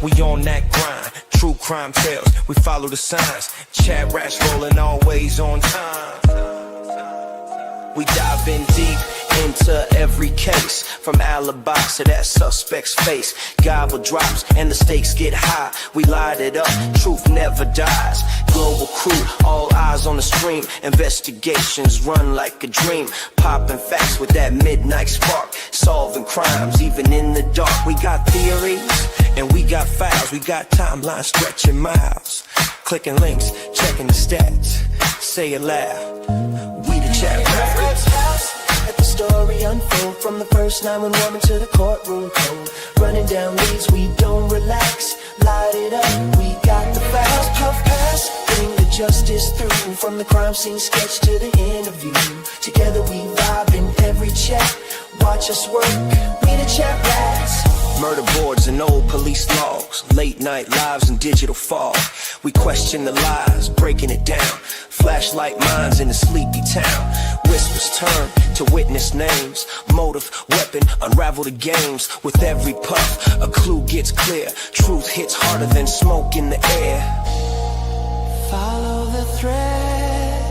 We on that grind, true crime tales, we follow the signs. Chat rats rolling always on time. We dive in deep into every case, from alibis to that suspect's face. Gobble drops and the stakes get high. We light it up, truth never dies. Global crew, all eyes on the stream. Investigations run like a dream. Popping facts with that midnight spark. Solving crimes even in the dark. We got theories and we got files. We got timelines stretching miles. Clicking links, checking the stats. Say it loud, we the chat rats. Let the story unfold from the first 911 to the courtroom code. Running down leads, we don't relax. Light it up, we got the files. Puff pass, bring the justice through. From the crime scene sketch to the interview. Together we vibe in every chat. Watch us work, we the chat rats. Murder boards and old police logs. Late night lives and digital fog. We question the lies, breaking it down. Flashlight minds in a sleepy town. Whispers turn to witness names. Motive, weapon, unravel the games. With every puff, a clue gets clear. Truth hits harder than smoke in the air. Follow the thread,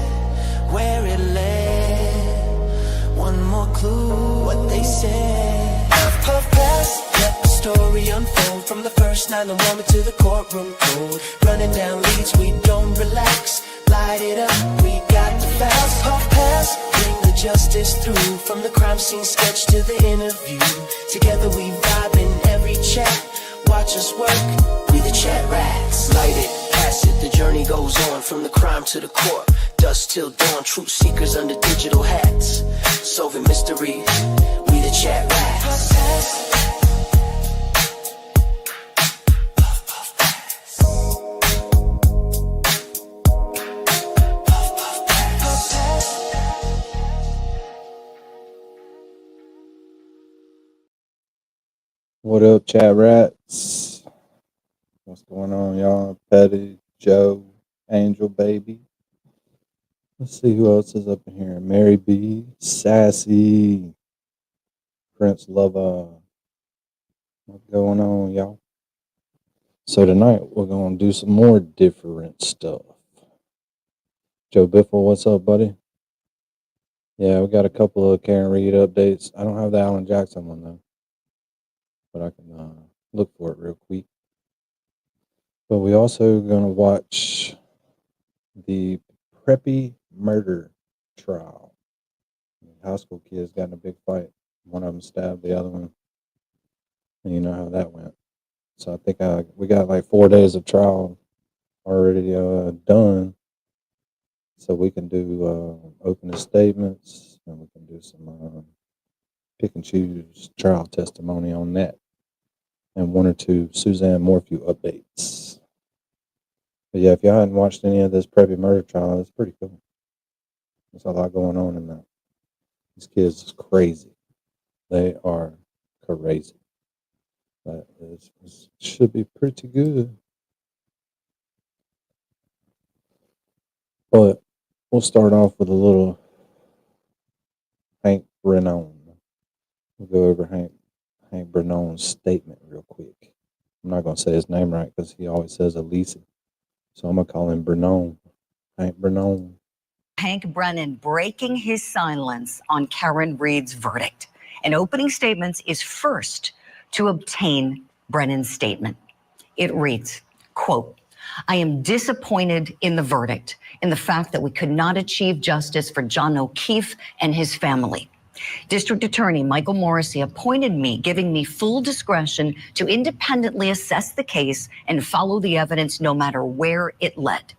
where it led. One more clue, what they said. Puff pass, let the story unfold. From the first 911 to the courtroom code. Running down leads, we don't relax. Light it up, we got the facts. Puff pass, bring the justice through. From the crime scene sketch to the interview. Together we vibe in every chat. Watch us work, we the chat rats. Light it, pass it, the journey goes on. From the crime to the court, dusk till dawn. Truth seekers under digital hats. Solving mysteries, we the chat rats. Puff pass. What up, chat rats? What's going on, y'all? Petty, Joe, Angel Baby. Let's see who else is up in here. Mary B, Sassy, Prince Lover. What's going on, y'all? So tonight we're gonna do some more different stuff. Joe Biffle, what's up, buddy? Yeah, we got a couple of Karen Reed updates. I don't have the Alan Jackson one though, but I can look for it real quick. But we also gonna watch the Preppy murder trial. High school kids got in a big fight. One of them stabbed the other one, and you know how that went. So I think we got like 4 days of trial already done. So we can do opening statements, and we can do some pick and choose trial testimony on that, and 1 or 2 Suzanne Morpew updates. But yeah, if y'all hadn't watched any of this Preppy murder trial, it's pretty cool. There's a lot going on in that. These kids is crazy. They are crazy. But it should be pretty good. But we'll start off with a little Hank Brennan. We'll go over Hank Brennan's statement real quick. I'm not going to say his name right because he always says Elise. So I'm going to call him Brennan. Hank Brennan. Hank Brennan breaking his silence on Karen Reed's verdict. And opening statements is first to obtain Brennan's statement. It reads, quote, "I am disappointed in the verdict, in the fact that we could not achieve justice for John O'Keefe and his family. District Attorney Michael Morrissey appointed me, giving me full discretion to independently assess the case and follow the evidence no matter where it led.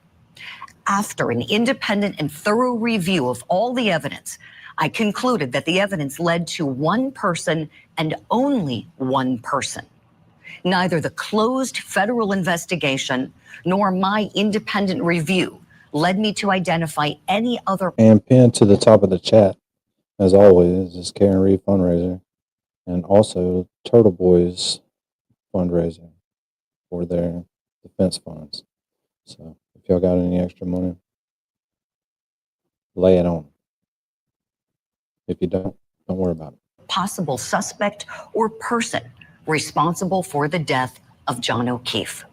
After an independent and thorough review of all the evidence, I concluded that the evidence led to one person and only one person. Neither the closed federal investigation nor my independent review led me to identify any other." And pinned to the top of the chat, as always, is Karen Reed fundraiser, and also Turtle Boys fundraiser for their defense funds. So if y'all got any extra money, lay it on. If you don't worry about it. Possible suspect or person responsible for the death of John O'Keefe.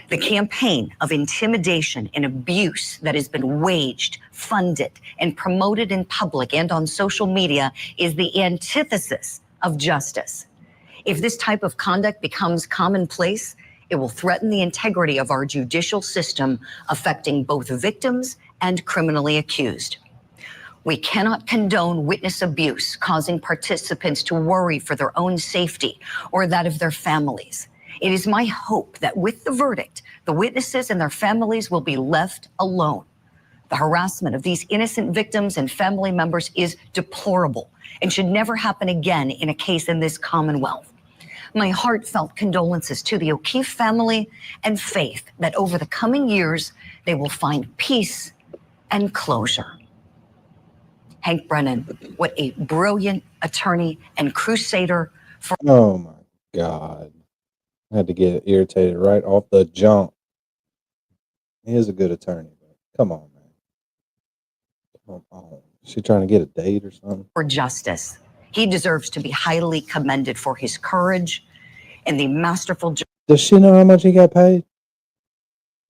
The campaign of intimidation and abuse that has been waged, funded, and promoted in public and on social media is the antithesis of justice. If this type of conduct becomes commonplace, it will threaten the integrity of our judicial system, affecting both victims and criminally accused. We cannot condone witness abuse, causing participants to worry for their own safety or that of their families. It is my hope that with the verdict, the witnesses and their families will be left alone. The harassment of these innocent victims and family members is deplorable and should never happen again in a case in this Commonwealth. My heartfelt condolences to the O'Keefe family and faith that over the coming years, they will find peace and closure. Hank Brennan, what a brilliant attorney and crusader for. Oh my God. I had to get irritated right off the jump. He is a good attorney, but come on, man. Come on. Is she trying to get a date or something? For justice. He deserves to be highly commended for his courage and the masterful Does she know how much he got paid?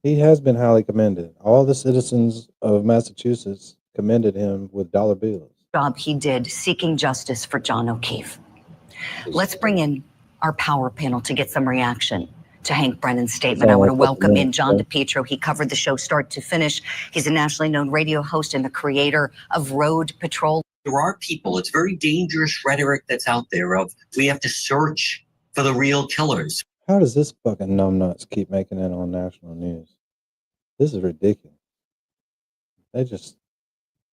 He has been highly commended. All the citizens of Massachusetts commended him with dollar bills. job he did seeking justice for John O'Keefe. Let's bring in our power panel to get some reaction to Hank Brennan's statement. I want to welcome in John DePietro. He covered the show start to finish. He's a nationally known radio host and the creator of Road Patrol. There are people, it's very dangerous rhetoric that's out there of we have to search for the real killers. How does this fucking numbnuts keep making it on national news? This is ridiculous. They just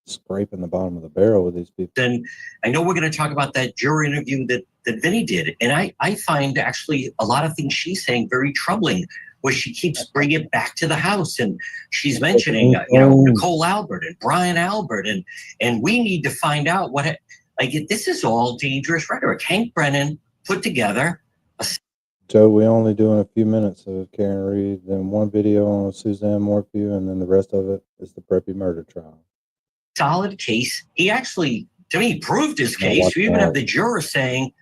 scraping the bottom of the barrel with these people. And I know we're going to talk about that juror interview that Vinny did. And I find actually a lot of things she's saying very troubling, where she keeps bringing it back to the house. And she's mentioning, Nicole Albert and Brian Albert. And we need to find out this is all dangerous rhetoric. Hank Brennan put together Joe, we're only doing a few minutes of Karen Reed, then one video on Suzanne Morpew, and then the rest of it is the Preppy murder trial. Solid case. He actually, to me, proved his case. You even have the juror saying,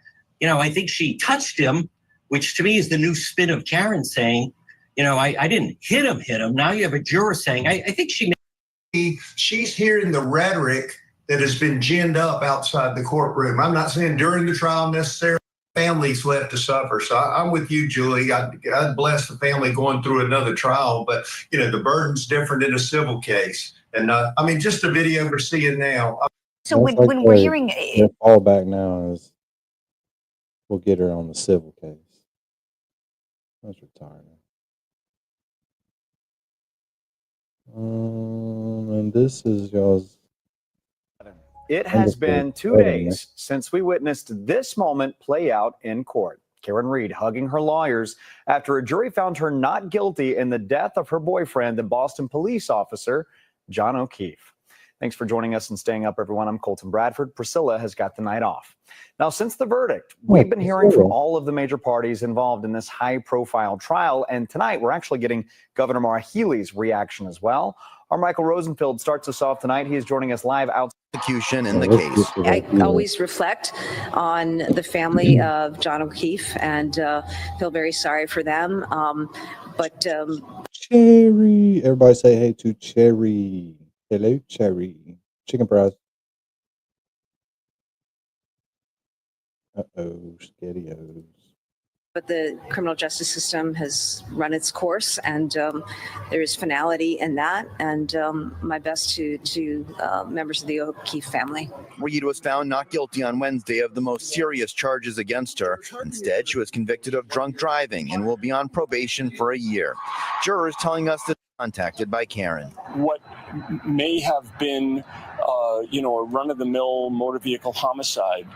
I think she touched him, which to me is the new spin of Karen saying, I didn't hit him. Now you have a juror saying, I think she's hearing the rhetoric that has been ginned up outside the courtroom. I'm not saying during the trial necessarily. Families left to suffer. So I'm with you, Julie. God bless the family going through another trial, but the burden's different in a civil case. And just the video we're seeing now. So when we're hearing their fallback now is we'll get her on the civil case. That's retiring. And this is y'all's. It has been 2 days since we witnessed this moment play out in court. Karen Reed hugging her lawyers after a jury found her not guilty in the death of her boyfriend, the Boston police officer, John O'Keefe. Thanks for joining us and staying up, everyone. I'm Colton Bradford. Priscilla has got the night off. Now, since the verdict, we've been hearing from all of the major parties involved in this high-profile trial, and tonight we're actually getting Governor Maura Healey's reaction as well. Our Michael Rosenfield starts us off tonight. He is joining us live out. Execution in the case. I always reflect on the family of John O'Keefe and feel very sorry for them. Cherry. Everybody say hey to Cherry. Hello, Cherry. Chicken fries. Uh-oh, SpaghettiOs. But the criminal justice system has run its course, and there is finality in that. And my best to members of the O'Keefe family. Reed was found not guilty on Wednesday of the most serious charges against her. Instead, she was convicted of drunk driving and will be on probation for a year. Jurors telling us that contacted by Karen. What may have been, a run-of-the-mill motor vehicle homicide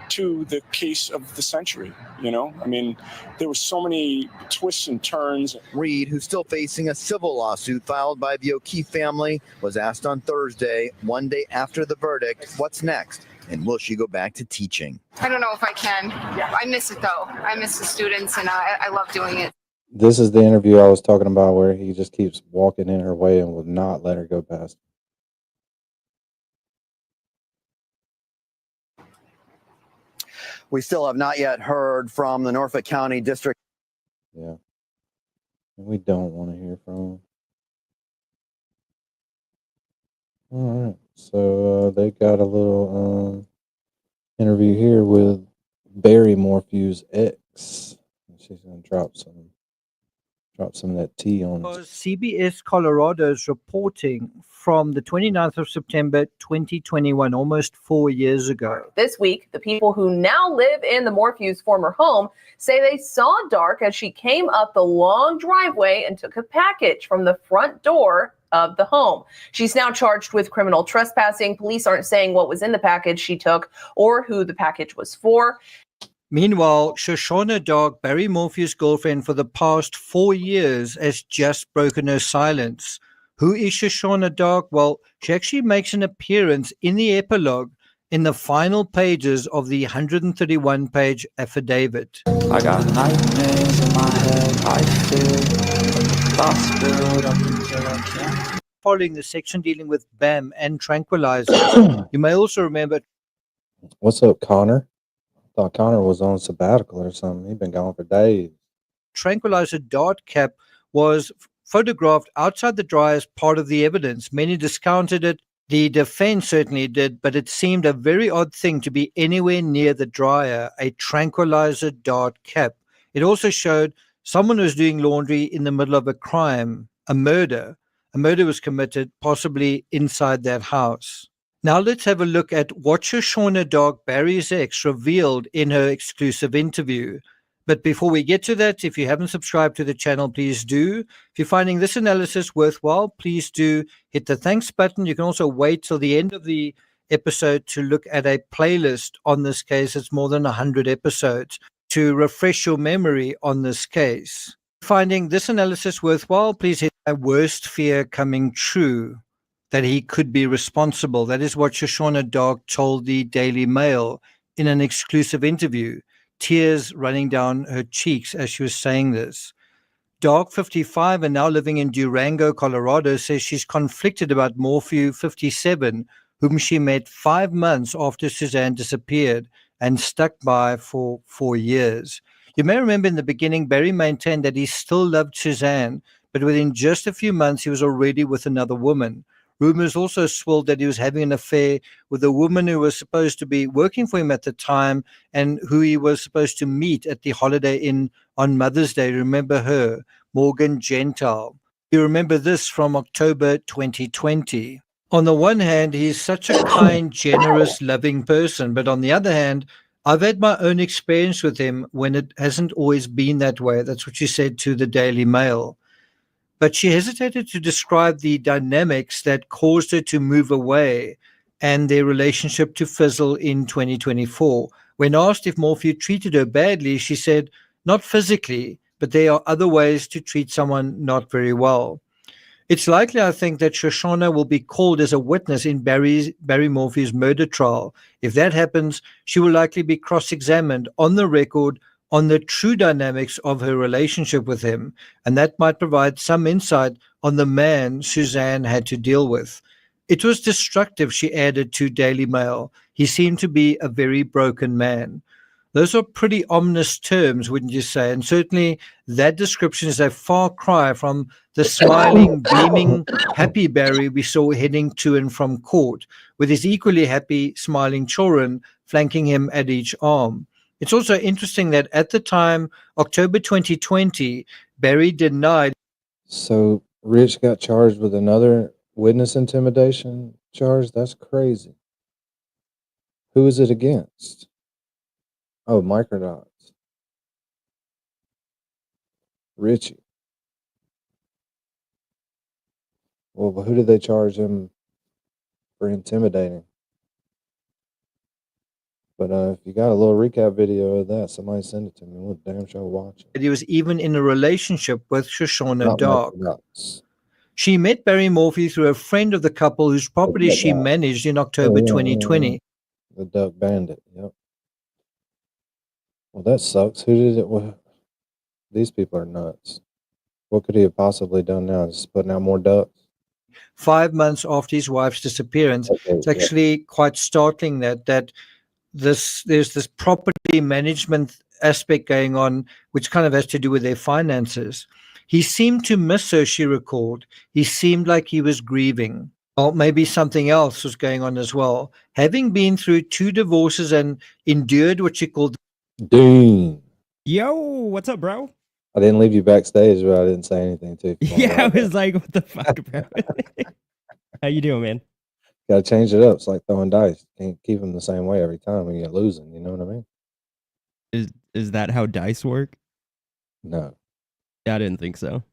to the case of the century. There were so many twists and turns. Reed, who's still facing a civil lawsuit filed by the O'Keefe family, was asked on Thursday, one day after the verdict, what's next? And will she go back to teaching? I don't know if I can. I miss it, though. I miss the students, and I love doing it. This is the interview I was talking about where he just keeps walking in her way and will not let her go past. We still have not yet heard from the Norfolk County District Yeah. And we don't want to hear from him. All right. So they got a little interview here with Barry Morphew's ex. She's gonna drop some of that tea on us. CBS Colorado's reporting from the 29th of September 2021, almost 4 years ago. This week, the people who now live in the Morphew's former home say they saw Dark as she came up the long driveway and took a package from the front door of the home. She's now charged with criminal trespassing. Police aren't saying what was in the package she took or who the package was for. Meanwhile, Shoshana Dark, Barry Morphew's girlfriend for the past 4 years, has just broken her silence. Who is Shoshana Dark? Well, she actually makes an appearance in the epilogue in the final pages of the 131-page affidavit. I got nightmares in my head, I feel thoughts build up until I can't. Following the section dealing with BAM and tranquilizers. You may also remember. What's up, Connor? I thought Connor was on sabbatical or something. He'd been gone for days. Tranquilizer dart cap was photographed outside the dryer as part of the evidence. Many discounted it. The defense certainly did, but it seemed a very odd thing to be anywhere near the dryer, a tranquilizer dart cap. It also showed someone was doing laundry in the middle of a crime, a murder. A murder was committed, possibly inside that house. Now let's have a look at what Shoshana Dark, Barry's ex, revealed in her exclusive interview. But before we get to that, if you haven't subscribed to the channel, please do. If you're finding this analysis worthwhile, please do hit the thanks button. You can also wait till the end of the episode to look at a playlist on this case. It's more than 100 episodes to refresh your memory on this case. Finding this analysis worthwhile, please hit my worst fear coming true, that he could be responsible. That is what Shoshana Dark told the Daily Mail in an exclusive interview, tears running down her cheeks as she was saying this. Dark, 55, and now living in Durango, Colorado, says she's conflicted about Morphew, 57, whom she met 5 months after Suzanne disappeared and stuck by for 4 years. You may remember in the beginning, Barry maintained that he still loved Suzanne, but within just a few months, he was already with another woman. Rumors also swirled that he was having an affair with a woman who was supposed to be working for him at the time and who he was supposed to meet at the Holiday Inn on Mother's Day. Remember her, Morgan Gentile. You remember this from October 2020. On the one hand, he's such a kind, generous, loving person. But on the other hand, I've had my own experience with him when it hasn't always been that way. That's what she said to the Daily Mail. But she hesitated to describe the dynamics that caused her to move away and their relationship to fizzle in 2024. When asked if Morphew treated her badly, she said, not physically, but there are other ways to treat someone not very well. It's likely, I think, that Shoshana will be called as a witness in Barry Morphew's murder trial. If that happens, she will likely be cross-examined on the record on the true dynamics of her relationship with him, and that might provide some insight on the man Suzanne had to deal with. It was destructive, she added to Daily Mail. He seemed to be a very broken man. Those are pretty ominous terms, wouldn't you say? And certainly that description is a far cry from the smiling, beaming, happy Barry we saw heading to and from court, with his equally happy, smiling children flanking him at each arm. It's also interesting that at the time, October 2020, Barry denied. So Rich got charged with another witness intimidation charge? That's crazy. Who is it against? Oh, Microdots. Richie. Well, but who did they charge him for intimidating? But if you got a little recap video of that, somebody send it to me. We'll damn sure watch it. He was even in a relationship with Shoshana Not Dark. Microdots. She met Barry Morphew through a friend of the couple whose property she managed in October 2020. The Duck Bandit, yep. Well, that sucks. Who did it? Well, these people are nuts. What could he have possibly done now? Just putting out more ducks? 5 months after his wife's disappearance. Okay, It's actually quite startling that there's this property management aspect going on, which kind of has to do with their finances. He seemed to miss her, she recalled. He seemed like he was grieving. Well, maybe something else was going on as well. Having been through 2 divorces and endured what she called Dean. Yo, what's up, bro? I didn't leave you backstage, but I didn't say anything to you. Yeah, I was like, what the fuck, bro? How you doing, man? Gotta change it up. It's like throwing dice. Can't keep them the same way every time when you're losing. You know what I mean? Is that how dice work? No, Yeah, I didn't think so.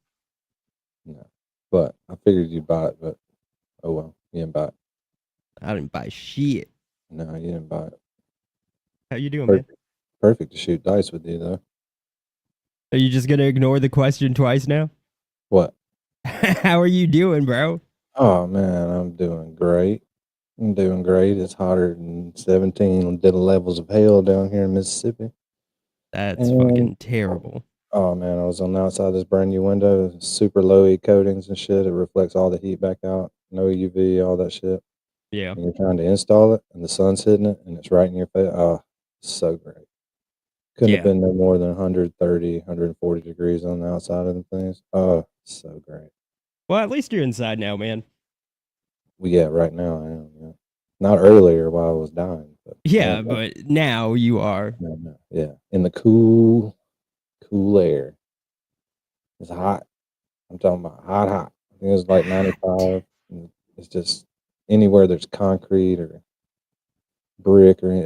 no. But I figured you'd buy it, but oh well. You didn't buy it. I didn't buy shit. No, you didn't buy it. How you doing, man? Perfect to shoot dice with you, though. Are you just gonna ignore the question twice now? What? How are you doing, bro? Oh, man, I'm doing great. I'm doing great. It's hotter than 17 levels of hell down here in Mississippi. That's fucking terrible. Oh, man, I was on the outside of this brand new window, super low E coatings and shit. It reflects all the heat back out, no UV, all that shit. Yeah. And you're trying to install it, and the sun's hitting it, and it's right in your face. Oh, so great. Couldn't have been no more than 130, 140 degrees on the outside of the things. Oh, so great. Well, at least you're inside now, man. Yeah, right now I am. Yeah. Not earlier while I was dying. But Yeah, but now you are. No. Yeah, in the cool air. It's hot. I'm talking about hot. I think it's like 95. And it's just anywhere there's concrete or brick or any,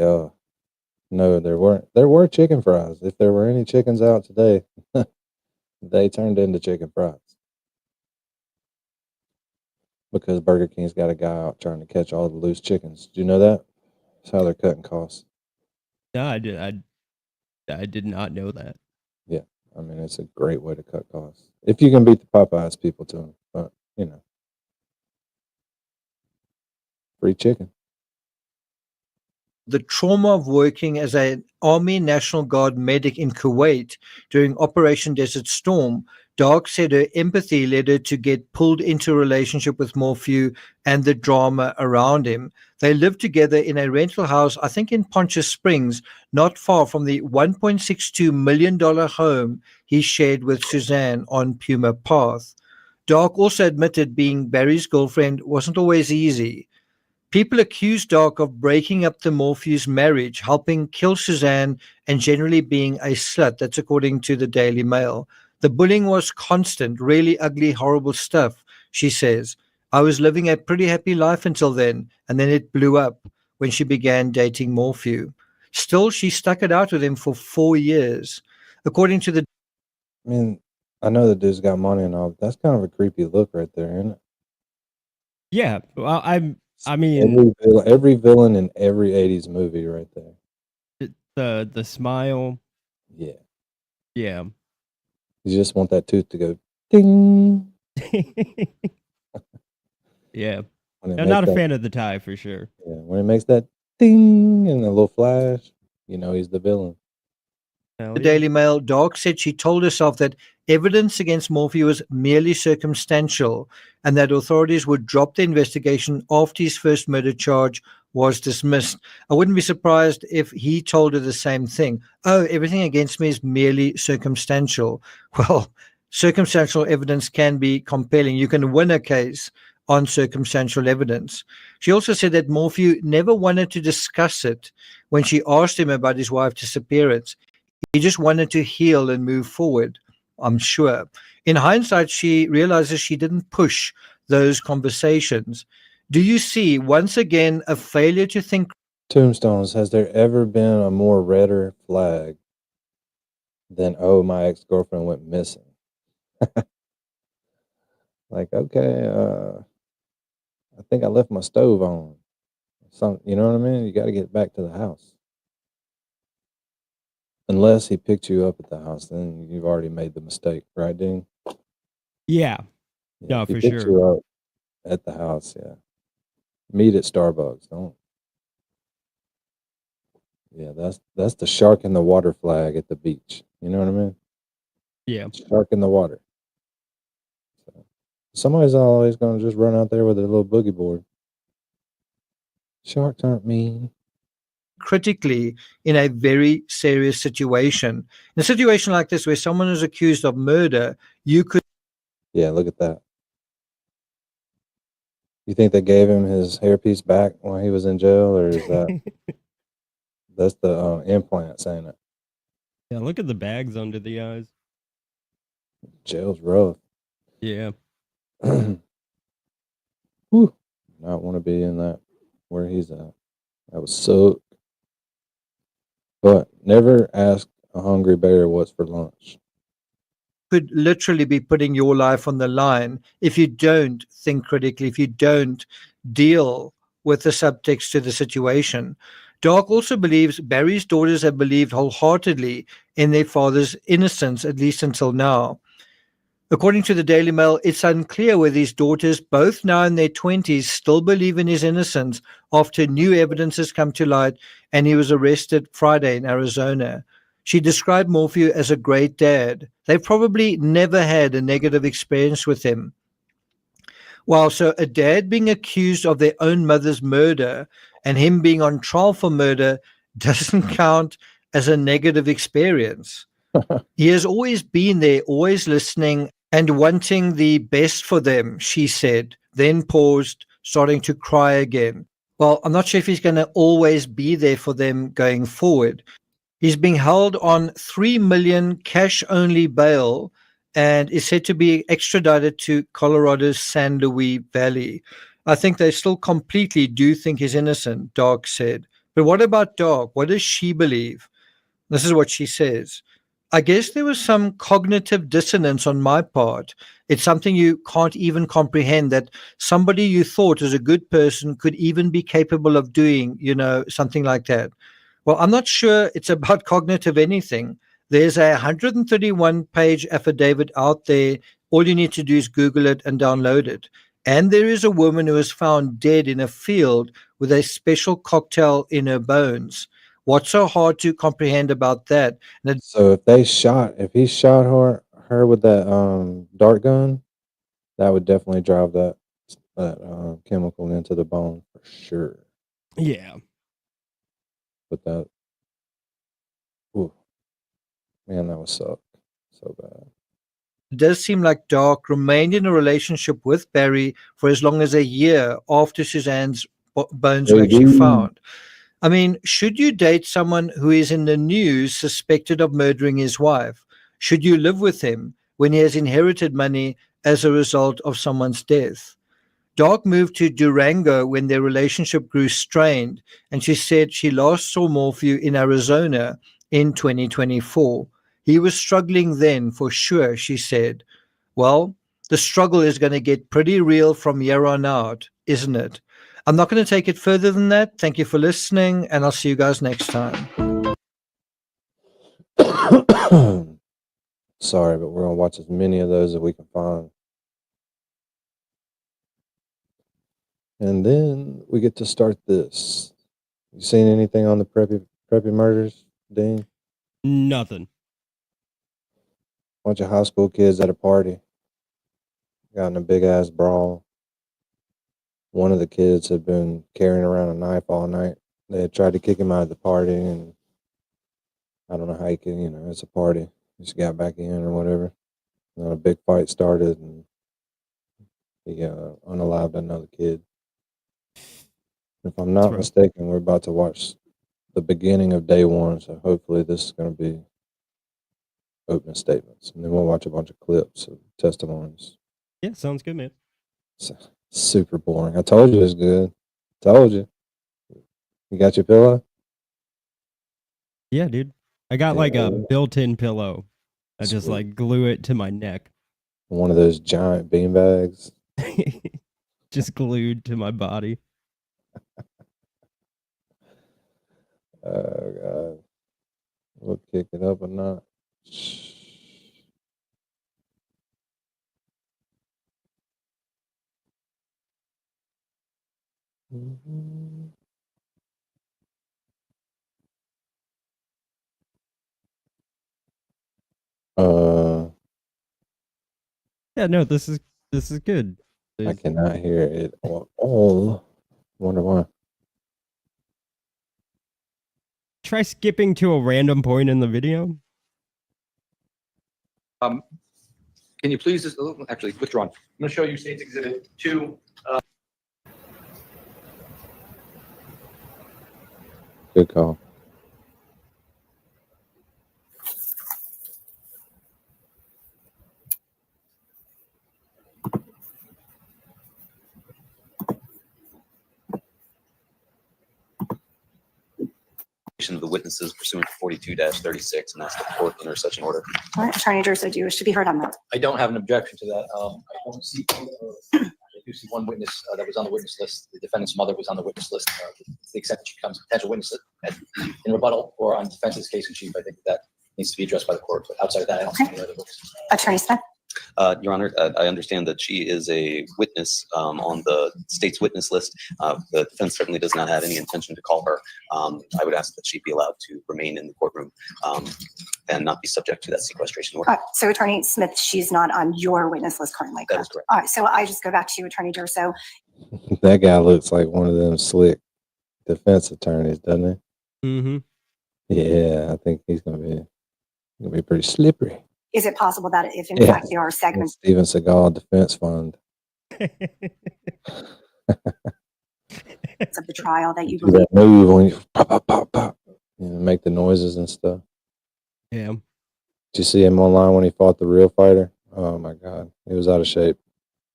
no, there were chicken fries. If there were any chickens out today, they turned into chicken fries. Because Burger King's got a guy out trying to catch all the loose chickens. Do you know that? That's how they're cutting costs. No, I did not know that. Yeah, I mean it's a great way to cut costs if you can beat the Popeyes people to them. But you know, free chicken. the trauma of working as an Army National Guard medic in Kuwait during Operation Desert Storm. Dark said her empathy led her to get pulled into a relationship with Morphew and the drama around him. They lived together in a rental house, I think in Poncha Springs, not far from the $1.62 million home he shared with Suzanne on Puma Path. Dark also admitted being Barry's girlfriend wasn't always easy. People accused Dark of breaking up the Morphew's marriage, helping kill Suzanne, and generally being a slut. That's according to the Daily Mail. The bullying was constant, really ugly, horrible stuff, she says. I was living a pretty happy life until then, and then it blew up when she began dating Morphew. Still, she stuck it out with him for 4 years. According to the... I mean, I know the dude's got money and all, but that's kind of a creepy look right there, isn't it? Yeah, well, I mean, every villain in every 80s movie right there. The smile. Yeah. Yeah. You just want that tooth to go ding. Yeah. I'm not a fan of the tie for sure. Yeah, when it makes that ding and a little flash, you know he's the villain. The Daily Mail, Dark said she told herself that evidence against Morphew was merely circumstantial and that authorities would drop the investigation after his first murder charge was dismissed. I wouldn't be surprised if he told her the same thing. Oh, everything against me is merely circumstantial. Well, circumstantial evidence can be compelling. You can win a case on circumstantial evidence. She also said that Morphew never wanted to discuss it when she asked him about his wife's disappearance. He just wanted to heal and move forward, I'm sure. In hindsight, she realizes she didn't push those conversations. Do you see, once again, a failure to think? Tombstones, has there ever been a more redder flag than, oh, my ex-girlfriend went missing? Like, okay, I think I left my stove on. You know what I mean? You got to get back to the house. Unless he picked you up at the house, then you've already made the mistake, right, Dean? Yeah. No, if he for picked sure. you up at the house, yeah. Meet at Starbucks, don't. Yeah, that's the shark in the water flag at the beach. You know what I mean? Yeah. Shark in the water. So, somebody's always going to just run out there with their little boogie board. Sharks aren't mean. critically in a very serious situation. In a situation like this, where someone is accused of murder, you could. Yeah, look at that. You think they gave him his hairpiece back while he was in jail, or is that's the implant saying it? Yeah, look at the bags under the eyes. Jail's rough. Yeah. Whew. Not want to be in that where he's at. That was so. But never ask a hungry bear what's for lunch. Could literally be putting your life on the line if you don't think critically, if you don't deal with the subtext to the situation. Dark also believes Barry's daughters have believed wholeheartedly in their father's innocence, at least until now. According to the Daily Mail, it's unclear whether his daughters, both now in their 20s, still believe in his innocence after new evidence has come to light and he was arrested Friday in Arizona. She described Morphew as a great dad. They've probably never had a negative experience with him. Well, so a dad being accused of their own mother's murder and him being on trial for murder doesn't count as a negative experience. He has always been there, always listening and wanting the best for them, she said, then paused, starting to cry again. Well, I'm not sure if he's going to always be there for them going forward. He's being held on $3 million cash-only bail and is said to be extradited to Colorado's San Luis Valley. I think they still completely do think he's innocent, Dark said. But what about Dark? What does she believe? This is what she says. I guess there was some cognitive dissonance on my part. It's something you can't even comprehend, that somebody you thought was a good person could even be capable of doing, something like that. Well, I'm not sure it's about cognitive anything. There's a 131-page affidavit out there. All you need to do is Google it and download it. And there is a woman who was found dead in a field with a special cocktail in her bones. What's so hard to comprehend about that? So if he shot her with that dart gun, that would definitely drive that chemical into the bone for sure. Yeah. But that, ooh, man, that would suck so bad. It does seem like Dark remained in a relationship with Barry for as long as a year after Suzanne's bones were actually found. I mean, should you date someone who is in the news suspected of murdering his wife? Should you live with him when he has inherited money as a result of someone's death? Dark moved to Durango when their relationship grew strained, and she said she last saw Morphew in Arizona in 2024. He was struggling then for sure, she said. Well, the struggle is going to get pretty real from here on out, isn't it? I'm not going to take it further than that. Thank you for listening, and I'll see you guys next time. Sorry, but we're going to watch as many of those as we can find. And then we get to start this. You seen anything on the Preppy murders, Dean? Nothing. Bunch of high school kids at a party. Got in a big ass brawl. One of the kids had been carrying around a knife all night. They had tried to kick him out of the party, and I don't know how he can, it's a party. He just got back in or whatever. And then a big fight started, and he unalived another kid. If I'm not mistaken, we're about to watch the beginning of day one, so hopefully this is going to be opening statements. And then we'll watch a bunch of clips of testimonies. Yeah, sounds good, man. It's super boring. I told you it's good. Told you. You got your pillow? Yeah, dude. I got like a built-in pillow. I just like glue it to my neck. One of those giant bean bags. Just glued to my body. Oh, God. We'll kick it up a notch. Yeah, no, this is good. I cannot hear it all. Wonder why. try skipping to a random point in the video? Can you please just actually withdraw? I'm going to show you State's Exhibit 2. Good call. Of the witnesses pursuant to 42-36, and that's the court under such an order. All right, Attorney Durso, do you wish to be heard on that? I don't have an objection to that. I don't see. I do see one witness that was on the witness list. The defendant's mother was on the witness list. To the extent that she becomes a potential witness in rebuttal or on defense's case in chief, I think that needs to be addressed by the court. But outside of that, I don't see any other witnesses. Attorney Smith? Your Honor, I understand that she is a witness on the state's witness list. The defense certainly does not have any intention to call her. I would ask that she be allowed to remain in the courtroom and not be subject to that sequestration order. So Attorney Smith, she's not on your witness list currently, correct? That is correct. All right, so I just go back to you, Attorney Durso. That guy looks like one of them slick defense attorneys, doesn't he? Mm-hmm. Yeah, I think he's gonna be pretty slippery. Is it possible that if in fact there are segments Steven Seagal Defense Fund. of the trial that you Do believe? that move when you pop, pop, pop, pop, make the noises and stuff. Yeah. Did you see him online when he fought the real fighter? Oh my God, he was out of shape.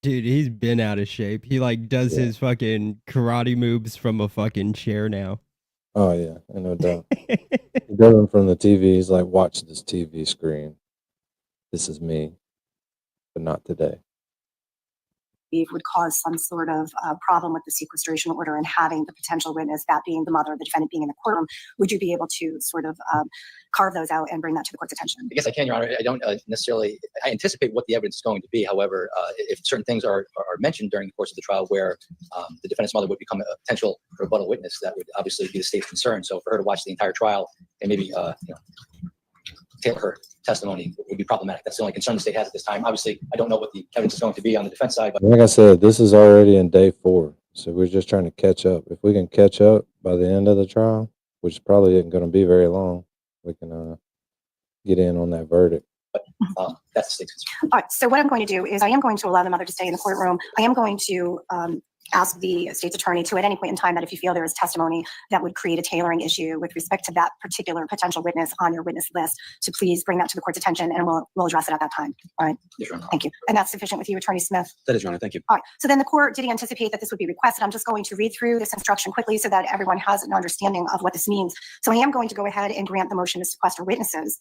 Dude, he's been out of shape. He like does his fucking karate moves from a fucking chair now. Oh yeah, I no doubt. He does them from the TV. He's like, watch this TV screen. This is me, but not today. would cause some sort of problem with the sequestration order and having the potential witness, that being the mother, the defendant being in the courtroom, would you be able to sort of carve those out and bring that to the court's attention? I guess I can, Your Honor. I don't necessarily, I anticipate what the evidence is going to be. However, if certain things are mentioned during the course of the trial where the defendant's mother would become a potential rebuttal witness, that would obviously be the state's concern. So for her to watch the entire trial and maybe, tailor her testimony would be problematic. That's the only concern the state has at this time. Obviously, I don't know what the evidence is going to be on the defense side. But Like I said, this is already in day 4, so we're just trying to catch up. If we can catch up by the end of the trial, which probably isn't going to be very long, we can get in on that verdict. That's the state's concern. All right, so what I'm going to do is I am going to allow the mother to stay in the courtroom. I am going to ask the state's attorney to, at any point in time, that if you feel there is testimony that would create a tailoring issue with respect to that particular potential witness on your witness list, to please bring that to the court's attention, and we'll address it at that time. All right. Yes, Your Honor. Thank you. And that's sufficient with you, Attorney Smith? That is, Your Honor. Thank you. All right. So then the court did anticipate that this would be requested. I'm just going to read through this instruction quickly so that everyone has an understanding of what this means. So I am going to go ahead and grant the motion to sequester witnesses.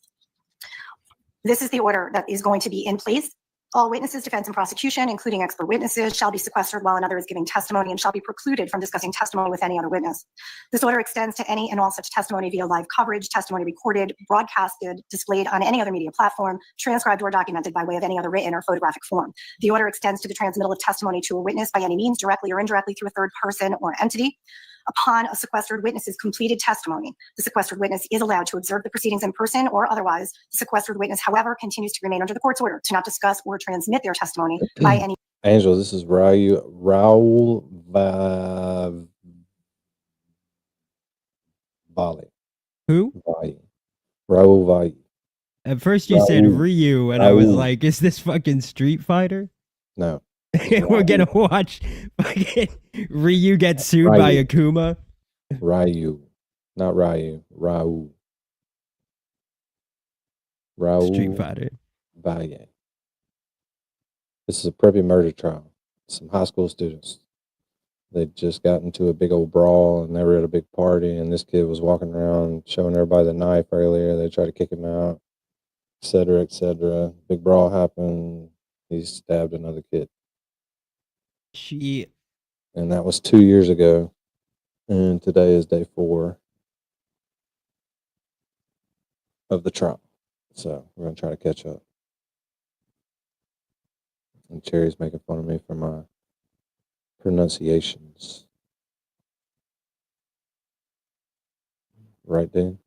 This is the order that is going to be in place. All witnesses, defense, and prosecution, including expert witnesses, shall be sequestered while another is giving testimony and shall be precluded from discussing testimony with any other witness. This order extends to any and all such testimony via live coverage, testimony recorded, broadcasted, displayed on any other media platform, transcribed or documented by way of any other written or photographic form. The order extends to the transmittal of testimony to a witness by any means, directly or indirectly through a third person or entity. Upon a sequestered witness's completed testimony, the sequestered witness is allowed to observe the proceedings in person or otherwise. The sequestered witness, however, continues to remain under the court's order to not discuss or transmit their testimony by any. Angel, this is Raul Valle. Who? Valle. Raul Valle. At first you said Ryu, and I was like, is this fucking Street Fighter? No. We're gonna watch fucking Ryu get sued by Akuma. Ryu. Not Ryu. Raul. Street Fighter. Valle. This is a Preppy murder trial. Some high school students. They just got into a big old brawl and they were at a big party, and this kid was walking around showing everybody the knife earlier. They tried to kick him out, etc., etc. Big brawl happened. He stabbed another kid. Shit. And that was 2 years ago. And today is day 4 of the trial. So we're going to try to catch up. And Cherry's making fun of me for my pronunciations. Right, Dan?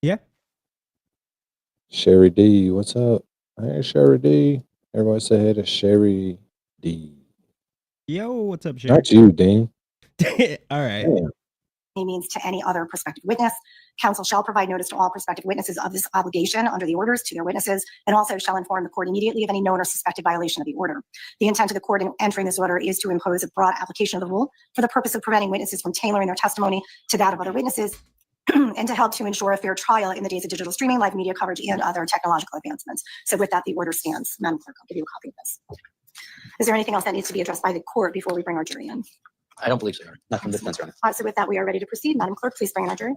Yeah. Sherry D, what's up? Hey, Sherry D. Everybody say hey to Sherry D. Yo, what's up, Sherry? Not you, Dean. All right. Damn. Means to any other prospective witness. Counsel shall provide notice to all prospective witnesses of this obligation under the orders to their witnesses, and also shall inform the court immediately of any known or suspected violation of the order. The intent of the court in entering this order is to impose a broad application of the rule for the purpose of preventing witnesses from tailoring their testimony to that of other witnesses and to help to ensure a fair trial in the days of digital streaming, live media coverage, and other technological advancements. So with that, the order stands. Madam Clerk, I'll give you a copy of this. Is there anything else that needs to be addressed by the court before we bring our jury in? I don't believe so, Your Honor. Not from the defense, Your Honor. So with that, we are ready to proceed. Madam Clerk, please bring in our jury.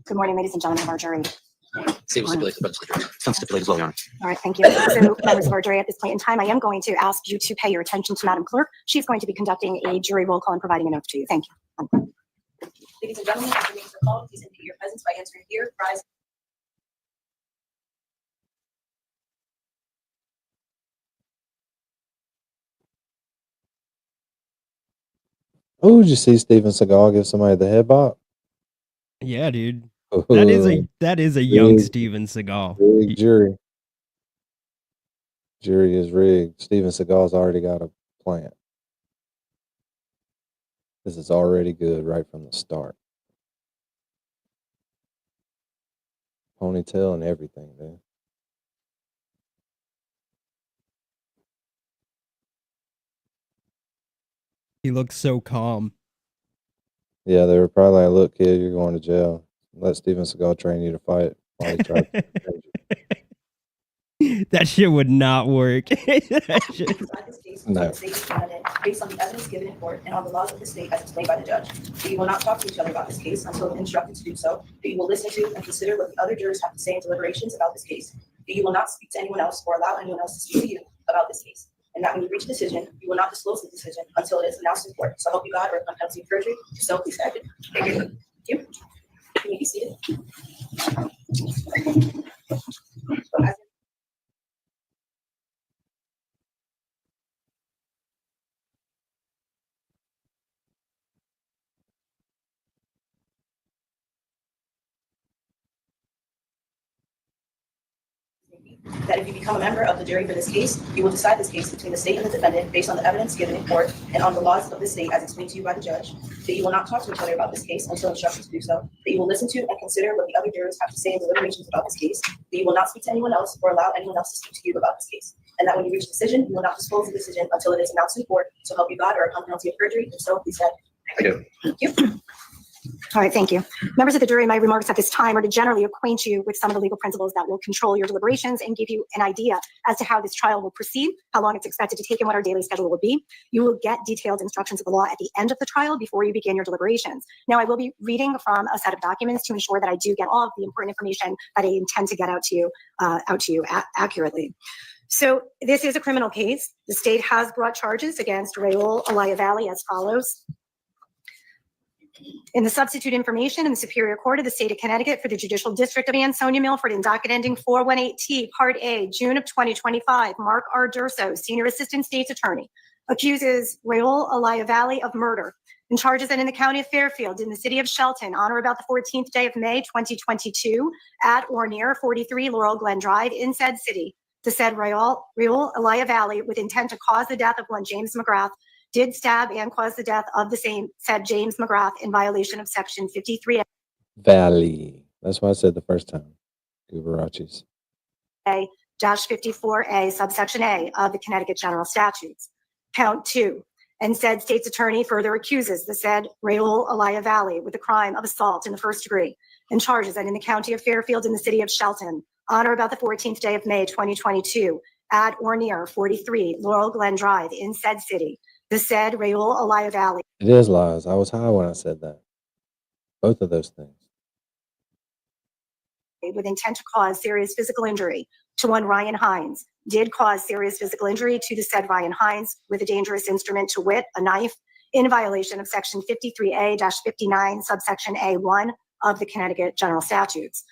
Good morning, ladies and gentlemen of our jury. Stipulated as well, Your Honor. All right, thank you. So, members of our jury, at this point in time, I am going to ask you to pay your attention to Madam Clerk. She's going to be conducting a jury roll call and providing an oath to you. Thank you. Ladies and gentlemen, as your names are called, please indicate your presence by answering here, rise. Oh, did you see Steven Seagal give somebody the head bop? Yeah, dude. That is a young Steven Seagal. Rigged jury. Jury is rigged. Steven Seagal's already got a plan. This is already good right from the start. Ponytail and everything, man. He looks so calm. Yeah, they were probably like, look, kid, you're going to jail. Let Steven Seagal train you to fight while he tried to That shit would not work. No. Based on the evidence given in court and on the laws of the state as explained by the judge. That you will not talk to each other about this case until instructed to do so. That you will listen to and consider what the other jurors have to say in deliberations about this case. That you will not speak to anyone else or allow anyone else to speak to you about this case. And that when you reach a decision, you will not disclose the decision until it is announced in court. So help you God or upon penalty of perjury. So please act. Thank you. You may be seated. That if you become a member of the jury for this case, you will decide this case between the state and the defendant based on the evidence given in court and on the laws of the state as explained to you by the judge. That you will not talk to each other about this case until instructed to do so. That you will listen to and consider what the other jurors have to say in deliberations about this case. That you will not speak to anyone else or allow anyone else to speak to you about this case. And that when you reach a decision, you will not disclose the decision until it is announced in court. So help you God or upon penalty of perjury. And so please act. I do. Thank you. All right, thank you. Members of the jury, my remarks at this time are to generally acquaint you with some of the legal principles that will control your deliberations and give you an idea as to how this trial will proceed, how long it's expected to take, and what our daily schedule will be. You will get detailed instructions of the law at the end of the trial before you begin your deliberations. Now, I will be reading from a set of documents to ensure that I do get all of the important information that I intend to get out to you accurately. So this is a criminal case. The state has brought charges against Raul Valle as follows. In the substitute information in the Superior Court of the State of Connecticut for the Judicial District of Ansonia Milford in docket ending 418T, Part A, June of 2025, Mark R. Durso, Senior Assistant State's Attorney, accuses Raul Valle of murder and charges that in the County of Fairfield, in the City of Shelton, on or about the 14th day of May 2022, at or near 43 Laurel Glen Drive in said city, the said Raul Valle, with intent to cause the death of one James McGrath, did stab and cause the death of the same said James McGrath in violation of Section 53A. Valley. That's what I said the first time. Gubarachis. -54A, subsection A of the Connecticut General Statutes. Count 2. And said state's attorney further accuses the said Raul Valle with the crime of assault in the first degree and charges that in the County of Fairfield in the City of Shelton, on or about the 14th day of May 2022, at or near 43 Laurel Glen Drive in said city, the said Raul Valle. It is lies. I was high when I said that. Both of those things. With intent to cause serious physical injury to one Ryan Hines, did cause serious physical injury to the said Ryan Hines with a dangerous instrument, to wit, a knife, in violation of section 53A-59, subsection A1 of the Connecticut General Statutes.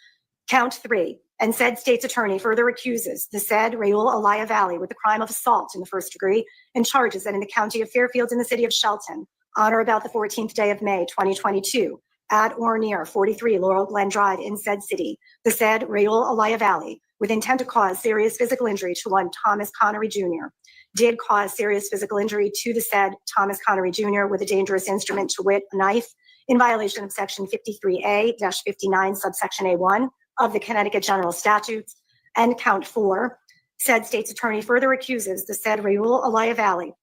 Count 3, and said state's attorney further accuses the said Raul Valle with the crime of assault in the first degree and charges that in the county of Fairfield in the city of Shelton, on or about the 14th day of May, 2022, at or near 43 Laurel Glen Drive in said city, the said Raul Valle, with intent to cause serious physical injury to one Thomas Connery Jr., did cause serious physical injury to the said Thomas Connery Jr. with a dangerous instrument, to wit, a knife, in violation of section 53A-59, subsection A1 of the Connecticut General Statutes. And count 4, said state's attorney further accuses the said Raul Valle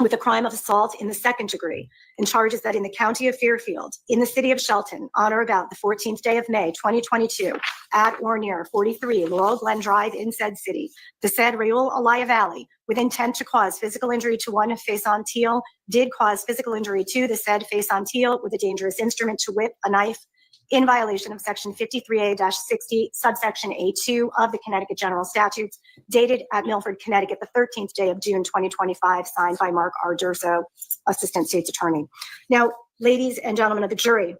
with the crime of assault in the second degree and charges that in the county of Fairfield, in the city of Shelton, on or about the 14th day of May, 2022, at or near 43 Laurel Glen Drive in said city, the said Raul Valle, with intent to cause physical injury to one Faison Teal, did cause physical injury to the said Faison Teal with a dangerous instrument, to wit, a knife, in violation of section 53A-60, subsection A2 of the Connecticut General Statutes, dated at Milford, Connecticut, the 13th day of June, 2025, signed by Mark R. Durso, Assistant State's Attorney. Now, ladies and gentlemen of the jury,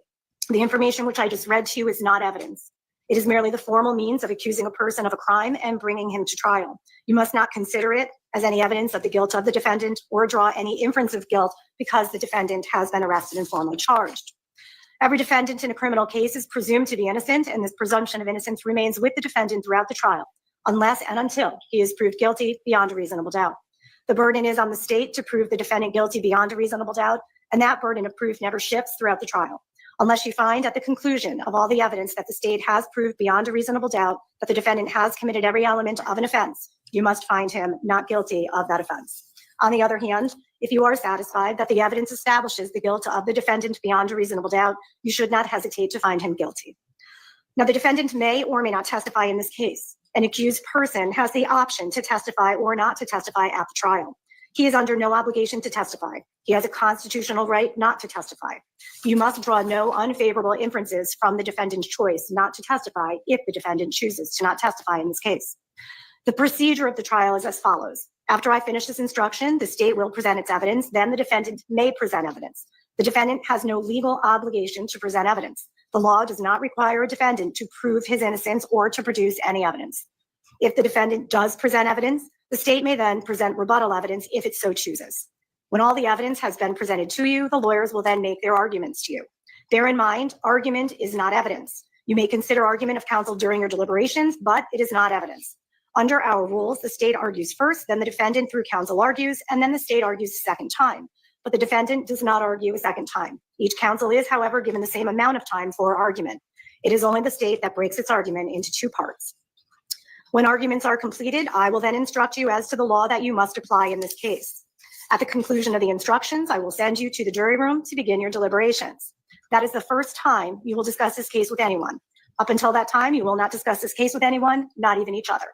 the information which I just read to you is not evidence. It is merely the formal means of accusing a person of a crime and bringing him to trial. You must not consider it as any evidence of the guilt of the defendant or draw any inference of guilt because the defendant has been arrested and formally charged. Every defendant in a criminal case is presumed to be innocent, and this presumption of innocence remains with the defendant throughout the trial, unless and until he is proved guilty beyond a reasonable doubt. The burden is on the state to prove the defendant guilty beyond a reasonable doubt, and that burden of proof never shifts throughout the trial. Unless you find at the conclusion of all the evidence that the state has proved beyond a reasonable doubt that the defendant has committed every element of an offense, you must find him not guilty of that offense. On the other hand, if you are satisfied that the evidence establishes the guilt of the defendant beyond a reasonable doubt, you should not hesitate to find him guilty. Now, the defendant may or may not testify in this case. An accused person has the option to testify or not to testify at the trial. He is under no obligation to testify. He has a constitutional right not to testify. You must draw no unfavorable inferences from the defendant's choice not to testify if the defendant chooses to not testify in this case. The procedure of the trial is as follows. After I finish this instruction, the state will present its evidence, then the defendant may present evidence. The defendant has no legal obligation to present evidence. The law does not require a defendant to prove his innocence or to produce any evidence. If the defendant does present evidence, the state may then present rebuttal evidence if it so chooses. When all the evidence has been presented to you, the lawyers will then make their arguments to you. Bear in mind, argument is not evidence. You may consider argument of counsel during your deliberations, but it is not evidence. Under our rules, the state argues first, then the defendant through counsel argues, and then the state argues a second time. But the defendant does not argue a second time. Each counsel is, however, given the same amount of time for argument. It is only the state that breaks its argument into two parts. When arguments are completed, I will then instruct you as to the law that you must apply in this case. At the conclusion of the instructions, I will send you to the jury room to begin your deliberations. That is the first time you will discuss this case with anyone. Up until that time, you will not discuss this case with anyone, not even each other.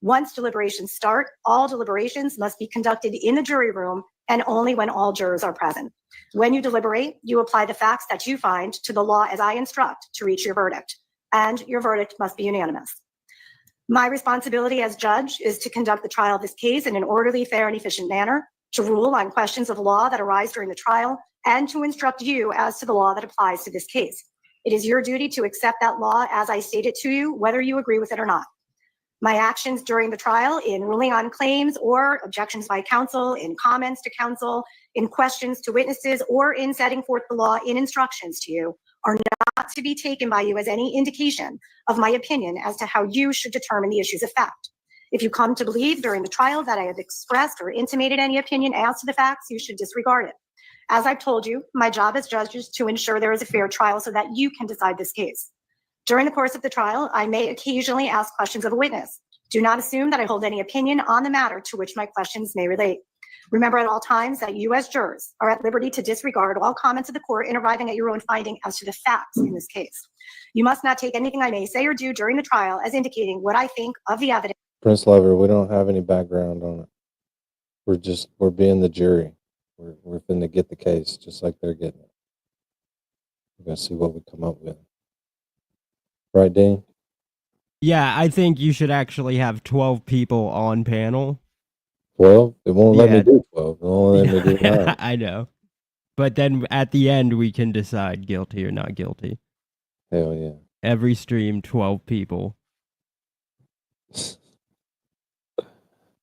Once deliberations start, all deliberations must be conducted in the jury room and only when all jurors are present. When you deliberate, you apply the facts that you find to the law as I instruct to reach your verdict, and your verdict must be unanimous. My responsibility as judge is to conduct the trial of this case in an orderly, fair, and efficient manner, to rule on questions of law that arise during the trial, and to instruct you as to the law that applies to this case. It is your duty to accept that law as I state it to you, whether you agree with it or not. My actions during the trial in ruling on claims or objections by counsel, in comments to counsel, in questions to witnesses, or in setting forth the law in instructions to you are not to be taken by you as any indication of my opinion as to how you should determine the issues of fact. If you come to believe during the trial that I have expressed or intimated any opinion as to the facts, you should disregard it. As I've told you, my job as judge is to ensure there is a fair trial so that you can decide this case. During the course of the trial, I may occasionally ask questions of a witness. Do not assume that I hold any opinion on the matter to which my questions may relate. Remember at all times that you as jurors are at liberty to disregard all comments of the court in arriving at your own finding as to the facts in this case. You must not take anything I may say or do during the trial as indicating what I think of the evidence. Prince Lover, we don't have any background on it. We're being the jury. We're finna get the case just like they're getting it. We're gonna see what we come up with. Right, Dean? Yeah, I think you should actually have 12 people on panel. 12? It won't let me Yeah. do 12. It won't let me do 9. I know. But then at the end, we can decide guilty or not guilty. Hell yeah. Every stream, 12 people.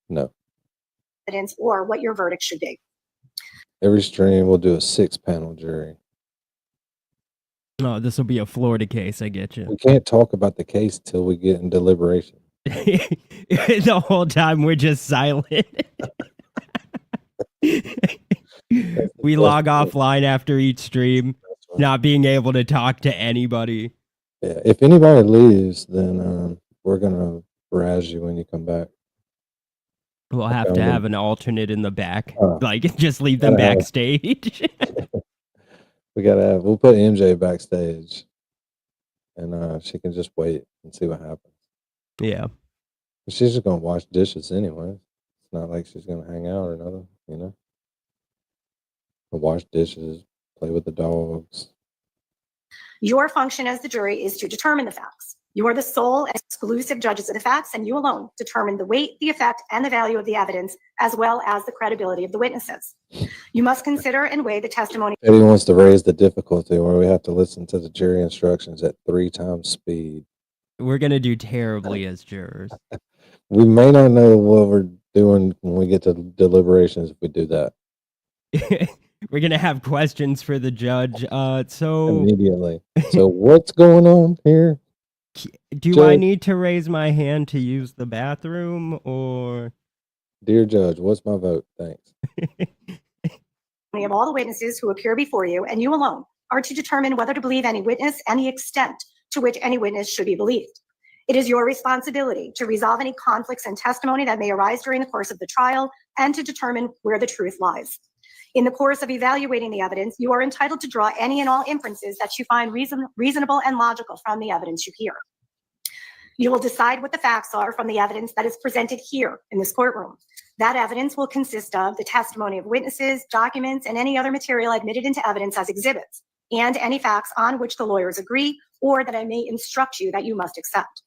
No. Evidence or what your verdict should be. Every stream we'll do a 6-panel jury. Oh, this will be a Florida case, I get you. We can't talk about the case till we get in deliberation. The whole time we're just silent. We log offline after each stream, not being able to talk to anybody. Yeah, if anybody leaves, then we're gonna razz you when you come back. We'll have to have an alternate in the back. Oh. Like, just leave them Gotta have- backstage. We'll put MJ backstage, and she can just wait and see what happens. Yeah. She's just gonna wash dishes anyway. It's not like she's gonna hang out or nothing, you know. We'll wash dishes, play with the dogs. Your function as the jury is to determine the facts. You are the sole and exclusive judges of the facts, and you alone determine the weight, the effect, and the value of the evidence, as well as the credibility of the witnesses. You must consider and weigh the testimony. Eddie wants to raise the difficulty where we have to listen to the jury instructions at 3 times speed. We're going to do terribly as jurors. We may not know what we're doing when we get to deliberations if we do that. We're going to have questions for the judge. So Immediately. So what's going on here? Do Judge. I need to raise my hand to use the bathroom or? Dear Judge, what's my vote? Thanks. Of all the witnesses who appear before you, and you alone, are to determine whether to believe any witness and the extent to which any witness should be believed. It is your responsibility to resolve any conflicts in testimony that may arise during the course of the trial and to determine where the truth lies. In the course of evaluating the evidence, you are entitled to draw any and all inferences that you find reasonable and logical from the evidence you hear. You will decide what the facts are from the evidence that is presented here in this courtroom. That evidence will consist of the testimony of witnesses, documents, and any other material admitted into evidence as exhibits, and any facts on which the lawyers agree or that I may instruct you that you must accept.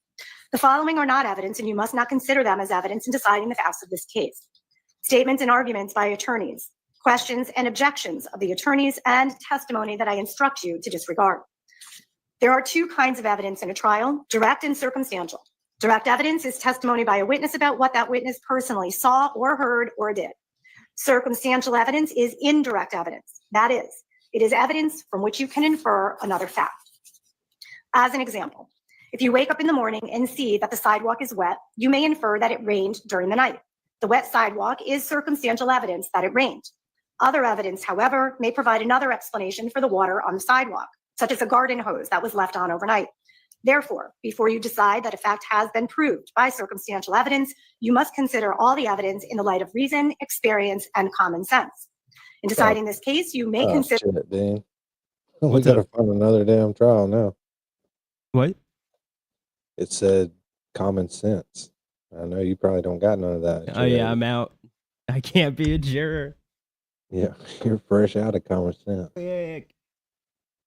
The following are not evidence, and you must not consider them as evidence in deciding the facts of this case. Statements and arguments by attorneys, questions and objections of the attorneys, and testimony that I instruct you to disregard. There are 2 kinds of evidence in a trial, direct and circumstantial. Direct evidence is testimony by a witness about what that witness personally saw or heard or did. Circumstantial evidence is indirect evidence. That is, it is evidence from which you can infer another fact. As an example, if you wake up in the morning and see that the sidewalk is wet, you may infer that it rained during the night. The wet sidewalk is circumstantial evidence that it rained. Other evidence, however, may provide another explanation for the water on the sidewalk, such as a garden hose that was left on overnight. Therefore, before you decide that a fact has been proved by circumstantial evidence, you must consider all the evidence in the light of reason, experience, and common sense. In deciding this case, you may consider... Shit, Dean. We gotta find another damn trial now. What? It said common sense. I know you probably don't got none of that. Oh, yeah, I'm out. I can't be a juror. Yeah, you're fresh out of common sense. Quick.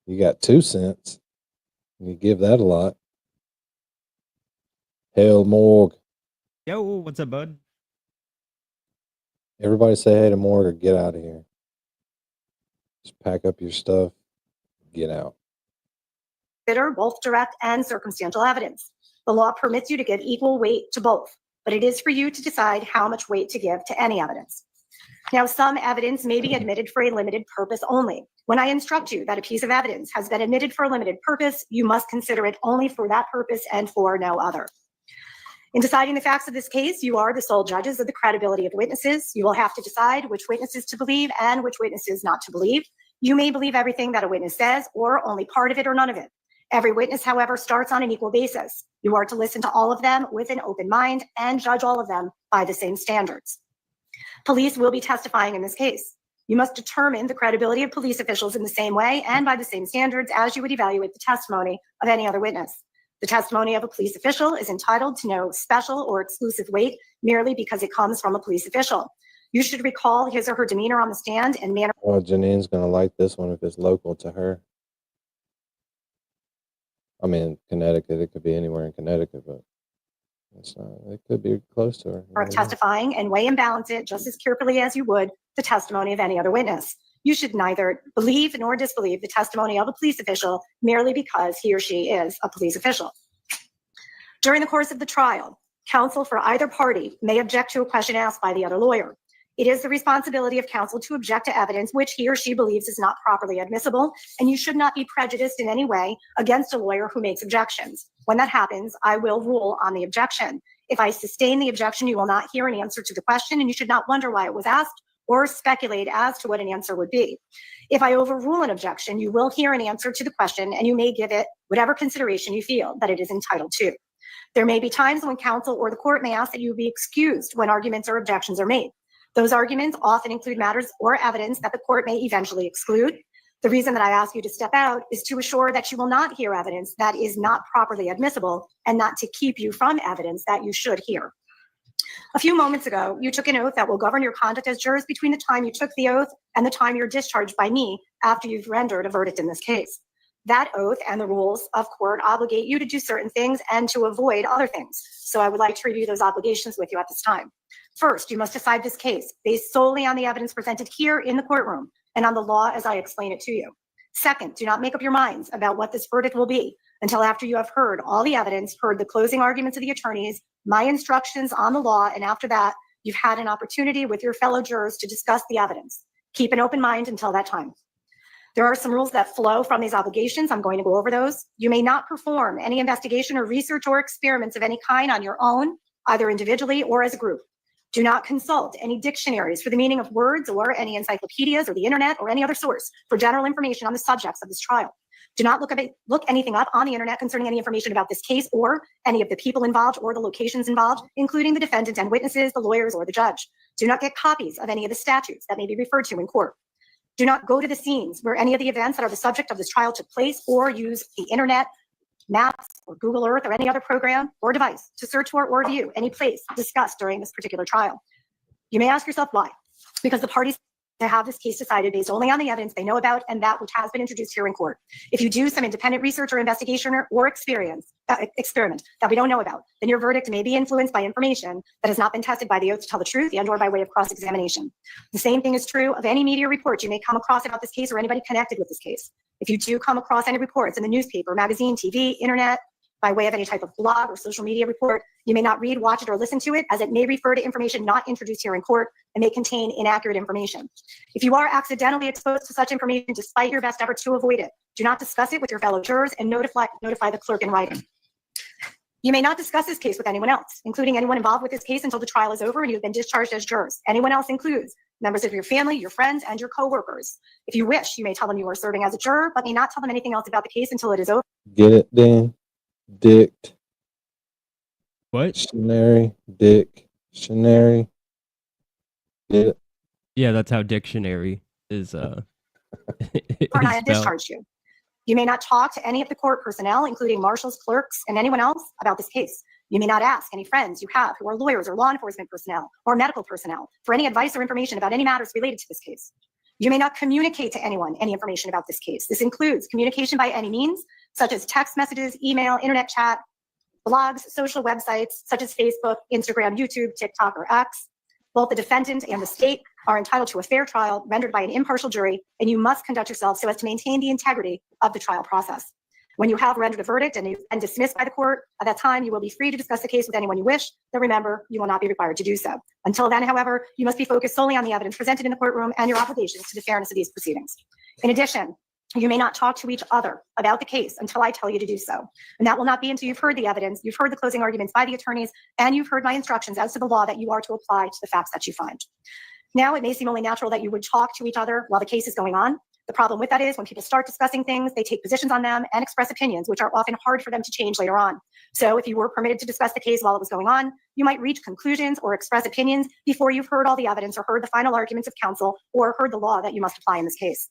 You got 2 cents. You give that a lot. Hell, Morg. Yo, what's up, bud? Everybody say hey to Morg or get out of here. Just pack up your stuff. Get out. Consider both direct and circumstantial evidence. The law permits you to give equal weight to both, but it is for you to decide how much weight to give to any evidence. Now, some evidence may be admitted for a limited purpose only. When I instruct you that a piece of evidence has been admitted for a limited purpose, you must consider it only for that purpose and for no other. In deciding the facts of this case, you are the sole judges of the credibility of witnesses. You will have to decide which witnesses to believe and which witnesses not to believe. You may believe everything that a witness says, or only part of it or none of it. Every witness, however, starts on an equal basis. You are to listen to all of them with an open mind and judge all of them by the same standards. Police will be testifying in this case. You must determine the credibility of police officials in the same way and by the same standards as you would evaluate the testimony of any other witness. The testimony of a police official is entitled to no special or exclusive weight merely because it comes from a police official. You should recall his or her demeanor on the stand and manner. Oh, Janine's gonna like this one if it's local to her. I mean, Connecticut. It could be anywhere in Connecticut, but It could be close to her. Of testifying and weigh and balance it just as carefully as you would the testimony of any other witness. You should neither believe nor disbelieve the testimony of a police official merely because he or she is a police official. During the course of the trial, counsel for either party may object to a question asked by the other lawyer. It is the responsibility of counsel to object to evidence which he or she believes is not properly admissible, and you should not be prejudiced in any way against a lawyer who makes objections. When that happens, I will rule on the objection. If I sustain the objection, you will not hear an answer to the question, and you should not wonder why it was asked or speculate as to what an answer would be. If I overrule an objection, you will hear an answer to the question, and you may give it whatever consideration you feel that it is entitled to. There may be times when counsel or the court may ask that you be excused when arguments or objections are made. Those arguments often include matters or evidence that the court may eventually exclude. The reason that I ask you to step out is to assure that you will not hear evidence that is not properly admissible and not to keep you from evidence that you should hear. A few moments ago, you took an oath that will govern your conduct as jurors between the time you took the oath and the time you're discharged by me after you've rendered a verdict in this case. That oath and the rules of court obligate you to do certain things and to avoid other things. So I would like to review those obligations with you at this time. First, you must decide this case based solely on the evidence presented here in the courtroom and on the law as I explain it to you. Second, do not make up your minds about what this verdict will be until after you have heard all the evidence, heard the closing arguments of the attorneys, my instructions on the law, and after that, you've had an opportunity with your fellow jurors to discuss the evidence. Keep an open mind until that time. There are some rules that flow from these obligations. I'm going to go over those. You may not perform any investigation or research or experiments of any kind on your own, either individually or as a group. Do not consult any dictionaries for the meaning of words or any encyclopedias or the internet or any other source for general information on the subjects of this trial. Do not look anything up on the internet concerning any information about this case or any of the people involved or the locations involved, including the defendant and witnesses, the lawyers, or the judge. Do not get copies of any of the statutes that may be referred to in court. Do not go to the scenes where any of the events that are the subject of this trial took place or use the internet, maps, or Google Earth or any other program or device to search for or view any place discussed during this particular trial. You may ask yourself why. Because the parties to have this case decided based only on the evidence they know about and that which has been introduced here in court. If you do some independent research or investigation or experiment that we don't know about, then your verdict may be influenced by information that has not been tested by the oath to tell the truth and or by way of cross-examination. The same thing is true of any media report you may come across about this case or anybody connected with this case. If you do come across any reports in the newspaper, magazine, TV, internet, by way of any type of blog or social media report, you may not read, watch it, or listen to it, as it may refer to information not introduced here in court and may contain inaccurate information. If you are accidentally exposed to such information despite your best efforts to avoid it, do not discuss it with your fellow jurors and notify the clerk in writing. You may not discuss this case with anyone else, including anyone involved with this case until the trial is over and you've been discharged as jurors. Anyone else includes members of your family, your friends, and your co-workers. If you wish, you may tell them you are serving as a juror, but may not tell them anything else about the case until it is over. Get it, Dan? Dict. What? Dictionary. Get it? Yeah, that's how dictionary is. Or I have discharged you. You may not talk to any of the court personnel, including marshals, clerks, and anyone else about this case. You may not ask any friends you have who are lawyers or law enforcement personnel or medical personnel for any advice or information about any matters related to this case. You may not communicate to anyone any information about this case. This includes communication by any means, such as text messages, email, internet chat, blogs, social websites, such as Facebook, Instagram, YouTube, TikTok, or X. Both the defendant and the state are entitled to a fair trial rendered by an impartial jury, and you must conduct yourself so as to maintain the integrity of the trial process. When you have rendered a verdict and you've been dismissed by the court, at that time, you will be free to discuss the case with anyone you wish, but remember, you will not be required to do so. Until then, however, you must be focused solely on the evidence presented in the courtroom and your obligations to the fairness of these proceedings. In addition, you may not talk to each other about the case until I tell you to do so. And that will not be until you've heard the evidence, you've heard the closing arguments by the attorneys, and you've heard my instructions as to the law that you are to apply to the facts that you find. Now, it may seem only natural that you would talk to each other while the case is going on. The problem with that is when people start discussing things, they take positions on them and express opinions, which are often hard for them to change later on. So if you were permitted to discuss the case while it was going on, you might reach conclusions or express opinions before you've heard all the evidence or heard the final arguments of counsel or heard the law that you must apply in this case.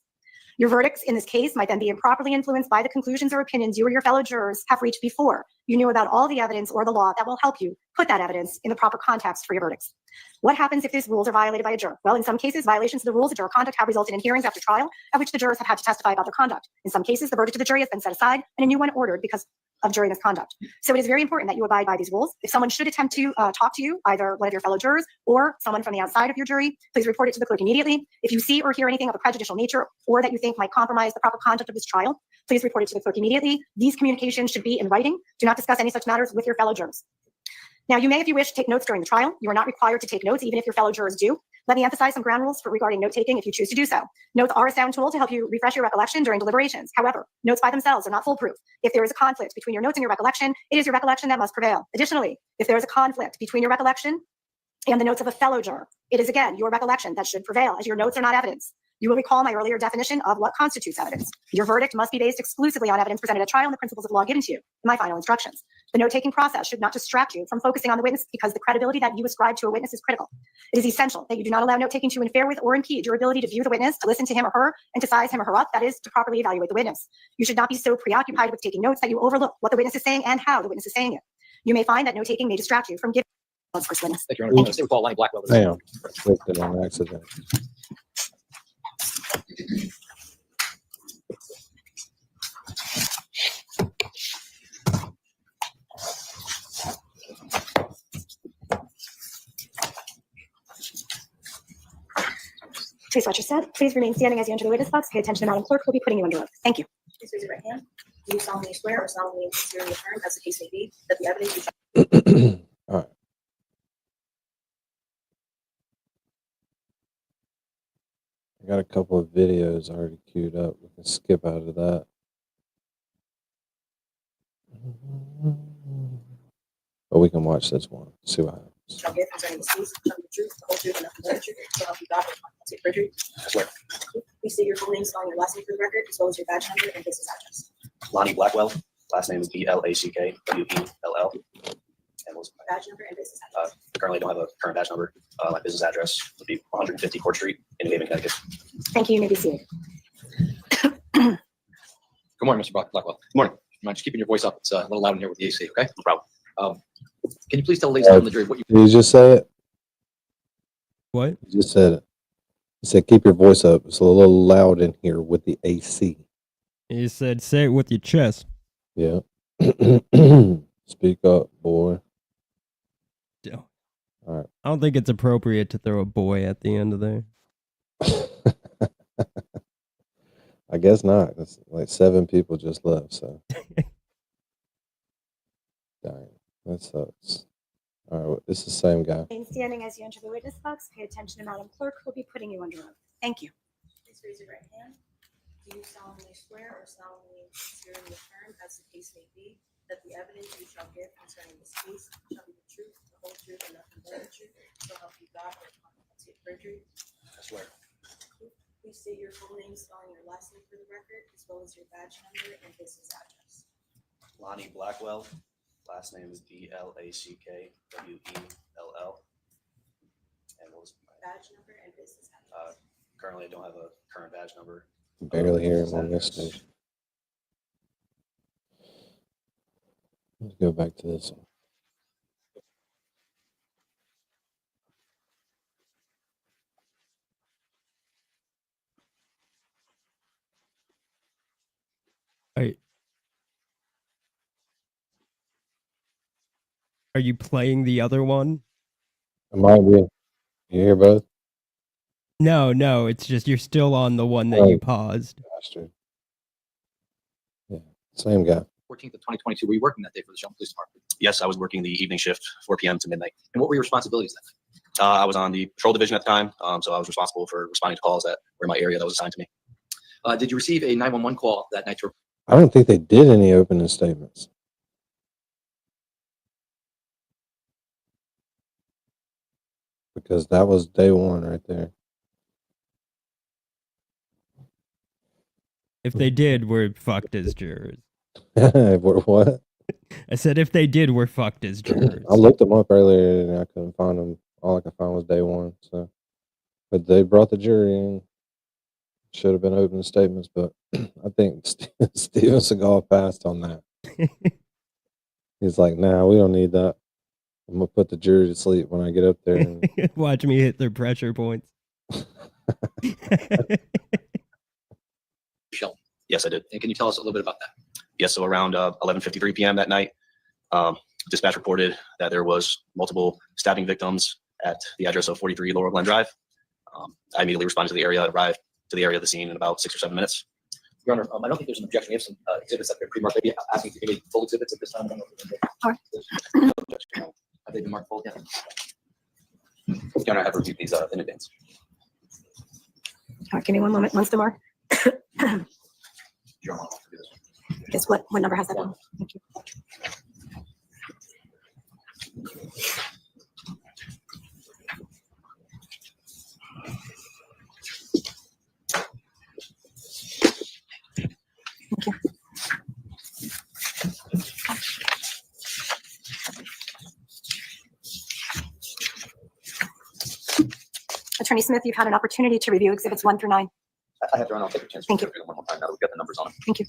Your verdicts in this case might then be improperly influenced by the conclusions or opinions you or your fellow jurors have reached before you knew about all the evidence or the law that will help you put that evidence in the proper context for your verdicts. What happens if these rules are violated by a juror? Well, in some cases, violations of the rules of juror conduct have resulted in hearings after trial at which the jurors have had to testify about their conduct. In some cases, the verdict of the jury has been set aside and a new one ordered because of jury misconduct. So it is very important that you abide by these rules. If someone should attempt to talk to you, either one of your fellow jurors or someone from the outside of your jury, please report it to the clerk immediately. If you see or hear anything of a prejudicial nature or that you think might compromise the proper conduct of this trial, please report it to the clerk immediately. These communications should be in writing. Do not discuss any such matters with your fellow jurors. Now, you may, if you wish, take notes during the trial. You are not required to take notes, even if your fellow jurors do. Let me emphasize some ground rules regarding note-taking if you choose to do so. Notes are a sound tool to help you refresh your recollection during deliberations. However, notes by themselves are not foolproof. If there is a conflict between your notes and your recollection, it is your recollection that must prevail. Additionally, if there is a conflict between your recollection and the notes of a fellow juror, it is again your recollection that should prevail, as your notes are not evidence. You will recall my earlier definition of what constitutes evidence. Your verdict must be based exclusively on evidence presented at trial and the principles of law given to you in my final instructions. The note-taking process should not distract you from focusing on the witness because the credibility that you ascribe to a witness is critical. It is essential that you do not allow note-taking to interfere with or impede your ability to view the witness, to listen to him or her, and to size him or her up, that is, to properly evaluate the witness. You should not be so preoccupied with taking notes that you overlook what the witness is saying and how the witness is saying it. You may find that note-taking may distract you from giving the first witness. Thank you, Your Honor. Let's recall Lonnie Blackwell. Damn, clicked it on accident. Please watch your step. Please remain standing as you enter the witness box. Pay attention to Madam Clerk, who will be putting you under oath. Thank you. Please raise your right hand. Do you solemnly swear or solemnly and sincerely affirm, as the case may be, that the evidence you All right. I got a couple of videos already queued up. We can skip out of that. But we can watch this one. See what happens. shall give concerning this case shall be the truth, the whole truth, and nothing but the truth. So help you God, or take perjury. I swear. Please state your full name, spelling your last name for the record, as well as your badge number and business address. Lonnie Blackwell. Last name is Blackwell. And was Badge number and business address. currently don't have a current badge number. My business address would be 150 Court Street in New Haven, Connecticut. Thank you. You may be seated. Good morning, Mr. Blackwell. Good morning. Mind just keeping your voice up? It's a little loud in here with the AC, okay? No problem. Can you please tell the ladies and the jury what you... Did you just say it? What? You just said it. You said keep your voice up. It's a little loud in here with the AC. You said say it with your chest. Yeah. Speak up, boy. All right. I don't think it's appropriate to throw a boy at the end of there. I guess not. It's like 7 people just left, so. Dang, that sucks. All right, well, it's the same guy. Remain standing as you enter the witness box. Pay attention to Madam Clerk, who will be putting you under oath. Thank you. Please raise your right hand. Do you solemnly swear or solemnly and sincerely affirm, as the case may be, that the evidence you shall give concerning this case shall be the truth, the whole truth, and nothing but the truth? So help you God, or take perjury. I swear. Please state your full name, spelling your last name for the record, as well as your badge number and business address. Lonnie Blackwell. Last name is Blackwell. And what was my Badge number and business address. currently I don't have a current badge number. Barely hear him on this station. Let's go back to this one. Are you playing the other one? It might be. You hear both? No, it's just you're still on the one that Oh. you paused. Bastard. Yeah, same guy. 14th of 2022, were you working that day for the Shelton Police Department? Yes, I was working the evening shift, 4 p.m. to midnight. And what were your responsibilities then? I was on the patrol division at the time, so I was responsible for responding to calls that were in my area that was assigned to me. Did you receive a 911 call that night to... I don't think they did any opening statements. Because that was day one right there. If they did, we're fucked as jurors. What? I said if they did, we're fucked as jurors. I looked them up earlier and I couldn't find them. All I could find was day one. So, but they brought the jury in. Should have been opening statements, but I think Steven Seagal passed on that. He's like, nah, we don't need that. I'm gonna put the jury to sleep when I get up there. And... Watch me hit their pressure points. Shelton. Yes, I did. And can you tell us a little bit about that? Yes, so around 11:53 p.m. that night, dispatch reported that there was multiple stabbing victims at the address of 43 Laurel Glen Drive. I immediately responded to the area, arrived to the area of the scene in about 6 or 7 minutes. Your Honor, I don't think there's an objection. We have some exhibits up there pre-marked. Maybe asking to give me full exhibits at this time. I don't know if Sure. have they been marked full yet? Your Honor, I have reviewed these in advance. All right, give me one moment. Once the mark. Your Honor, Guess what number has that on? Thank you. Thank you. Attorney Smith, you've had an opportunity to review exhibits 1 through 9. I have to run. I'll take a chance. Thank you. One more time now that we've got the numbers on them. Thank you.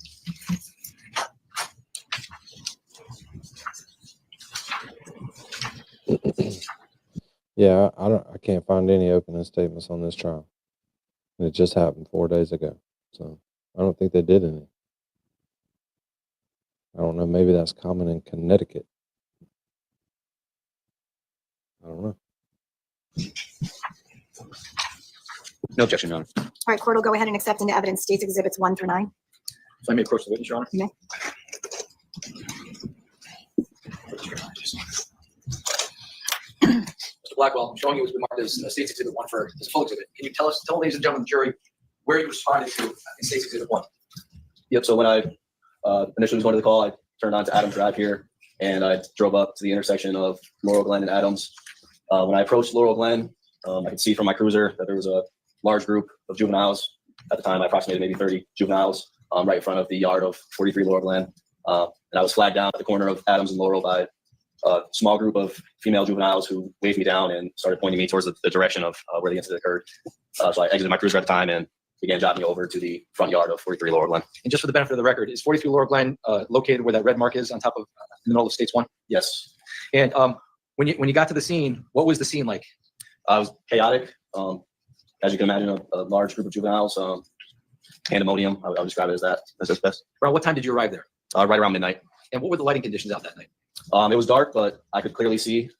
Yeah, I can't find any opening statements on this trial. And it just happened 4 days ago. So I don't think they did any. I don't know, maybe that's common in Connecticut. I don't know. No objection, Your Honor. All right, court will go ahead and accept into evidence states exhibits 1 through 9. So I may approach the witness, Your Honor. You may. Mr. Blackwell, I'm showing you what's been marked as State's Exhibit 1 for this full exhibit. Can you tell ladies and gentlemen of the jury, where you responded to in State's Exhibit 1? Yep. So when I initially was going to the call, I turned on to Adams Drive here, and I drove up to the intersection of Laurel Glen and Adams. When I approached Laurel Glen, I could see from my cruiser that there was a large group of juveniles. At the time, I approximated maybe 30 juveniles right in front of the yard of 43 Laurel Glen. And I was flagged down at the corner of Adams and Laurel by a small group of female juveniles who waved me down and started pointing me towards the direction of where the incident occurred. So I exited my cruiser at the time and began jogging over to the front yard of 43 Laurel Glen. And just for the benefit of the record, is 43 Laurel Glen located where that red mark is on top of, in the middle of States 1? Yes. And when you got to the scene, what was the scene like? It was chaotic. As you can imagine, a large group of juveniles, pandemonium. I'll describe it as that. That's best. Around what time did you arrive there? Right around midnight. And what were the lighting conditions out that night? It was dark, but I could clearly see,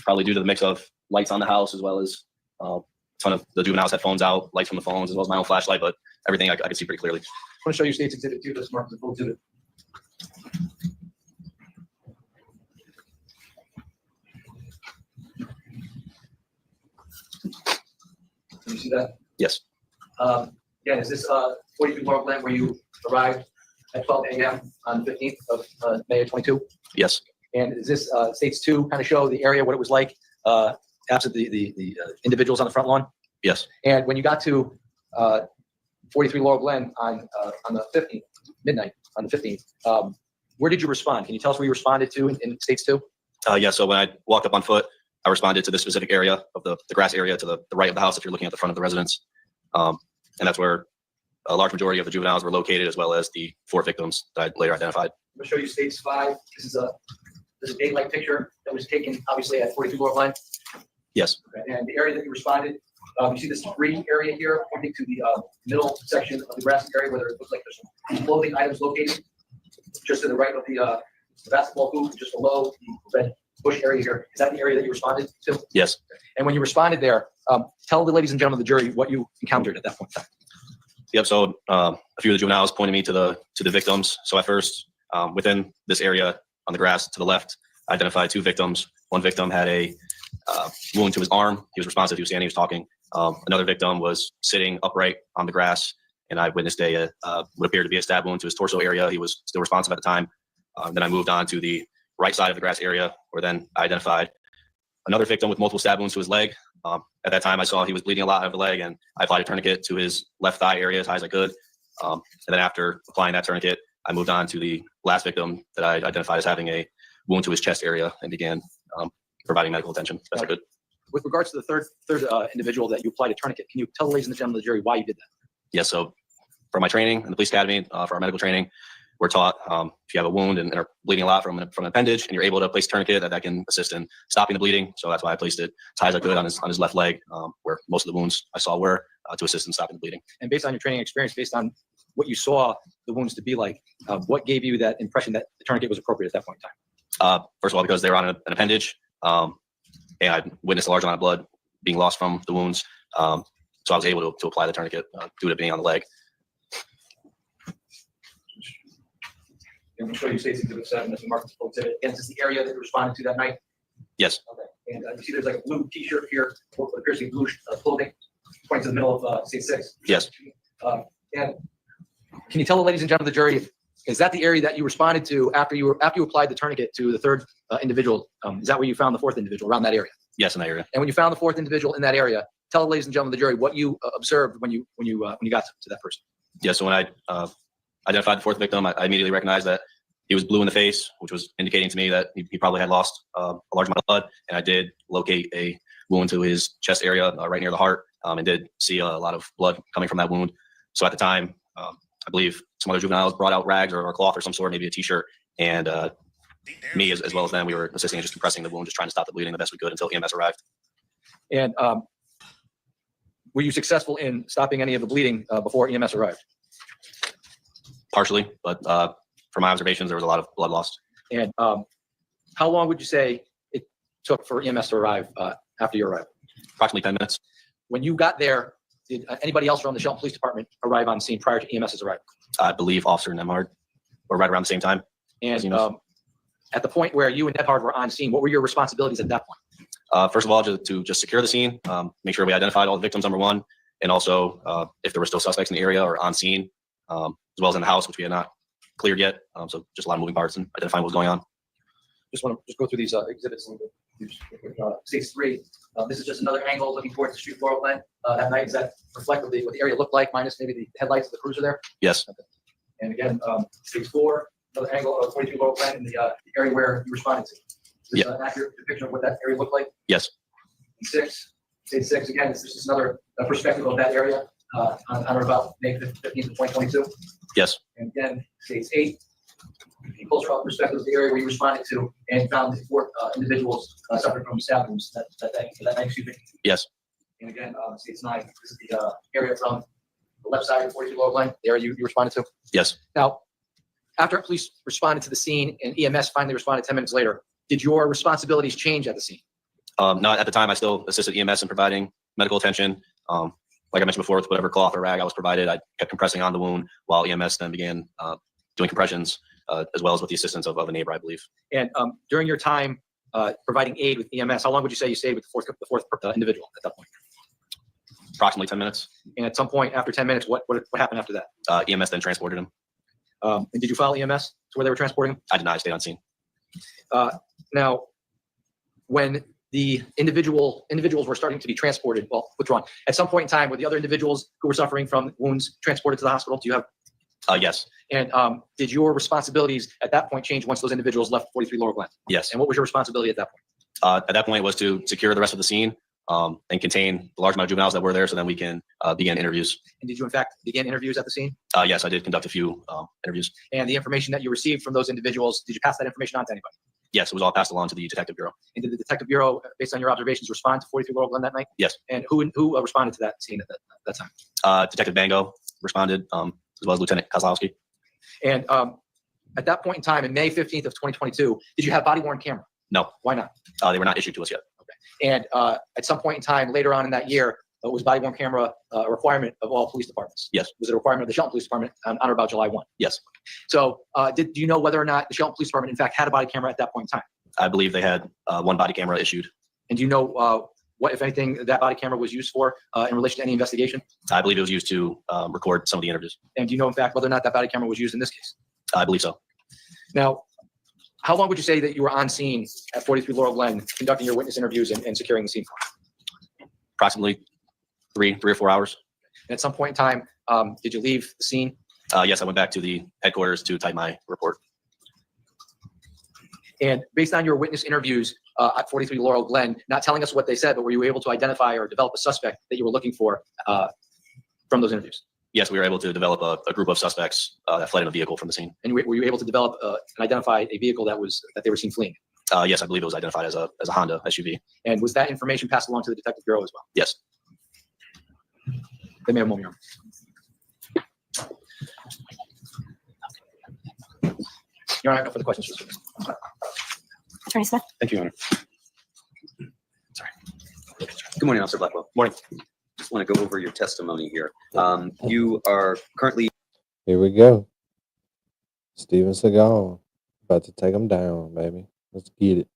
probably due to the mix of lights on the house, as well as a ton of the juveniles had phones out, lights from the phones, as well as my own flashlight, but everything I could see pretty clearly. I want to show you State's Exhibit 2. This marks the full exhibit. Can you see that? Yes. Again, is this 43 Laurel Glen where you arrived at 12 a.m. on the 15th of May of 22? Yes. And is this States 2 kind of show the area, what it was like, absent the individuals on the front lawn? Yes. And when you got to 43 Laurel Glen on the 15th, midnight on the 15th, where did you respond? Can you tell us where you responded to in States 2? Yeah, so when I walked up on foot, I responded to the specific area of the grass area to the right of the house if you're looking at the front of the residence. And that's where a large majority of the juveniles were located, as well as the 4 victims that I later identified. I'm going to show you States 5. This is a daylight picture that was taken, obviously, at 43 Laurel Glen. Yes. And the area that you responded, you see this green area here, pointing to the middle section of the grassy area where it looks like there's some clothing items located just to the right of the basketball hoop, just below the red bush area here. Is that the area that you responded to? Yes. And when you responded there, tell the ladies and gentlemen of the jury what you encountered at that point in time. Yep. So a few of the juveniles pointed me to the victims. So at first, within this area on the grass to the left, I identified 2 victims. One victim had a wound to his arm. He was responsive. He was standing. He was talking. Another victim was sitting upright on the grass, and I witnessed what appeared to be a stab wound to his torso area. He was still responsive at the time. Then I moved on to the right side of the grass area, where then I identified another victim with multiple stab wounds to his leg. At that time, I saw he was bleeding a lot out of the leg, and I applied a tourniquet to his left thigh area as high as I could. And then after applying that tourniquet, I moved on to the last victim that I identified as having a wound to his chest area and began providing medical attention as best I could. With regards to the third individual that you applied a tourniquet, can you tell the ladies and gentlemen of the jury why you did that? Yes. So for my training in the police academy, for our medical training, we're taught if you have a wound and are bleeding a lot from an appendage and you're able to place a tourniquet, that can assist in stopping the bleeding. So that's why I placed it as high as I could on his left leg, where most of the wounds I saw were, to assist in stopping the bleeding. And based on your training experience, based on what you saw the wounds to be like, what gave you that impression that the tourniquet was appropriate at that point in time? First of all, because they were on an appendage, and I witnessed a large amount of blood being lost from the wounds. So I was able to apply the tourniquet due to it being on the leg. I'm sure you say it's Exhibit 7, Mr. Marcus exhibit. And this is the area that you responded to that night? Yes. Okay. And you see there's like a blue T-shirt here, what appears to be blue clothing, pointing to the middle of State 6. Yes. And can you tell the ladies and gentlemen of the jury, is that the area that you responded to after you applied the tourniquet to the third individual? Is that where you found the fourth individual, around that area? Yes, in that area. And when you found the fourth individual in that area, tell the ladies and gentlemen of the jury what you observed when you got to that person. Yeah, so when I identified the fourth victim, I immediately recognized that he was blue in the face, which was indicating to me that he probably had lost a large amount of blood. And I did locate a wound to his chest area right near the heart, and did see a lot of blood coming from that wound. So at the time, I believe some other juveniles brought out rags or a cloth or some sort, maybe a T-shirt, and me as well as them, we were assisting in just compressing the wound, just trying to stop the bleeding the best we could until EMS arrived. And were you successful in stopping any of the bleeding before EMS arrived? Partially, but from my observations, there was a lot of blood lost. And how long would you say it took for EMS to arrive after your arrival? Approximately 10 minutes. When you got there, did anybody else from the Shelton Police Department arrive on scene prior to EMS's arrival? I believe Officer Nemhard were right around the same time. And at the point where you and Nemhard were on scene, what were your responsibilities at that point? First of all, to just secure the scene, make sure we identified all the victims, number one, and also if there were still suspects in the area or on scene, as well as in the house, which we had not cleared yet. So just a lot of moving parts and identifying what was going on. Just want to go through these exhibits a little bit. Stage 3. This is just another angle looking towards the street Laurel Glen. That night, is that reflect what the area looked like, minus maybe the headlights of the cruiser there? Yes. Okay. And again, stage 4, another angle of 42 Laurel Glen in the area where you responded to. Is this an accurate depiction of what that area looked like? Yes. And stage 6, again, this is another perspective of that area on or about May 15th of 2022. Yes. And again, stage 8, closer up perspective of the area where you responded to and found 4 individuals suffering from stab wounds that night, excuse me. Yes. And again, stage 9, this is the area from the left side of 42 Laurel Glen, the area you responded to. Yes. Now, after police responded to the scene and EMS finally responded 10 minutes later, did your responsibilities change at the scene? Not at the time. I still assisted EMS in providing medical attention. Like I mentioned before, with whatever cloth or rag I was provided, I kept compressing on the wound while EMS then began doing compressions, as well as with the assistance of a neighbor, I believe. And during your time providing aid with EMS, how long would you say you stayed with the fourth individual at that point? Approximately 10 minutes. And at some point after 10 minutes, what happened after that? EMS then transported him. And did you follow EMS to where they were transporting him? I did not. I stayed on scene. Now, when the individuals were starting to be transported, well, withdrawn, at some point in time, were the other individuals who were suffering from wounds transported to the hospital? Do you have? Yes. And did your responsibilities at that point change once those individuals left 43 Laurel Glen? Yes. And what was your responsibility at that point? At that point was to secure the rest of the scene and contain the large amount of juveniles that were there so then we can begin interviews. And did you, in fact, begin interviews at the scene? Yes, I did conduct a few interviews. And the information that you received from those individuals, did you pass that information on to anybody? Yes, it was all passed along to the Detective Bureau. And did the Detective Bureau, based on your observations, respond to 43 Laurel Glen that night? Yes. And who responded to that scene at that time? Detective Bango responded, as well as Lieutenant Kozlowski. And at that point in time, in May 15th of 2022, did you have body-worn camera? No. Why not? They were not issued to us yet. Okay. And at some point in time later on in that year, was body-worn camera a requirement of all police departments? Yes. Was it a requirement of the Shelton Police Department on or about July 1? Yes. So do you know whether or not the Shelton Police Department, in fact, had a body camera at that point in time? I believe they had one body camera issued. And do you know what, if anything, that body camera was used for in relation to any investigation? I believe it was used to record some of the interviews. And do you know, in fact, whether or not that body camera was used in this case? I believe so. Now, how long would you say that you were on scene at 43 Laurel Glen conducting your witness interviews and securing the scene? Approximately three or 4 hours. And at some point in time, did you leave the scene? Yes, I went back to the headquarters to type my report. And based on your witness interviews at 43 Laurel Glen, not telling us what they said, but were you able to identify or develop a suspect that you were looking for from those interviews? Yes, we were able to develop a group of suspects that fled in a vehicle from the scene. And were you able to develop and identify a vehicle that they were seen fleeing? Yes, I believe it was identified as a Honda SUV. And was that information passed along to the Detective Bureau as well? Yes. They may have moment. Your Honor, no further questions. Attorney Smith. Thank you, Your Honor. Sorry. Good morning, Officer Blackwell. Morning. Just want to go over your testimony here. You are currently. Here we go. Steven Seagal. About to take him down, baby. Let's get it.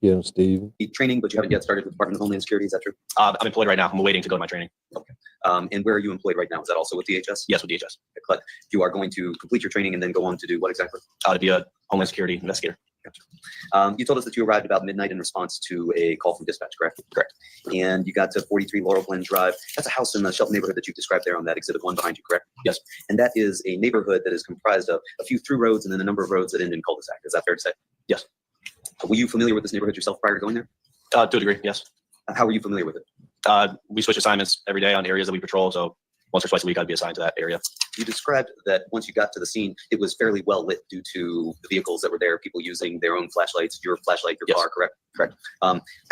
Get him, Steven. Training, but you haven't yet started with the Department of Homeland Security. Is that true? I'm employed right now. I'm waiting to go to my training. Okay. And where are you employed right now? Is that also with DHS? Yes, with DHS. But you are going to complete your training and then go on to do what exactly? To be a Homeland Security investigator. Gotcha. You told us that you arrived about midnight in response to a call from dispatch, correct? Correct. And you got to 43 Laurel Glen Drive. That's a house in the Shelton neighborhood that you described there on that Exhibit 1 behind you, correct? Yes. And that is a neighborhood that is comprised of a few through roads and then a number of roads that end in cul-de-sac. Is that fair to say? Yes. Were you familiar with this neighborhood yourself prior to going there? To a degree, yes. How were you familiar with it? We switch assignments every day on areas that we patrol, so once or twice a week I'd be assigned to that area. You described that once you got to the scene, it was fairly well lit due to the vehicles that were there, people using their own flashlights, your flashlight, your car, correct? Correct.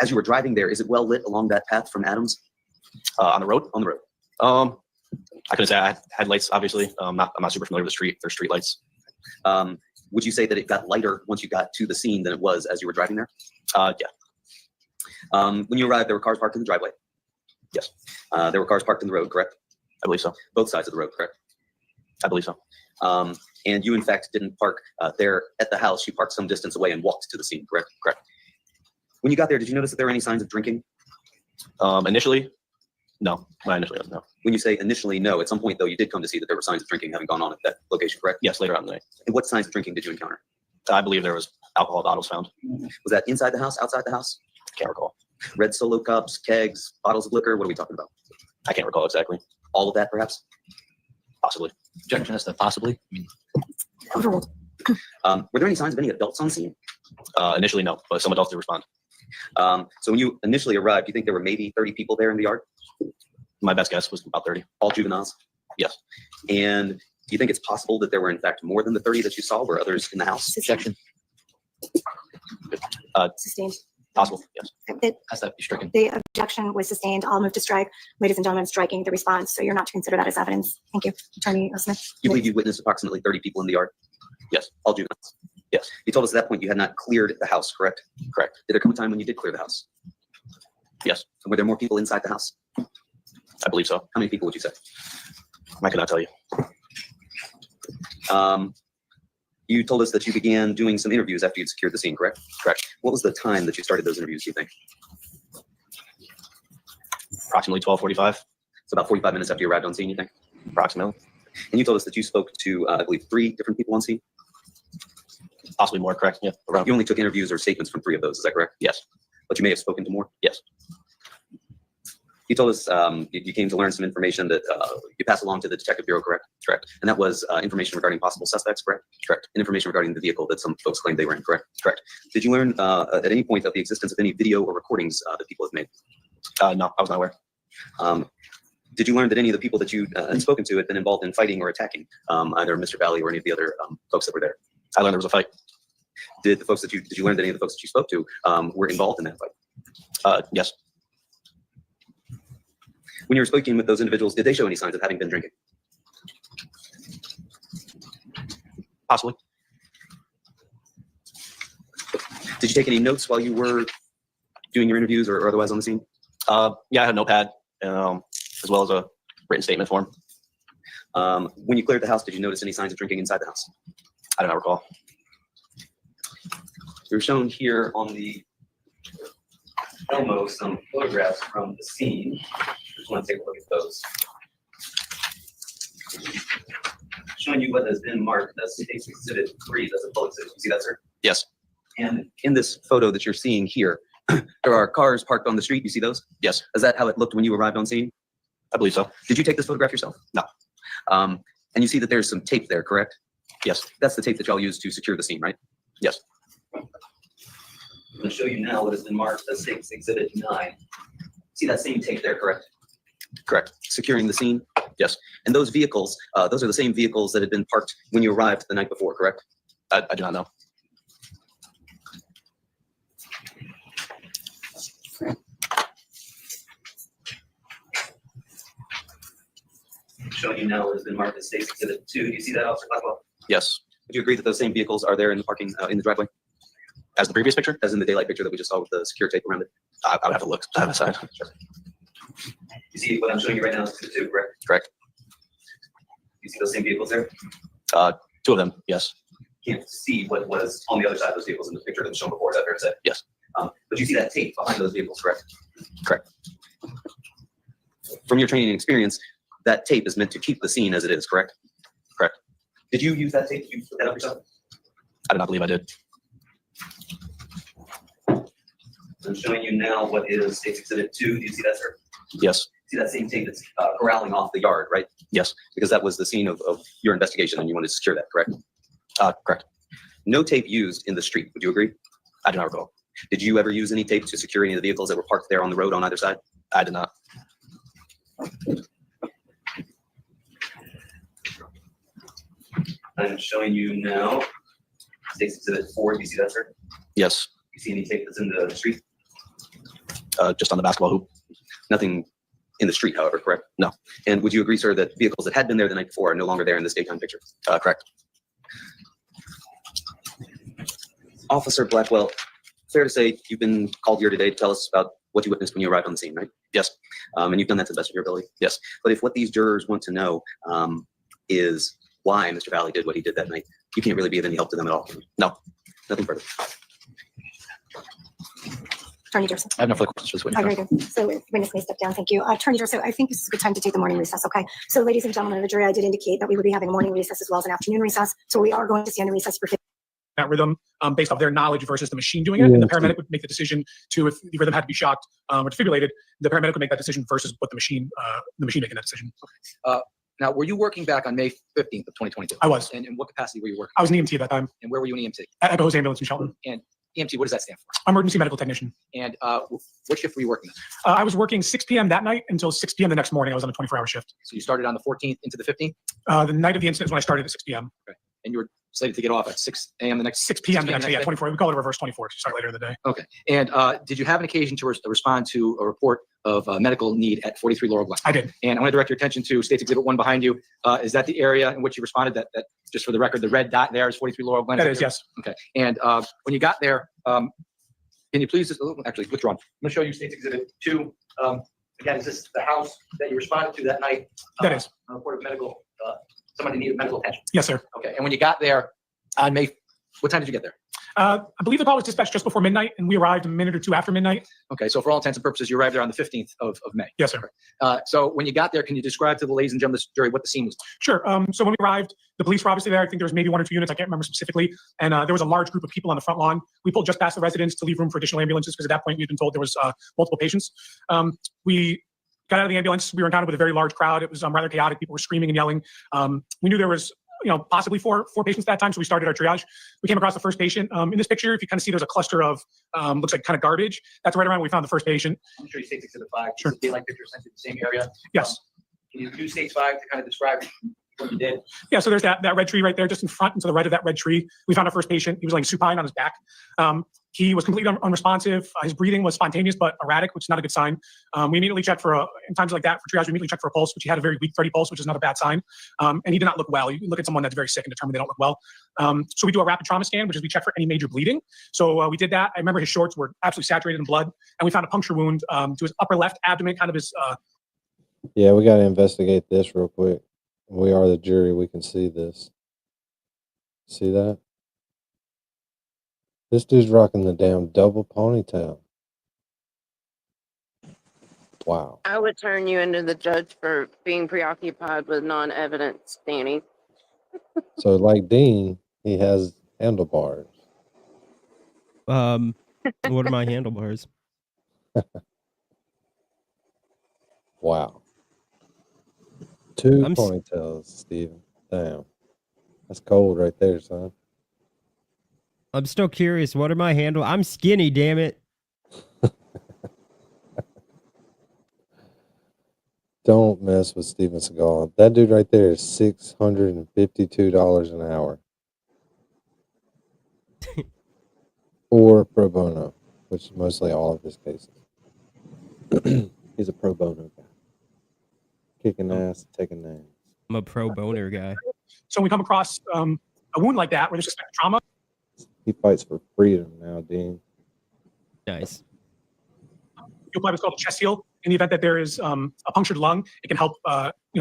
As you were driving there, is it well lit along that path from Adams? On the road? On the road. I couldn't say. I had lights, obviously. I'm not super familiar with the street. There's street lights. Would you say that it got lighter once you got to the scene than it was as you were driving there? Yeah. When you arrived, there were cars parked in the driveway? Yes. There were cars parked in the road, correct? I believe so. Both sides of the road, correct? I believe so. And you, in fact, didn't park there at the house. You parked some distance away and walked to the scene, correct? Correct. When you got there, did you notice that there were any signs of drinking? Initially, no. Initially, no. When you say initially, no, at some point, though, you did come to see that there were signs of drinking having gone on at that location, correct? Yes, later on in the night. And what signs of drinking did you encounter? I believe there was alcohol bottles found. Was that inside the house, outside the house? Can't recall. Red Solo cups, kegs, bottles of liquor, what are we talking about? I can't recall exactly. All of that, perhaps? Possibly. Objection as to possibly? Overruled. Were there any signs of any adults on scene? Initially, no, but some adults did respond. So when you initially arrived, do you think there were maybe 30 people there in the yard? My best guess was about 30. All juveniles? Yes. And do you think it's possible that there were, in fact, more than the 30 that you saw? Were others in the house? Objection. Sustained. Possible, yes. Has that be stricken? The objection was sustained. I'll move to strike. Ladies and gentlemen, striking the response. So you're not to consider that as evidence. Thank you. Attorney Smith. You believe you witnessed approximately 30 people in the yard? Yes. All juveniles? Yes. You told us at that point you had not cleared the house, correct? Correct. Did there come a time when you did clear the house? Yes. And were there more people inside the house? I believe so. How many people would you say? I cannot tell you. You told us that you began doing some interviews after you'd secured the scene, correct? Correct. What was the time that you started those interviews, do you think? Approximately 12:45. So about 45 minutes after you arrived on scene, you think? Approximately. And you told us that you spoke to, I believe, 3 different people on scene? Possibly more, correct? Yeah. Around. You only took interviews or statements from 3 of those, is that correct? Yes. But you may have spoken to more? Yes. You told us you came to learn some information that you passed along to the Detective Bureau, correct? Correct. And that was information regarding possible suspects, correct? Correct. And information regarding the vehicle that some folks claimed they were in, correct? Correct. Did you learn at any point of the existence of any video or recordings that people have made? No, I was not aware. Did you learn that any of the people that you had spoken to had been involved in fighting or attacking either Mr. Valle or any of the other folks that were there? I learned there was a fight. Did you learn that any of the folks that you spoke to were involved in that fight? Yes. When you were speaking with those individuals, did they show any signs of having been drinking? Possibly. Did you take any notes while you were doing your interviews or otherwise on the scene? Yeah, I had a notepad as well as a written statement form. When you cleared the house, did you notice any signs of drinking inside the house? I do not recall. You're shown here on the Elmo some photographs from the scene. Just want to take a look at those. Showing you what has been marked as State's Exhibit 3. That's a full exhibit. You see that, sir? Yes. And in this photo that you're seeing here, there are cars parked on the street. You see those? Yes. Is that how it looked when you arrived on scene? I believe so. Did you take this photograph yourself? No. And you see that there's some tape there, correct? Yes. That's the tape that y'all used to secure the scene, right? Yes. I'm going to show you now what has been marked as State's Exhibit 9. See that same tape there, correct? Correct. Securing the scene? Yes. And those vehicles, those are the same vehicles that had been parked when you arrived the night before, correct? I do not know. Showing you now what has been marked as State's Exhibit 2. Do you see that, Officer Blackwell? Yes. Would you agree that those same vehicles are there in the parking, in the driveway? As the previous picture? As in the daylight picture that we just saw with the secure tape around it? I would have to look side by side. You see what I'm showing you right now is Exhibit 2, correct? Correct. You see those same vehicles there? Two of them, yes. Can't see what was on the other side of those vehicles in the picture that was shown before, is that fair to say? Yes. But you see that tape behind those vehicles, correct? Correct. From your training and experience, that tape is meant to keep the scene as it is, correct? Correct. Did you use that tape? Did you put that up yourself? I do not believe I did. I'm showing you now what is State's Exhibit 2. Do you see that, sir? Yes. See that same tape that's corralling off the yard, right? Yes. Because that was the scene of your investigation and you wanted to secure that, correct? Correct. No tape used in the street. Would you agree? I do not recall. Did you ever use any tape to secure any of the vehicles that were parked there on the road on either side? I did not. I'm showing you now State's Exhibit 4. Do you see that, sir? Yes. You see any tape that's in the street? Just on the basketball hoop. Nothing in the street, however, correct? No. And would you agree, sir, that vehicles that had been there the night before are no longer there in this daytime picture? Correct. Officer Blackwell, fair to say you've been called here today to tell us about what you witnessed when you arrived on the scene, right? Yes. And you've done that to the best of your ability? Yes. But if what these jurors want to know is why Mr. Valle did what he did that night, you can't really be of any help to them at all, can you? No. Nothing further. Attorney Joseph. I have no further questions for this Oh, witness. very good. So witness may step down. Thank you. Attorney Joseph, I think this is a good time to take the morning recess, okay? So ladies and gentlemen of the jury, I did indicate that we would be having a morning recess as well as an afternoon recess. So we are going to stand in recess for 15 that rhythm based off their knowledge versus the machine doing it. And the paramedic would make the decision to, if the rhythm had to be shocked or defibrillated, the paramedic would make that decision versus what the machine making that decision. Now, were you working back on May 15th of 2022? I was. And in what capacity were you working? I was an EMT at that time. And where were you an EMT? At Echo's Ambulance in Shelton. And EMT, what does that stand for? Emergency medical technician. And what shift were you working on? I was working 6 p.m. that night until 6 p.m. the next morning. I was on a 24-hour shift. So you started on the 14th into the 15th? The night of the incident is when I started at 6 p.m. Okay. And you were slated to get off at 6 a.m. the next 6 p.m. the next day. Yeah, day? 24. We call it a reverse 24 to start later in the day. Okay. And did you have an occasion to respond to a report of medical need at 43 Laurel Glen? I did. And I want to direct your attention to State's Exhibit 1 behind you. Is that the area in which you responded? That just for the record, the red dot there is 43 Laurel Glen? That is, yes. Okay. And when you got there, can you please just, actually, withdraw. I'm going to show you State's Exhibit 2. Again, is this the house that you responded to that night? That is. A report of medical, somebody needed medical attention? Yes, sir. Okay. And when you got there on May, what time did you get there? I believe the call was dispatched just before midnight, and we arrived a minute or two after midnight. Okay, so for all intents and purposes, you arrived there on the 15th of May. Yes, sir. So when you got there, can you describe to the ladies and gentlemen of the jury what the scene was? Sure. So when we arrived, the police were obviously there. I think there was maybe 1 or 2 units. I can't remember specifically. And there was a large group of people on the front lawn. We pulled just past the residence to leave room for additional ambulances because at that point we'd been told there was multiple patients. We got out of the ambulance. We were encountered with a very large crowd. It was rather chaotic. People were screaming and yelling. We knew there was possibly four patients at that time. So we started our triage. We came across the first patient. In this picture, if you kind of see, there's a cluster of, looks like kind of garbage. That's right around where we found the first patient. I'm sure you State's Exhibit 5. Sure. This is daylight picture essentially the same area. Yes. Can you do State's 5 to kind of describe what you did? Yeah, so there's that red tree right there, just in front and to the right of that red tree. We found our first patient. He was laying supine on his back. He was completely unresponsive. His breathing was spontaneous but erratic, which is not a good sign. We immediately checked for, in times like that, for triage, we immediately checked for a pulse, which he had a very weak 30 pulse, which is not a bad sign. And he did not look well. You look at someone that's very sick and determine they don't look well. So we do a rapid trauma scan, which is we check for any major bleeding. So we did that. I remember his shorts were absolutely saturated in blood. And we found a puncture wound to his upper left abdomen, kind of his... Yeah, we got to investigate this real quick. We are the jury. We can see this. See that? This dude's rocking the damn double ponytail. Wow. I would turn you into the judge for being preoccupied with non-evidence, Danny. So like Dean, he has handlebars. What are my handlebars? Wow. 2 ponytails, Steven. Damn. That's cold right there, son. I'm still curious. What are my handle? I'm skinny, damn it. Don't mess with Steven Seagal. That dude right there is $652 an hour. Or pro bono, which is mostly all of his cases. He's a pro bono guy. Kicking ass, taking names. I'm a pro boner guy. So when we come across a wound like that where there's suspected trauma, He fights for freedom now, Dean. Nice. you apply what's called a chest seal. In the event that there is a punctured lung, it can help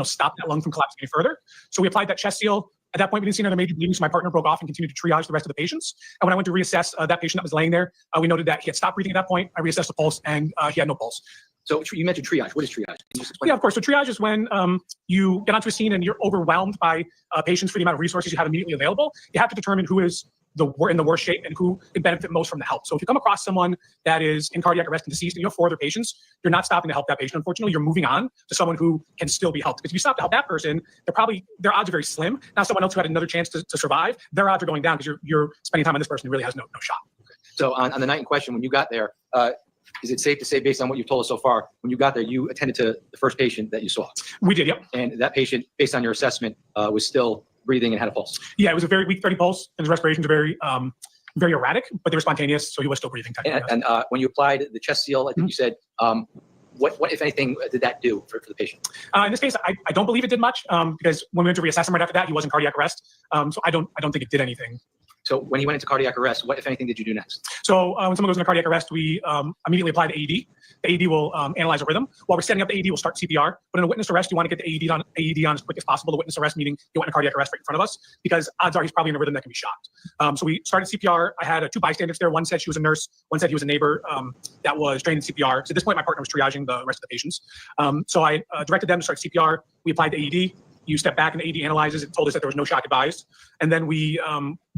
stop that lung from collapsing any further. So we applied that chest seal. At that point, we didn't see another major bleeding, so my partner broke off and continued to triage the rest of the patients. And when I went to reassess that patient that was laying there, we noted that he had stopped breathing at that point. I reassessed the pulse, and he had no pulse. So you mentioned triage. What is triage? Can you just explain? Yeah, of course. So triage is when you get onto a scene and you're overwhelmed by patients for the amount of resources you have immediately available. You have to determine who is in the worst shape and who could benefit most from the help. So if you come across someone that is in cardiac arrest and deceased and you have 4 other patients, you're not stopping to help that patient. Unfortunately, you're moving on to someone who can still be helped. Because if you stop to help that person, their odds are very slim. Now someone else who had another chance to survive, their odds are going down because you're spending time on this person who really has no shot. So on the night in question, when you got there, is it safe to say, based on what you've told us so far, when you got there, you attended to the first patient that you saw? We did, yep. And that patient, based on your assessment, was still breathing and had a pulse? Yeah, it was a very weak 30 pulse, and his respirations are very erratic, but they were spontaneous, so he was still breathing. And when you applied the chest seal, I think you said, what, if anything, did that do for the patient? In this case, I don't believe it did much because when we went to reassess him right after that, he was in cardiac arrest. So I don't think it did anything. So when he went into cardiac arrest, what, if anything, did you do next? So when someone goes into cardiac arrest, we immediately apply the AED. The AED will analyze a rhythm. While we're setting up the AED, we'll start CPR. But in a witness arrest, you want to get the AED on as quick as possible. The witness arrest meaning you went into cardiac arrest right in front of us because odds are he's probably in a rhythm that can be shocked. So we started CPR. I had 2 bystanders there. One said she was a nurse. One said he was a neighbor that was trained in CPR. So at this point, my partner was triaging the rest of the patients. So I directed them to start CPR. We applied the AED. You step back and the AED analyzes. It told us that there was no shock advised. And then we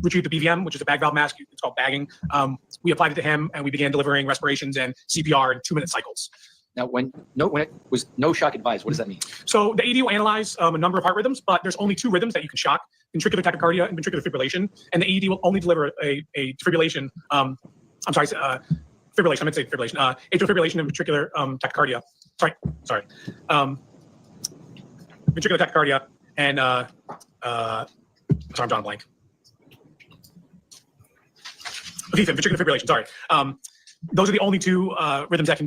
retrieved the BVM, which is a bag valve mask. It's called bagging. We applied it to him and we began delivering respirations and CPR in 2-minute cycles. Now, when it was no shock advised, what does that mean? So the AED will analyze a number of heart rhythms, but there's only 2 rhythms that you can shock: ventricular tachycardia and ventricular fibrillation. And the AED will only deliver a fibrillation. Fibrillation. I meant to say fibrillation. Atrial fibrillation and ventricular tachycardia. Sorry. Ventricular tachycardia and sorry, I'm drawing a blank. Okay, ventricular fibrillation. Sorry. Those are the only 2 rhythms that can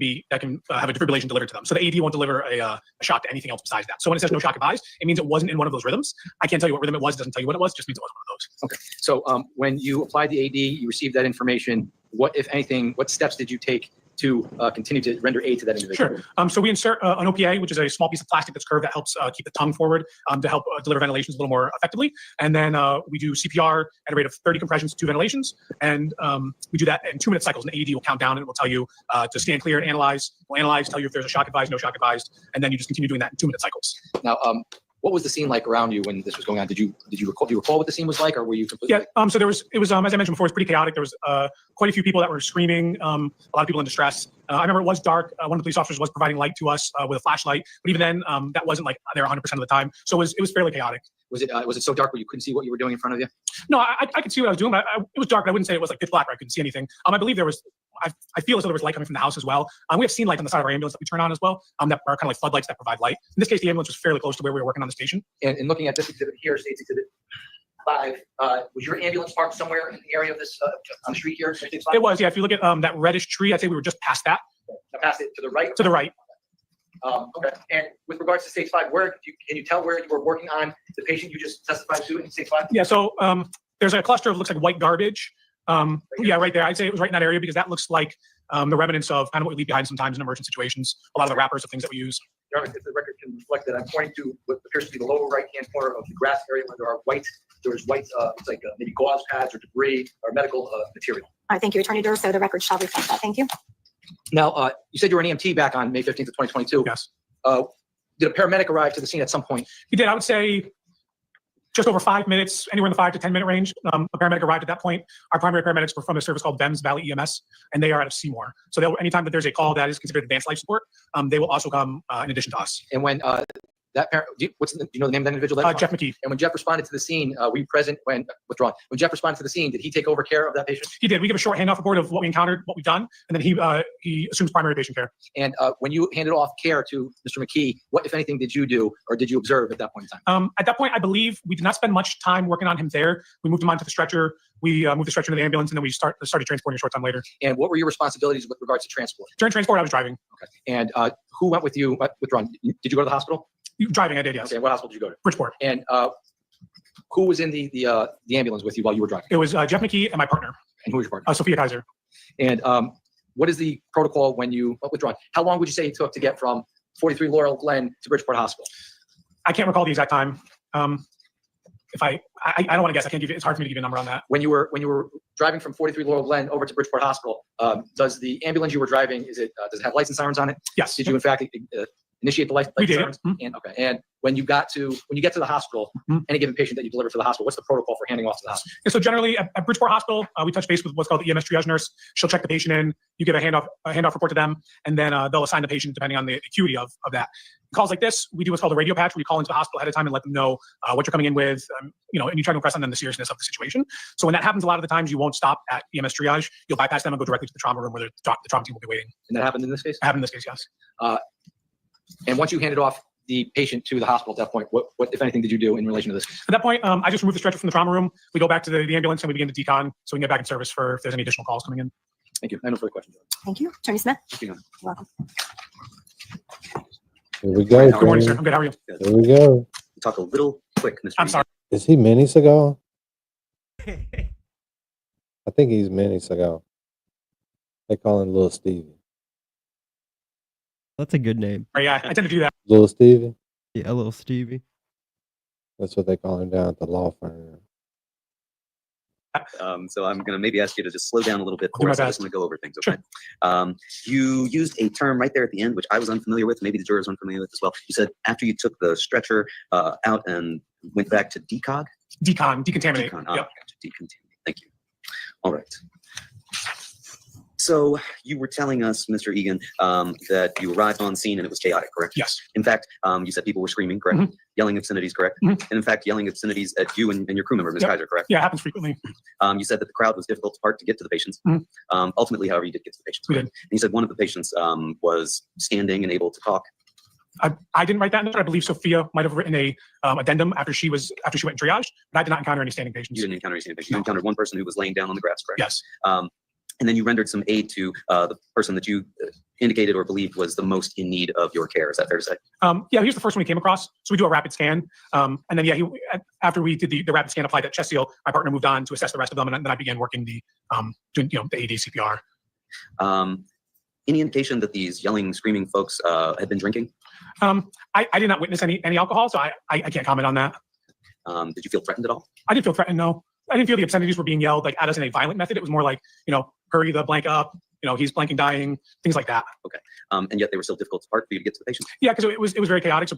have a defibrillation delivered to them. So the AED won't deliver a shock to anything else besides that. So when it says no shock advised, it means it wasn't in one of those rhythms. I can't tell you what rhythm it was. It doesn't tell you what it was. It just means it wasn't one of those. Okay. So when you applied the AED, you received that information. What, if anything, what steps did you take to continue to render aid to that individual? Sure. So we insert an OPA, which is a small piece of plastic that's curved that helps keep the tongue forward to help deliver ventilations a little more effectively. And then we do CPR at a rate of 30 compressions to 2 ventilations. And we do that in 2-minute cycles. And the AED will count down and it will tell you to stand clear and analyze. We'll analyze, tell you if there's a shock advised, no shock advised. And then you just continue doing that in 2-minute cycles. Now, what was the scene like around you when this was going on? Did you recall what the scene was like, or were you completely? Yeah. So it was as I mentioned before, it was pretty chaotic. There was quite a few people that were screaming, a lot of people in distress. I remember it was dark. One of the police officers was providing light to us with a flashlight, but even then, that wasn't like there 100% of the time. So it was fairly chaotic. Was it so dark where you couldn't see what you were doing in front of you? No, I could see what I was doing. But it was dark. But I wouldn't say it was like pitch black where I couldn't see anything. I believe there was. I feel as though there was light coming from the house as well. We have seen lights on the side of our ambulance that we turn on as well. That are kind of like floodlights that provide light. In this case, the ambulance was fairly close to where we were working on the station. And looking at this exhibit here, States Exhibit 5, was your ambulance parked somewhere in the area of this on the street here? It was, yeah. If you look at that reddish tree, I'd say we were just past that. Past it to the right. To the right. Okay. And with regards to Stage 5, can you tell where you were working on the patient you just testified to in Stage 5? Yeah. So there's a cluster of looks like white garbage. Yeah, right there. I'd say it was right in that area because that looks like the remnants of kind of what we leave behind sometimes in emergent situations. A lot of the wrappers of things that we use. If the record can reflect that, I'm pointing to what appears to be the lower right-hand corner of the grass area where there's white, it's like maybe gauze pads or debris or medical material. All right, thank you, Attorney Durr. So the record shall reflect that. Thank you. Now, you said you were an EMT back on May 15th of 2022. Yes. Did a paramedic arrive to the scene at some point? He did. I would say just over 5 minutes, anywhere in the 5 to 10 minute range. A paramedic arrived at that point. Our primary paramedics were from a service called VEMS, Valley EMS, and they are out of Seymour. So anytime that there's a call that is considered advanced life support, they will also come in addition to us. And when That parent, do you know the name of that individual? Jeff McKee. And when Jeff responded to the scene, were you present when When Jeff responded to the scene, did he take over care of that patient? He did. We give a short handoff report of what we encountered, what we've done, and then he assumes primary patient care. And when you handed off care to Mr. McKee, what, if anything, did you do or did you observe at that point in time? At that point, I believe we did not spend much time working on him there. We moved him onto the stretcher. We moved the stretcher into the ambulance, and then we started transporting a short time later. And what were your responsibilities with regards to transport? During transport, I was driving. Okay. And who went with you? Did you go to the hospital? Driving, I did, yes. Okay. What hospital did you go to? Bridgeport. And who was in the ambulance with you while you were driving? It was Jeff McKee and my partner. And who was your partner? Sophia Kaiser. And what is the protocol when you withdraw? How long would you say it took to get from 43 Laurel Glen to Bridgeport Hospital? I can't recall the exact time. If I don't want to guess. I can't give you. It's hard for me to give you a number on that. When you were driving from 43 Laurel Glen over to Bridgeport Hospital, does the ambulance you were driving does it have lights and sirens on it? Yes. Did you in fact initiate the lights? We did. Sirens? And and when you get to the hospital, any given patient that you deliver to the hospital, what's the protocol for handing off to the hospital? Yeah, so generally at Bridgeport Hospital, we touch base with what's called the EMS triage nurse. She'll check the patient in. You give a handoff report to them, and then they'll assign the patient depending on the acuity of that. Calls like this, we do what's called a radio patch, where you call into the hospital ahead of time and let them know what you're coming in with, and you try to impress on them the seriousness of the situation. So when that happens, a lot of the times you won't stop at EMS triage. You'll bypass them and go directly to the trauma room where the trauma team will be waiting. And that happened in this case? It happened in this case, yes. And once you handed off the patient to the hospital at that point, what if anything, did you do in relation to this? At that point, I just removed the stretcher from the trauma room. We go back to the ambulance and we begin to decon so we can get back in service for if there's any additional calls coming in. Thank you. I have no further questions. Thank you. Attorney Smith. You're welcome. Here we go. Good morning, sir. I'm good. How are you? Here we go. Talk a little quick, Mr. I'm sorry. Is he Mini Segal? I think he's Mini Segal. They call him Little Stevie. That's a good name. Oh, yeah, I tend to do that. Little Stevie? Yeah, Little Stevie. That's what they call him down at the law firm. So I'm going to maybe ask you to just slow down a little bit I'll do for my us. I best. just want to go over things, okay? You used a term right there at the end, which I was unfamiliar with. Maybe the jurors are unfamiliar with as well. You said after you took the stretcher out and went back to decog? Decontaminate. Decon. Yep. Gotcha. Decontaminate. Thank you. All right. So you were telling us, Mr. Egan, that you arrived on scene and it was chaotic, correct? Yes. In fact, you said people were screaming, correct? Yelling obscenities, correct? And in fact, yelling obscenities at you and your crew member, Ms. Yep. Kaiser, correct? Yeah, it happens frequently. You said that the crowd was difficult to part to get to the patients. Ultimately, however, you did get to the patients. We correct? did. And you said one of the patients was standing and able to talk. I didn't write that note. I believe Sophia might have written a addendum after she went triaged, but I did not encounter any standing patients. You didn't encounter any standing patients. You encountered one person who was laying down on the grass, correct? Yes. And then you rendered some aid to the person that you indicated or believed was the most in need of your care. Is that fair to say? Yeah, here's the first one we came across. So we do a rapid scan. And then, yeah, after we did the rapid scan, applied that chest seal, my partner moved on to assess the rest of them. And then I began working the AD CPR. Any indication that these yelling, screaming folks had been drinking? I did not witness any alcohol, so I can't comment on that. Did you feel threatened at all? I didn't feel threatened, no. I didn't feel the obscenities were being yelled like at us in a violent method. It was more like, hurry the blank up, he's blanking dying, things like that. Okay. And yet they were still difficult to part for you to get to the patient? Yeah, because it was very chaotic. So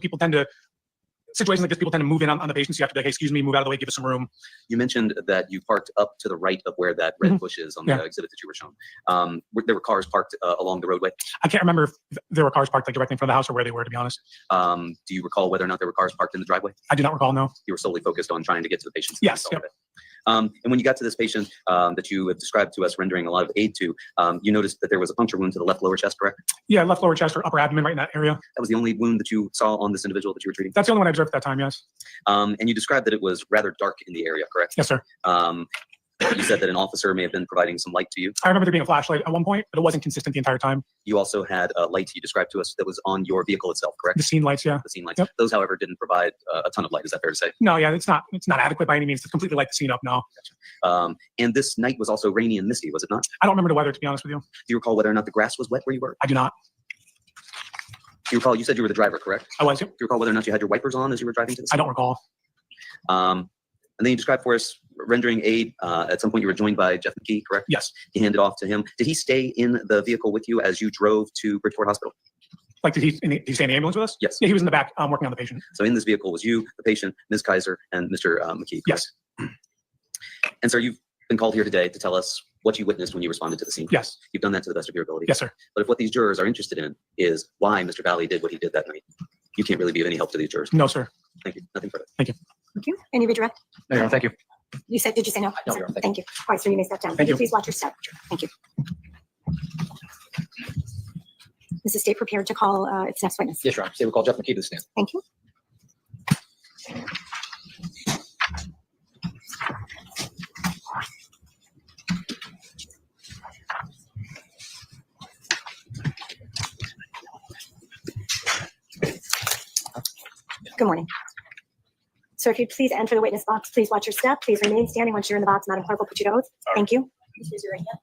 situations like this, people tend to move in on the patients. You have to be like, hey, excuse me, move out of the way, give us some room. You mentioned that you parked up to the right of where that red bush is on the exhibit that you were shown. There were cars parked along the roadway? I can't remember if there were cars parked like directly in front of the house or where they were, to be honest. Do you recall whether or not there were cars parked in the driveway? I do not recall, no. You were solely focused on trying to get to the patient? Yes. Yep. And when you got to this patient that you have described to us rendering a lot of aid to, you noticed that there was a puncture wound to the left lower chest, correct? Yeah, left lower chest or upper abdomen right in that area. That was the only wound that you saw on this individual that you were treating? That's the only one I observed at that time, yes. And you described that it was rather dark in the area, correct? Yes, sir. You said that an officer may have been providing some light to you. I remember there being a flashlight at one point, but it wasn't consistent the entire time. You also had a light you described to us that was on your vehicle itself, correct? The scene lights, yeah. The scene lights. Yep. Those, however, didn't provide a ton of light. Is that fair to say? No, yeah, it's not adequate by any means to completely light the scene up, no. Gotcha. And this night was also rainy and misty, was it not? I don't remember the weather, to be honest with you. Do you recall whether or not the grass was wet where you were? I do not. Do you recall, you said you were the driver, correct? I was. Do you recall whether or not you had your wipers on as you were driving to the scene? I don't recall. And then you described for us rendering aid. At some point you were joined by Jeff McKee, correct? Yes. He handed off to him. Did he stay in the vehicle with you as you drove to Bridgeport Hospital? Like, did he stay in the ambulance with us? Yes. Yeah, he was in the back working on the patient. So in this vehicle was you, the patient, Ms. Kaiser, and Mr. McKee, correct? Yes. And sir, you've been called here today to tell us what you witnessed when you responded to the scene. Yes. You've done that to the best of your ability. Yes, sir. But if what these jurors are interested in is why Mr. Valle did what he did that night, You can't really be of any help to these jurors. No, sir. Thank you. Nothing further. Thank you. Thank you. Any redirect? No, Your Honor, thank you. Did you say no? No, Your Honor, Thank you. All right, so you may step down. Thank you. Please watch your step. Thank you. Is the state prepared to call its next witness? Yes, Your Honor. State will call Jeff McKee to the stand. Thank you. Good morning. Sir, if you'd please enter the witness box, please watch your step. Please remain standing once you're in the box. Madam Clerk will put you to oath. Thank you. Please raise your right hand.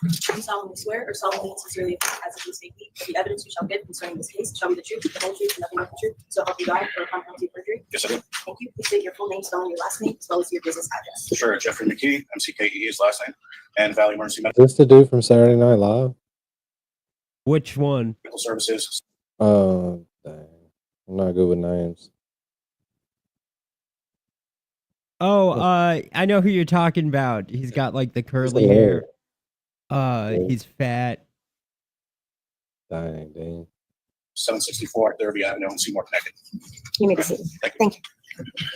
Do you solemnly swear or solemnly and sincerely as it is may be that the evidence you shall give concerning this case shall be the truth, the whole truth, and nothing but the truth, so help you God, or upon penalty of perjury? Yes, I do. Thank you. Please state your full name, spelling your last name, as well as your business address. Sure. Jeffrey McKee, MCKE is last name, and Valley Emergency Is this the dude from Saturday Night Live? Which one? Medical Services. Oh, dang. I'm not good with names. Oh, I know who you're talking about. He's got like the curly hair. He's fat. Dang. 764 Derby Avenue in Seymour, Connecticut. You may proceed. Thank you.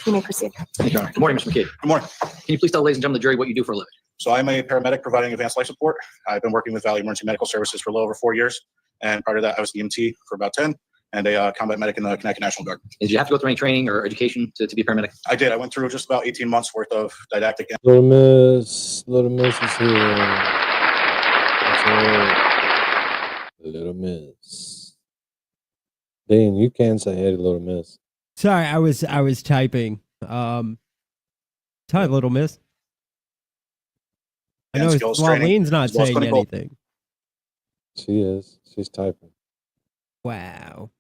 You may proceed. Thank you, Your Honor. Good morning, Mr. McKee. Good morning. Can you please tell the ladies and gentlemen of the jury what you do for a living? So I'm a paramedic providing advanced life support. I've been working with Valley Emergency Medical Services for a little over 4 years. And prior to that, I was the EMT for about 10 and a combat medic in the Connecticut National Guard. Did you have to go through any training or education to be a paramedic? I did. I went through just about 18 months worth of didactic. Little Miss is here. That's right. Little Miss. Dean, you can say hey to Little Miss. Sorry, I was typing. Hi, Little Miss. I know Laureen's not saying anything. She is. She's typing. Wow.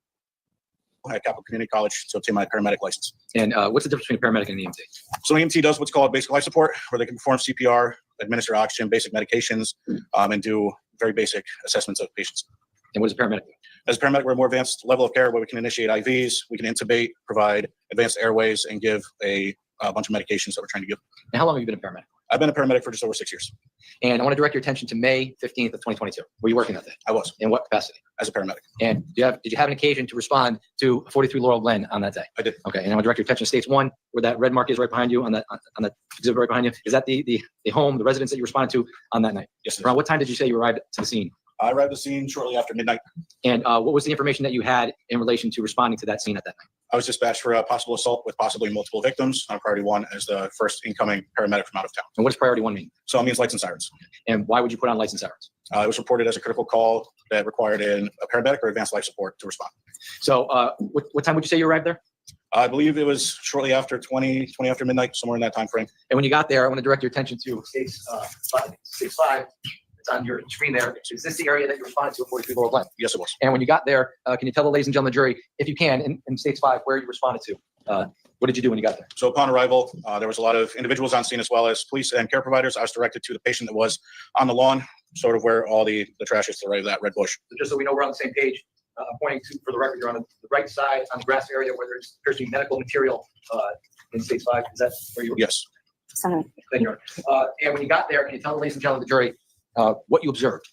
At Capital Community College to obtain my paramedic license. And what's the difference between a paramedic and an EMT? So an EMT does what's called basic life support, where they can perform CPR, administer oxygen, basic medications, and do very basic assessments of patients. And what does a paramedic do? As a paramedic, we're a more advanced level of care where we can initiate IVs, we can intubate, provide advanced airways, and give a bunch of medications that we're trying to give. And how long have you been a paramedic? I've been a paramedic for just over 6 years. And I want to direct your attention to May 15th of 2022. Were you working that day? I was. In what capacity? As a paramedic. And did you have an occasion to respond to 43 Laurel Glen on that day? I did. Okay. And I want to direct your attention to States 1, where that red mark is right behind you on that exhibit right behind you. Is that the home, the residence that you responded to on that night? Yes. Around what time did you say you arrived to the scene? I arrived at the scene shortly after midnight. And what was the information that you had in relation to responding to that scene at that night? I was dispatched for a possible assault with possibly multiple victims on priority 1 as the first incoming paramedic from out of town. And what does priority 1 mean? So it means lights and sirens. And why would you put on lights and sirens? It was reported as a critical call that required a paramedic or advanced life support to respond. So what time would you say you arrived there? I believe it was shortly after 20 after midnight, somewhere in that time frame. And when you got there, I want to direct your attention to States 5. It's on your screen there. Is this the area that you responded to at 43 Laurel Glen? Yes, it was. And when you got there, can you tell the ladies and gentlemen of the jury, if you can, in States 5, where you responded to? What did you do when you got there? So upon arrival, there was a lot of individuals on scene as well as police and care providers. I was directed to the patient that was on the lawn, sort of where all the trash is to the right of that red bush. So just so we know we're on the same page, I'm pointing to, for the record, you're on the right side on the grass area where there appears to be medical material in States 5. Is that where you were? Yes. Thank you. And when you got there, can you tell the ladies and gentlemen of the jury what you observed?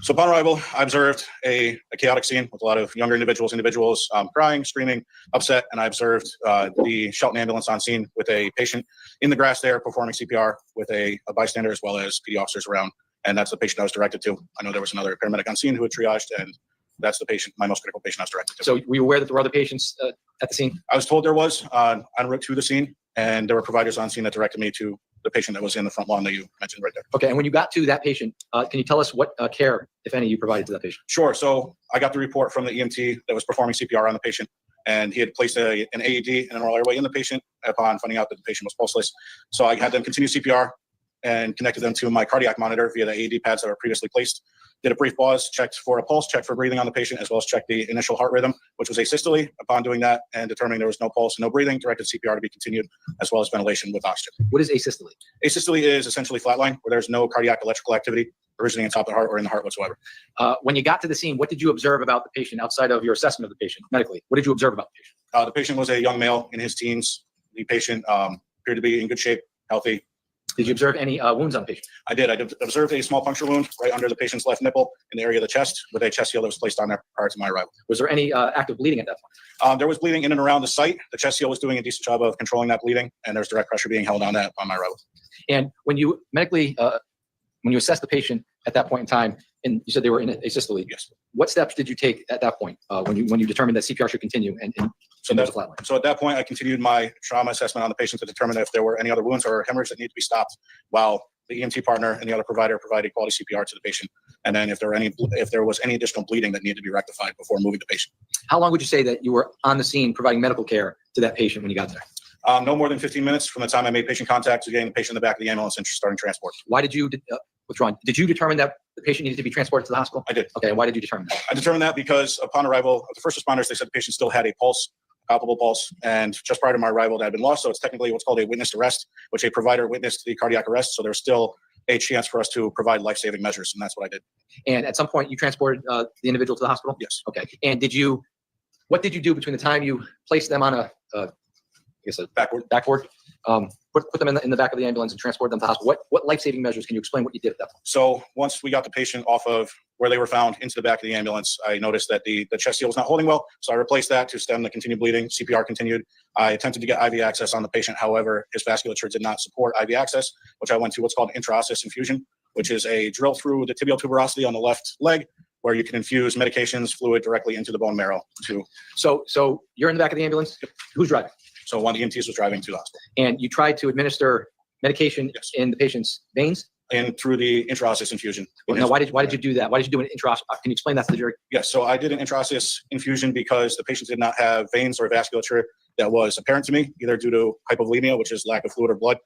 So upon arrival, I observed a chaotic scene with a lot of younger individuals crying, screaming, upset, and I observed the Shelton ambulance on scene with a patient in the grass there performing CPR with a bystander as well as PD officers around, and that's the patient I was directed to. I know there was another paramedic on scene who had triaged, and that's the patient, my most critical patient I was directed to. So were you aware that there were other patients at the scene? I was told there was en route to the scene, and there were providers on scene that directed me to the patient that was in the front lawn that you mentioned right there. Okay, and when you got to that patient, can you tell us what care, if any, you provided to that patient? Sure. So I got the report from the EMT that was performing CPR on the patient, and he had placed an AED and an oral airway in the patient upon finding out that the patient was pulseless. So I had them continue CPR and connected them to my cardiac monitor via the AED pads that were previously placed. Did a brief pause, checked for a pulse, checked for breathing on the patient, as well as checked the initial heart rhythm, which was asystole. Upon doing that and determining there was no pulse and no breathing, directed CPR to be continued, as well as ventilation with oxygen. What is asystole? Asystole is essentially flatline, where there's no cardiac electrical activity originating on top of the heart or in the heart whatsoever. When you got to the scene, what did you observe about the patient outside of your assessment of the patient medically? What did you observe about the patient? The patient was a young male in his teens. The patient appeared to be in good shape, healthy. Did you observe any wounds on the patient? I did. I observed a small puncture wound right under the patient's left nipple in the area of the chest with a chest seal that was placed on there prior to my arrival. Was there any active bleeding at that point? There was bleeding in and around the site. The chest seal was doing a decent job of controlling that bleeding, and there's direct pressure being held on that on my arrival. And when you medically, when you assessed the patient at that point in time, and you said they were in asystole, yes. What steps did you take at that point when you determined that CPR should continue so at that point, I continued my trauma assessment on the patient to determine if there were any other wounds or hemorrhage that need to be stopped, while the EMT partner and the other provider provided quality CPR to the patient. And then if there was any additional bleeding that needed to be rectified before moving the patient. How long would you say that you were on the scene providing medical care to that patient when you got there? No more than 15 minutes from the time I made patient contact to getting the patient in the back of the ambulance and starting transport. Why did you, what's wrong? Did you determine that the patient needed to be transported to the hospital? I did. Okay, and why did you determine that? I determined that because upon arrival of the first responders, they said the patient still had a pulse, palpable pulse, and just prior to my arrival, that had been lost. So it's technically what's called a witnessed arrest, which a provider witnessed the cardiac arrest. So there's still a chance for us to provide life-saving measures, and that's what I did. And at some point, you transported the individual to the hospital? Yes. Okay. And what did you do between the time you placed them on a backward, put them in the back of the ambulance and transport them to the hospital? What life-saving measures, can you explain what you did at that point? So once we got the patient off of where they were found into the back of the ambulance, I noticed that the chest seal was not holding well. So I replaced that to stem the continued bleeding. CPR continued. I attempted to get IV access on the patient. However, his vasculature did not support IV access, which I went to what's called intraosseous infusion, which is a drill through the tibial tuberosity on the left leg, where you can infuse medications, fluid directly into the bone marrow. So you're in the back of the ambulance? Who's driving? So one of the EMTs was driving to the hospital. And you tried to administer medication in the patient's veins? And through the intraosseous infusion. Now, why did you do that? Why did you do an intraosseous? Can you explain that to the jury? Yes, so I did an intraosseous infusion because the patient did not have veins or vasculature that was apparent to me, either due to hypovolemia, which is lack of fluid or blood,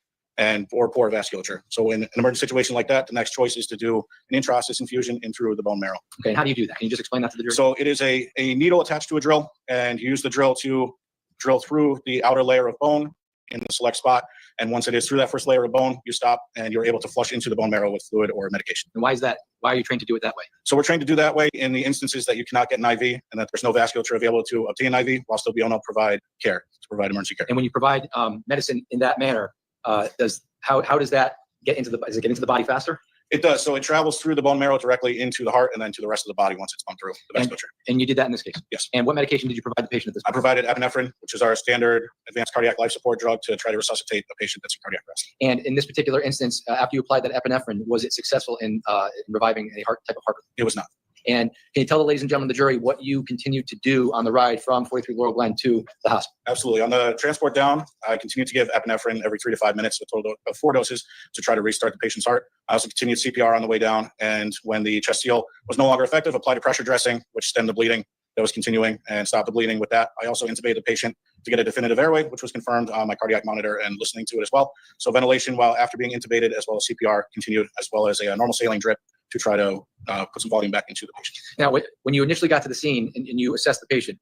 or poor vasculature. So in an emergency situation like that, the next choice is to do an intraosseous infusion in through the bone marrow. Okay, and how do you do that? Can you just explain that to the jury? So it is a needle attached to a drill, and you use the drill to drill through the outer layer of bone in the select spot. And once it is through that first layer of bone, you stop and you're able to flush into the bone marrow with fluid or medication. And why is that? Why are you trained to do it that way? So we're trained to do that way in the instances that you cannot get an IV and that there's no vasculature available to obtain an IV while still being able to provide care, to provide emergency care. And when you provide medicine in that manner, how does that get into does it get into the body faster? It does. So it travels through the bone marrow directly into the heart and then to the rest of the body once it's gone through the vasculature. And you did that in this case? Yes. And what medication did you provide the patient at this point? I provided epinephrine, which is our standard advanced cardiac life support drug to try to resuscitate a patient that's in cardiac arrest. And in this particular instance, after you applied that epinephrine, was it successful in reviving a heart type of heart? It was not. And can you tell the ladies and gentlemen of the jury what you continued to do on the ride from 43 Laurel Glen to the hospital? Absolutely. On the transport down, I continued to give epinephrine every 3 to 5 minutes, a total of 4 doses to try to restart the patient's heart. I also continued CPR on the way down. And when the chest seal was no longer effective, applied a pressure dressing, which stemmed the bleeding that was continuing and stopped the bleeding with that. I also intubated the patient to get a definitive airway, which was confirmed on my cardiac monitor and listening to it as well. So ventilation while after being intubated, as well as CPR continued, as well as a normal saline drip to try to put some volume back into the patient. Now, when you initially got to the scene and you assessed the patient,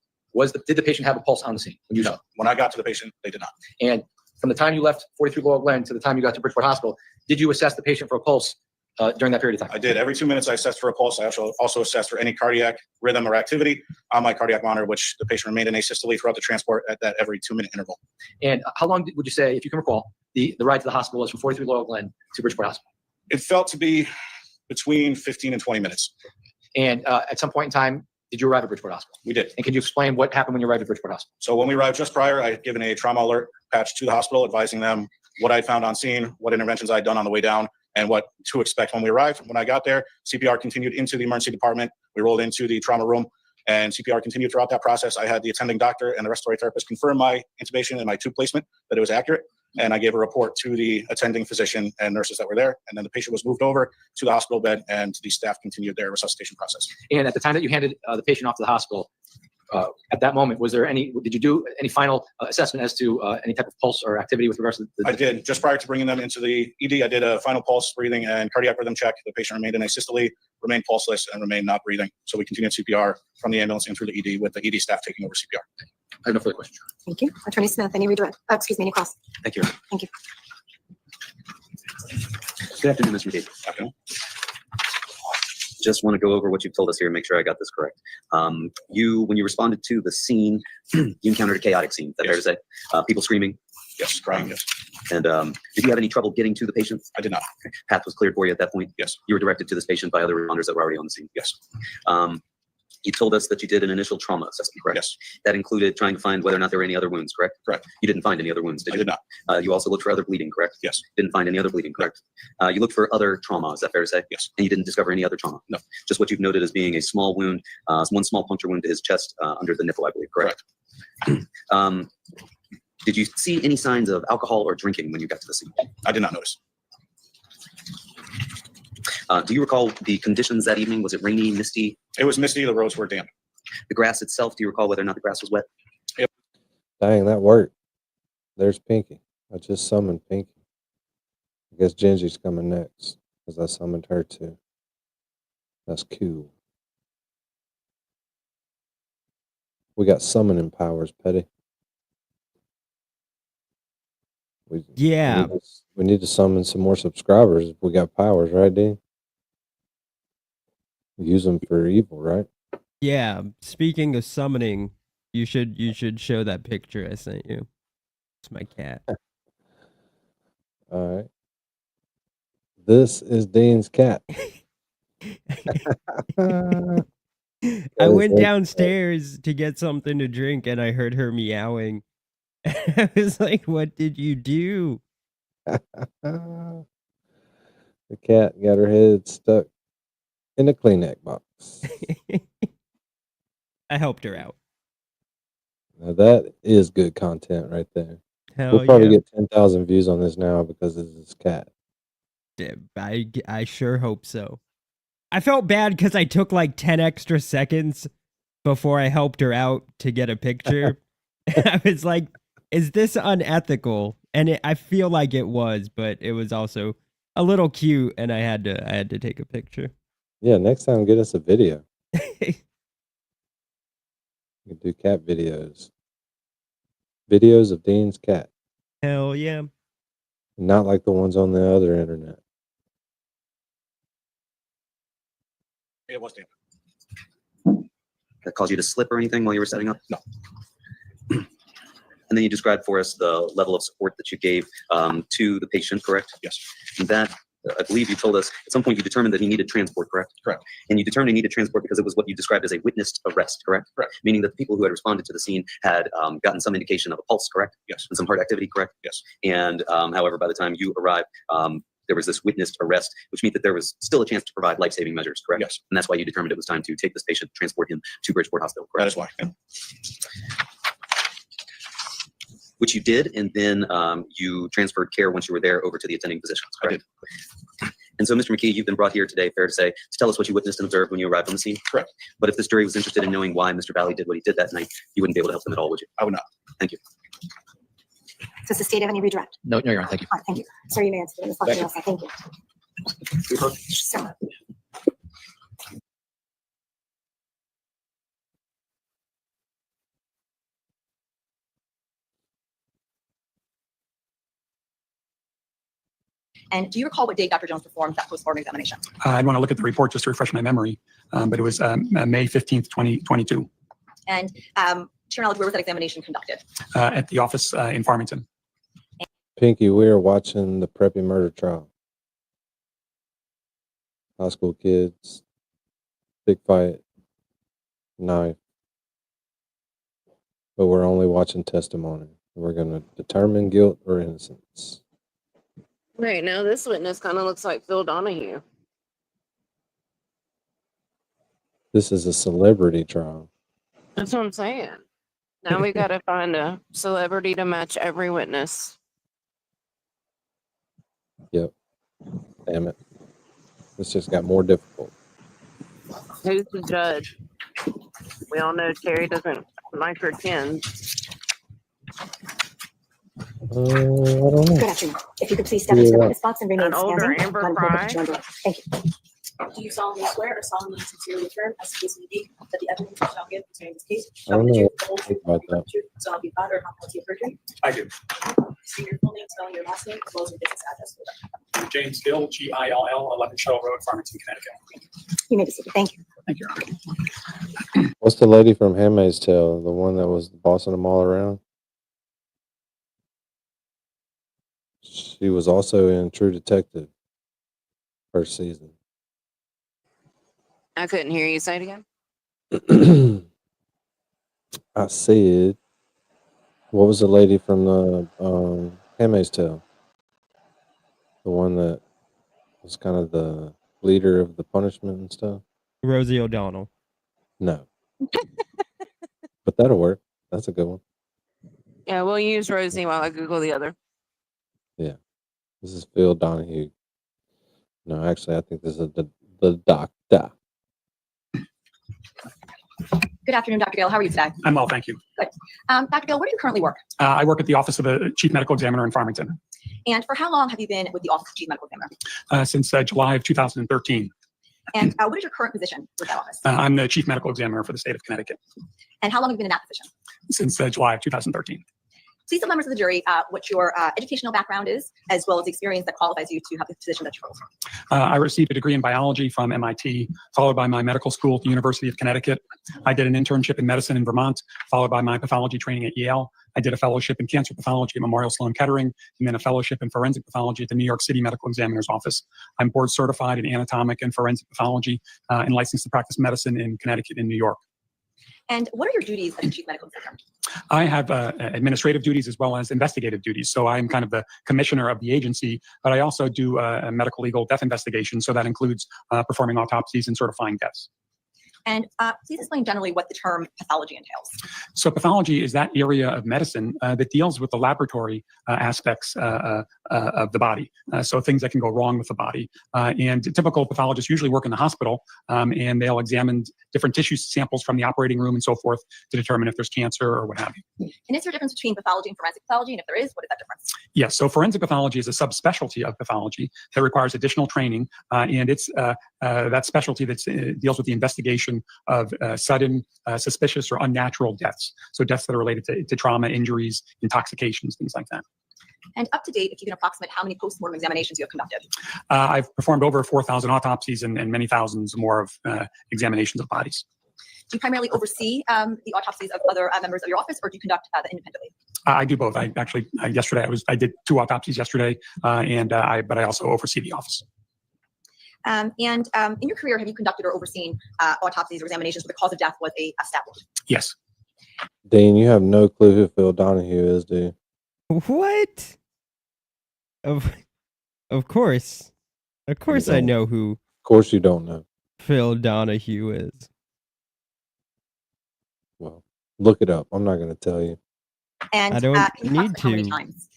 did the patient have a pulse on the scene? No. When I got to the patient, they did not. And from the time you left 43 Laurel Glen to the time you got to Bridgeport Hospital, did you assess the patient for a pulse during that period of time? I did. Every 2 minutes I assessed for a pulse. I also assessed for any cardiac rhythm or activity on my cardiac monitor, which the patient remained in asystole throughout the transport at that every 2 minute interval. And how long would you say, if you can recall, the ride to the hospital was from 43 Laurel Glen to Bridgeport Hospital? It felt to be between 15 and 20 minutes. And at some point in time, did you arrive at Bridgeport Hospital? We did. And can you explain what happened when you arrived at Bridgeport Hospital? So when we arrived just prior, I had given a trauma alert patch to the hospital, advising them what I found on scene, what interventions I had done on the way down, and what to expect when we arrived. When I got there, CPR continued into the emergency department. We rolled into the trauma room, and CPR continued throughout that process. I had the attending doctor and the respiratory therapist confirm my intubation and my tube placement, that it was accurate. And I gave a report to the attending physician and nurses that were there. And then the patient was moved over to the hospital bed and the staff continued their resuscitation process. And at the time that you handed the patient off to the hospital, at that moment, did you do any final assessment as to any type of pulse or activity with regards to I did. Just prior to bringing them into the ED, I did a final pulse, breathing, and cardiac rhythm check. The patient remained in asystole, remained pulseless, and remained not breathing. So we continued CPR from the ambulance and through the ED with the ED staff taking over CPR. I have no further questions. Thank you. Attorney Smith, any redirect? Any cross? Thank you. Thank you. Good afternoon, Mr. Davis. Afternoon. Just want to go over what you've told us here and make sure I got this correct. When you responded to the scene, you encountered a chaotic scene. Is that fair to say? People screaming? Yes, crying, yes. And did you have any trouble getting to the patient? I did not. Okay. Path was cleared for you at that point? Yes. You were directed to this patient by other responders that were already on the scene? Yes. You told us that you did an initial trauma assessment, correct? Yes. That included trying to find whether or not there were any other wounds, correct? Correct. You didn't find any other wounds, did I you? did not. You also looked for other bleeding, correct? Yes. Didn't find any other bleeding, correct? You looked for other trauma, is that fair to say? Yes. And you didn't discover any other trauma? No. Just what you've noted as being a small wound, one small puncture wound to his chest under the nipple, I believe, correct? Did you see any signs of alcohol or drinking when you got to the scene? I did not notice. Do you recall the conditions that evening? Was it rainy, misty? It was misty. The roads were damp. The grass itself, do you recall whether or not the grass was wet? Dang, that worked. There's Pinky. I just summoned Pinky. I guess Gingy's coming next because I summoned her too. That's cool. We got summoning powers, Petty. Yeah. We need to summon some more subscribers if we got powers, right, Dean? Use them for evil, right? Yeah. Speaking of summoning, you should show that picture I sent you. It's my cat. All right. This is Dean's cat. I went downstairs to get something to drink and I heard her meowing. I was like, what did you do? The cat got her head stuck in a Kleenex box. I helped her out. Now that is good content right there. Hell We'll probably yeah. get 10,000 views on this now because of this cat. Yeah, I sure hope so. I felt bad because I took like 10 extra seconds before I helped her out to get a picture. I was like, is this unethical? And I feel like it was, but it was also a little cute, and I had to take a picture. Yeah, next time get us a video. We can do cat videos. Videos of Dean's cat. Hell yeah. Not like the ones on the other internet. It was damp. That caused you to slip or anything while you were setting up? No. And then you described for us the level of support that you gave to the patient, correct? Yes. And that, I believe you told us, at some point you determined that he needed transport, correct? Correct. And you determined he needed transport because it was what you described as a witnessed arrest, correct? Correct. Meaning that the people who had responded to the scene had gotten some indication of a pulse, correct? Yes. And some heart activity, correct? Yes. And however, by the time you arrived, there was this witnessed arrest, which means that there was still a chance to provide life-saving measures, correct? Yes. And that's why you determined it was time to take this patient, transport him to Bridgeport Hospital, That correct? is why. Yeah. Which you did, and then you transferred care once you were there over to the attending physicians, correct? I did. And so, Mr. McKee, you've been brought here today, fair to say, to tell us what you witnessed and observed when you arrived on the scene? Correct. But if this jury was interested in knowing why Mr. Valle did what he did that night, you wouldn't be able to help them at all, would you? I would not. Thank you. Does the state have any redirect? No, Your Honor, thank you. All right, thank you. Sir, you may answer the question. Thank you. Sir. And do you recall what date Dr. Jones performed that postmortem examination? I'd want to look at the report just to refresh my memory, but it was May 15th, 2022 And to your knowledge, where was that examination conducted? at the office in Farmington. Pinky, we are watching the Preppy murder trial. High school kids, big fight, knife. But we're only watching testimony. We're going to determine guilt or innocence. Right now, this witness kind of looks like Phil Donahue. This is a celebrity trial. That's what I'm saying. Now we got to find a celebrity to match every witness. Yep. Damn it. This just got more difficult. Who's the judge? We all know Terry doesn't like her kin. I don't know. Good afternoon. If you could please step into the witness box and remain An older standing. Amber Madam Clerk, Fry. put you on board. Thank you. Do you solemnly swear or solemnly and sincerely affirm, as the case may be, that the evidence you shall give concerning this case I shall don't be the know truth, the whole truth, about that. truth, so help you God, or not guilty of perjury? I do. See your full name, spelling your last name, as well as your business address. for the James Gill, Gill, 11 Shell Road, Farmington, Connecticut. You may be seated. Thank you. Thank you, Your Honor. What's the lady from Handmaid's Tale? The one that was bossing them all around? She was also in True Detective, first season. I couldn't hear you say it again. I said, what was the lady from the Handmaid's Tale? The one that was kind of the leader of the punishment and stuff? Rosie O'Donnell. No. But that'll work. That's a good one. Yeah, we'll use Rosie while I Google the other. Yeah. This is Phil Donahue. No, actually, I think this is the doctor. Good afternoon, Dr. Gale. How are you today? I'm well, thank you. Good. Dr. Gale, where do you currently work? I work at the Office of the Chief Medical Examiner in Farmington And for how long have you been with the Office of Chief Medical Examiner? since July of 2013. And what is your current position with that office? I'm the Chief Medical Examiner for the state of Connecticut And how long have you been in that position? since July of 2013. Please tell members of the jury what your educational background is, as well as the experience that qualifies you to have the position that you hold. I received a degree in biology from MIT, followed by my medical school at the University of Connecticut. I did an internship in medicine in Vermont, followed by my pathology training at Yale. I did a fellowship in cancer pathology at Memorial Sloan Kettering, and then a fellowship in forensic pathology at the New York City Medical Examiner's Office. I'm board certified in anatomic and forensic pathology and licensed to practice medicine in Connecticut and New York. And what are your duties as a chief medical examiner? I have administrative duties as well as investigative duties. So I'm kind of the commissioner of the agency, but I also do a medical legal death investigation. So that includes performing autopsies and certifying deaths. And please explain generally what the term pathology entails. So pathology is that area of medicine that deals with the laboratory aspects of the body. So things that can go wrong with the body. And typical pathologists usually work in the hospital and they'll examine different tissue samples from the operating room and so forth to determine if there's cancer or what have you. And is there a difference between pathology and forensic pathology? And if there is, what is that difference? Yes, so forensic pathology is a subspecialty of pathology that requires additional training, and it's that specialty that deals with the investigation of sudden, suspicious, or unnatural deaths. So deaths that are related to trauma, injuries, intoxications, things like that. And up to date, if you can approximate how many postmortem examinations you have conducted? I've performed over 4,000 autopsies and many thousands more of examinations of bodies. Do you primarily oversee the autopsies of other members of your office, or do you conduct them independently? I do both. I actually yesterday I did 2 autopsies yesterday, but I also oversee the office. In your career, have you conducted or overseen autopsies or examinations where the cause of death was a stab wound? Yes. Dean, you have no clue who Phil Donahue is, do you? What? Of course. Of course I know who Of course you don't know. Phil Donahue is. Well, look it up. I'm not going to tell you. And I don't can you need approximate how many to. times?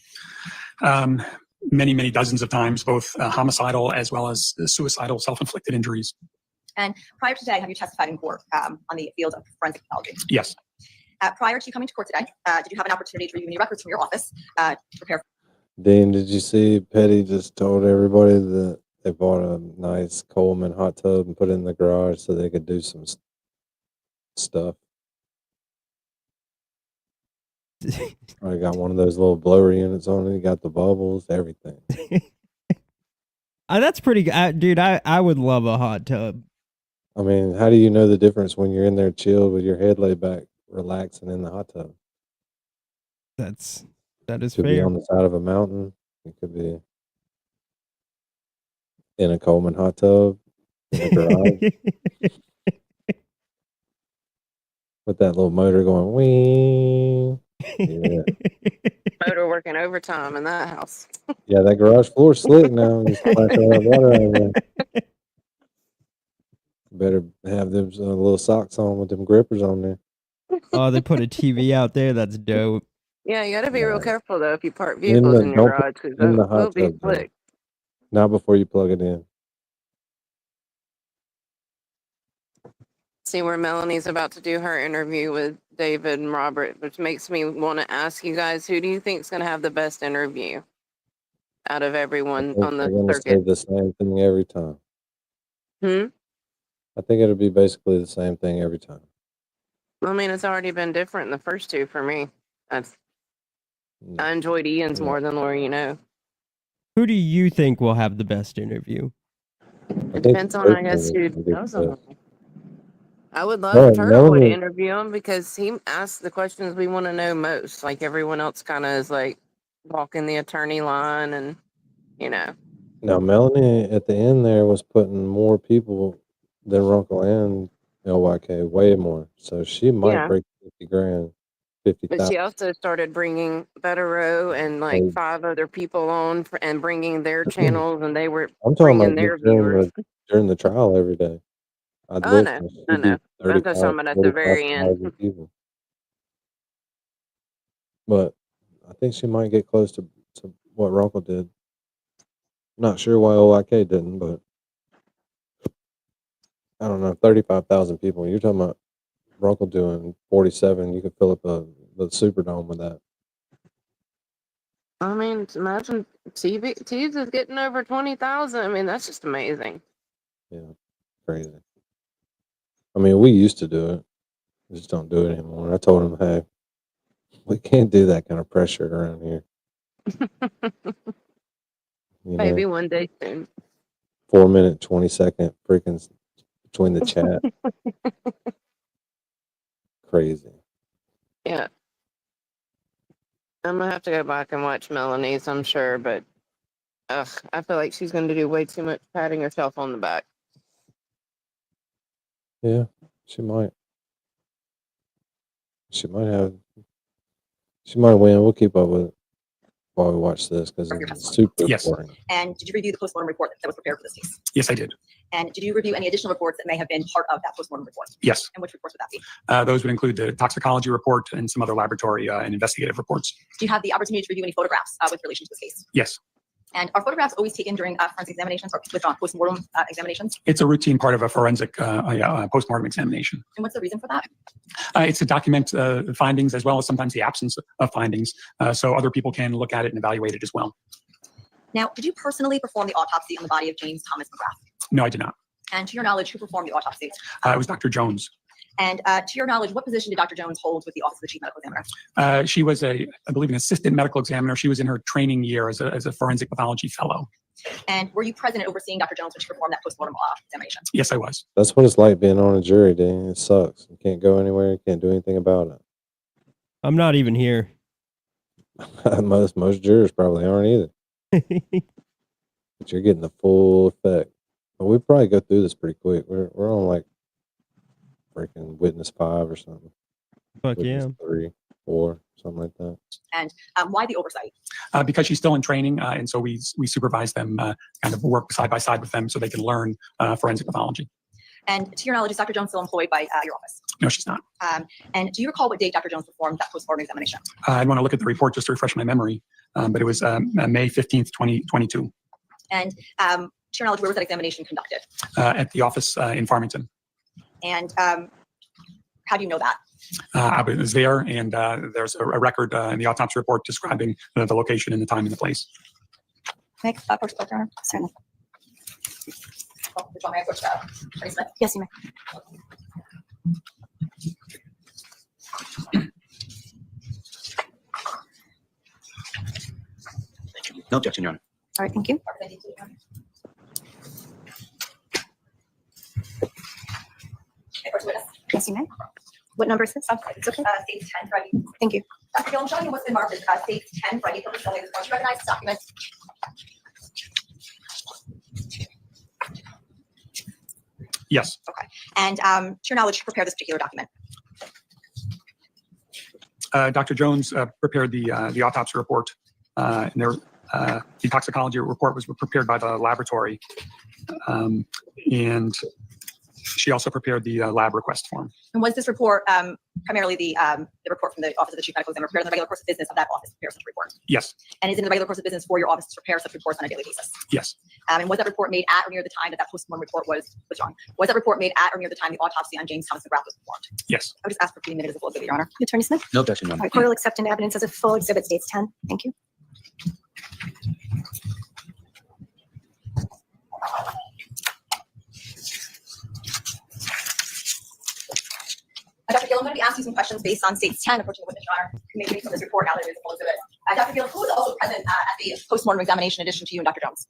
Many dozens of times, both homicidal as well as suicidal self-inflicted injuries. And prior to today, have you testified in court on the field of forensic pathology? Yes. Prior to coming to court today, did you have an opportunity to review any records from your office to prepare? Dean, did you see Petty just told everybody that they bought a nice Coleman hot tub and put it in the garage so they could do some stuff? I got one of those little blower units on it. You got the bubbles, everything. That's pretty good. Dude, I would love a hot tub. I mean, how do you know the difference when you're in there chilled with your head laid back, relaxing in the hot tub? That is Could be fair. on the side of a mountain. It could be in a Coleman hot tub in a garage with that little motor going wee. Yeah. Motor working overtime in that house. Yeah, that garage floor's slick now. You splash all that water out of there. Better have them little socks on with them grippers on there. Oh, they put a TV out there. That's dope. Yeah, you got to be real careful though if you park In vehicles the, in your don't garage put because in the they'll hot be tub, though. slick. Not before you plug it in. See where Melanie's about to do her interview with David and Robert, which makes me want to ask you guys, who do you think is going to have the best interview out of I everyone think on they're the going to say circuit? the same thing every time. I think it'll be basically the same thing every time. I mean, it's already been different in the first 2 for me. I enjoyed Ian's more than Lori, Who do you think will have the best interview? It depends on, I guess, who does them. I would love Oh, Turtle to Melanie, interview him because he asks the questions we want to know most. Like everyone else kind of is like, walking the attorney line and, you know. Now, Melanie at the end there was putting more people than Runkle and LYK, way more. So she might Yeah. break 50 grand, But 50,000. she also started bringing Bettero and like Hey, 5 other people on and bringing their channels, and they were I'm talking bringing about their just during viewers. during the trial every day. I'd I look know, and I she'd be know. I'm just 35, talking about at the very end. 45,000 people. But I think she might get close to what Runkle did. Not sure why OIK didn't, but I don't know. 35,000 people. You're talking about Runkle doing 47. You could fill up the Superdome with that. I mean, imagine Teves is getting over 20,000. I mean, that's just amazing. Yeah, crazy. I mean, we used to do it. We just don't do it anymore. I told him, hey, we can't do that kind of pressure around here. You Maybe know, one day soon. 4-minute, 20-second freaking between the chat. Crazy. Yeah. I'm gonna have to go back and watch Melanie's, I'm sure, but I feel like she's gonna do way too much patting herself on the back. Yeah, she might. She might have. She might win. We'll keep up with it while we watch this because it's super Yes. boring. And did you review the postmortem report that was prepared for this case? Yes, I did. And did you review any additional reports that may have been part of that postmortem report? Yes. And which reports would that be? Those would include the toxicology report and some other laboratory and investigative reports. Do you have the opportunity to review any photographs with relation to this case? Yes. And are photographs always taken during forensic examinations or postmortem examinations? It's a routine part of a forensic postmortem examination. And what's the reason for that? It's to document findings as well as sometimes the absence of findings, so other people can look at it and evaluate it as well. Now, did you personally perform the autopsy on the body of James Thomas McGrath? No, I did not. And to your knowledge, who performed the autopsy? It was Dr. Jones. And to your knowledge, what position did Dr. Jones hold with the Office of the Chief Medical Examiner? She was I believe, an assistant medical examiner. She was in her training year as a forensic pathology fellow. And were you present and overseeing Dr. Jones when she performed that postmortem examination? Yes, I was. That's what it's like being on a jury, Dan. It sucks. You can't go anywhere. You can't do anything about it. I'm not even here. most jurors probably aren't either. But you're getting the full effect. But we probably go through this pretty quick. We're on like freaking witness 5 or something. Fuck witness yeah. 3, 4, something like that. And why the oversight? Because she's still in training, and so we supervise them, kind of work side by side with them so they can learn forensic pathology. And to your knowledge, is Dr. Jones still employed by your office? No, she's not. And do you recall what date Dr. Jones performed that postmortem examination? I want to look at the report just to refresh my memory, but it was May 15th, 2022. And to your knowledge, where was that examination conducted? At the office in Farmington. And how do you know that? I was there, and there's a record in the autopsy report describing the location and the time and the place. Make a first Your Honor. Certainly. Oh, which one may I approach? Attorney Smith? Yes, you may. No objection, Your Honor. All right, thank you. Yes, you may. What number is this? It's okay. States 10 for ID. Thank you. Dr. Gill, I'm showing you what's been marked as states 10 for ID purposes only. Once you recognize this document. Yes. Okay. And to your knowledge, who prepared this particular document? Dr. Jones prepared the autopsy report, and the toxicology report was prepared by the laboratory, and she also prepared the lab request form. And was this report primarily the report from the Office of the Chief Medical Examiner prepared in the regular course of business of that office to prepare such a report? Yes. And is it in the regular course of business for your office to prepare such reports on a daily basis? Yes. And was that report made at or near the time that postmortem report was drawn? Was that report made at or near the time the autopsy on James Thomas McGrath was performed? Yes. I would just ask for 3 minutes of full exhibit, Your Honor. Attorney Smith? No objection, Your All Honor. right, court will accept into evidence as a full exhibit states 10. Thank you. Dr. Gill, I'm going to be asking some questions based on states 10, approaching the witness, Your Honor. You may read from this report now that it is a full exhibit. Dr. Gill, who was also present at the postmortem examination in addition to you and Dr. Jones?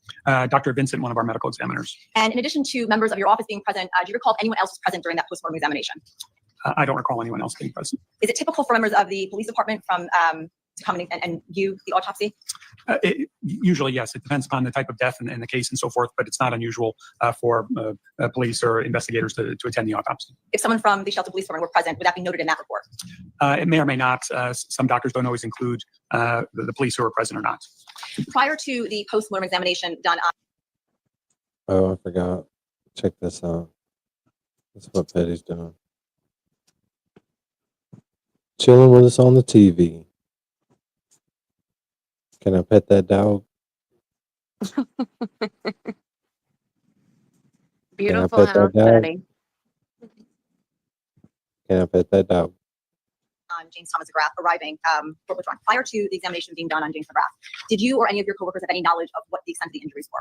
Dr. Vincent, one of our medical examiners. And in addition to members of your office being present, do you recall if anyone else was present during that postmortem examination? I don't recall anyone else being present. Is it typical for members of the police department from to come and view the autopsy? Usually, yes. It depends upon the type of death and the case and so forth, but it's not unusual for police or investigators to attend the autopsy. If someone from the Shelter Police Department were present, would that be noted in that report? It may or may not. Some doctors don't always include the police who are present or not. Prior to the post-mortem examination done on Oh, I forgot. Check this out. That's what Petty's doing. Chilling with us on the TV. Can I pet that dog? Beautiful pet that house, dog? Betty. Can I pet that dog? James Thomas McGrath arriving, prior to the examination being done on James McGrath, did you or any of your coworkers have any knowledge of what the extent of the injuries were?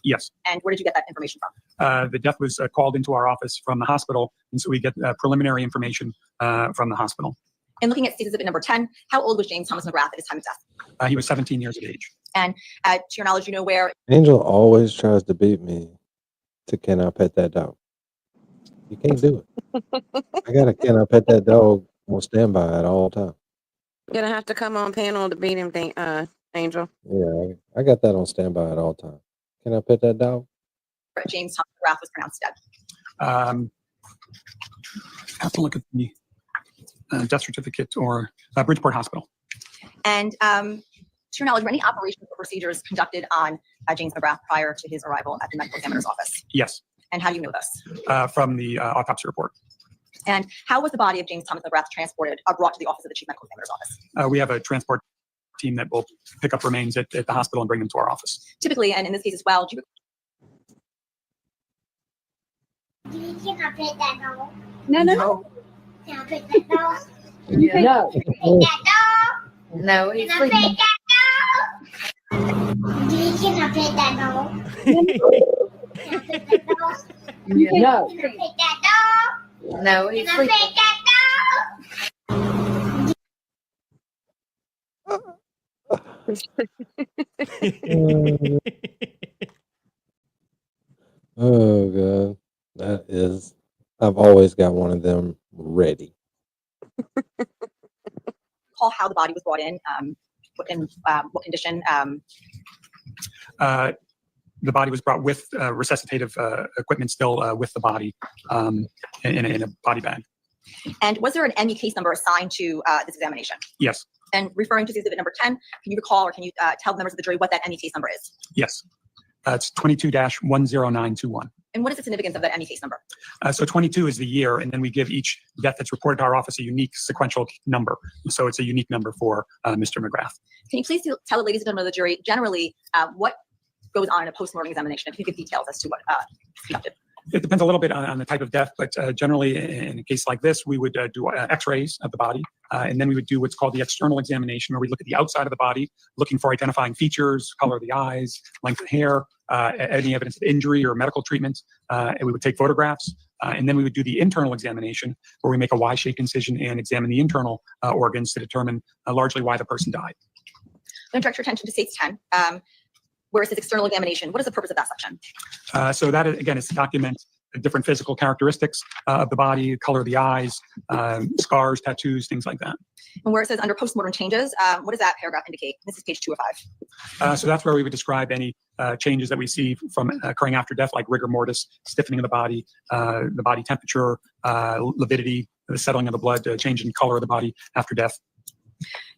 Yes. And where did you get that information from? The death was called into our office from the hospital, and so we get preliminary information from the hospital. And looking at state exhibit number 10, how old was James Thomas McGrath at his time of death? He was 17 years of age. And to your knowledge, you know where? Angel always tries to beat me to can I pet that dog? You can't do it. I gotta can I pet that dog on standby at all times. Gonna have to come on panel to beat him, Angel. Yeah, I got that on standby at all times. Can I pet that dog? James Thomas McGrath was pronounced dead. I have to look at the death certificate or Bridgeport Hospital. And to your knowledge, were any operations or procedures conducted on James McGrath prior to his arrival at the medical examiner's office? Yes. And how do you know this? From the autopsy report. And how was the body of James Thomas McGrath transported or brought to the office of the chief medical examiner's office? We have a transport team that will pick up remains at the hospital and bring them to our office. Typically, and in this case as well, do you Can I pet that dog? No. Can I pet that dog? No. Can I pet that dog? No, Can I pet that dog? Can I pet that dog? Can I pet that dog? No. Can I pet that dog? No, Can I pet that Oh god, that is. I've always got one of them ready. recall how the body was brought in, what condition? The body was brought with resuscitative equipment still with the body in a body bag. And was there an ME case number assigned to this examination? Yes. And referring to the exhibit number 10, can you recall or can you tell the members of the jury what that ME case number is? Yes. It's 22-10921. And what is the significance of that ME case number? So 22 is the year, and then we give each death that's reported to our office a unique sequential number. So it's a unique number for Mr. McGrath. Can you please tell the ladies and gentlemen of the jury generally what goes on in a post-mortem examination, if you give details as to what is conducted? It depends a little bit on the type of death, but generally in a case like this, we would do x-rays of the body, and then we would do what's called the external examination, where we look at the outside of the body, looking for identifying features, color of the eyes, length of hair, any evidence of injury or medical treatment, and we would take photographs, and then we would do the internal examination, where we make a Y-shaped incision and examine the internal organs to determine largely why the person died. I'm going to direct your attention to States 10. Where it says external examination, what is the purpose of that section? So that, again, is to document the different physical characteristics of the body, color of the eyes, scars, tattoos, things like that. And where it says under postmortem changes, what does that paragraph indicate? This is page 205. So that's where we would describe any changes that we see from occurring after death, like rigor mortis, stiffening of the body temperature, lividity, the settling of the blood, change in color of the body after death.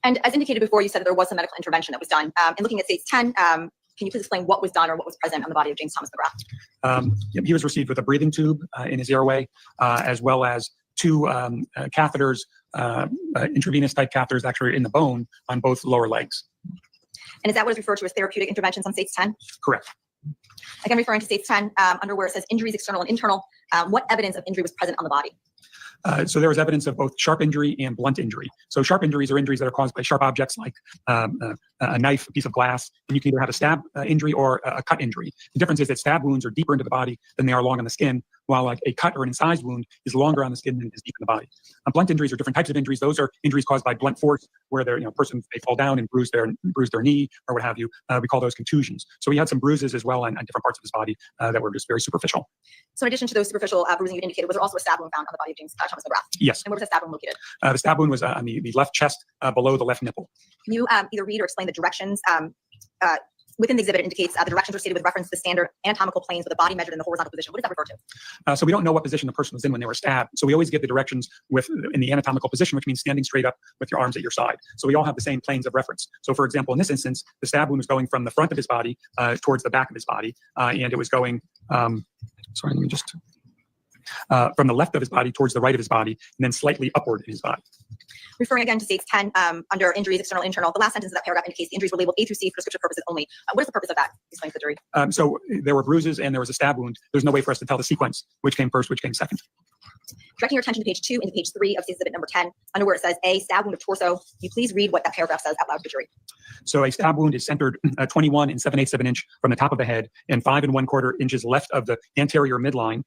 And as indicated before, you said that there was some medical intervention that was done. And looking at States 10, can you please explain what was done or what was present on the body of James Thomas McGrath? He was received with a breathing tube in his airway, as well as two catheters, intravenous type catheters actually in the bone on both lower legs. And is that what is referred to as therapeutic interventions on States 10? Correct. Again, referring to States 10, under where it says injuries external and internal, what evidence of injury was present on the body? So there was evidence of both sharp injury and blunt injury. So sharp injuries are injuries that are caused by sharp objects like a knife, a piece of glass, and you can either have a stab injury or a cut injury. The difference is that stab wounds are deeper into the body than they are along on the skin, while like a cut or an incised wound is longer on the skin than is deep in the body. Blunt injuries are different types of injuries. Those are injuries caused by blunt force, where they're, person, they fall down and bruise their knee or what have you. We call those contusions. So he had some bruises as well on different parts of his body that were just very superficial. So in addition to those superficial bruising you indicated, was there also a stab wound found on the body of James Thomas McGrath? Yes. And where was the stab wound located? The stab wound was on the left chest below the left nipple. Can you either read or explain the directions within the exhibit? Indicates the directions are stated with reference to the standard anatomical planes with a body measured in the horizontal position. What does that refer to? So we don't know what position the person was in when they were stabbed. So we always give the directions in the anatomical position, which means standing straight up with your arms at your side. So we all have the same planes of reference. So for example, in this instance, the stab wound was going from the front of his body towards the back of his body, and it was going. Sorry, let me just. From the left of his body towards the right of his body, and then slightly upward in his body. Referring again to states 10 under injuries, external, internal, the last sentence of that paragraph indicates the injuries were labeled A through C for descriptive purposes only. What is the purpose of that? Explain to the jury. So there were bruises and there was a stab wound. There's no way for us to tell the sequence, which came first, which came second. Directing your attention to page 2 and to page 3 of exhibit number 10, under where it says A, stab wound of torso, can you please read what that paragraph says out loud to the jury? So a stab wound is centered 21 7/8 of an inch from the top of the head and 5 1/4 inches left of the anterior midline.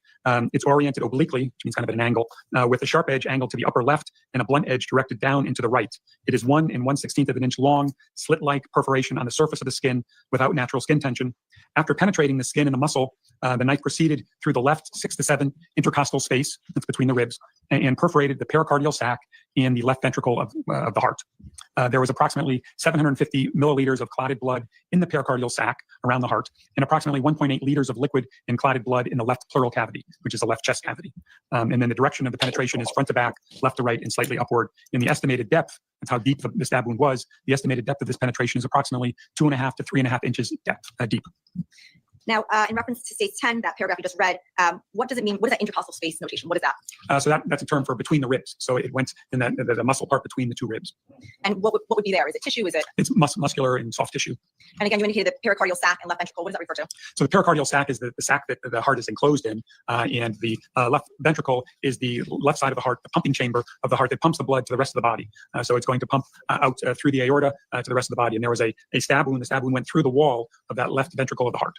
It's oriented obliquely, which means kind of at an angle, with a sharp edge angled to the upper left and a blunt edge directed down into the right. It is 1 1/16 of an inch long, slit-like perforation on the surface of the skin without natural skin tension. After penetrating the skin and the muscle, the knife proceeded through the left 6 to 7 intercostal space, that's between the ribs, and perforated the pericardial sac and the left ventricle of the heart. There was approximately 750 milliliters of clotted blood in the pericardial sac around the heart, and approximately 1.8 liters of liquid and clotted blood in the left pleural cavity, which is the left chest cavity. And then the direction of the penetration is front to back, left to right, and slightly upward. In the estimated depth, that's how deep the stab wound was. The estimated depth of this penetration is approximately 2.5 to 3.5 inches deep. Now, in reference to states 10, that paragraph you just read, what does it mean? What is that intercostal space notation? What is that? So that's a term for between the ribs. So it went in the muscle part between the two ribs. And what would be there? Is it tissue? Is it? It's muscular and soft tissue. And again, you indicated the pericardial sac and left ventricle. What does that refer to? So the pericardial sac is the sac that the heart is enclosed in, and the left ventricle is the left side of the heart, the pumping chamber of the heart that pumps the blood to the rest of the body. So it's going to pump out through the aorta to the rest of the body. And there was a stab wound. The stab wound went through the wall of that left ventricle of the heart.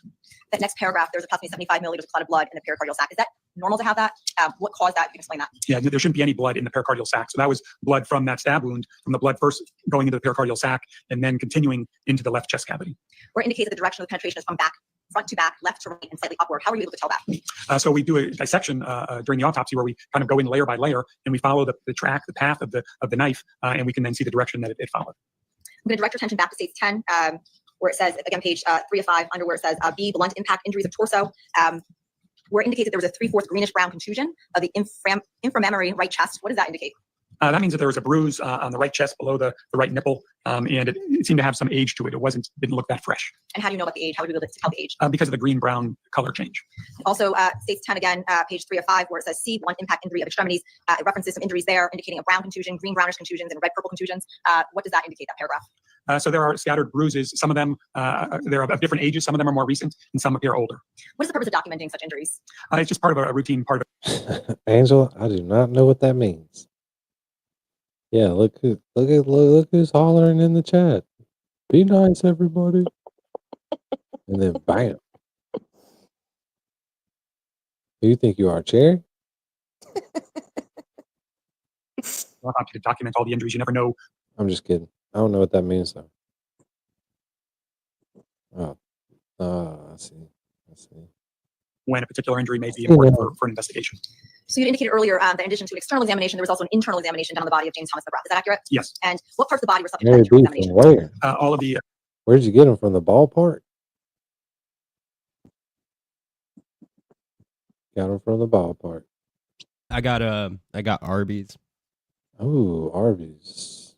That next paragraph, there's approximately 75 milliliters of clotted blood in the pericardial sac. Is that normal to have that? What caused that? You can explain that. Yeah, there shouldn't be any blood in the pericardial sac. So that was blood from that stab wound, from the blood first going into the pericardial sac and then continuing into the left chest cavity. Where it indicates that the direction of the penetration is from front to back, left to right, and slightly upward. How are you able to tell that? So we do a dissection during the autopsy where we kind of go in layer by layer and we follow the track, the path of the knife, and we can then see the direction that it followed. I'm going to direct your attention back to states 10. Where it says, again, page 3 of 5, under where it says B, blunt impact injuries of torso, where it indicates that there was a 3/4 greenish brown contusion of the inframammary right chest. What does that indicate? That means that there was a bruise on the right chest below the right nipple, and it seemed to have some age to it. It didn't look that fresh. And how do you know about the age? How would you be able to tell the age? Because of the green-brown color change. Also, states 10 again, page 3 of 5, where it says C, blunt impact injury of extremities. It references some injuries there, indicating a brown contusion, green-brownish contusions, and red-purple contusions. What does that indicate, that paragraph? So there are scattered bruises. Some of them, they're of different ages. Some of them are more recent, and some appear older. What is the purpose of documenting such injuries? It's just part of a routine part of it. Angela, I do not know what that means. Yeah, look who's hollering in the chat. Be nice, everybody. And then bam. Who you think you are, Cherry? I'll have to document all the injuries. You never know. I'm just kidding. I don't know what that means though. I see. When a particular injury may be important for an investigation. So you indicated earlier that in addition to an external examination, there was also an internal examination done on the body of James Thomas McGrath. Is that accurate? Yes. And what parts of the body were subject to Mary that internal B, from examination? where? All of the. Where'd you get them from? The ballpark? Got them from the ballpark. I got Arby's. Oh, Arby's.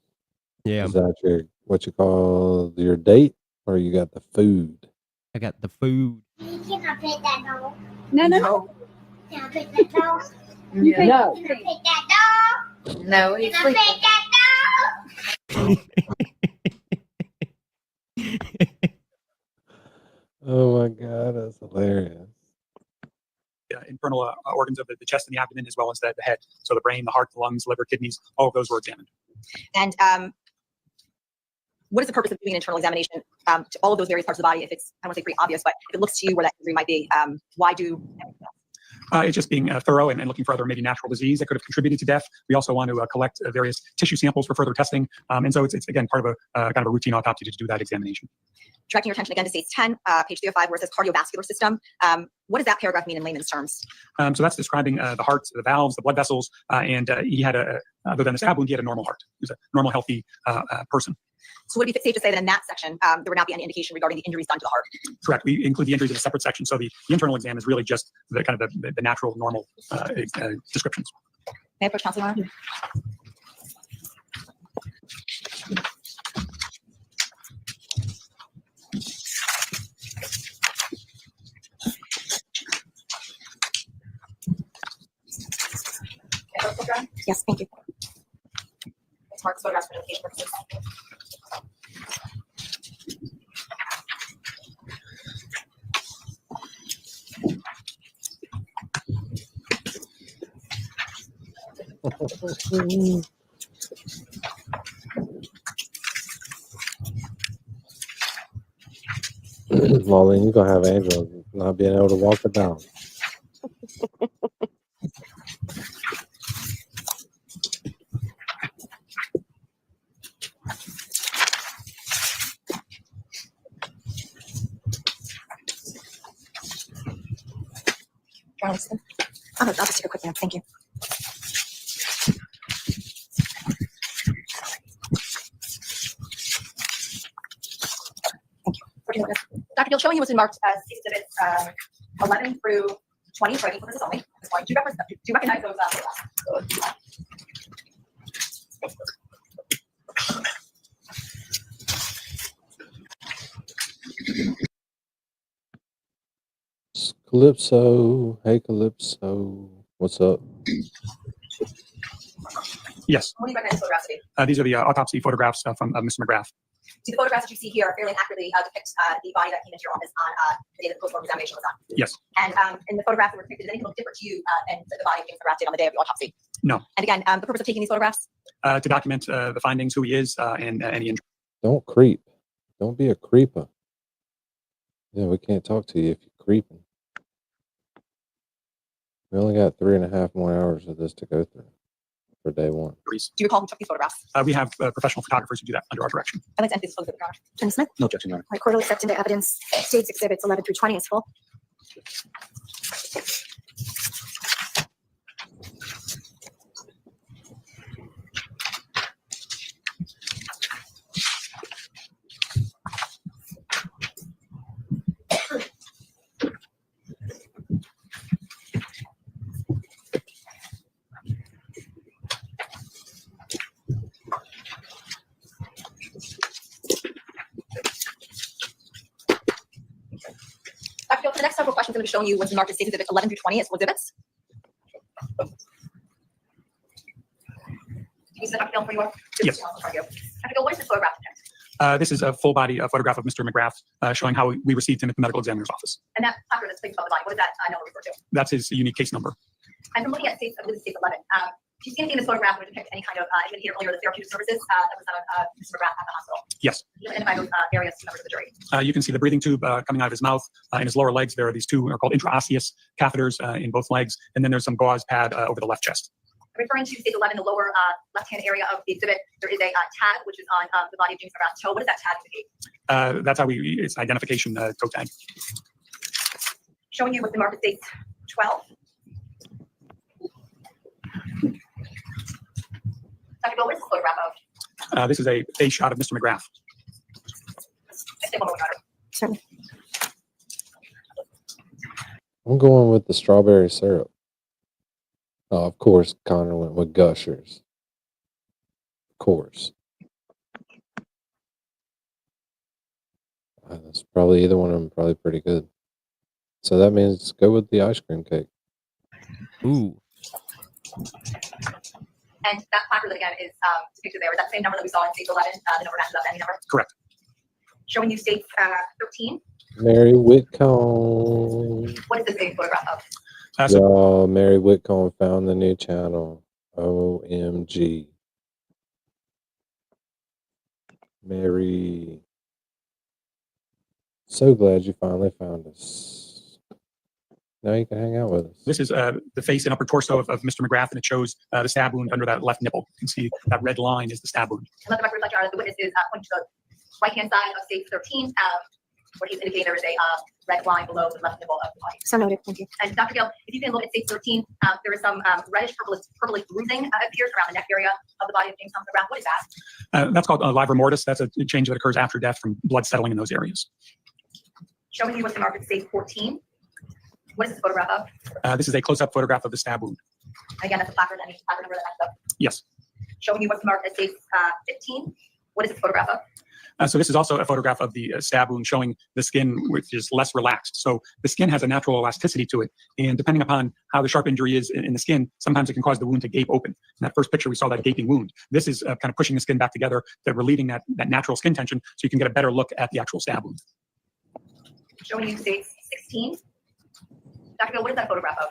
Yeah. Is that what you call your date, or you got the food? I got the food. Can I pet that dog? No. Can I pet that dog? Yeah. No. Can I pet that dog? No, he's Can I sleeping. pet that dog? Oh my God, that's hilarious. Internal organs of the chest and the abdomen, as well as the head. So the brain, the heart, the lungs, liver, kidneys, all of those were examined. And what is the purpose of doing an internal examination to all of those various parts of the body? If it's, I don't want to say pretty obvious, but if it looks to you where that injury might be, why do everything It's just being thorough and looking for other maybe natural disease that could have contributed to death. We also want to collect various tissue samples for further testing. And so it's again part of a kind of a routine autopsy to do that examination. Directing your attention again to stage 10, page 305, where it says cardiovascular system. What does that paragraph mean in layman's terms? So that's describing the heart, the valves, the blood vessels, and he had other than the stab wound, he had a normal heart. He was a normal, healthy person. So would it be safe to say that in that section, there would not be any indication regarding the injuries done to the heart? Correct. We include the injuries in a separate section. So the internal exam is really just the kind of the natural, normal descriptions. May I approach Councilor Warren? Yes, thank you. It's Mark's photographs for identification purposes. Molly, you're gonna have Angela not being able to walk about. Charleston. I'll just take a quick nap. Thank you. Dr. Gill, showing you what's been marked as exhibits 11 through 20 for ID purposes only. At this point, do you recognize those? Calypso, hey Calypso, what's up? Yes. What do you recognize photographs to be? These are the autopsy photographs from Mr. McGrath. Do the photographs that you see here fairly accurately depict the body that came into your office on the day that the post-mortem examination was done? Yes. And in the photographs that were depicted, did anything look different to you than the body being photographed on the day of the autopsy? No. And again, the purpose of taking these photographs? To document the findings, who he is, and any injury. Don't creep. Don't be a creeper. Yeah, we can't talk to you if you're creeping. We only got 3.5 more hours of this to go through for day one. Do you recall who took these photographs? We have professional photographers who do that under our direction. I'd like to end this photo, Your Honor. Attorney Smith? No objection, Your Honor. My quarterly accept into evidence states exhibits 11 through 20 is full. Dr. Gill, for the next several questions, I'm going to be showing you what's marked as safe exhibits 11 through 20 as full exhibits. Can you see Dr. Gill where you are? Yes. Dr. Gill, what is this photograph depict? This is a full body photograph of Mr. McGrath showing how we received him at the medical examiner's office. And that placard that's placed above the body, what does that number refer to? That's his unique case number. And from looking at states, with state 11, do you see anything in this photograph which depicts any kind of, you indicated earlier, the therapeutic services that was done on Mr. McGrath at the hospital? Yes. Can you identify those areas to members of the jury? You can see the breathing tube coming out of his mouth. In his lower legs, there are these two are called intraosseous catheters in both legs. And then there's some gauze pad over the left chest. Referring to state 11, the lower left-hand area of the exhibit, there is a tag which is on the body of James McGrath's toe. What does that tag indicate? That's how it's an identification toe tag. Showing you what the market states 12. Dr. Bill, what is this photograph of? This is a face shot of Mr. McGrath. Certainly. I'm going with the strawberry syrup. Oh, of course, Connor went with Gushers. Of course. That's probably either one of them, probably pretty good. So that means go with the ice cream cake. Ooh. And that placard that again is depicted there. Is that the same number that we saw in state 11? The number matches up any number? Correct. Showing you state 13. Mary Whitcomb. What is this big photograph of? Y'all, Mary Whitcomb found the new channel. OMG. Mary. So glad you finally found us. Now you can hang out with us. This is the face and upper torso of Mr. McGrath, and it shows the stab wound under that left nipple. You can see that red line is the stab wound. And let the record reflect, Your Honor, that the witness is pointing to the right-hand side of stage 13, where he's indicating there is a red line below the left nipple of the body. So noted. Thank you. And Dr. Gill, if you can look at stage 13, there is some reddish purplish bruising appears around the neck area of the body of James Thomas McGrath. What is that? That's called livor mortis. That's a change that occurs after death from blood settling in those areas. Showing you what's marked at stage 14. What is this photograph of? This is a close-up photograph of the stab wound. Again, that's a placard, and placard number that matches up. Yes. Showing you what's marked at stage 15. What is this photograph of? So this is also a photograph of the stab wound showing the skin, which is less relaxed. So the skin has a natural elasticity to it. And depending upon how the sharp injury is in the skin, sometimes it can cause the wound to gape open. In that first picture, we saw that gaping wound. This is kind of pushing the skin back together, that relieving that natural skin tension so you can get a better look at the actual stab wound. Showing you stage 16. Dr. Gill, what is that photograph of?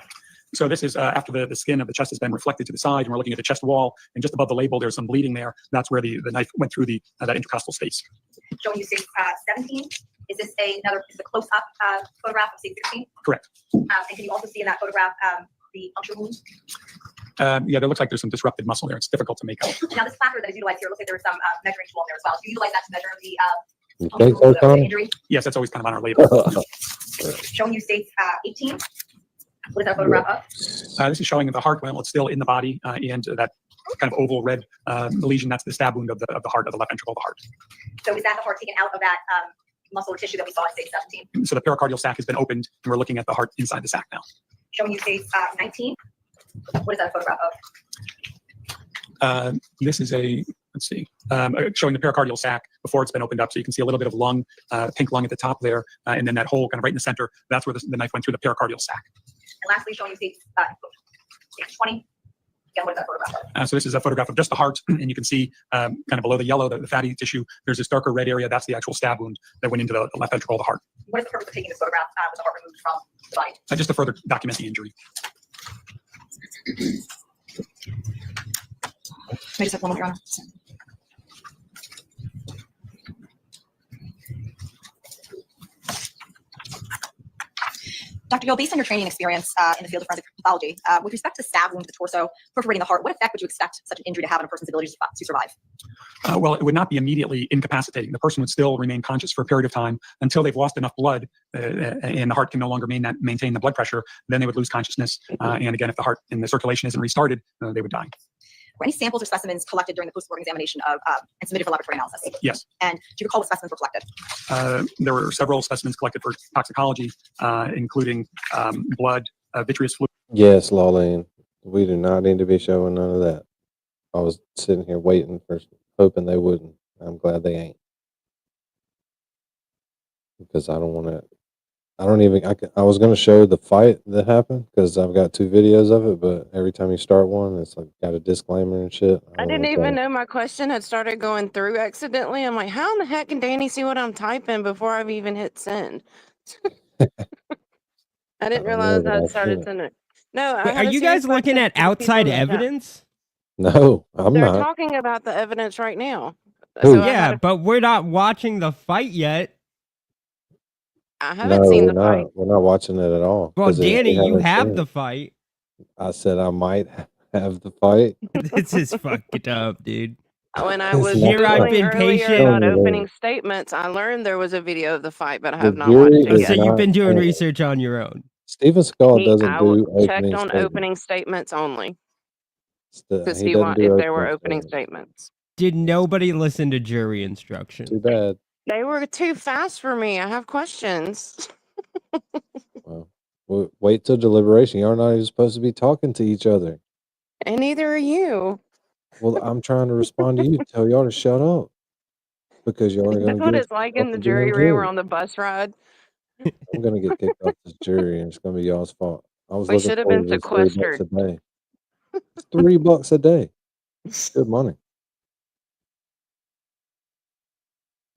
So this is after the skin of the chest has been reflected to the side, and we're looking at the chest wall, and just above the label, there's some bleeding there. That's where the knife went through that intercostal space. Showing you stage 17. Is this a close-up photograph of stage 16? Correct. And can you also see in that photograph the puncture wound? Yeah, there looks like there's some disrupted muscle there. It's difficult to make out. Now, this placard that is utilized here, looks like there's some measuring tool in there as well. So you utilize that to measure the You think so, Tom? injury. Yes, that's always kind of on our label. Showing you stage 18. What is that photograph of? This is showing the heart. Well, it's still in the body, and that kind of oval red lesion. That's the stab wound of the heart, of the left ventricle of the heart. So is that the heart taken out of that muscle or tissue that we saw at stage 17? So the pericardial sac has been opened, and we're looking at the heart inside the sac now. Showing you stage 19. What is that a photograph of? This is let's see, showing the pericardial sac before it's been opened up. So you can see a little bit of lung, pink lung at the top there, and then that hole kind of right in the center. That's where the knife went through the pericardial sac. And lastly, showing you stage 20. Again, what is that photograph of? So this is a photograph of just the heart, and you can see kind of below the yellow, the fatty tissue, there's this darker red area. That's the actual stab wound that went into the left ventricle of the heart. What is the purpose of taking this photograph with the heart removed from the body? Just to further document the injury. Wait a second, Your Honor. Dr. Gill, based on your training experience in the field of forensic pathology, with respect to stab wound to the torso perforating the heart, what effect would you expect such an injury to have on a person's ability to survive? Well, it would not be immediately incapacitating. The person would still remain conscious for a period of time until they've lost enough blood and the heart can no longer maintain the blood pressure. Then they would lose consciousness. And again, if the heart and the circulation isn't restarted, they would die. Were any samples or specimens collected during the post-mortem examination of and submitted for laboratory analysis? Yes. And do you recall what specimens were collected? There were several specimens collected for toxicology, including blood, vitreous fluid. Yes, Lawlene. We do not need to be showing none of that. I was sitting here waiting hoping they wouldn't. I'm glad they ain't. Because I don't want to. I was going to show the fight that happened because I've got 2 videos of it, but every time you start one, it's like got a disclaimer and shit. I didn't even know my question had started going through accidentally. I'm like, how in the heck can Danny see what I'm typing before I've even hit send? I didn't realize I started sending it. No, I Wait, had are a you serious guys looking question at for the people outside in the chat. evidence? No, I'm They're not. talking about the evidence right now. Who? So I Yeah, had a- but we're not watching the fight yet. I haven't No, seen we're the fight. not. We're not watching it at all. Well, 'cause Danny, we you haven't have seen the it. fight. I said I might have the fight. This is fucked up, dude. When I was Here I've Googling been earlier patient. about Tell me opening that. statements, I learned there was a video of the fight, but I The have not watched jury it does yet. So you've been not. doing research on your own. Stephen Skull doesn't do Checked opening on statements. opening statements only to He see doesn't do if there were opening opening statements. statements. Did nobody listen to jury instruction? Too bad. They were too fast for me. I have questions. Well, wait till deliberation. Y'all not even supposed to be talking to each other. And neither are you. Well, I'm trying to respond to you. Tell y'all to shut up because y'all are That's going to what get it's us like off in the the jury damn room or jury. on the bus ride. I'm going to get kicked off this jury, and it's going to be y'all's fault. I was We looking should have forward been to this $3 sequestered. a day. It's $3 a day. Good money.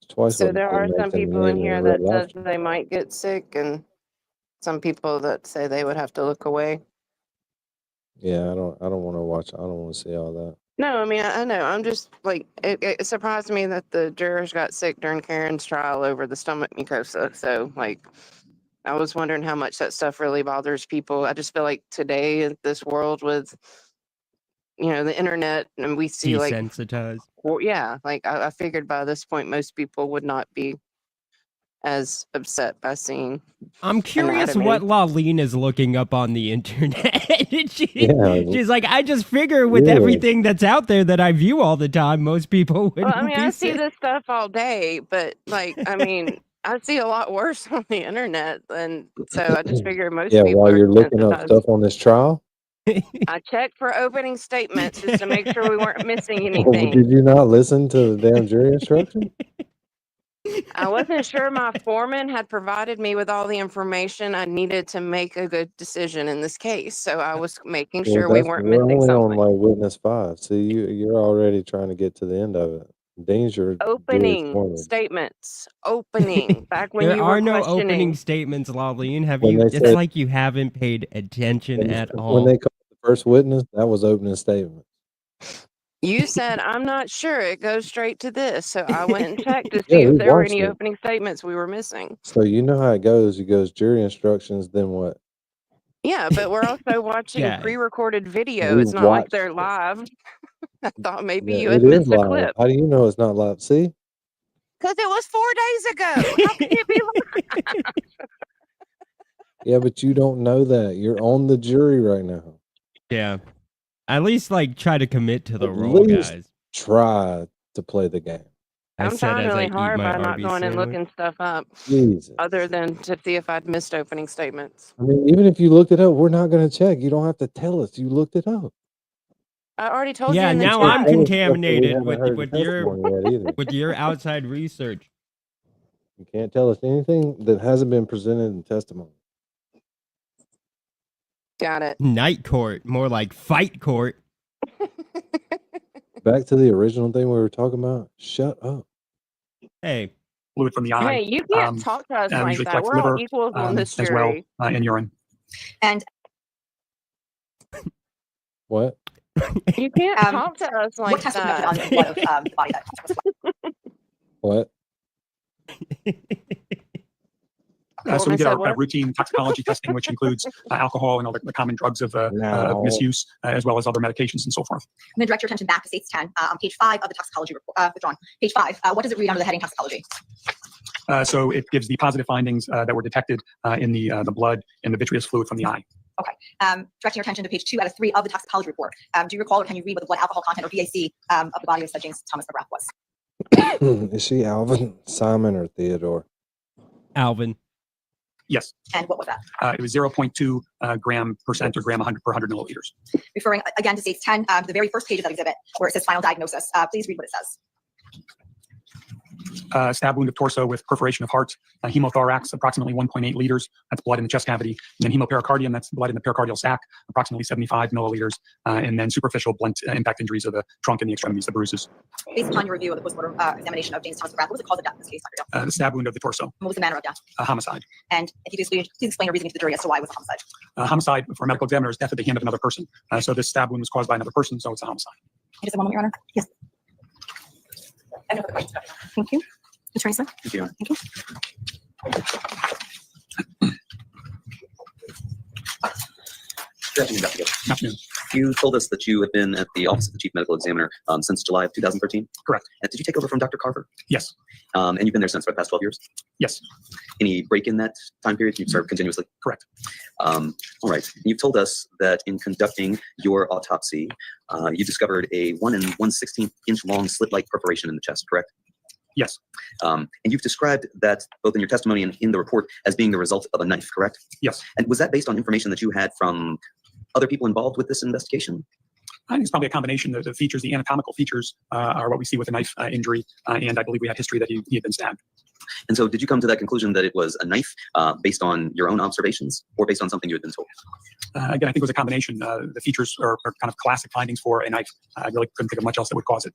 It's twice So what there Molly are makes some in people in here real that life. says they might get sick, and some people that say they would have to look away. Yeah, I don't want to watch. I don't want to see all that. No, I mean, I know. I'm just like, it surprised me that the jurors got sick during Karen's trial over the stomach mucosa. So, like, I was wondering how much that stuff really bothers people. I just feel like today in this world with, the internet, and we see like, Desensitized. well, yeah, like I figured by this point most people would not be as upset by seeing. I'm curious anatomy. what Laleen is looking up on the internet. Yeah. She's like, I just figure with Yeah. everything that's out there that I view all the time, most people wouldn't Well, I mean, be I see sick. this stuff all day, but like, I mean, I see a lot worse on the internet, and so I just figure most Yeah, people while are you're looking up desensitized. stuff on this trial, I checked for opening statements just to make sure we weren't missing did anything. you not listen to the damn jury instruction? I wasn't sure my foreman had provided me with all the information I needed to make a good decision in this case, so I was making Well, sure we that's weren't we're missing only on something. like witness 5. See, you're already trying to get to the end of it. Dean's your jury's Opening foreman. statements. Opening. Back when There you were are no questioning. opening statements, Laleen. Have When you? they It's said like you haven't paid attention at when all. they called the first witness, that was opening statement. You said, I'm not sure. It goes straight to this. So I went and checked to Yeah, see if we there were watched any it. opening statements we were missing. So you know how it goes. It goes jury instructions, then what? Yeah, but we're also watching Yeah. pre-recorded video. We It's not like watched they're it. live. I thought maybe Yeah, you it had is missed a live. clip. How do you know it's not live? See? Because it was 4 days ago. How can it be live? Yeah, but you don't know that. You're on the jury right now. Yeah. At least like try to commit to the At role, least guys. try to play the game. I I'm said trying as I really eat hard my by not Arby's going and sandwich. looking stuff up, Jesus. other than to see if I'd missed opening statements. I mean, even if you looked it up, we're not going to check. You don't have to tell us you looked it up. I already told you Yeah, in the now chat. I'm Tell us stuff that we contaminated haven't with heard the testimony yet either. with your outside research. You can't tell us anything that hasn't been presented in testimony. Got it. Night court, more like fight court. Back to the original thing we were talking about. Shut up. Hey, Fluid from the eye. Hey, you can't talk to us like Usually that. collects We're all liver equals on this as well jury. in urine. And What? You can't talk to us like what test was that. conducted on the blood of the body that What? So we did our what? routine toxicology testing, which includes alcohol and all the common drugs of No. misuse, as well as other medications and so forth. I'm going to direct your attention back to States 10 on page 5 of the toxicology report. Withdrawn. Page 5. What does it read under the heading toxicology? So it gives the positive findings that were detected in the blood and the vitreous fluid from the eye. Okay. Directing your attention to page 2 out of 3 of the toxicology report. Do you recall or can you read what the blood alcohol content or BAC of the body of said James Thomas McGrath was? Is she Alvin, Simon, or Theodore? Alvin. Yes. And what was that? It was 0.2 gram percent or gram 100 per 100 milliliters. Referring again to States 10, the very first page of that exhibit where it says final diagnosis. Please read what it says. Stab wound of torso with perforation of heart, hemothorax, approximately 1.8 liters. That's blood in the chest cavity. And then hemopericardium, that's blood in the pericardial sac, approximately 75 milliliters. And then superficial blunt impact injuries of the trunk and the extremities, the bruises. Based upon your review of the postmortem examination of James Thomas McGrath, what was the cause of death in this case, Dr. Dale? The stab wound of the torso, What was the manner of death? homicide. And if you could please explain your reasoning to the jury as to why it was a homicide. Homicide for a medical examiner is death at the hand of another person. So this stab wound was caused by another person, so it's a homicide. Just a moment, Your Honor. Yes. Any other questions, Dr. Dale? Thank you. Attorney Smith? Thank you. Thank you. Good afternoon, Dr. Gill. Afternoon. You told us that you had been at the Office of the Chief Medical Examiner since July of 2013? Correct. And did you take over from Dr. Carver? Yes. And you've been there since for the past 12 years? Yes. Any break in that time period? You've served continuously? Correct. All right. You've told us that in conducting your autopsy, you discovered a 1 1/16 inch long slit-like perforation in the chest, correct? Yes. And you've described that both in your testimony and in the report as being the result of a knife, correct? Yes. And was that based on information that you had from other people involved with this investigation? I think it's probably a combination. The features, the anatomical features, are what we see with a knife injury, and I believe we had history that he had been stabbed. And so did you come to that conclusion that it was a knife based on your own observations or based on something you had been told? Again, I think it was a combination. The features are kind of classic findings for a knife. I really couldn't think of much else that would cause it.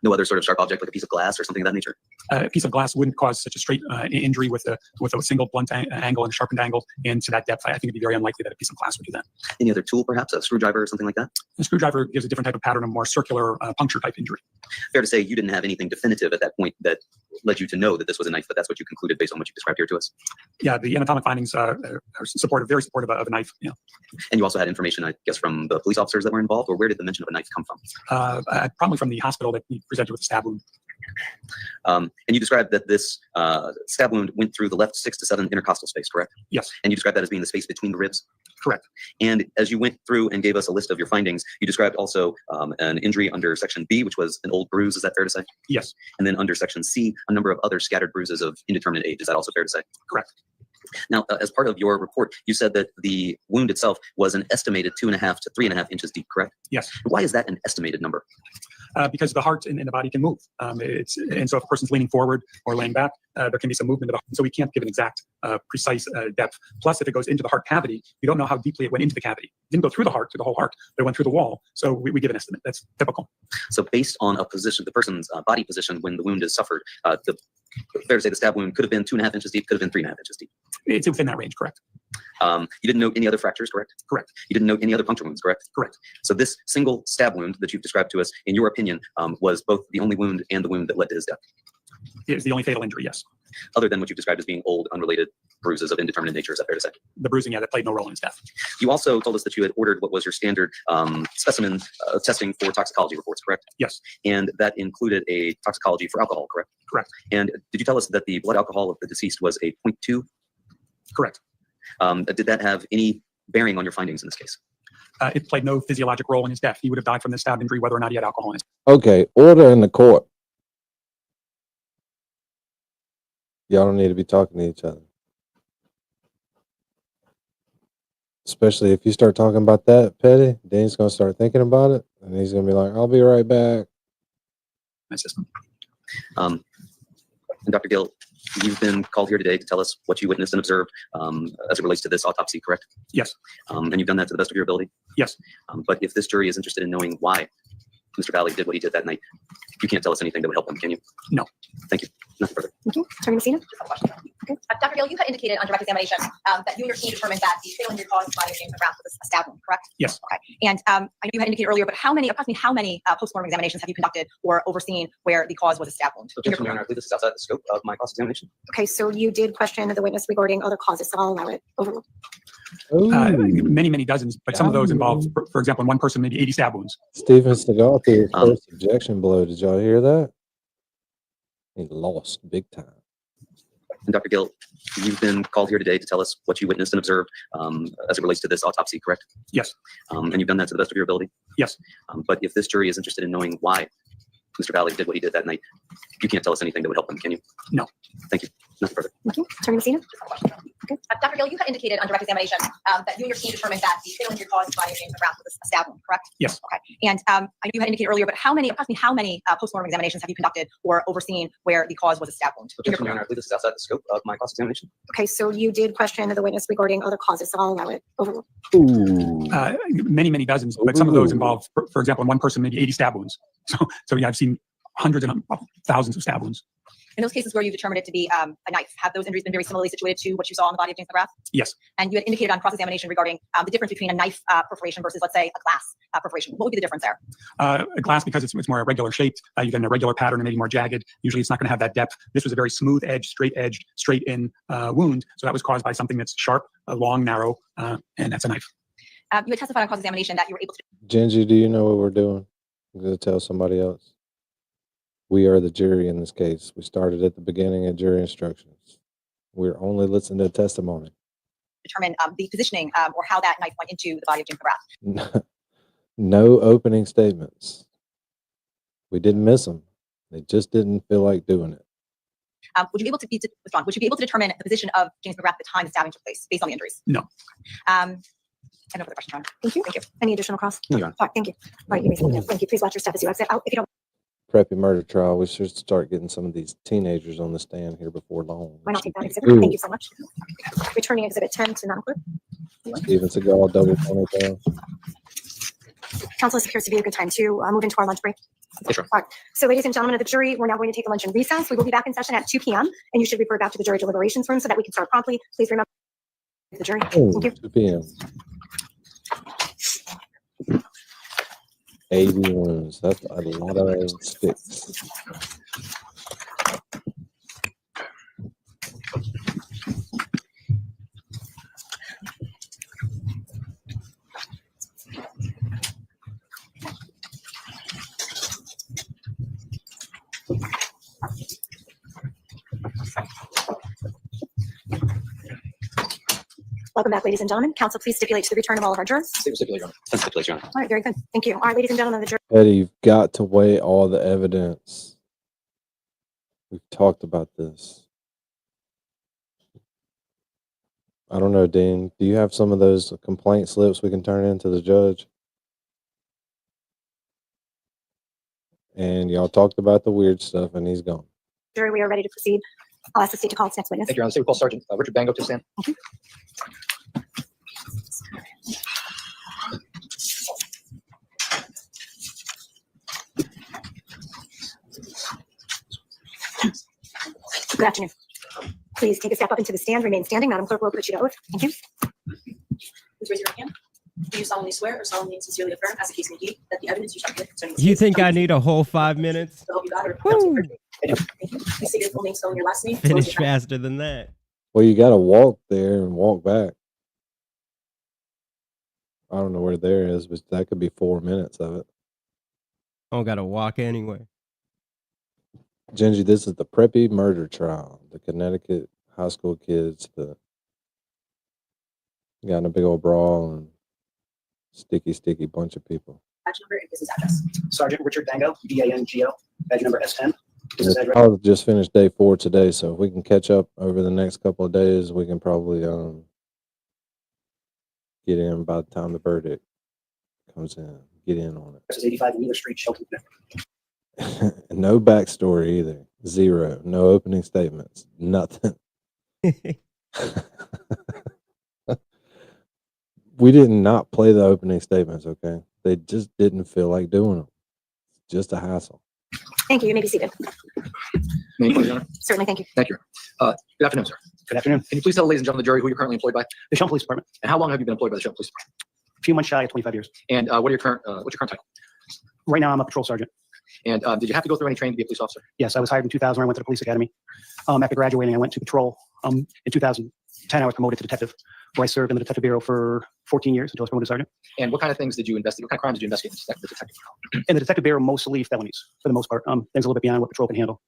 No other sort of sharp object like a piece of glass or something of that nature? A piece of glass wouldn't cause such a straight injury with a single blunt angle and a sharpened angle. And to that depth, I think it'd be very unlikely that a piece of glass would do that. Any other tool, perhaps a screwdriver or something like that? A screwdriver gives a different type of pattern, a more circular puncture type injury. Fair to say you didn't have anything definitive at that point that led you to know that this was a knife, but that's what you concluded based on what you described here to us. Yeah, the anatomic findings are supportive, very supportive of a knife. Yeah. And you also had information, I guess, from the police officers that were involved, or where did the mention of a knife come from? Probably from the hospital that he presented with a stab wound. And you described that this stab wound went through the left 6 to 7 intercostal space, correct? Yes. And you described that as being the space between the ribs? Correct. And as you went through and gave us a list of your findings, you described also an injury under section B, which was an old bruise. Is that fair to say? Yes. And then under section C, a number of other scattered bruises of indeterminate age. Is that also fair to say? Correct. Now, as part of your report, you said that the wound itself was an estimated 2.5 to 3.5 inches deep, correct? Yes. Why is that an estimated number? Because the heart and the body can move. And so if a person's leaning forward or laying back, there can be some movement of the heart. So we can't give an exact, precise depth. Plus, if it goes into the heart cavity, we don't know how deeply it went into the cavity. It didn't go through the heart, through the whole heart, but it went through the wall. So we give an estimate. That's typical. So based on a position, the person's body position when the wound is suffered, fair to say the stab wound could have been 2.5 inches deep, could have been 3.5 inches deep. It's within that range, correct? You didn't note any other fractures, correct? Correct. You didn't note any other puncture wounds, correct? Correct. So this single stab wound that you've described to us, in your opinion, was both the only wound and the wound that led to his death? It was the only fatal injury, yes. Other than what you've described as being old, unrelated bruises of indeterminate nature, is that fair to say? The bruising, yeah, that played no role in his death. You also told us that you had ordered what was your standard specimen testing for toxicology reports, correct? Yes. And that included a toxicology for alcohol, correct? Correct. And did you tell us that the blood alcohol of the deceased was a 0.2? Correct. Did that have any bearing on your findings in this case? It played no physiologic role in his death. He would have died from this stab injury whether or not he had alcohol in his. Okay, order in the court. Y'all don't need to be talking to each other. Especially if you start talking about that, Petty, then he's going to start thinking about it, and he's going to be like, I'll be right back. My system. And Dr. Gill, you've been called here today to tell us what you witnessed and observed as it relates to this autopsy, correct? Yes. And you've done that to the best of your ability? Yes. But if this jury is interested in knowing why Mr. Valle did what he did that night, you can't tell us anything that would help them, can you? No. Thank you. Nothing further. Thank you. Attorney Messina? Okay. Dr. Gill, you had indicated on direct examination that you and your team determined that the fatal injury caused by James McGrath was a stab wound, correct? Yes. Okay. And I know you had indicated earlier, but approximately how many postmortem examinations have you conducted or overseen where the cause was a stab wound? So, Your Honor, I believe this is outside the scope of my cross-examination. Okay, so you did question the witness regarding other causes, so I'll allow it. Overruled. Many dozens, but some of those involve, for example, in one person, maybe 80 stab wounds. Stephen Seagal threw his first objection blow. Did y'all hear that? He lost big time. And Dr. Gill, you've been called here today to tell us what you witnessed and observed as it relates to this autopsy, correct? Yes. And you've done that to the best of your ability? Yes. But if this jury is interested in knowing why Mr. Valle did what he did that night, you can't tell us anything that would help them, can you? No. Thank you. Nothing further. Thank you. Attorney Messina? Okay. Dr. Gill, you had indicated on direct examination that you and your team determined that the fatal injury caused by James McGrath was a stab wound, correct? Yes. Okay. And I know you had indicated earlier, but approximately how many postmortem examinations have you conducted or overseen where the cause was a stab wound? So, Your Honor, I believe this is outside the scope of my cross-examination. Okay, so you did question the witness regarding other causes, so I'll allow it. Overruled. Many dozens, but some of those involve, for example, in one person, maybe 80 stab wounds. So yeah, I've seen hundreds and thousands of stab wounds. In those cases where you determined it to be a knife, have those injuries been very similarly situated to what you saw on the body of James McGrath? Yes. And you had indicated on cross-examination regarding the difference between a knife perforation versus, let's say, a glass perforation. What would be the difference there? A glass, because it's more irregular shaped, you get an irregular pattern and maybe more jagged. Usually it's not going to have that depth. This was a very smooth edged, straight in wound. So that was caused by something that's sharp, long, narrow, and that's a knife. You had testified on cross-examination that you were able to. Genji, do you know what we're doing? I'm going to tell somebody else. We are the jury in this case. We started at the beginning of jury instructions. We're only listening to testimony. Determine the positioning or how that knife went into the body of James McGrath. No opening statements. We didn't miss them. They just didn't feel like doing it. Would you be able to would you be able to determine the position of James McGrath at the time the stabbing took place based on the injuries? No. I have no further questions, Your Honor. Thank you. Thank you. Any additional cross? No, Your Honor. All right, thank you. All right, you may sit down. Thank you. Please watch your step as you exit out. If you don't Preppy murder trial. We should start getting some of these teenagers on the stand here before long. why not take that exhibit? Ooh. Thank you so much. Returning exhibit 10 to non-clerk. Steven Seagal, double ponytail. Council, this appears to be a good time to move into our lunch break. Yes, sir. All right. So ladies and gentlemen of the jury, we're now going to take a luncheon recess. We will be back in session at 2 p.m. and you should report back to the jury deliberations room so that we can start promptly. Please remember the jury. Thank you. 2 p.m. 80 rooms. That's a lot of sticks. Welcome back, ladies and gentlemen. Counsel, please stipulate to the return of all of our jurors. Stipulate, Your Honor. Stipulate, Your Honor. All right, very good. Thank you. All right, ladies and gentlemen of the jury. Eddie, you've got to weigh all the evidence. We've talked about this. I don't know, Dean. Do you have some of those complaint slips we can turn into the judge? And y'all talked about the weird stuff, and he's gone. Jury, we are ready to proceed. I'll ask the state to call its next witness. Thank you, Your Honor. The state will call Sergeant Richard Bango to stand. Thank you. Good afternoon. Please take a step up into the stand, remain standing. Madam Clerk will put you to oath. Thank you. Please raise your right hand. Do you solemnly swear or solemnly and sincerely affirm, as the case may be, that the evidence you shall give concerning this You case think I need a whole 5 minutes? will help you God or help you perfectly? Thank you. Please state your full name, spelling your last name. Finish faster than that. Well, you got to walk there and walk back. I don't know where there is, but that could be 4 minutes of it. I don't got to walk anyway. Gingy, this is the Preppy murder trial. The Connecticut high school kids that got in a big old brawl and sticky bunch of people. Badge number and business address. Sergeant Richard Bango, B-A-N-G-O, badge number S10. Business address. I'll just finished day 4 today, so if we can catch up over the next couple of days, we can probably get in by the time the verdict comes in. Get in on it. This is 85 Wheeler Street, Shelton. No backstory either. 0. No opening statements. Nothing. We did not play the opening statements, okay? They just didn't feel like doing them. Just a hassle. Thank you. You may be seated. May I please, Your Honor? Certainly. Thank you. Thank you. Good afternoon, sir. Good afternoon. Can you please tell the ladies and gentlemen of the jury who you're currently employed by? The Shelton Police Department. And how long have you been employed by the Shelton Police Department? A few months shy of 25 years. And what's your current title? Right now, I'm a patrol sergeant. And did you have to go through any training to be a police officer? Yes, I was hired in 2000 when I went to the police academy. After graduating, I went to patrol. In 2010, I was promoted to detective, where I served in the detective bureau for 14 years until I was promoted to sergeant. And what kind of things did you investigate? What kind of crimes did you investigate in the detective bureau? In the detective bureau, mostly felonies, for the most part. Things a little bit beyond what patrol can handle.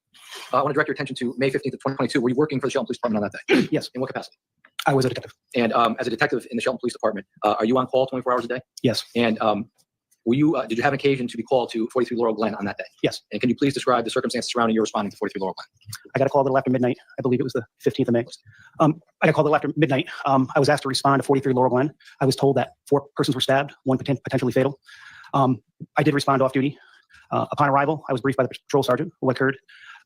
I want to direct your attention to May 15th of 2022. Were you working for the Shelton Police Department on that day? Yes. In what capacity? I was a detective. And as a detective in the Shelton Police Department, are you on call 24 hours a day? Yes. And were you? Did you have an occasion to be called to 43 Laurel Glen on that day? Yes. And can you please describe the circumstances surrounding your responding to 43 Laurel Glen? I got a call a little after midnight. I believe it was the 15th of May. I got called a little after midnight. I was asked to respond to 43 Laurel Glen. I was told that 4 persons were stabbed, 1 potentially fatal. I did respond off duty. Upon arrival, I was briefed by the patrol sergeant what occurred.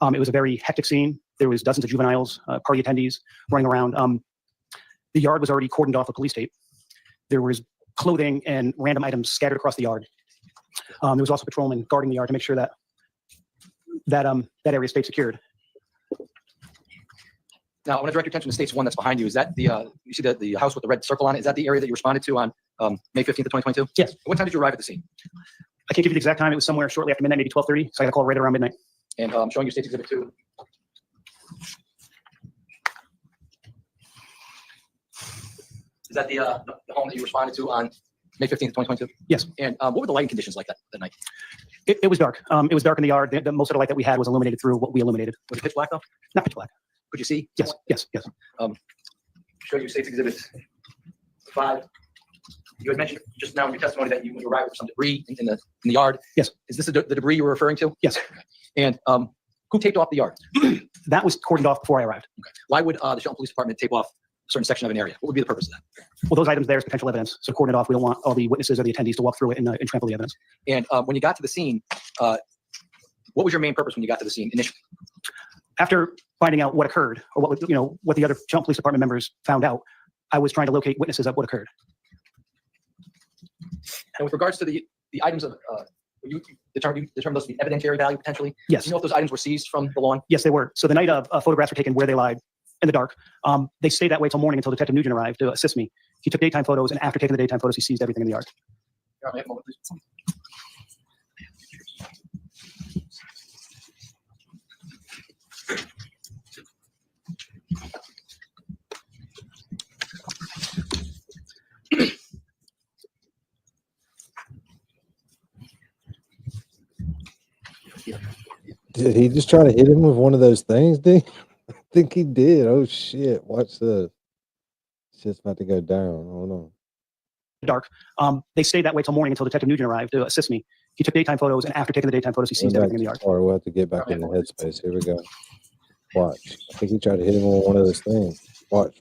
It was a very hectic scene. There was dozens of juveniles, party attendees running around. The yard was already cordoned off with police tape. There was clothing and random items scattered across the yard. There was also patrolmen guarding the yard to make sure that area stayed secured. Now, I want to direct your attention to States 1 that's behind you. Is that the, you see the house with the red circle on it? Is that the area that you responded to on May 15th of 2022? Yes. What time did you arrive at the scene? I can't give you the exact time. It was somewhere shortly after midnight, maybe 12:30. So I got a call right around midnight. And showing you States Exhibit 2. Is that the home that you responded to on May 15th, 2022? Yes. And what were the lighting conditions like that night? It was dark. It was dark in the yard. Most of the light that we had was illuminated through what we illuminated. Was it pitch black though? Not pitch black. Could you see? Yes. Yes. Yes. Show you States Exhibit 5. You had mentioned just now in your testimony that you arrived with some debris in the yard. Yes. Is this the debris you were referring to? Yes. And who taped off the yard? That was cordoned off before I arrived. Okay. Why would the Shelton Police Department tape off a certain section of an area? What would be the purpose of that? Well, those items there is potential evidence. So cordon it off. We don't want all the witnesses or the attendees to walk through it and trample the evidence. And when you got to the scene, what was your main purpose when you got to the scene initially? After finding out what occurred, or what the other Shelton Police Department members found out, I was trying to locate witnesses of what occurred. And with regards to the items of You determine those to be evidentiary value potentially? Yes. Do you know if those items were seized from the lawn? Yes, they were. So the night of photographs were taken where they lied in the dark. They stayed that way till morning until Detective Nugent arrived to assist me. He took daytime photos, and after taking the daytime photos, he seized everything in the yard. May I have a moment, please? Did he just try to hit him with one of those things, dude? I think he did. Oh shit! Watch this. Shit's about to go down. Hold on. Dark. They stayed that way till morning until Detective Nugent arrived to assist me. He took daytime photos, and after taking the daytime photos, he seized everything in the yard. Or we'll have to get back in the headspace. Here we go. Watch. I think he tried to hit him with one of those things. Watch.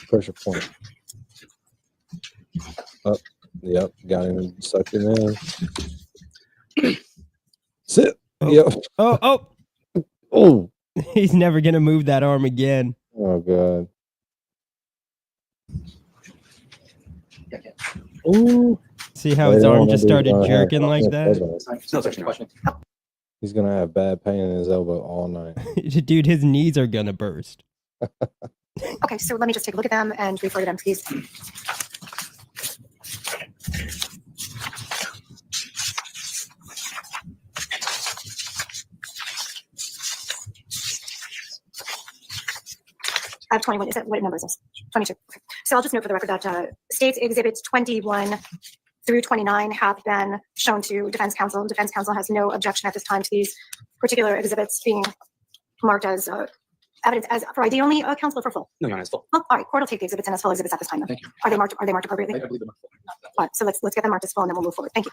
Pressure point. Up. Yep. Got him. Sucked him in. Sit. Oh. Yep. Oh. He's never gonna move that arm again. Oh god. Ooh. See how his arm just started jerking like that? He's gonna have bad pain in his elbow all night. Dude, his knees are gonna burst. Okay, so let me just take a look at them and refer to them, please. I have 21. Is that what number is this? 22. Okay. So I'll just note for the record that states exhibits 21 through 29 have been shown to defense counsel. Defense counsel has no objection at this time to these particular exhibits being marked as evidence as for ID only. Counsel for full. No, Your Honor, it's full. Oh, all right, court will take the exhibits and as full exhibits at this time. Then. Thank you. Are they marked appropriately? I believe them. All right, so let's get them marked as full and then we'll move forward. Thank you.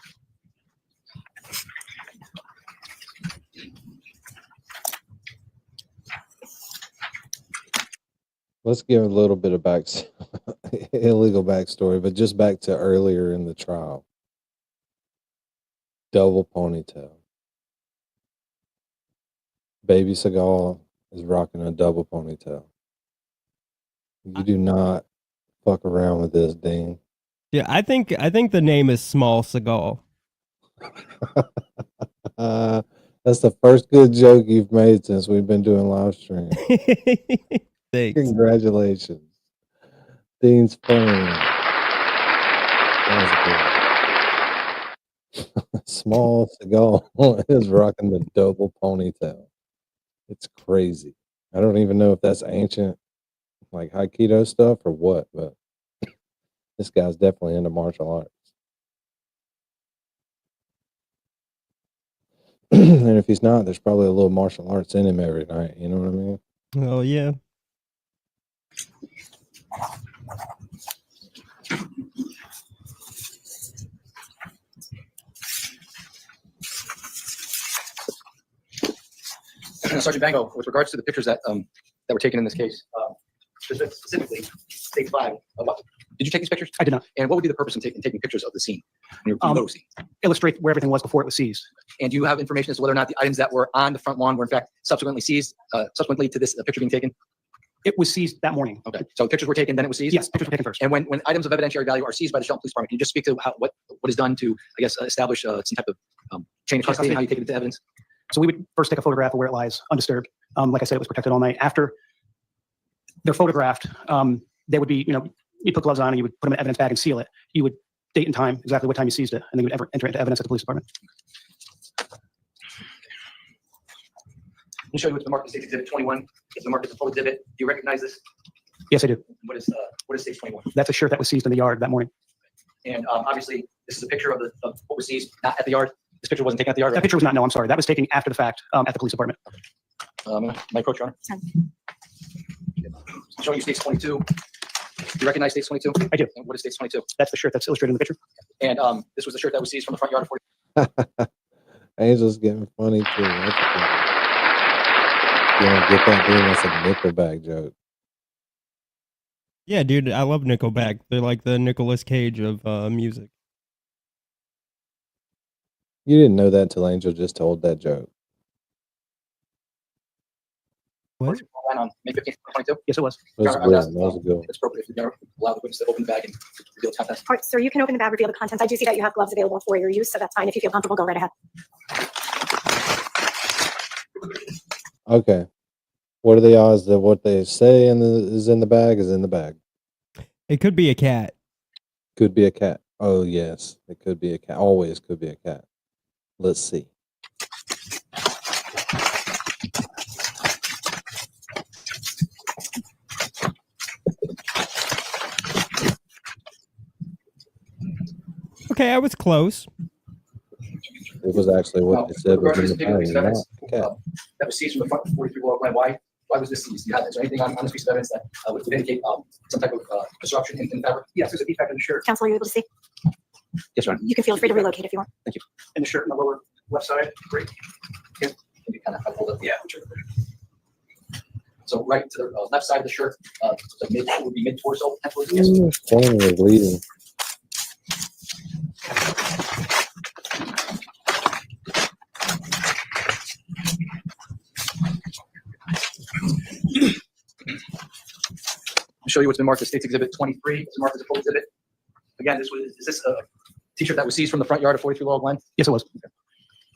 Let's give a little bit of illegal backstory, but just back to earlier in the trial. Double ponytail. Baby Seagal is rocking a double ponytail. You do not fuck around with this, Dean. Yeah, I think the name is Small Seagal. That's the first good joke you've made since we've been doing live stream. Thanks. Congratulations. Dean's funny. Small Seagal is rocking the double ponytail. It's crazy. I don't even know if that's ancient, like Aikido stuff or what, but this guy's definitely into martial arts. And if he's not, there's probably a little martial arts in him every night. You know what I mean? Oh, yeah. Sergeant Bango, with regards to the pictures that were taken in this case, specifically stage 5, did you take these pictures? I did not. And what would be the purpose in taking pictures of the scene? Your photo scene? Illustrate where everything was before it was seized. And do you have information as to whether or not the items that were on the front lawn were in fact subsequently seized, subsequently to this picture being taken? It was seized that morning. Okay, so pictures were taken, then it was seized? Yes, pictures were taken first. And when items of evidentiary value are seized by the Shelton Police Department, can you just speak to what is done to, I guess, establish some type of chain of custody and how you take it into evidence? So we would first take a photograph of where it lies undisturbed. Like I said, it was protected all night. After they're photographed, they would be, you put gloves on and you would put them in an evidence bag and seal it. You would date and time, exactly what time you seized it, and then you would enter into evidence at the police department. Let me show you what's been marked as Exhibit 21. It's been marked as a full exhibit. Do you recognize this? Yes, I do. What is stage 21? That's a shirt that was seized in the yard that morning. And obviously, this is a picture of what was seized, not at the yard. This picture wasn't taken at the yard. That picture was not. No, I'm sorry. That was taken after the fact at the police department. My approach, Your Honor. Showing you stage 22. Do you recognize stage 22? I do. And what is stage 22? That's the shirt that's illustrated in the picture. And this was the shirt that was seized from the front yard of 40. Angel's getting funny too. That's funny. You don't get that, dude? That's a Nickelback joke. Yeah, dude, I love Nickelback. They're like the Nicolas Cage of music. You didn't know that until Angel just told that joke. What? On May 15th, 2022? Yes, it was. That was Your good. Honor, That was good. it's appropriate if you're going to allow the witness to open the bag and reveal the contents? All right, sir, you can open the bag, reveal the contents. I do see that you have gloves available for your use, so that's fine. If you feel comfortable, go right ahead. Okay. What are the odds that what they say is in the bag is in the bag? It could be a cat. Could be a cat. Oh, yes. It could be a cat. Always could be a cat. Let's see. Okay, I was close. It was actually what they said was in the Regarding this bag, particular not piece of evidence a cat. that was seized from the front of 43 Laurel Glen, why was this seized? Is there anything on this piece of evidence that would indicate some type of disruption in the fabric? Yes, there's a defect in the shirt. Counsel, are you able to see? Yes, Your Honor. You can feel free to relocate if you want. Thank you. In the shirt on the lower left side. Great. Can you kind of hold up? Yeah. So right to the left side of the shirt, would be mid torso. Yes. Phone was leading. I'll show you what's been marked as State's Exhibit 23. It's marked as a full exhibit. Again, is this a t-shirt that was seized from the front yard of 43 Laurel Glen? Yes, it was.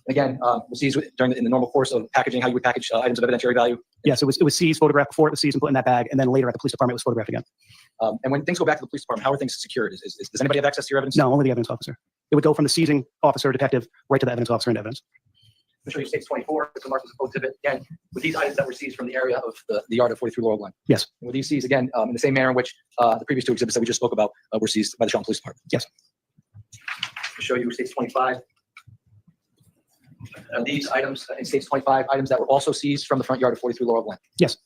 Again, was seized in the normal course of packaging, how you would package items of evidentiary value. Yes, it was seized, photographed before it was seized and put in that bag, and then later at the police department it was photographed again. And when things go back to the police department, how are things secured? Does anybody have access to your evidence? No, only the evidence officer. It would go from the seizing officer, detective, right to the evidence officer and evidence. I'll show you State's 24. It's marked as a full exhibit. Again, with these items that were seized from the area of the yard of 43 Laurel Glen. Yes. And with these seized, again, in the same manner in which the previous two exhibits that we just spoke about were seized by the Charlotte Police Department. Yes. I'll show you State's 25. These items in State's 25, items that were also seized from the front yard of 43 Laurel Glen. Yes.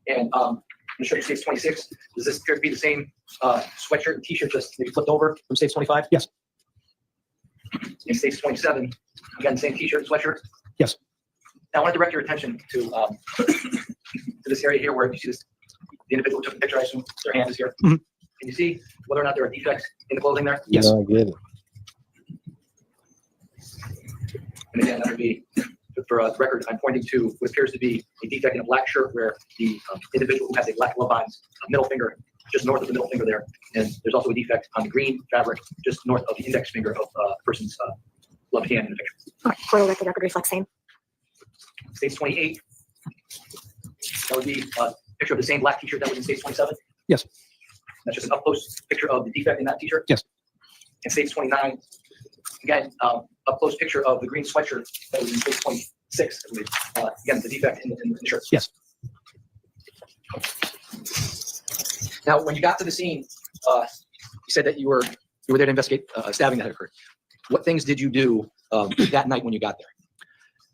And I'm going to show you State's 26. Does this appear to be the same sweatshirt and t-shirt just maybe flipped over from State's 25? Yes. In State's 27, again, same t-shirt and sweatshirt? Yes. Now I want to direct your attention to this area here where you see this, the individual took the picture, I assume their hand is here. Mm-hmm. Can you see whether or not there are defects in the clothing there? Yes. No, I get it. And again, that would be, for the record, I'm pointing to what appears to be a defect in a black shirt where the individual who has a black glove on his middle finger, just north of the middle finger there. And there's also a defect on the green fabric, just north of the index finger of the person's left hand in the picture. All right, court record reflects same. State's 28. That would be a picture of the same black t-shirt that was in State's 27. Yes. That's just an up-close picture of the defect in that t-shirt. Yes. And State's 29. Again, up-close picture of the green sweatshirt that was in State's 26. I believe. Again, the defect in the shirt. Yes. Now, when you got to the scene, you said that you were there to investigate a stabbing that had occurred. What things did you do that night when you got there?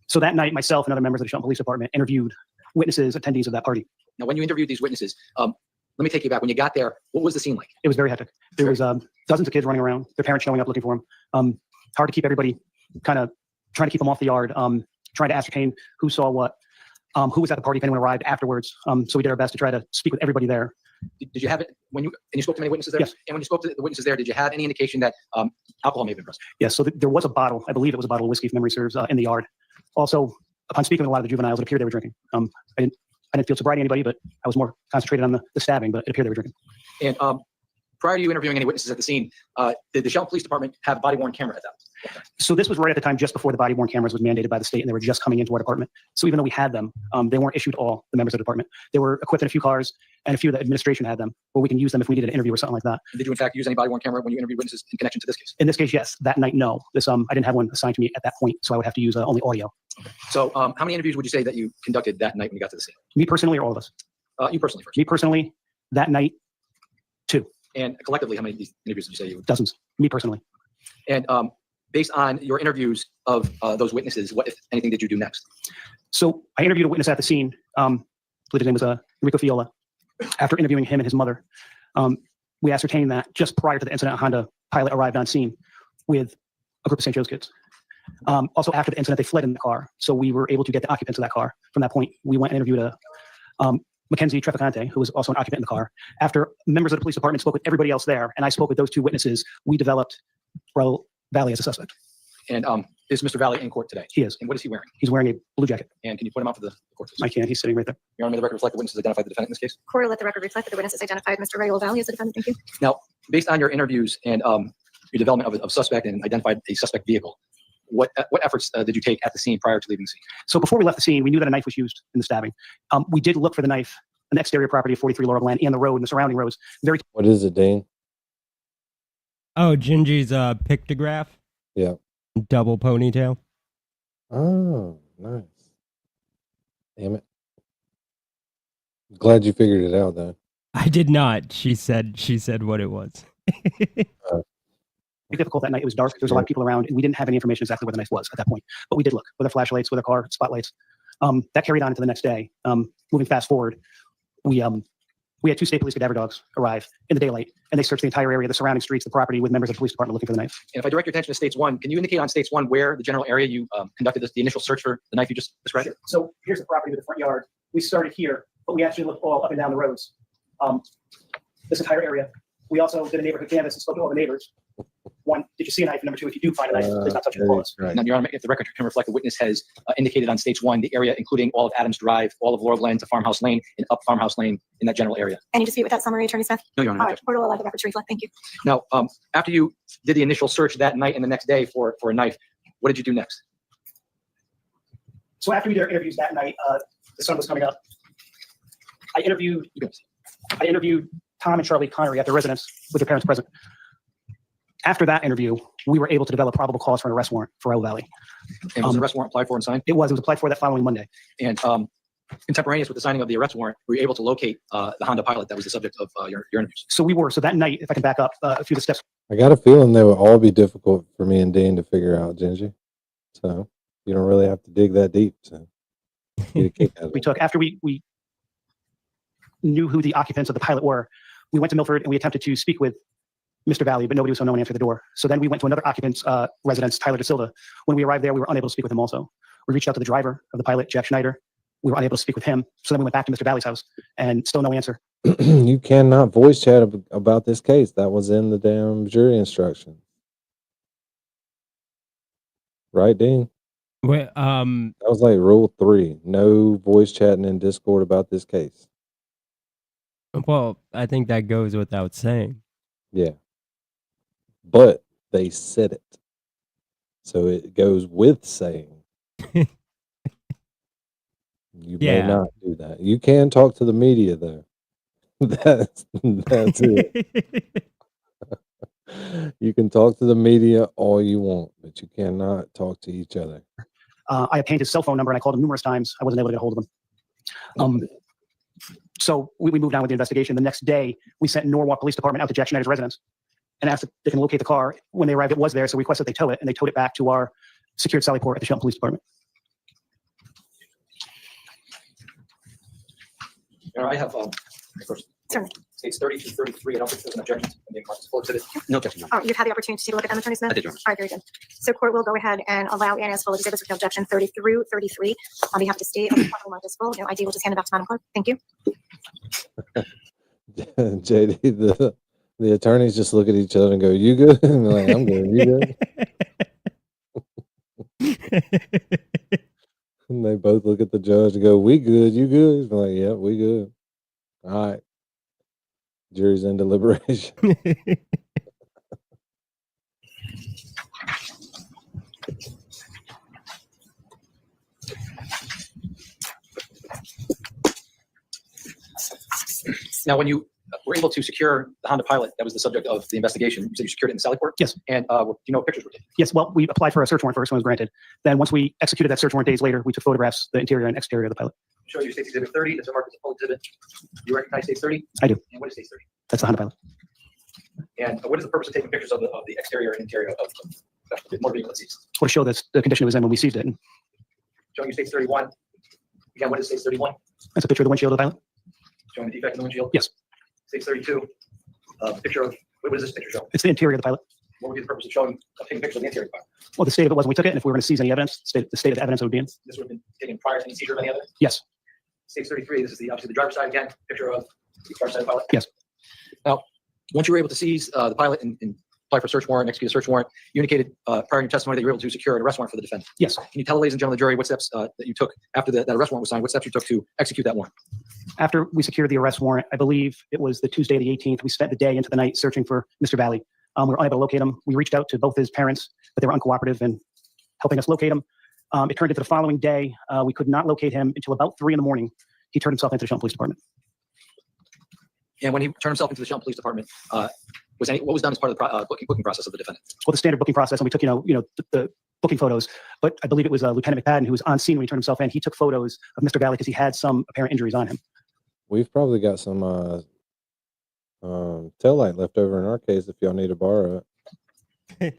So that night, myself and other members of the Shelton Police Department interviewed witnesses, attendees of that party. Now, when you interviewed these witnesses, let me take you back. When you got there, what was the scene like? It was very hectic. There was dozens of kids running around, their parents showing up looking for them. Hard to keep everybody, kind of trying to keep them off the yard, trying to ascertain who saw what, who was at the party, if anyone arrived afterwards. So we did our best to try to speak with everybody there. Did you have it when you spoke to many witnesses there? Yes. And when you spoke to the witnesses there, did you have any indication that alcohol may have been present? Yes. So there was a bottle, I believe it was a bottle of whiskey, if memory serves, in the yard. Also, upon speaking with a lot of the juveniles, it appeared they were drinking. I didn't feel sobriety anybody, but I was more concentrated on the stabbing, but it appeared they were drinking. And prior to you interviewing any witnesses at the scene, did the Shelton Police Department have a body-worn camera at that time? So this was right at the time, just before the body-worn cameras was mandated by the state, and they were just coming into our department. So even though we had them, they weren't issued to all the members of the department. They were equipped in a few cars, and a few of the administration had them, where we can use them if we needed an interview or something like that. Did you in fact use any body-worn camera when you interviewed witnesses in connection to this case? In this case, yes. That night, no. This I didn't have one assigned to me at that point, so I would have to use only audio. So how many interviews would you say that you conducted that night when you got to the scene? Me personally, or all of us? You personally first. Me personally, that night, 2. And collectively, how many interviews did you say you? Dozens. Me personally. And based on your interviews of those witnesses, what, if anything, did you do next? So I interviewed a witness at the scene. His name was Enrico Fiola. After interviewing him and his mother, we ascertained that just prior to the incident, a Honda pilot arrived on scene with a group of St. Joe's kids. Also, after the incident, they fled in the car. So we were able to get the occupants of that car. From that point, we went and interviewed Mackenzie Trefficante, who was also an occupant in the car. After members of the police department spoke with everybody else there, and I spoke with those 2 witnesses, we developed Raul Valle as a suspect. And is Mr. Valle in court today? He is. And what is he wearing? He's wearing a blue jacket. And can you point him out for the court? I can. He's sitting right there. Your Honor, may the record reflect the witnesses identified the defendant in this case? Court will let the record reflect that the witnesses identified Mr. Raul Valle as the defendant. Thank you. Now, based on your interviews and your development of suspect and identified a suspect vehicle, what efforts did you take at the scene prior to leaving the scene? So before we left the scene, we knew that a knife was used in the stabbing. We did look for the knife on the exterior property of 43 Laurel Glen and the road and the surrounding roads. What is it, Dean? Oh, Gingy's pictograph. Yeah. Double ponytail. Oh, nice. Damn it. Glad you figured it out, though. I did not. She said what it was. Very difficult that night. It was dark. There was a lot of people around, and we didn't have any information exactly where the knife was at that point. But we did look with our flashlights, with our car spotlights. That carried on into the next day. Moving fast forward, we had 2 state police cadaver dogs arrive in the daylight, and they searched the entire area, the surrounding streets, the property, with members of the police department looking for the knife. And if I direct your attention to States 1, can you indicate on States 1 where the general area you conducted the initial search for the knife you just described? So here's the property with the front yard. We started here, but we actually looked all up and down the roads. This entire area. We also did a neighborhood canvass and spoke to all the neighbors. 1, did you see a knife? And number 2, if you do find a knife, please not touch the clothes. Now, Your Honor, if the record can reflect, the witness has indicated on States 1 the area including all of Adams Drive, all of Laurel Glen to Farmhouse Lane, and up Farmhouse Lane in that general area. Any dispute with that summary, Attorney Smith? No, Your Honor. All right, court will allow the record to reflect. Thank you. Now, after you did the initial search that night and the next day for a knife, what did you do next? So after we did our interviews that night, the sun was coming up. I interviewed Tom and Charlie Connery at their residence with their parents present. After that interview, we were able to develop probable cause for an arrest warrant for Raul Valle. And was the arrest warrant applied for and signed? It was applied for that following Monday. And contemporaneous with the signing of the arrest warrant, were you able to locate the Honda Pilot that was the subject of your interviews? So we were. So that night, if I can back up a few of the steps. I got a feeling they would all be difficult for me and Dean to figure out, Gingy. So you don't really have to dig that deep. So get a kick out of We it. took, after we knew who the occupants of the Pilot were, we went to Milford and we attempted to speak with Mr. Valle, but nobody was home, no one answered the door. So then we went to another occupant's residence, Tyler De Silva. When we arrived there, we were unable to speak with him also. We reached out to the driver of the Pilot, Jack Schneider. We were unable to speak with him. So then we went back to Mr. Valle's house and still no answer. You cannot voice chat about this case. That was in the damn jury instruction. Right, Dean? Well, that was like rule 3. No voice chatting in Discord about this case. Well, I think that goes without saying. Yeah. But they said it. So it goes with saying. You may Yeah. not do that. You can talk to the media, though. That's it. You can talk to the media all you want, but you cannot talk to each other. I obtained his cell phone number and I called him numerous times. I wasn't able to get a hold of him. So we moved on with the investigation. The next day, we sent Norwalk Police Department out to Jack Schneider's residence and asked if they can locate the car. When they arrived, it was there, so we requested they tow it, and they towed it back to our secured sally port at the Shelton Police Department. I have first Certainly. States 30 to 33. I don't think there's an objection to the full exhibit. No objection. Oh, you've had the opportunity to take a look at them, Attorney Smith? I did, Your Honor. All right, very good. So court will go ahead and allow and as full exhibits with no objection 30 through 33. On behalf of the state, mark as full. No ID will just hand it back to Madam Clerk. Thank you. JD, the attorneys just look at each other and go, "You good?" And like, "I'm good. You good?" And they both look at the judge and go, "We good. You good?" He's like, "Yeah, we good." All right. Jury's in deliberation. Now, when you were able to secure the Honda Pilot that was the subject of the investigation, you said you secured it in the sally port? Yes. And do you know what pictures were taken? Yes, well, we applied for a search warrant first, one was granted. Then once we executed that search warrant days later, we took photographs, the interior and exterior of the Pilot. Show you States Exhibit 30. That's a mark as a full exhibit. You recognize States 30? I do. And what is States 30? That's the Honda Pilot. And what is the purpose of taking pictures of the exterior and interior of the motor vehicle seized? Well, to show this, the condition it was in when we seized it. Showing you States 31. Again, what is States 31? That's a picture of the windshield of the Pilot? Showing the defect in the windshield? Yes. States 32. Picture of, what does this picture show? It's the interior of the Pilot. What would be the purpose of taking pictures of the interior of the Pilot? Well, the state of it was when we took it, and if we were going to seize any evidence, the state of the evidence it would be in. This would have been taken prior to any seizure of any other? Yes. States 33, this is obviously the driver's side again, picture of the driver's side of the Pilot? Yes. Now, once you were able to seize the Pilot and apply for a search warrant, execute a search warrant, you indicated prior to your testimony that you were able to secure an arrest warrant for the defendant. Yes. Can you tell the ladies and gentlemen of the jury what steps that you took after that arrest warrant was signed, what steps you took to execute that warrant? After we secured the arrest warrant, I believe it was the Tuesday, the 18th, we spent the day into the night searching for Mr. Valle. We were unable to locate him. We reached out to both his parents, but they were uncooperative in helping us locate him. It turned into the following day. We could not locate him until about 3 a.m. He turned himself into the Shelton Police Department. And when he turned himself into the Shelton Police Department, what was done as part of the booking process of the defendant? Well, the standard booking process, and we took, the booking photos, but I believe it was Lieutenant McFadden who was on scene when he turned himself in. He took photos of Mr. Valle because he had some apparent injuries on him. We've probably got some tail light left over in our case if y'all need to borrow it.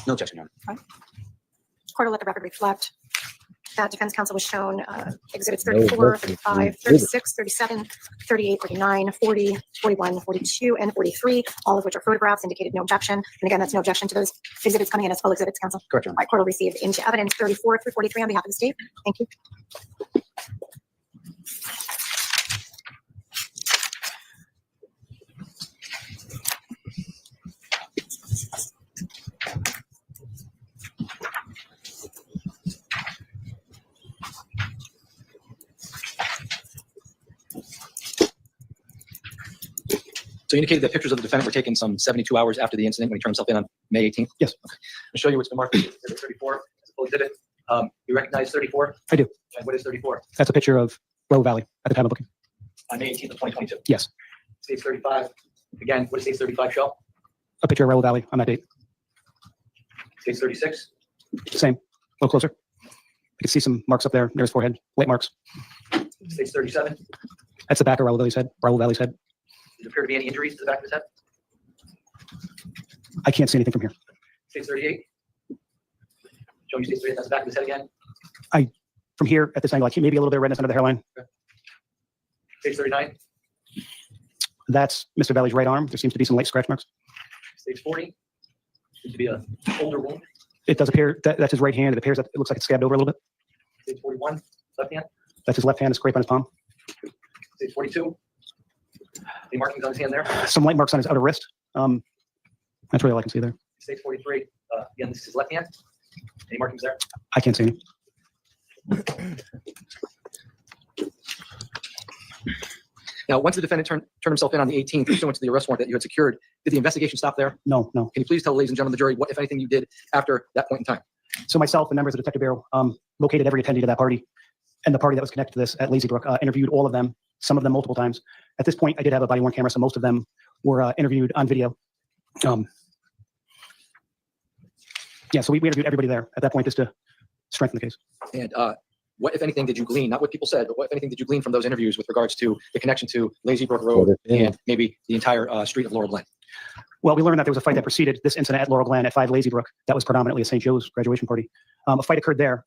No objection, Your Honor. Court will let the record reflect that defense counsel was shown exhibits No 34, objection. 35, 36, 37, 38, 39, 40, 41, 42, and 43, all of which are photographs, indicated no objection. And again, that's no objection to those exhibits coming in as full exhibits, counsel. Correct, Your Honor. All right, court will receive into evidence 34 through 43 on behalf of the state. Thank you. So you indicated that pictures of the defendant were taken some 72 hours after the incident when he turned himself in on May 18th? Yes. Okay. I'll show you what's been marked as exhibit 34 as a full exhibit. You recognize 34? I do. And what is 34? That's a picture of Raul Valle at the time of booking. On May 18th of 2022? Yes. Stage 35. Again, what does stage 35 show? A picture of Raul Valle on that date. Stage 36? Same. A little closer. I can see some marks up there near his forehead. Late marks. Stage 37? That's the back of Raul Valle's head. Does there appear to be any injuries to the back of his head? I can't see anything from here. Stage 38? Showing you stage 38, that's the back of his head again. From here at this angle, I can maybe a little bit of redness under the hairline. Okay. Stage 39? That's Mr. Valle's right arm. There seems to be some light scratch marks. Stage 40? Seems to be a shoulder wound. It does appear that's his right hand. It appears that it looks like it's scabbed over a little bit. Stage 41? Left hand? That's his left hand, a scrape on his palm. Stage 42? Any markings on his hand there? Some light marks on his outer wrist. That's really all I can see there. Stage 43? Again, this is his left hand. Any markings there? I can't see any. Now, once the defendant turned himself in on the 18th, pursuant to the arrest warrant that you had secured, did the investigation stop there? No. Can you please tell ladies and gentlemen of the jury what, if anything, you did after that point in time? So myself and members of the Detective Bureau located every attendee to that party and the party that was connected to this at Lazy Brook, interviewed all of them, some of them multiple times. At this point, I did have a body-worn camera, so most of them were interviewed on video. So we interviewed everybody there at that point just to strengthen the case. And what, if anything, did you glean, not what people said, but what, if anything, did you glean from those interviews with regards to the connection to Lazy Brook Road and maybe the entire street of Laurel Glen? Well, we learned that there was a fight that preceded this incident at Laurel Glen at 5 Lazy Brook. That was predominantly a St. Joe's graduation party. A fight occurred there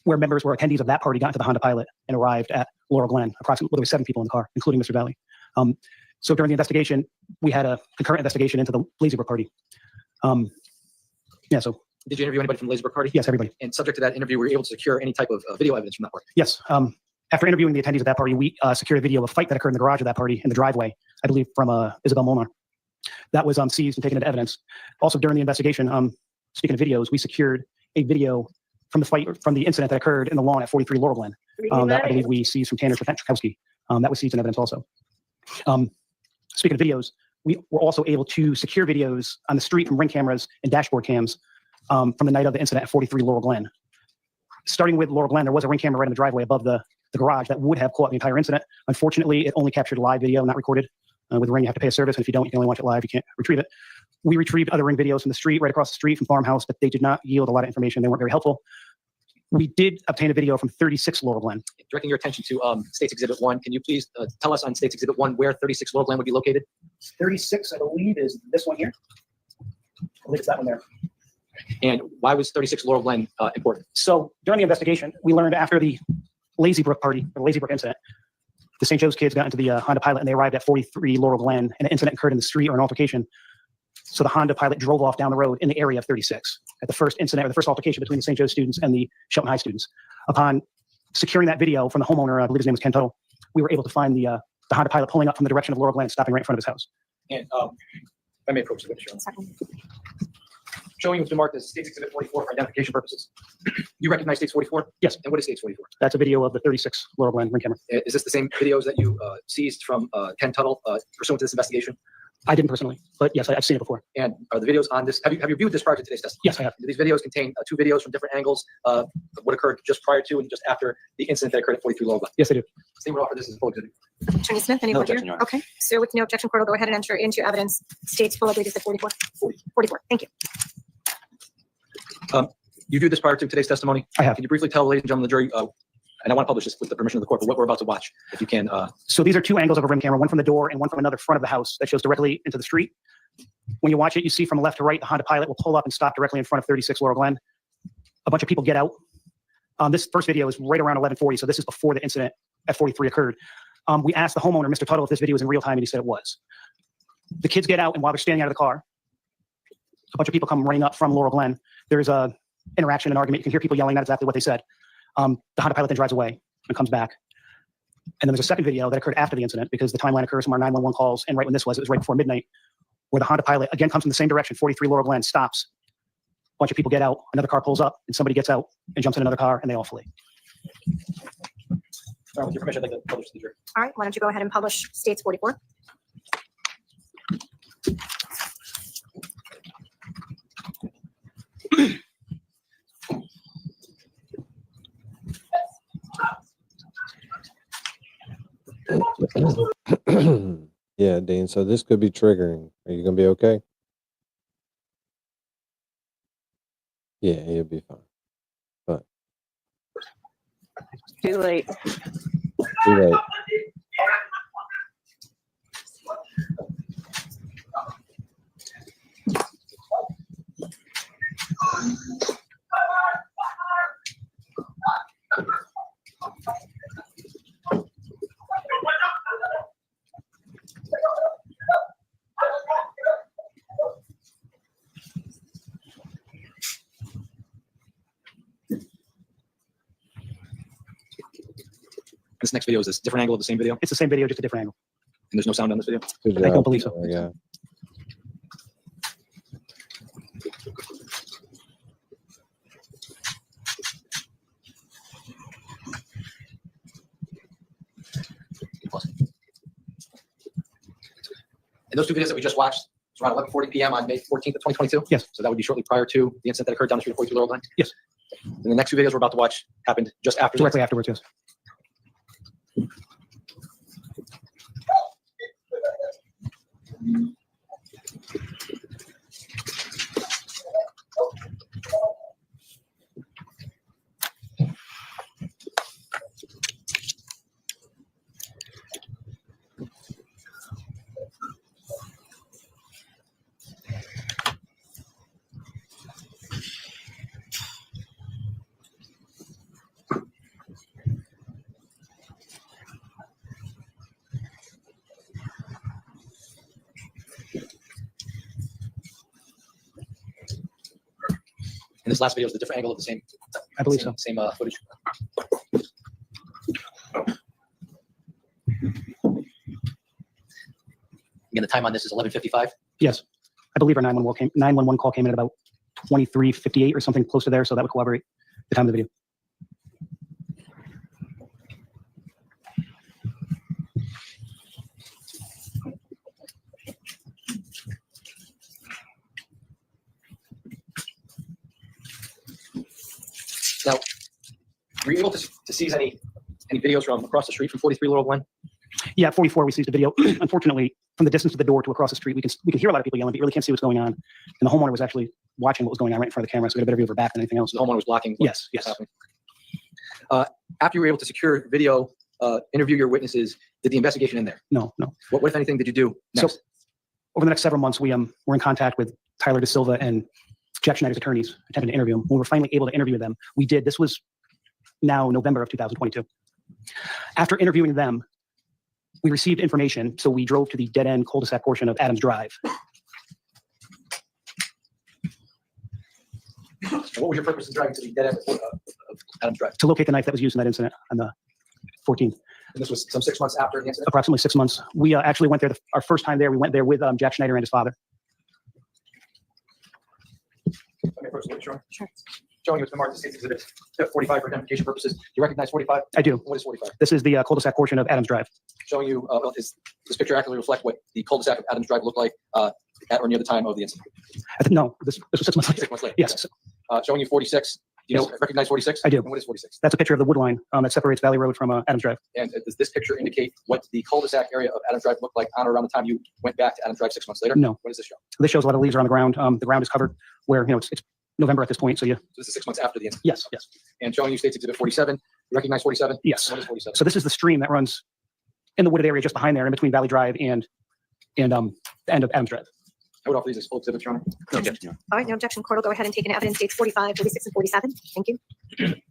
where members were attendees of that party got into the Honda Pilot and arrived at Laurel Glen. Approximately, there were 7 people in the car, including Mr. Valle. So during the investigation, we had a concurrent investigation into the Lazy Brook party. So. Did you interview anybody from the Lazy Brook party? Yes, everybody. And subject to that interview, were you able to secure any type of video evidence from that party? Yes. After interviewing the attendees of that party, we secured a video of a fight that occurred in the garage of that party in the driveway, I believe from Isabel Molnar. That was seized and taken into evidence. Also during the investigation, speaking of videos, we secured a video from the fight, from the incident that occurred in the lawn at 43 Laurel Glen. That I believe we seized from Tanner Trachowski. That was seized in evidence also. Speaking of videos, we were also able to secure videos on the street from ring cameras and dashboard cams from the night of the incident at 43 Laurel Glen. Starting with Laurel Glen, there was a ring camera right in the driveway above the garage that would have caught the entire incident. Unfortunately, it only captured live video, not recorded. With Ring, you have to pay a service, and if you don't, you can only watch it live. You can't retrieve it. We retrieved other Ring videos from the street, right across the street from Farmhouse, but they did not yield a lot of information. They weren't very helpful. We did obtain a video from 36 Laurel Glen. Directing your attention to State's Exhibit 1, can you please tell us on State's Exhibit 1 where 36 Laurel Glen would be located? 36, I believe, is this one here. I believe it's that one there. And why was 36 Laurel Glen important? So during the investigation, we learned after the Lazy Brook party, or the Lazy Brook incident, the St. Joe's kids got into the Honda Pilot and they arrived at 43 Laurel Glen, and an incident occurred in the street or an altercation. So the Honda Pilot drove off down the road in the area of 36 at the first incident or the first altercation between the St. Joe students and the Shelton High students. Upon securing that video from the homeowner, I believe his name was Ken Tuttle, we were able to find the Honda Pilot pulling up from the direction of Laurel Glen and stopping right in front of his house. And I may approach the witness. Showing was marked as State's Exhibit 44 for identification purposes. You recognize State's 44? Yes. And what is State's 44? That's a video of the 36 Laurel Glen ring camera. Is this the same videos that you seized from Ken Tuttle pursuant to this investigation? I didn't personally, but yes, I've seen it before. And are the videos on this? Have you viewed this prior to today's testimony? Yes, I have. Do these videos contain two videos from different angles of what occurred just prior to and just after the incident that occurred at 43 Laurel Glen? Yes, they do. State will offer this as a full exhibit. Attorney Smith, any No word here? objection, Your Honor. Okay, so with no objection, court will go ahead and enter into evidence states full agreed to 44. 44, thank you. You viewed this prior to today's testimony? I have. Can you briefly tell, ladies and gentlemen, the jury, and I want to publish this with the permission of the court, but what we're about to watch, if you can. So these are two angles of a rim camera, one from the door and one from another front of the house that shows directly into the street. When you watch it, you see from left to right, the Honda Pilot will pull up and stop directly in front of 36 Laurel Glen. A bunch of people get out. This first video is right around 11:40, so this is before the incident at 43 occurred. We asked the homeowner, Mr. Tuttle, if this video was in real time, and he said it was. The kids get out, and while they're standing out of the car, a bunch of people come running up from Laurel Glen. There's a interaction, an argument. You can hear people yelling, not exactly what they said. The Honda Pilot then drives away and comes back. And then there's a second video that occurred after the incident because the timeline occurs from our 911 calls, and right when this was, it was right before midnight, where the Honda Pilot again comes from the same direction, 43 Laurel Glen, stops. A bunch of people get out, another car pulls up, and somebody gets out and jumps in another car, and they all flee. All right, with your permission, I'd like to publish to the jury. All right, why don't you go ahead and publish states 44? Yeah, Dean. So this could be triggering. Are you gonna be okay? Yeah, he'll be fine. But Too late. too late. This next video is this different angle of the same video? It's the same video, just a different angle. And there's no sound on this video? Good I job. don't believe so. Yeah. And those two videos that we just watched, it's around 11:40 p.m. on May 14th of 2022? Yes. So that would be shortly prior to the incident that occurred down the street of 43 Laurel Glen? Yes. And the next two videos we're about to watch happened just after. Directly afterwards, yes. And this last video is the different angle of the same. I believe so. Same footage. Again, the time on this is 11:55. Yes. I believe our 911 call came in at about 23:58 or something close to there, so that would corroborate the time of the video. Now, were you able to seize any videos from across the street from 43 Laurel Glen? Yeah, at 44, we seized the video. Unfortunately, from the distance of the door to across the street, we can hear a lot of people yelling, but you really can't see what's going on. And the homeowner was actually watching what was going on right in front of the camera, so we had a better view of her back than anything else. The homeowner was blocking? Yes, yes. Happening. After you were able to secure video, interview your witnesses, did the investigation end there? No. What if anything, did you do next? So over the next several months, we're in contact with Tyler De Silva and Jack Schneider's attorneys, attempting to interview them. When we were finally able to interview them, we did. This was now November of 2022. After interviewing them, we received information, so we drove to the dead-end cul-de-sac portion of Adams Drive. What was your purpose in driving to the dead end of Adams Drive? To locate the knife that was used in that incident on the 14th. And this was some 6 months after the incident? Approximately 6 months. We actually went there, our first time there, we went there with Jack Schneider and his father. Sure. Showing you it's been marked as State's Exhibit 45 for identification purposes. Do you recognize 45? I do. What is 45? This is the cul-de-sac portion of Adams Drive. Showing you, is this picture accurately reflect what the cul-de-sac of Adams Drive looked like at or near the time of the incident? No, this was 6 months later. 6 months later. Yes. Showing you 46. Do you recognize 46? I do. And what is 46? That's a picture of the wood line that separates Valley Road from Adams Drive. And does this picture indicate what the cul-de-sac area of Adams Drive looked like on or around the time you went back to Adams Drive 6 months later? No. What does this show? This shows a lot of leaves are on the ground. The ground is covered where, it's November at this point. So So this is 6 months after the incident? Yes. And showing you State's Exhibit 47. You recognize 47? Yes. What is 47? So this is the stream that runs in the wooded area just behind there, in between Valley Drive and the end of Adams Drive. I would offer these as full exhibits, Your Honor. No objection. All right, no objection. Court will go ahead and take into evidence dates 45, 46, and 47. Thank you. Thank you.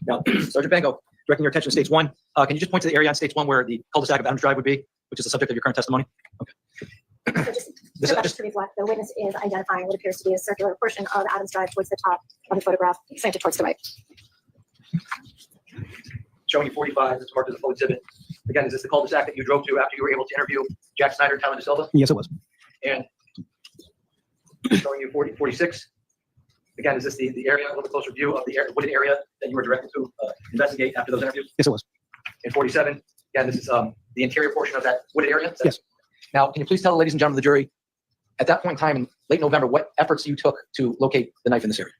Now, Sergeant Bango, directing your attention to States 1. Can you just point to the area on States 1 where the cul-de-sac of Adams Drive would be, which is the subject of your current testimony? So just to reflect, the witness is identifying what appears to be a circular portion of Adams Drive towards the top of the photograph, slanted towards the right. Showing you 45, it's marked as a full exhibit. Again, is this the cul-de-sac that you drove to after you were able to interview Jack Snyder and Tyler De Silva? Yes, it was. And showing you 46. Again, is this the area, a little bit closer view of the wooded area that you were directed to investigate after those interviews? Yes, it was. And 47, again, this is the interior portion of that wooded area? Yes. Now, can you please tell the ladies and gentlemen of the jury, at that point in time in late November, what efforts you took to locate the knife in this area?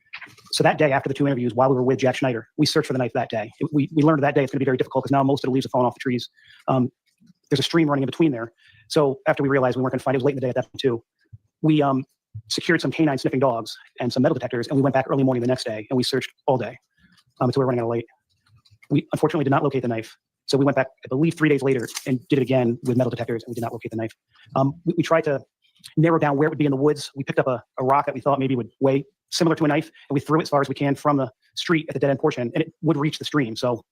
So that day after the 2 interviews, while we were with Jack Schneider, we searched for the knife that day. We learned that day it's going to be very difficult because now most of the leaves are falling off the trees. There's a stream running in between there. So after we realized we weren't going to find it, was late in the day at that point too, we secured some canine sniffing dogs and some metal detectors, and we went back early morning the next day, and we searched all day until we were running out of light. We unfortunately did not locate the knife. So we went back, I believe, 3 days later and did it again with metal detectors, and we did not locate the knife. We tried to narrow down where it would be in the woods. We picked up a rock that we thought maybe would weigh similar to a knife, and we threw it as far as we can from the street at the dead end portion, and it would reach the stream. So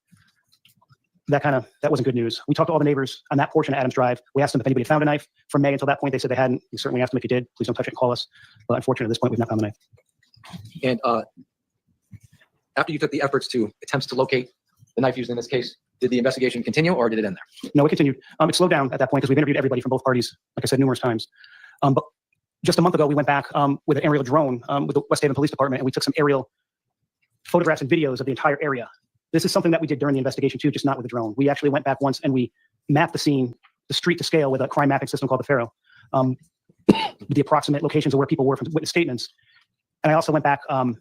that wasn't good news. We talked to all the neighbors on that portion of Adams Drive. We asked them if anybody found a knife. From May until that point, they said they hadn't. We certainly asked them if you did. Please don't touch it and call us. But unfortunately, at this point, we've not found the knife. And after you took the attempts to locate the knife used in this case, did the investigation continue or did it end there? No, it continued. It slowed down at that point because we've interviewed everybody from both parties, like I said, numerous times. But just a month ago, we went back with an aerial drone with the West Haven Police Department, and we took some aerial photographs and videos of the entire area. This is something that we did during the investigation too, just not with the drone. We actually went back once and we mapped the scene, the street to scale with a crime mapping system called the Pharaoh, with the approximate locations of where people were from witness statements. And I also went back with,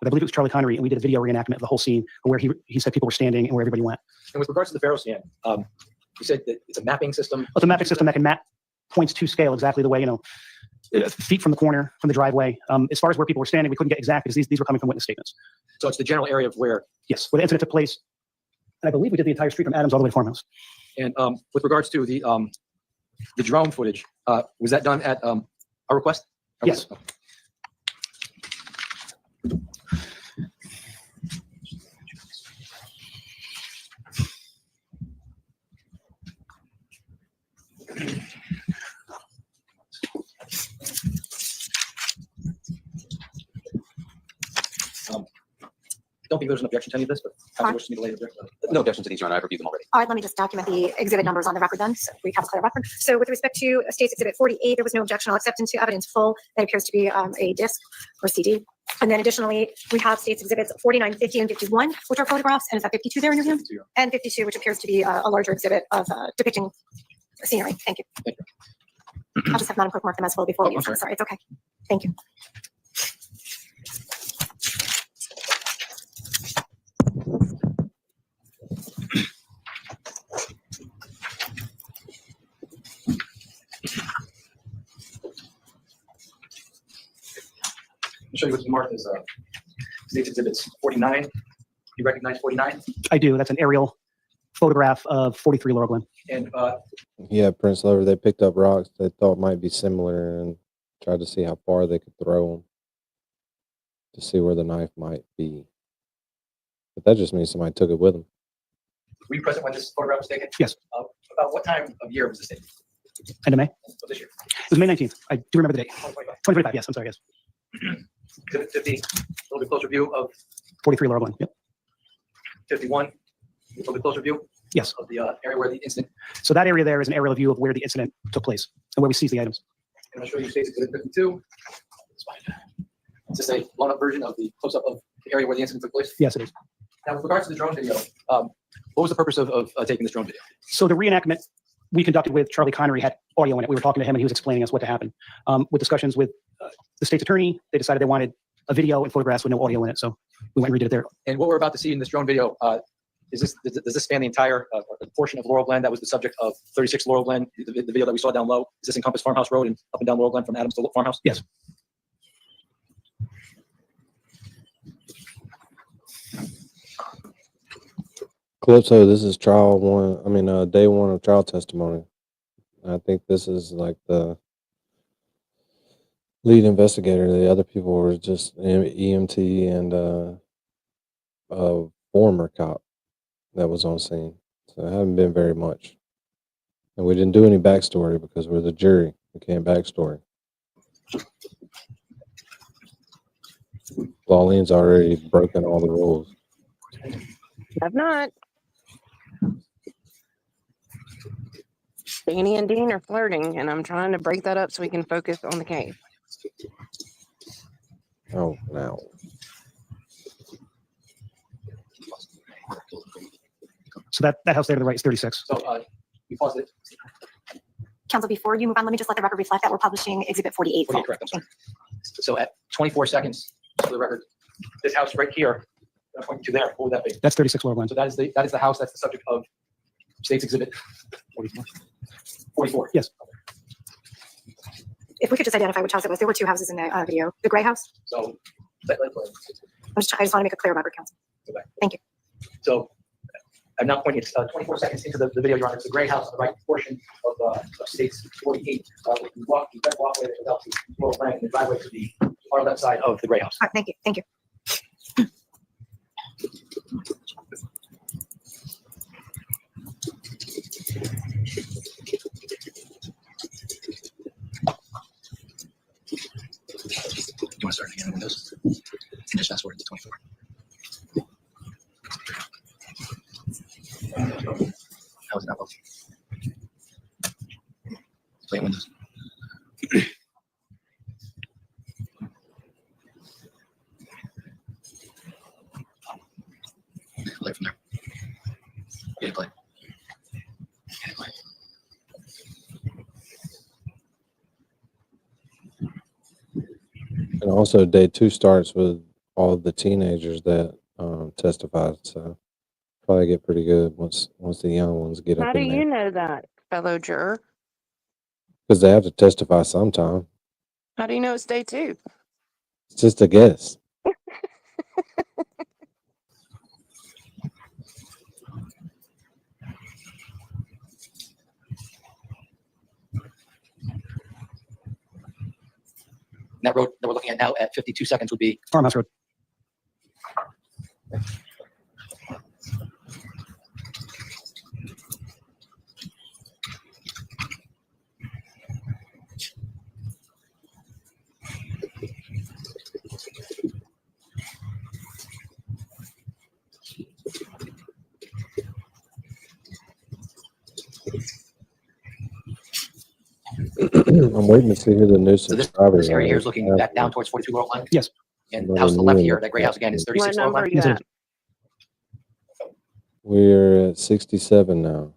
I believe it was Charlie Connery, and we did a video reenactment of the whole scene where he said people were standing and where everybody went. And with regards to the Pharaoh scan, you said that it's a mapping system? It's a mapping system that can map points to scale exactly the way, feet from the corner, from the driveway. As far as where people were standing, we couldn't get exact because these were coming from witness statements. So it's the general area of where? Yes, where the incident took place. And I believe we did the entire street from Adams all the way to Farmhouse. And with regards to the drone footage, was that done at our request? Yes. I don't think there's an objection to any of this, but counsel wishes me to lay it. No objection to these, Your Honor. I've reviewed them already. All right, let me just document the exhibit numbers on the record then, so we have a clear record. So with respect to State's Exhibit 48, there was no objection. I'll accept into evidence full. That appears to be a disc or CD. And then additionally, we have State's Exhibits 49, 50, and 51, which are photographs. And is that 52 there in your hand? 52. And 52, which appears to be a larger exhibit of depicting scenery. Thank you. Thank you. I'll just have Madam Clerk mark them as full before we use them. I'm Sorry, it's okay. Thank you. show you what's marked as State's Exhibits 49. You recognize 49? I do. That's an aerial photograph of 43 Laurel Glen. And Yeah, Prince Lover, they picked up rocks they thought might be similar and tried to see how far they could throw them to see where the knife might be. But that just means somebody took it with them. were you present when this photograph was taken? Yes. About what time of year was this taken? End of May. Of this year? It was May 19th. I do remember the date. 2025, yes. I'm sorry, yes. Exhibit 50, a little bit closer view of 43 Laurel Glen. Yep. 51, a little bit closer view Yes. of the area where the incident. So that area there is an aerial view of where the incident took place and where we seized the items. And I'll show you State's Exhibit 52. It's just a blown up version of the close up of the area where the incident took place. Yes, it is. Now, with regards to the drone video, what was the purpose of taking this drone video? So the reenactment we conducted with Charlie Connery had audio in it. We were talking to him and he was explaining us what happened. With discussions with the state's attorney, they decided they wanted a video and photographs with no audio in it. So we went and redid it there. And what we're about to see in this drone video, does this span the entire portion of Laurel Glen that was the subject of 36 Laurel Glen, the video that we saw down low? Does this encompass Farmhouse Road and up and down Laurel Glen from Adams to Farmhouse? Yes. Calypso, this is trial one. I mean, day one of trial testimony. I think this is like the lead investigator. The other people were just EMT and a former cop that was on scene. So it haven't been very much. And we didn't do any backstory because we're the jury. We can't backstory. Lauline's already broken all the rules. I've not. Danny and Dean are flirting, and I'm trying to break that up so we can focus on the case. Oh, no. So that house there to the right is 36. So we paused it. Counsel, before you move on, let me just let the record reflect that we're publishing Exhibit 48. 48, correct. I'm sorry. So at 24 seconds, for the record, this house right here, I'm pointing to there, what would that be? That's 36 Laurel Glen. So that is the house that's the subject of State's Exhibit 44. 44. Yes. If we could just identify which house it was. There were two houses in the video. The gray house? So I just want to make it clear, Robert Counsel. Thank you. So I'm now pointing, it's 24 seconds into the video, Your Honor. It's the gray house on the right portion of State's 48. We walk the red walkway that goes out to Laurel Glen and the driveway to the far left side of the gray house. All right, thank you. Thank you. You want to start again on Windows? And just fast forward to 24. How is it not working? Play it Windows. Play from there. Hit play. Hit play. And also, day two starts with all of the teenagers that testified. So probably get pretty good once the young ones get How up do in you there. know that, fellow juror? Because they have to testify sometime. How do you know it's day 2? It's just a guess. And that road that we're looking at now at 52 seconds would be Farmhouse Road. I'm waiting to see who the new so this subscribers area here are. is looking back down towards 42 Laurel Glen. Yes. And the house to the left here, that gray house again, is 36 Laurel Glen. Yes, We're at 67 now.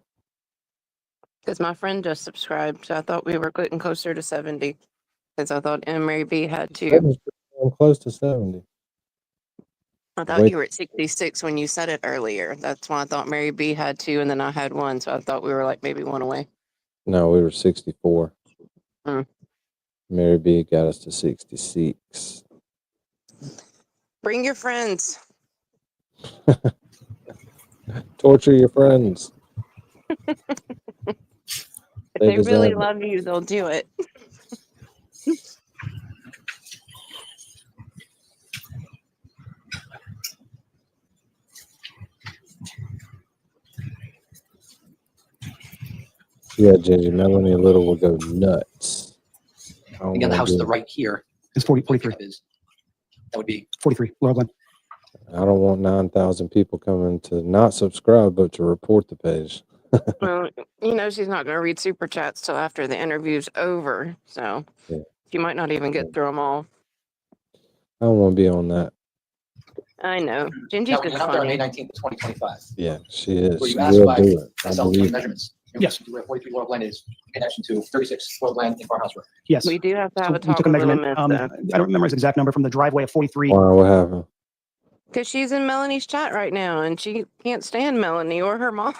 because my friend just subscribed, so I thought we were getting closer to 70. Because I thought Mary B had to. I'm close to 70. I thought Wait. you were at 66 when you said it earlier. That's why I thought Mary B had 2, and then I had 1. So I thought we were like maybe 1 away. No, we were 64. Hmm. Mary B got us to 66. Bring your friends. Torture your friends. If They they really deserve it. love you, they'll do it. Yeah, Ginger, Melanie Little will go nuts. I don't Again, the wanna house to do the it. right here. It's 43. That would be 43. Laurel Glen. I don't want 9,000 people coming to not subscribe, but to report the page. Well, she's not going to read super chats till after the interview's over, so Yeah. she might not even get through them all. I don't want to be on that. I know. Gingy's now, when just you went out there on May funny. 19th, 2025. Yeah, she is. Were you She asked will by do it. I myself believe. measurements? Yes. Where 43 Laurel Glen is in connection to 36 Laurel Glen in Farmhouse Road. Yes. We do have to have So a we talk took a with Little measurement. Miss, I don't remember his exact number from the driveway of 43. Why? What happened? because she's in Melanie's chat right now, and she can't stand Melanie or her mom,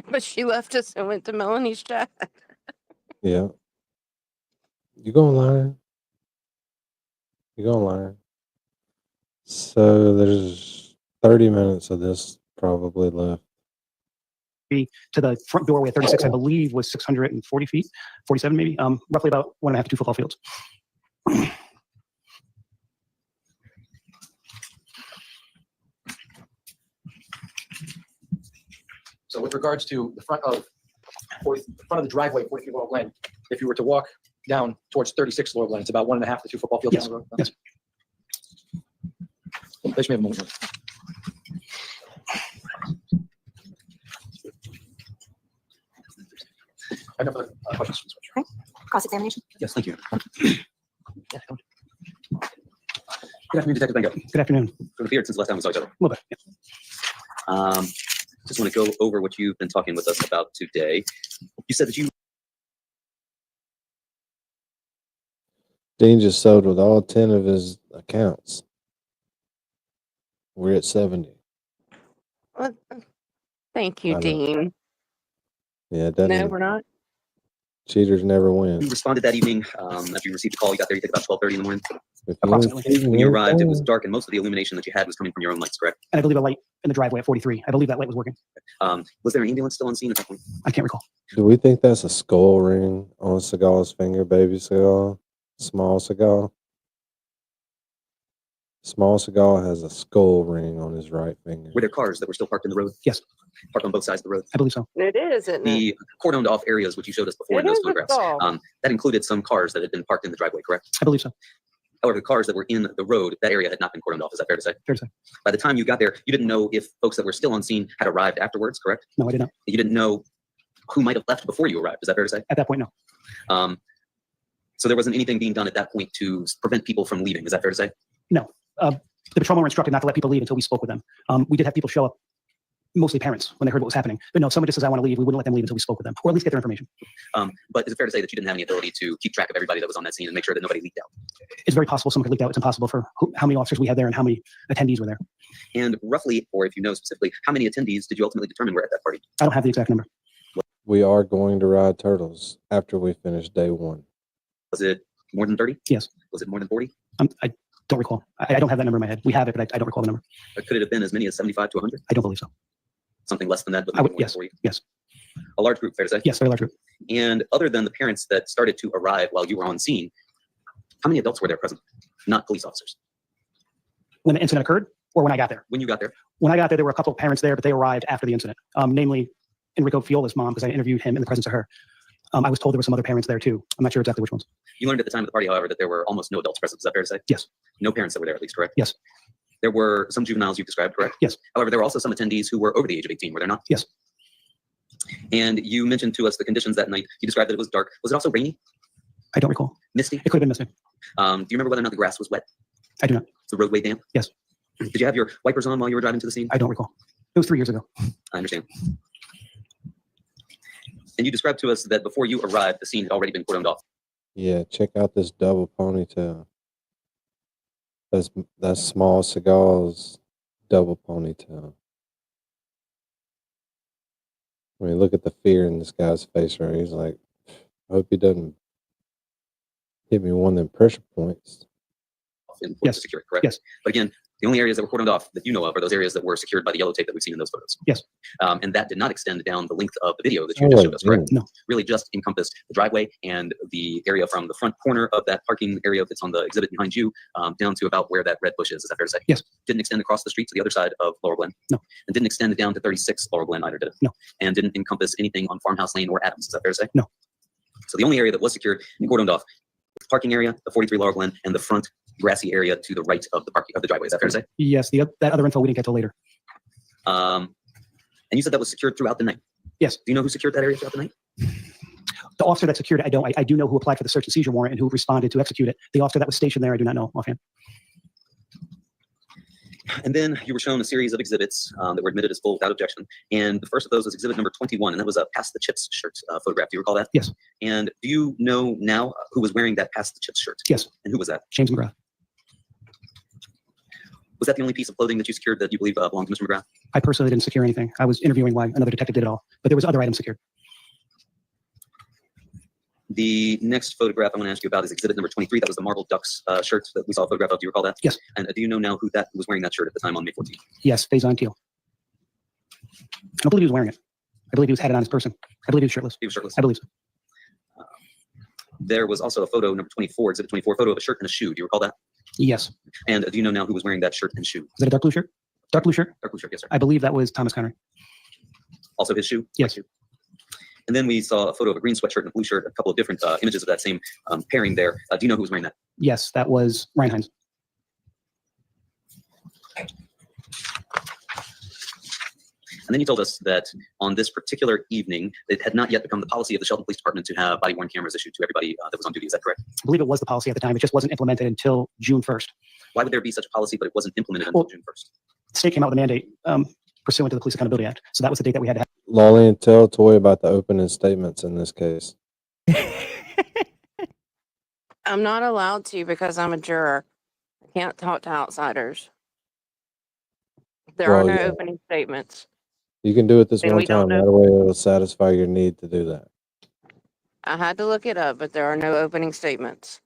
but she left us and went to Melanie's chat. Yeah. You gonna learn. You gonna learn. So there's 30 minutes of this probably left. To the front doorway at 36, I believe, was 640 feet, 47 maybe, roughly about 1.5 to 2 football fields. So with regards to the front of the driveway, 43 Laurel Glen, if you were to walk down towards 36 Laurel Glen, it's about 1.5 to 2 football fields Yes. down the road. Yes. Please, may have a moment. I have no further questions. Cross-examination. Yes, thank you. Good afternoon, Detective Bengo. Good afternoon. So it appeared since the last time we saw each other. A little bit. Yeah. Just want to go over what you've been talking with us about today. You said that you Dean just sold with all 10 of his accounts. We're at 70. Well, thank you, I know. Dean. Yeah, it doesn't. No, we're not. Cheaters never win. responded that evening after you received the call. You got there, you think about 12:30 in the morning. If you Approximately. ain't cheating, When you ain't arrived, it was playing. dark, and most of the illumination that you had was coming from your own lights, correct? And I believe a light in the driveway at 43. I believe that light was working. Was there an ambulance still on scene at that point? I can't recall. Do we think that's a skull ring on Seagal's finger, baby Seagal? Small Seagal? Small Seagal has a skull ring on his right finger. Were there cars that were still parked in the road? Yes. Parked on both sides of the road? I believe so. It is, isn't it? The cordoned off areas, which you showed us before in It those is a photographs, skull. that included some cars that had been parked in the driveway, correct? I believe so. However, the cars that were in the road, that area had not been cordoned off. Is that fair to say? Fair to say. By the time you got there, you didn't know if folks that were still on scene had arrived afterwards, correct? No, I did not. You didn't know who might have left before you arrived. Is that fair to say? At that point, no. So there wasn't anything being done at that point to prevent people from leaving. Is that fair to say? No. The patrolmen were instructed not to let people leave until we spoke with them. We did have people show up, mostly parents, when they heard what was happening. But no, somebody just says, I want to leave. We wouldn't let them leave until we spoke with them, or at least get their information. But is it fair to say that you didn't have any ability to keep track of everybody that was on that scene and make sure that nobody leaked out? It's very possible someone could leak out. It's impossible for how many officers we had there and how many attendees were there. And roughly, or if you know specifically, how many attendees did you ultimately determine were at that party? I don't have the exact number. We are going to ride turtles after we finish day one. Was it more than 30? Yes. Was it more than 40? I don't recall. I don't have that number in my head. We have it, but I don't recall the number. Or could it have been as many as 75 to 100? I don't believe so. Something less than that, but I maybe would, more than yes. 40? Yes. A large group, fair to say? Yes, very large group. And other than the parents that started to arrive while you were on scene, how many adults were there present? Not police officers. When the incident occurred, or when I got there? When you got there? When I got there were a couple of parents there, but they arrived after the incident. Namely, Enrico Fiola's mom, because I interviewed him in the presence of her. I was told there were some other parents there too. I'm not sure exactly which ones. You learned at the time of the party, however, that there were almost no adults present. Is that fair to say? Yes. No parents that were there, at least, correct? Yes. There were some juveniles you described, correct? Yes. However, there were also some attendees who were over the age of 18, were there not? Yes. And you mentioned to us the conditions that night. You described that it was dark. Was it also rainy? I don't recall. Misty? It could have been misty. Do you remember whether or not the grass was wet? I do not. Was the roadway damp? Yes. Did you have your wipers on while you were driving to the scene? I don't recall. It was 3 years ago. I understand. And you described to us that before you arrived, the scene had already been cordoned off. Yeah, check out this double ponytail. That's Small Seagal's double ponytail. I mean, look at the fear in this guy's face right. He's like, I hope he doesn't hit me one of them pressure points. In Security, correct? Yes. But again, The only areas that were cordoned off that you know of are those areas that were secured by the yellow tape that we've seen in those photos. Yes. And that did not extend down the length of the video that you just showed us, correct? No. Really just encompassed the driveway and the area from the front corner of that parking area that's on the exhibit behind you down to about where that red bush is. Is that fair to say? Yes. Didn't extend across the street to the other side of Laurel Glen? No. And didn't extend down to 36 Laurel Glen either, did it? No. And didn't encompass anything on Farmhouse Lane or Adams. Is that fair to say? No. So the only area that was secured and cordoned off, the parking area, the 43 Laurel Glen, and the front grassy area to the right of the driveway. Is that fair to say? Yes. That other info we didn't get till later. And you said that was secured throughout the night. Yes. Do you know who secured that area throughout the night? The officer that secured it, I do know who applied for the search and seizure warrant and who responded to execute it. The officer that was stationed there, I do not know offhand. And then you were shown a series of exhibits that were admitted as full without objection. And the first of those was exhibit number 21, and that was a Pass the Chips shirt photograph. Do you recall that? Yes. And do you know now who was wearing that Pass the Chips shirt? Yes. And who was that? James McGrath. Was that the only piece of clothing that you secured that you believe belonged to Mr. McGrath? I personally didn't secure anything. I was interviewing why another detective did it all, but there was other items secured. The next photograph I want to ask you about is exhibit number 23. That was the Marble Ducks shirt that we saw a photograph of. Do you recall that? Yes. And do you know now who was wearing that shirt at the time on May 14th? Yes, Faison Teal. I don't believe he was wearing it. I believe he was had it on his person. I believe he was shirtless. He was shirtless. I believe so. There was also a photo, number 24, exhibit 24, photo of a shirt and a shoe. Do you recall that? Yes. And do you know now who was wearing that shirt and shoe? Is it a dark blue shirt? Dark blue shirt? Dark blue shirt, yes, sir. I believe that was Thomas Connery. Also his shoe? Yes. Shoe. And then we saw a photo of a green sweatshirt and a blue shirt, a couple of different images of that same pairing there. Do you know who was wearing that? Yes, that was Ryan Hines. And then you told us that on this particular evening, it had not yet become the policy of the Shelton Police Department to have body-worn cameras issued to everybody that was on duty. Is that correct? I believe it was the policy at the time. It just wasn't implemented until June 1st. Why would there be such a policy, but it wasn't implemented until June 1st? The state came out with a mandate pursuant to the Police Accountability Act. So that was the date that we had to have. Lolly, tell Toy about the opening statements in this case. I'm not allowed to because I'm a juror. I can't talk to outsiders. There are Well, no yeah. opening statements. You can do it this And one we don't time. know- That way it'll satisfy your need to do that. I had to look it up, but there are no opening statements.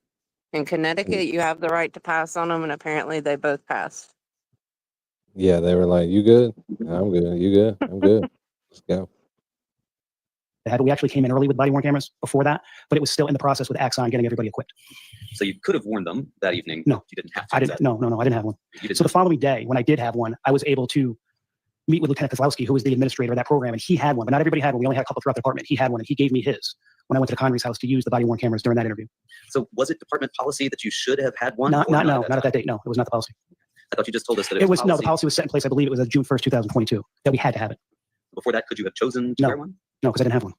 In Connecticut, you have the right to pass on them, and apparently they both passed. Yeah, they were like, "You good? I'm good. You good? I'm good. Let's go." We actually came in early with body-worn cameras before that, but it was still in the process with Axon getting everybody equipped. So you could have worn them that evening. No. You didn't have to. I is didn't. that- No, I didn't have one. You didn't So the following day, when I did have one, I was able to meet with Lieutenant Kozlowski, who was the administrator of that program, and he had one, but not everybody had one. We only had a couple throughout the department. He had one, and he gave me his when I went to the Connery's house to use the body-worn cameras during that interview. So was it department policy that you should have had one? Not or at time? that date. No, it was not the policy. I thought you just told us that It was no, the policy was set in place. I believe it was June 1st, 2022, that we had to have it. Before that, could you have chosen to No. wear one? No, because I didn't have one.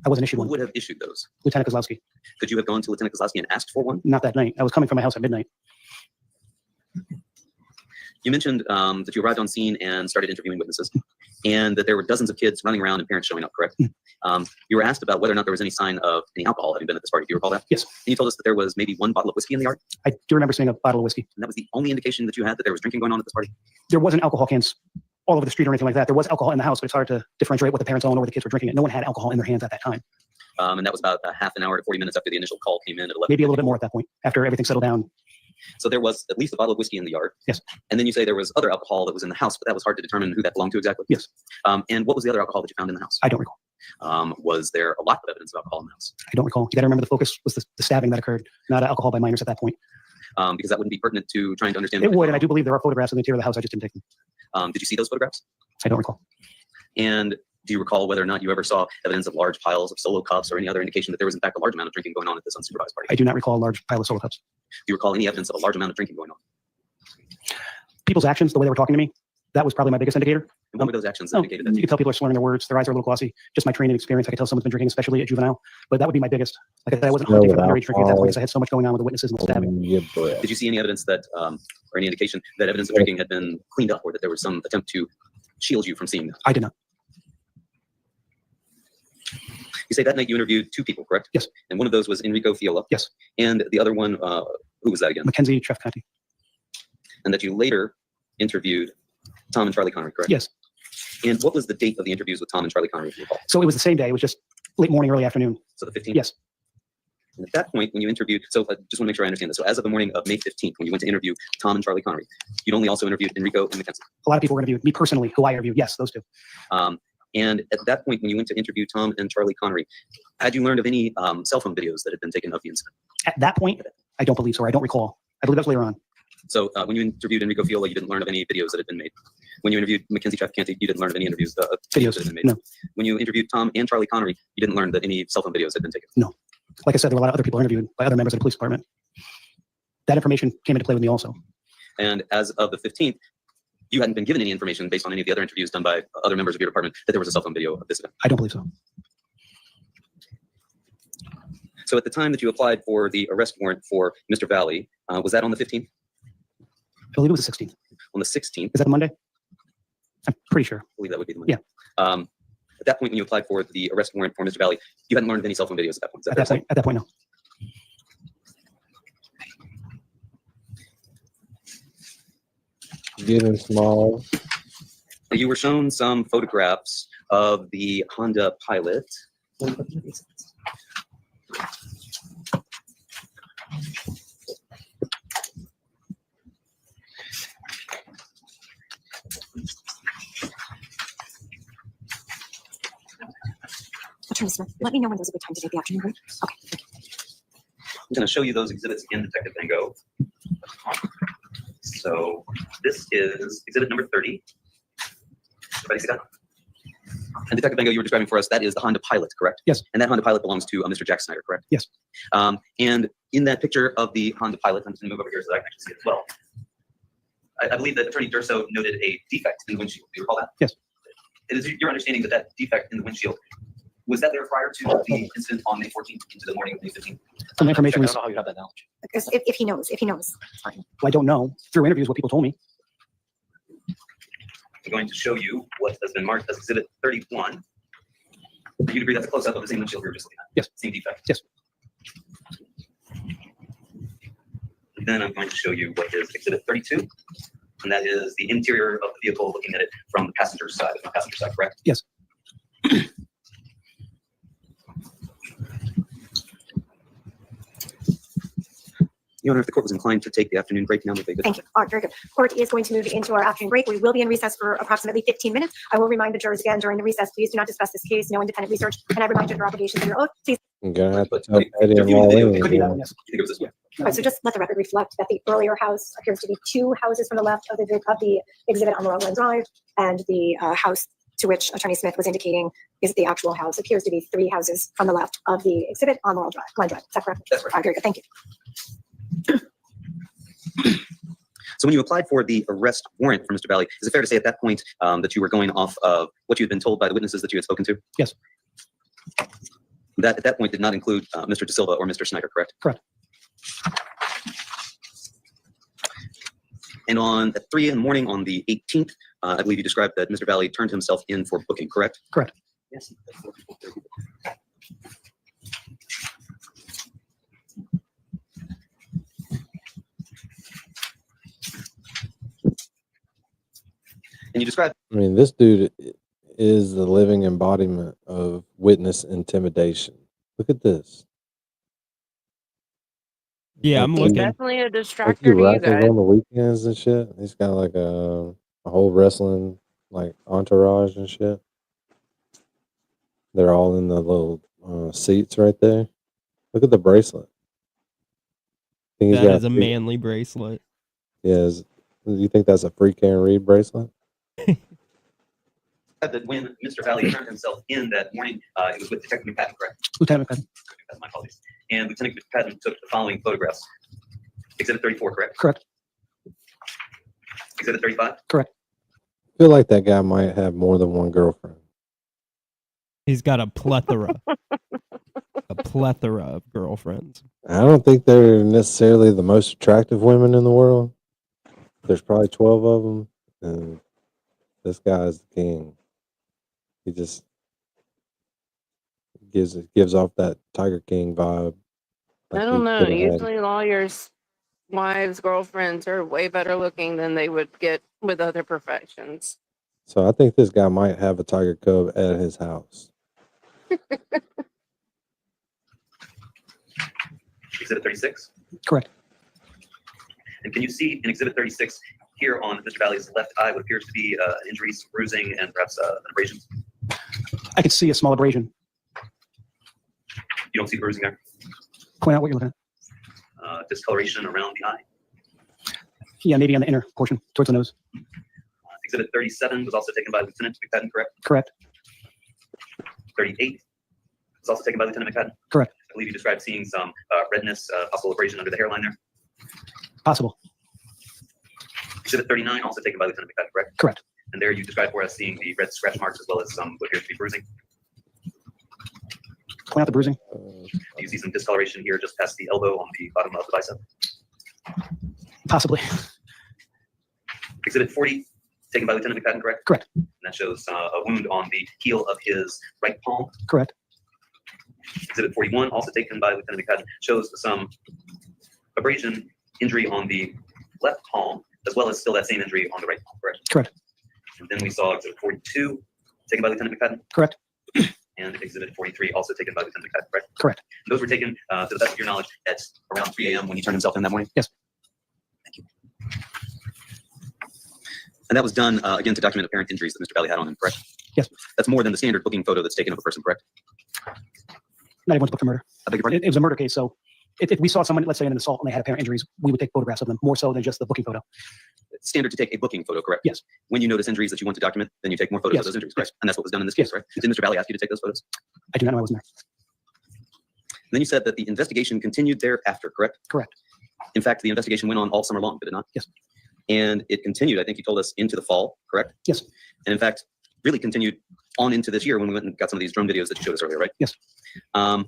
I wasn't issued Who one. would have issued those? Lieutenant Kozlowski. Could you have gone to Lieutenant Kozlowski and asked for one? Not that night. I was coming from my house at midnight. You mentioned that you arrived on scene and started interviewing witnesses, and that there were dozens of kids running around and parents showing up, correct? You were asked about whether or not there was any sign of any alcohol having been at this party. Do you recall that? Yes. And you told us that there was maybe one bottle of whiskey in the yard, I do remember seeing a bottle of whiskey. and that was the only indication that you had that there was drinking going on at this party. There wasn't alcohol cans all over the street or anything like that. There was alcohol in the house, but it's hard to differentiate what the parents owned or what the kids were drinking it. No one had alcohol in their hands at that time. And that was about a half an hour to 40 minutes after the initial call came in at 11. Maybe a little bit more at that point, after everything settled down. So there was at least a bottle of whiskey in the yard. Yes. And then you say there was other alcohol that was in the house, but that was hard to determine who that belonged to exactly. Yes. And what was the other alcohol that you found in the house? I don't recall. Was there a lot of evidence of alcohol in the house? I don't recall. You got to remember the focus was the stabbing that occurred, not alcohol by minors at that point. Because that wouldn't be pertinent to trying to understand. It would, and I do believe there are photographs of the interior of the house. I just didn't take them. Did you see those photographs? I don't recall. And do you recall whether or not you ever saw evidence of large piles of solo cups or any other indication that there was in fact a large amount of drinking going on at this unsupervised party? I do not recall a large pile of solo cups. Do you recall any evidence of a large amount of drinking going on? People's actions, the way they were talking to me, that was probably my biggest indicator. And what were those actions that indicated that? You could tell people are slurring their words. Their eyes are a little glossy. Just my training experience. I could tell someone's been drinking, especially at juvenile. But that would be my biggest. Like I said, I wasn't hunting for the underage drinking at that point because I had so much going on with the witnesses and the stabbing. Did you see any evidence that, or any indication that evidence of drinking had been cleaned up or that there was some attempt to shield you from seeing that? I did not. You say that night you interviewed two people, correct? Yes. And one of those was Enrico Fiola. Yes. And the other one, who was that again? Mackenzie Trefcanti. And that you later interviewed Tom and Charlie Connery, correct? Yes. And what was the date of the interviews with Tom and Charlie Connery, if you recall? So it was the same day. It was just late morning, early afternoon. So the 15th? Yes. And at that point, when you interviewed, so I just want to make sure I understand this. So as of the morning of May 15th, when you went to interview Tom and Charlie Connery, you'd only also interviewed Enrico and Mackenzie. A lot of people were interviewed. Me personally, who I interviewed, yes, those two. And at that point, when you went to interview Tom and Charlie Connery, had you learned of any cell phone videos that had been taken of the incident? At that point, I don't believe so, or I don't recall. I believe that was later on. So when you interviewed Enrico Fiola, you didn't learn of any videos that had been made. When you interviewed Mackenzie Trafficante, you didn't learn of any interviews videos that had been made. No. When you interviewed Tom and Charlie Connery, you didn't learn that any cell phone videos had been taken. No. Like I said, there were a lot of other people interviewed by other members of the police department. That information came into play with me also. And as of the 15th, you hadn't been given any information based on any of the other interviews done by other members of your department that there was a cell phone video of this event. I don't believe so. So at the time that you applied for the arrest warrant for Mr. Valle, was that on the 15th? I believe it was the 16th. On the 16th? Is that a Monday? I'm pretty sure. I believe that would be the Monday. Yeah. At that point, when you applied for the arrest warrant for Mr. Valle, you hadn't learned of any cell phone videos at that point. At that point, no. Getting small. You were shown some photographs of the Honda Pilot. Attorney Smith, let me know when there's a good time to take the afternoon break. Okay. I'm going to show you those exhibits again, Detective Van Gogh. So this is exhibit number 30. Everybody see that? And Detective Van Gogh, you were describing for us, that is the Honda Pilot, correct? Yes. And that Honda Pilot belongs to Mr. Jack Snyder, correct? Yes. And in that picture of the Honda Pilot, I'm just going to move over here so that I can actually see it as well. I believe that Attorney Durso noted a defect in the windshield. Do you recall that? Yes. It is your understanding that that defect in the windshield, was that there prior to the incident on May 14th into the morning of May 15th? Some information I was, don't know how you have that knowledge. If he knows, fine. well, I don't know. Through interviews, what people told me. I'm going to show you what has been marked as exhibit 31. You'd agree that's a close-up of the same windshield we were just looking at? Yes. Same defect? Yes. And then I'm going to show you what is exhibit 32. And that is the interior of the vehicle, looking at it from the passenger side, correct? Yes. Your Honor, if the court was inclined to take the afternoon break now, maybe. Thank you. All right, very good. Court is going to move into our afternoon break. We will be in recess for approximately 15 minutes. I will remind the jurors again during the recess, please do not discuss this case, no independent research, and I remind you of your obligations and your oath. Please. I'm gonna have to tell Eddie and Wally. Could be that one, yes. You think it was this one? All right, so just let the record reflect that the earlier house appears to be two houses from the left of the exhibit on Laurel Glen Drive, and the house to which Attorney Smith was indicating is the actual house appears to be three houses from the left of the exhibit on Laurel Glen Drive. Is that correct? That's right. All right, very good. Thank you. So when you applied for the arrest warrant for Mr. Valle, is it fair to say at that point that you were going off of what you had been told by the witnesses that you had spoken to? Yes. That at that point did not include Mr. De Silva or Mr. Snyder, correct? Correct. And at 3 in the morning on the 18th, I believe you described that Mr. Valle turned himself in for booking, correct? Correct. Yes. And you described. I mean, this dude is the living embodiment of witness intimidation. Look at this. Yeah, I'm Like, looking. Definitely a Like distractor he to you wrestles guys. on the weekends and shit. He's got like a whole wrestling like entourage and shit. They're all in the little seats right there. Look at the bracelet. Think he's That got is a manly bracelet. Yeah, do you think that's a free Karen Reed bracelet? That when Mr. Valle turned himself in that morning, it was with Detective McPadden, correct? Lieutenant McPadden. That's my apologies. And Lieutenant McPadden took the following photographs. Exhibit 34, correct? Correct. Exhibit 35? Correct. I feel like that guy might have more than one girlfriend. He's got a plethora. A plethora of girlfriends. I don't think they're necessarily the most attractive women in the world. There's probably 12 of them, and this guy's the king. He just gives off that Tiger King vibe. I Like don't he know. coulda had- Usually lawyers' wives, girlfriends are way better looking than they would get with other professions. So I think this guy might have a tiger cub at his house. Exhibit 36. Correct. And can you see in Exhibit 36 here on Mr. Valle's left eye what appears to be an injury, some bruising, and perhaps an abrasion? I could see a small abrasion. You don't see bruising there? Point out what you're looking at. Discoloration around the eye. Yeah, maybe on the inner portion towards the nose. Exhibit 37 was also taken by Lieutenant McFadden, correct? Correct. 38 was also taken by Lieutenant McFadden. Correct. I believe you described seeing some redness, possible abrasion under the hairline there. Possible. Exhibit 39 also taken by Lieutenant McFadden, correct? Correct. And there you described for us seeing the red scratch marks as well as some what appears to be bruising. Point out the bruising. Do you see some discoloration here just past the elbow on the bottom of the bicep? Possibly. Exhibit 40 taken by Lieutenant McFadden, correct? Correct. And that shows a wound on the heel of his right palm. Correct. Exhibit 41, also taken by Lieutenant McFadden, shows some abrasion injury on the left palm, as well as still that same injury on the right palm, correct? Correct. And then we saw Exhibit 42, taken by Lieutenant McFadden. Correct. And Exhibit 43, also taken by Lieutenant McFadden, correct? Correct. And those were taken, to the best of your knowledge, at around 3 a.m. when he turned himself in that morning? Yes. And that was done, again, to document apparent injuries that Mr. Valle had on him, correct? Yes. That's more than the standard booking photo that's taken of a person, correct? Not everyone's booked for murder. I beg your pardon? It was a murder case, so if we saw someone, let's say, in an assault and they had apparent injuries, we would take photographs of them more so than just the booking photo. Standard to take a booking photo, correct? Yes. When you notice injuries that you want to document, then you take more photos Yes. of those injuries, correct? And that's what was done in this case, right? Did Mr. Valle ask you to take those photos? I do not know I wasn't there. And then you said that the investigation continued thereafter, correct? Correct. In fact, the investigation went on all summer long, did it not? Yes. And it continued, I think you told us, into the fall, correct? Yes. And in fact, really continued on into this year when we went and got some of these drone videos that you showed us earlier, right? Yes. Now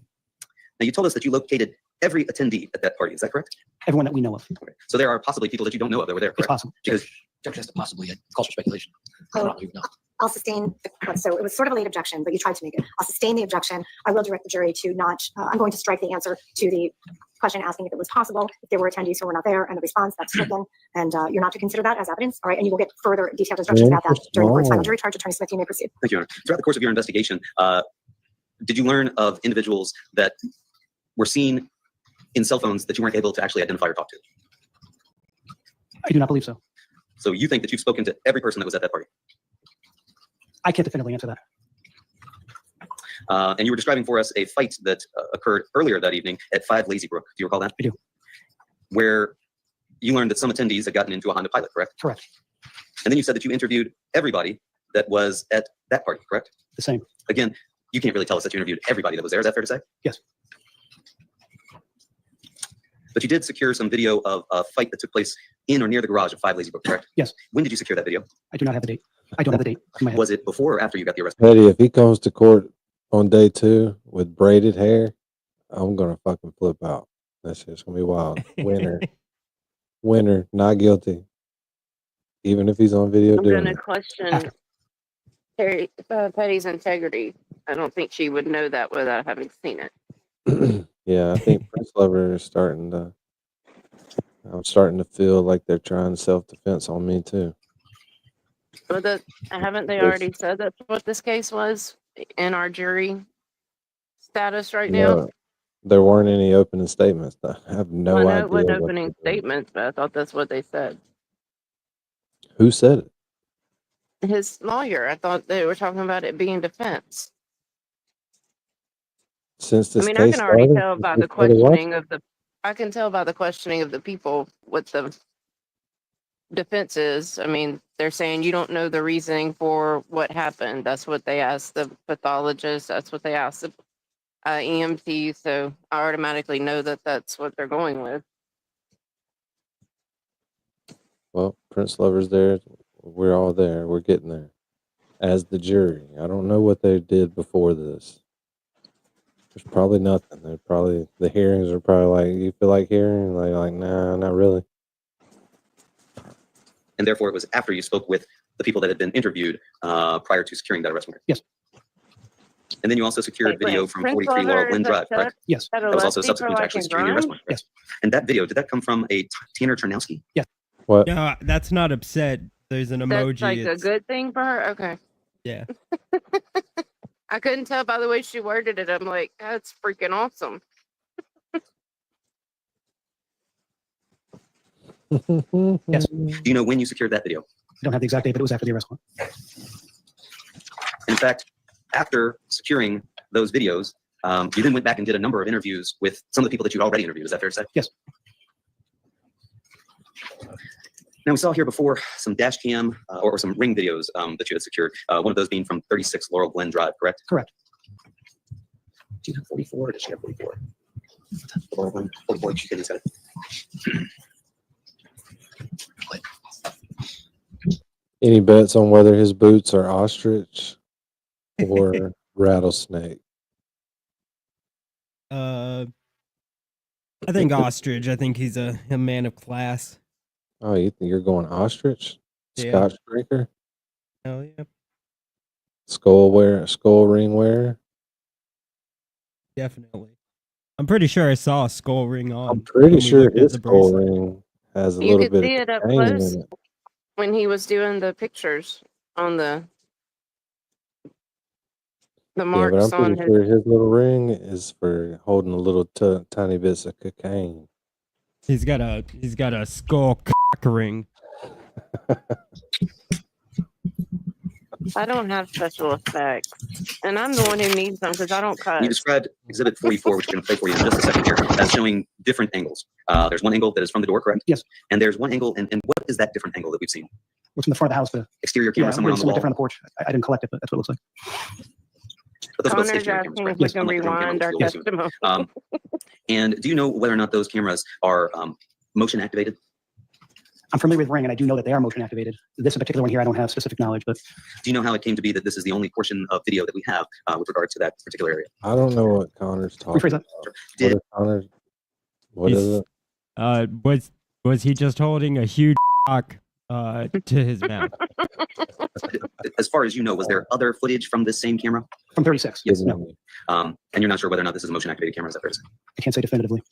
you told us that you located every attendee at that party, is that correct? Everyone that we know of. Okay. So there are possibly people that you don't know of that were there, correct? It's possible. Because Judge has to possibly, calls for speculation. I don't even know. I'll sustain, so it was sort of a late objection, but you tried to make it. I'll sustain the objection. I will direct the jury to not, I'm going to strike the answer to the question asking if it was possible, if there were attendees who were not there, and the response, that's stricken. And you're not to consider that as evidence, all right? And you will get further detailed instructions about that during the court's final jury charge. Attorney Smith, you may proceed. Thank you, Your Honor. Throughout the course of your investigation, did you learn of individuals that were seen in cell phones that you weren't able to actually identify or talk to? I do not believe so. So you think that you've spoken to every person that was at that party? I can't definitively answer that. And you were describing for us a fight that occurred earlier that evening at 5 Lazy Brook. Do you recall that? I do. Where you learned that some attendees had gotten into a Honda Pilot, correct? Correct. And then you said that you interviewed everybody that was at that party, correct? The same. Again, you can't really tell us that you interviewed everybody that was there. Is that fair to say? Yes. But you did secure some video of a fight that took place in or near the garage of 5 Lazy Brook, correct? Yes. When did you secure that video? I do not have the date. I don't have the date in my head. Was it before or after you got the arrest? Petty, if he comes to court on day 2 with braided hair, I'm gonna fucking flip out. That shit's gonna be wild. Winner. Winner, not guilty. Even if he's on video I'm doing going it. to question Petty's integrity. I don't think she would know that without having seen it. Yeah, I think Prince Lover is starting to. I'm starting to feel like they're trying self-defense on me too. But haven't they already said that's what this case was in our jury status right now? No, there weren't any opening statements. I have no Well, idea. it wasn't what opening statements, but I thought that's what they said. Who said it? His lawyer, I thought they were talking about it being defense. Since I this mean, I case can already started? tell by Since the they started questioning of the, I can tell by the questioning of the people what the defense is. I mean, they're saying you don't know the reasoning for what happened. That's what they asked the pathologist. That's what they asked the EMT. So I automatically know that that's what they're going with. Well, Prince Lover's there. We're all there. We're getting there. As the jury. I don't know what they did before this. There's probably nothing. They're probably, the hearings are probably like, you feel like hearing? Like, nah, not really. And therefore, it was after you spoke with the people that had been interviewed prior to securing that arrest warrant. Yes. And then you also secured video from Prince 43 Lover Laurel Glen is Drive, upset correct? Yes. at a That was also lefty subsequent for to actually liking securing the arrest Grimes? warrant. Yes. And that video, did that come from a Tanner Chernowski? Yes. What? No, that's not upset. There's an emoji. That's like a it's- good thing for her? Okay. Yeah. I couldn't tell by the way she worded it. I'm like, that's freaking awesome. Yes. Do you know when you secured that video? I don't have the exact date, but it was after the arrest warrant. In fact, after securing those videos, you then went back and did a number of interviews with some of the people that you'd already interviewed. Is that fair to say? Yes. Now, we saw here before some dash cam or some ring videos that you had secured, one of those being from 36 Laurel Glen Drive, correct? Correct. Do you have 44 or does she have 44? Laurel Glen, 44, she didn't say it. Any bets on whether his boots are ostrich or rattlesnake? I think ostrich. I think he's a man of class. Oh, you think you're going ostrich? Yeah. Scotch drinker? Hell yeah. Skull ring wearer? Definitely. I'm pretty sure I saw a skull ring on. I'm pretty when we sure looked at his the skull bracelet. ring has a You little could bit see of it up cocaine close in it. when he was doing the pictures on the Yeah, but marks I'm on pretty his. sure his little ring is for holding a little tiny bits of cocaine. He's got a skull cock ring. I don't have special effects, and I'm the one who needs them because I don't cut. You described Exhibit 44, which we're going to play for you in just a second here, as showing different angles. There's one angle that is from the door, correct? Yes. And there's one angle, and what is that different angle that we've seen? What's in the front of the house? Exterior camera somewhere on the somewhere wall? different on the porch. I didn't collect it, but that's what it looks like. But those are both Connor's stationary asking cameras, if we correct? can Unlike the drone camera, rewind our which we'll get to. testimony. And do you know whether or not those cameras are motion activated? I'm familiar with Ring, and I do know that they are motion activated. This particular one here, I don't have specific knowledge, but Do you know how it came to be that this is the only portion of video that we have with regard to that particular area? I don't know what Connor's talking rephrase that. about. Did- What is Connor? What is it? Was he just holding a huge cock to his mouth? As far as you know, was there other footage from this same camera? from 36. Yes. No, And you're not sure whether or not this is a motion activated camera, is that fair to say? I can't say definitively.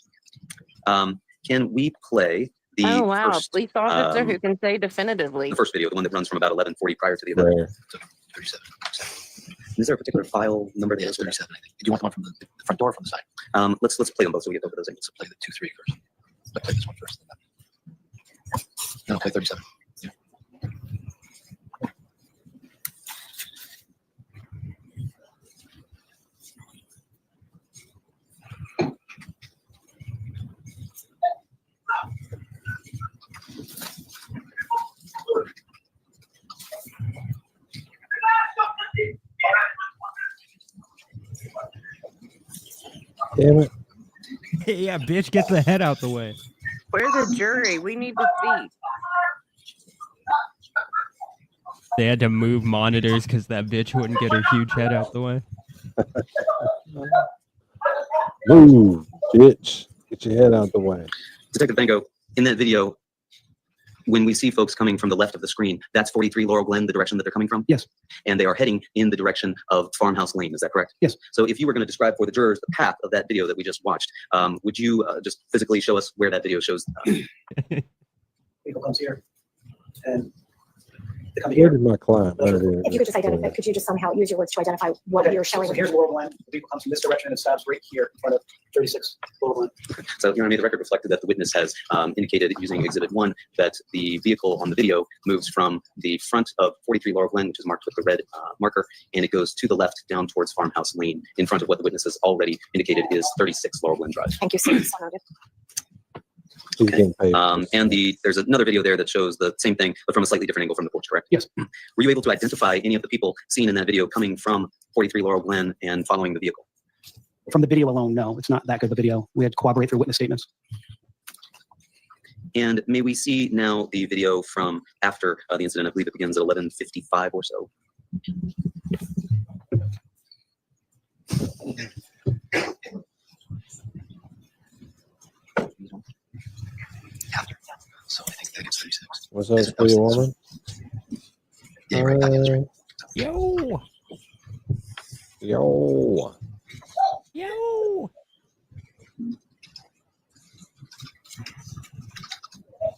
Can we play the Oh wow, first, police officer who can say definitively. the first video, the one that runs from about 11:40 prior to the event? Rare. 37. Is there a particular file number that Yeah, is it's 37, I think. Do you want the one from the front door or from the side? Let's play them both so we get over those angles. So play the 2-3 first. Let's play this one first. Then I'll play 37. Yeah. Damn it. Yeah, bitch, get the head out the way. Where's the jury? We need to see. They had to move monitors because that bitch wouldn't get her huge head out the way. Move, bitch. Get your head out the way. Detective Bango, in that video, when we see folks coming from the left of the screen, that's 43 Laurel Glen, the direction that they're coming from? Yes. And they are heading in the direction of Farmhouse Lane, is that correct? Yes. So if you were going to describe for the jurors the path of that video that we just watched, would you just physically show us where that video shows? People comes here, and they come Where here. did my client? If you could just identify, could you just somehow use your words to identify what Okay, you're showing? So here's Laurel Glen. The vehicle comes from this direction and stops right here in front of 36 Laurel Glen. So, Your Honor, the record reflected that the witness has indicated using Exhibit 1 that the vehicle on the video moves from the front of 43 Laurel Glen, which is marked with the red marker, and it goes to the left down towards Farmhouse Lane in front of what the witness has already indicated is 36 Laurel Glen Drive. Thank you, sir. So noted. He's getting paid. And there's another video there that shows the same thing, but from a slightly different angle from the porch, correct? Yes. Were you able to identify any of the people seen in that video coming from 43 Laurel Glen and following the vehicle? From the video alone, no, it's not that good of a video. We had to cooperate through witness statements. And may we see now the video from after the incident? I believe it begins at 11:55 or so. So I think that gets 36. What's up, sweet woman? Yeah, right. That gets right. Yo, Yo. yo.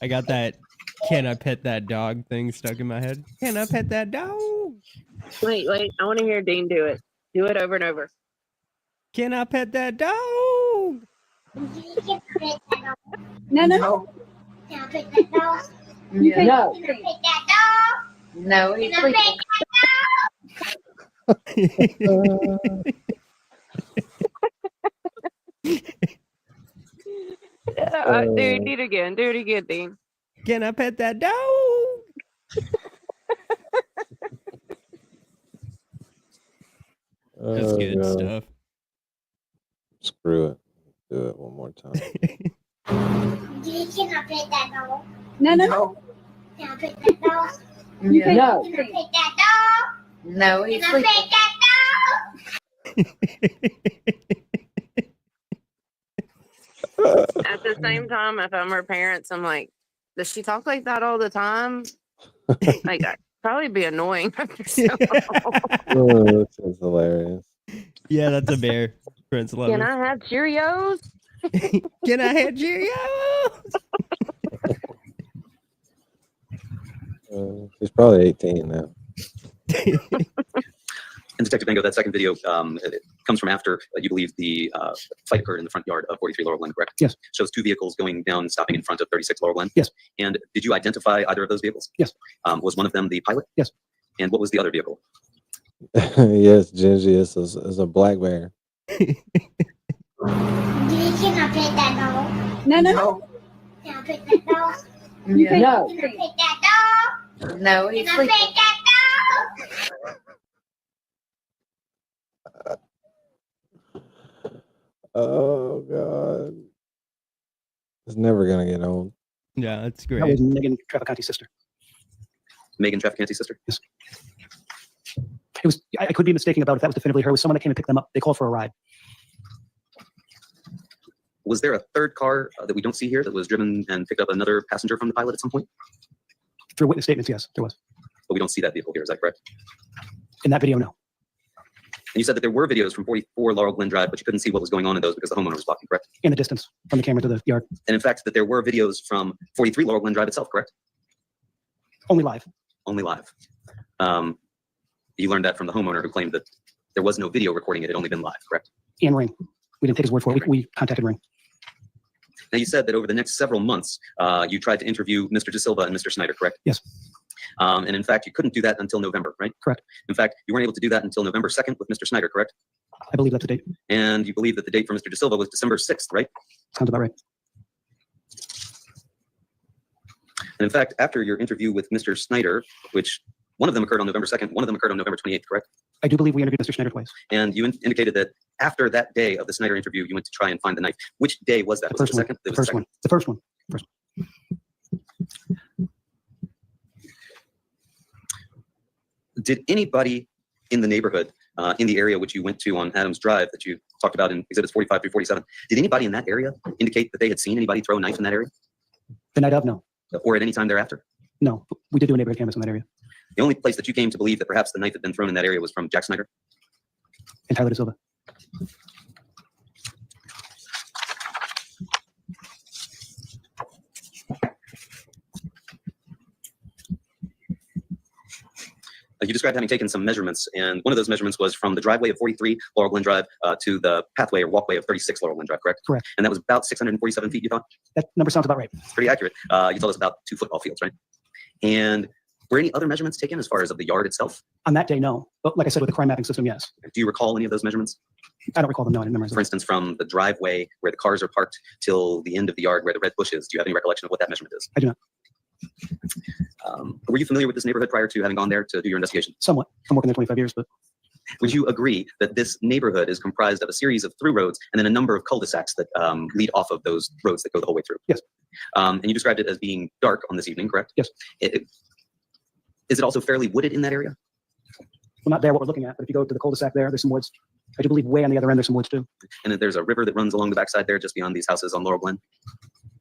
I got that "can I pet that dog" thing stuck in my head. Can I pet that dog? Wait, I want to hear Dean do it. Do it over and over. Can I pet that dog? No. Can I pick that dog? Yeah. No. Can I pick that dog? No, he's Can I sleeping. pick that dog? Do it again. Do it again, Dean. Can I pet that dog? That's good God. stuff. Screw it. Do it one more time. Can I pick that dog? No. Can I pick that dog? Yeah. No. Can I pick that dog? No, he's Can I sleeping. pick that At the same time, if I'm her parents, I'm like, does she talk like that all the time? Like, I'd probably be annoying after so Oh, this is hilarious. Yeah, that's a bear. Prince loves Can I have Cheerios? Can I have Cheerios? She's probably 18 now. And Detective Bingo, that second video it comes from after you believe the fight occurred in the front yard of 43 Laurel Glen, correct? Yes. Shows two vehicles going down, stopping in front of 36 Laurel Glen? Yes. And did you identify either of those vehicles? Yes. Was one of them the Pilot? Yes. And what was the other vehicle? Yes, Gingy is a black bear. Can I pick that dog? No. Can I pick that dog? Yeah. No. Can I pick that dog? No, he's Can I sleeping. pick that dog? Oh God. It's never gonna get old. Yeah, that's That great. was Megan Traficante's sister. Megan Traficante's sister? Yes. It was. I could be mistaken about if that was definitively her. It was someone that came and picked them up. They called for a ride. Was there a third car that we don't see here that was driven and picked up another passenger from the Pilot at some point? Through witness statements, yes, there was. But we don't see that vehicle here, is that correct? In that video, no. And you said that there were videos from 44 Laurel Glen Drive, but you couldn't see what was going on in those because the homeowner was blocking, correct? In the distance from the camera to the yard. And in fact, that there were videos from 43 Laurel Glen Drive itself, correct? Only live. Only live. You learned that from the homeowner who claimed that there was no video recording it had only been live, correct? And Ring. We didn't take his word for it. We contacted Ring. Now, you said that over the next several months, you tried to interview Mr. De Silva and Mr. Snyder, correct? Yes. And in fact, you couldn't do that until November, right? Correct. In fact, you weren't able to do that until November 2nd with Mr. Snyder, correct? I believe that's the date. And you believe that the date for Mr. De Silva was December 6th, right? Sounds about right. And in fact, after your interview with Mr. Snyder, which one of them occurred on November 2nd, one of them occurred on November 28th, correct? I do believe we interviewed Mr. Schneider twice. And you indicated that after that day of the Snyder interview, you went to try and find the knife. Which day was that? The Was first it the one. second? It The was first one. The first one. First one. Did anybody in the neighborhood, in the area which you went to on Adams Drive that you talked about in exhibits 45 through 47, did anybody in that area indicate that they had seen anybody throw a knife in that area? The night of, no. Or at any time thereafter? No. We did do a neighborhood canvas in that area. The only place that you came to believe that perhaps the knife had been thrown in that area was from Jack Snyder? And Tyler De Silva. You described having taken some measurements, and one of those measurements was from the driveway of 43 Laurel Glen Drive to the pathway or walkway of 36 Laurel Glen Drive, correct? Correct. And that was about 647 feet, you thought? That number sounds about right. It's pretty accurate. You told us about 2 football fields, right? And were any other measurements taken as far as of the yard itself? On that day, no. But like I said, with the crime mapping system, yes. Do you recall any of those measurements? I don't recall them, no. I didn't memorize For them. instance, from the driveway where the cars are parked till the end of the yard where the red bush is, do you have any recollection of what that measurement is? I do not. Were you familiar with this neighborhood prior to having gone there to do your investigation? Somewhat. I'm working there 25 years, but would you agree that this neighborhood is comprised of a series of through roads and then a number of cul-de-sacs that lead off of those roads that go the whole way through? Yes. And you described it as being dark on this evening, correct? Yes. Is it also fairly wooded in that area? Well, not there what we're looking at, but if you go to the cul-de-sac there, there's some woods. I do believe way on the other end, there's some woods too. And there's a river that runs along the backside there just beyond these houses on Laurel Glen?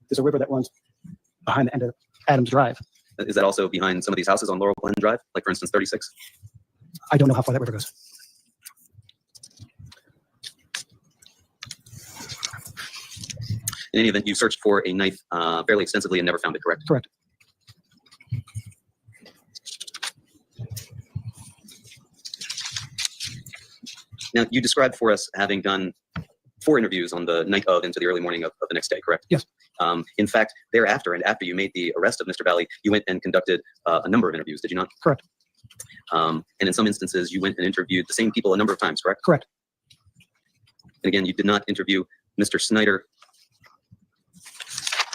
There's a river that runs behind the end of Adams Drive. Is that also behind some of these houses on Laurel Glen Drive? Like, for instance, 36? I don't know how far that river goes. In any event, you searched for a knife fairly extensively and never found it, correct? Correct. Now, you described for us having done 4 interviews on the night of into the early morning of the next day, correct? Yes. In fact, thereafter and after you made the arrest of Mr. Valle, you went and conducted a number of interviews, did you not? Correct. And in some instances, you went and interviewed the same people a number of times, correct? Correct. And again, you did not interview Mr. Snyder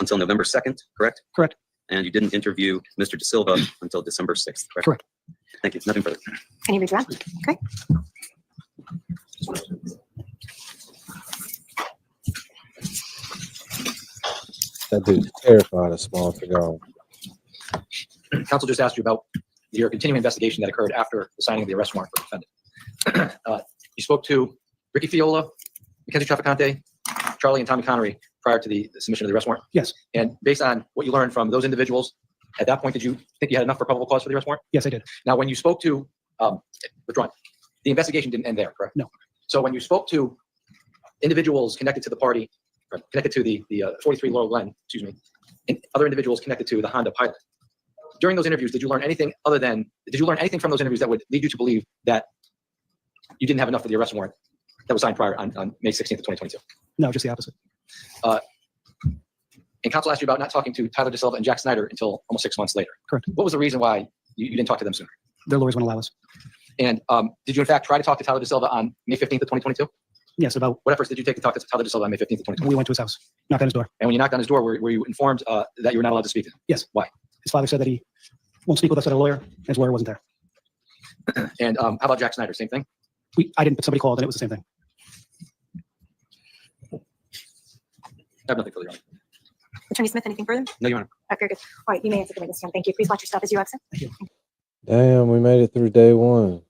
until November 2nd, correct? Correct. And you didn't interview Mr. De Silva until December 6th, correct? Correct. Thank you. Nothing further. Can you redraft? Okay. That dude's terrified of small cigar. Council just asked you about your continuing investigation that occurred after the signing of the arrest warrant for the defendant. You spoke to Ricky Fiola, Mackenzie Traficante, Charlie, and Tommy Connery prior to the submission of the arrest warrant. Yes. And based on what you learned from those individuals, at that point, did you think you had enough for probable cause for the arrest warrant? Yes, I did. Now, when you spoke to, withdrawn, the investigation didn't end there, correct? No. So when you spoke to individuals connected to the party, or connected to the 43 Laurel Glen, excuse me, and other individuals connected to the Honda Pilot, during those interviews, did you learn anything from those interviews that would lead you to believe that you didn't have enough for the arrest warrant that was signed prior on May 16th of 2022? No, just the opposite. And counsel asked you about not talking to Tyler De Silva and Jack Snyder until almost 6 months later. Correct. What was the reason why you didn't talk to them sooner? Their lawyers wouldn't allow us. And did you in fact try to talk to Tyler De Silva on May 15th of 2022? Yes, about What efforts did you take to talk to Tyler De Silva on May 15th of 2022? we went to his house, knocked on his door. And when you knocked on his door, were you informed that you were not allowed to speak to him? Yes. Why? His father said that he won't speak with us at a lawyer. His lawyer wasn't there. And how about Jack Snyder? Same thing? I didn't, but somebody called and it was the same thing. I have nothing further on. Attorney Smith, anything further? No, Your Honor. Very good. All right, you may exit the witness stand. Thank you. Please watch your step as you exit. Thank you. Damn, we made it through day one.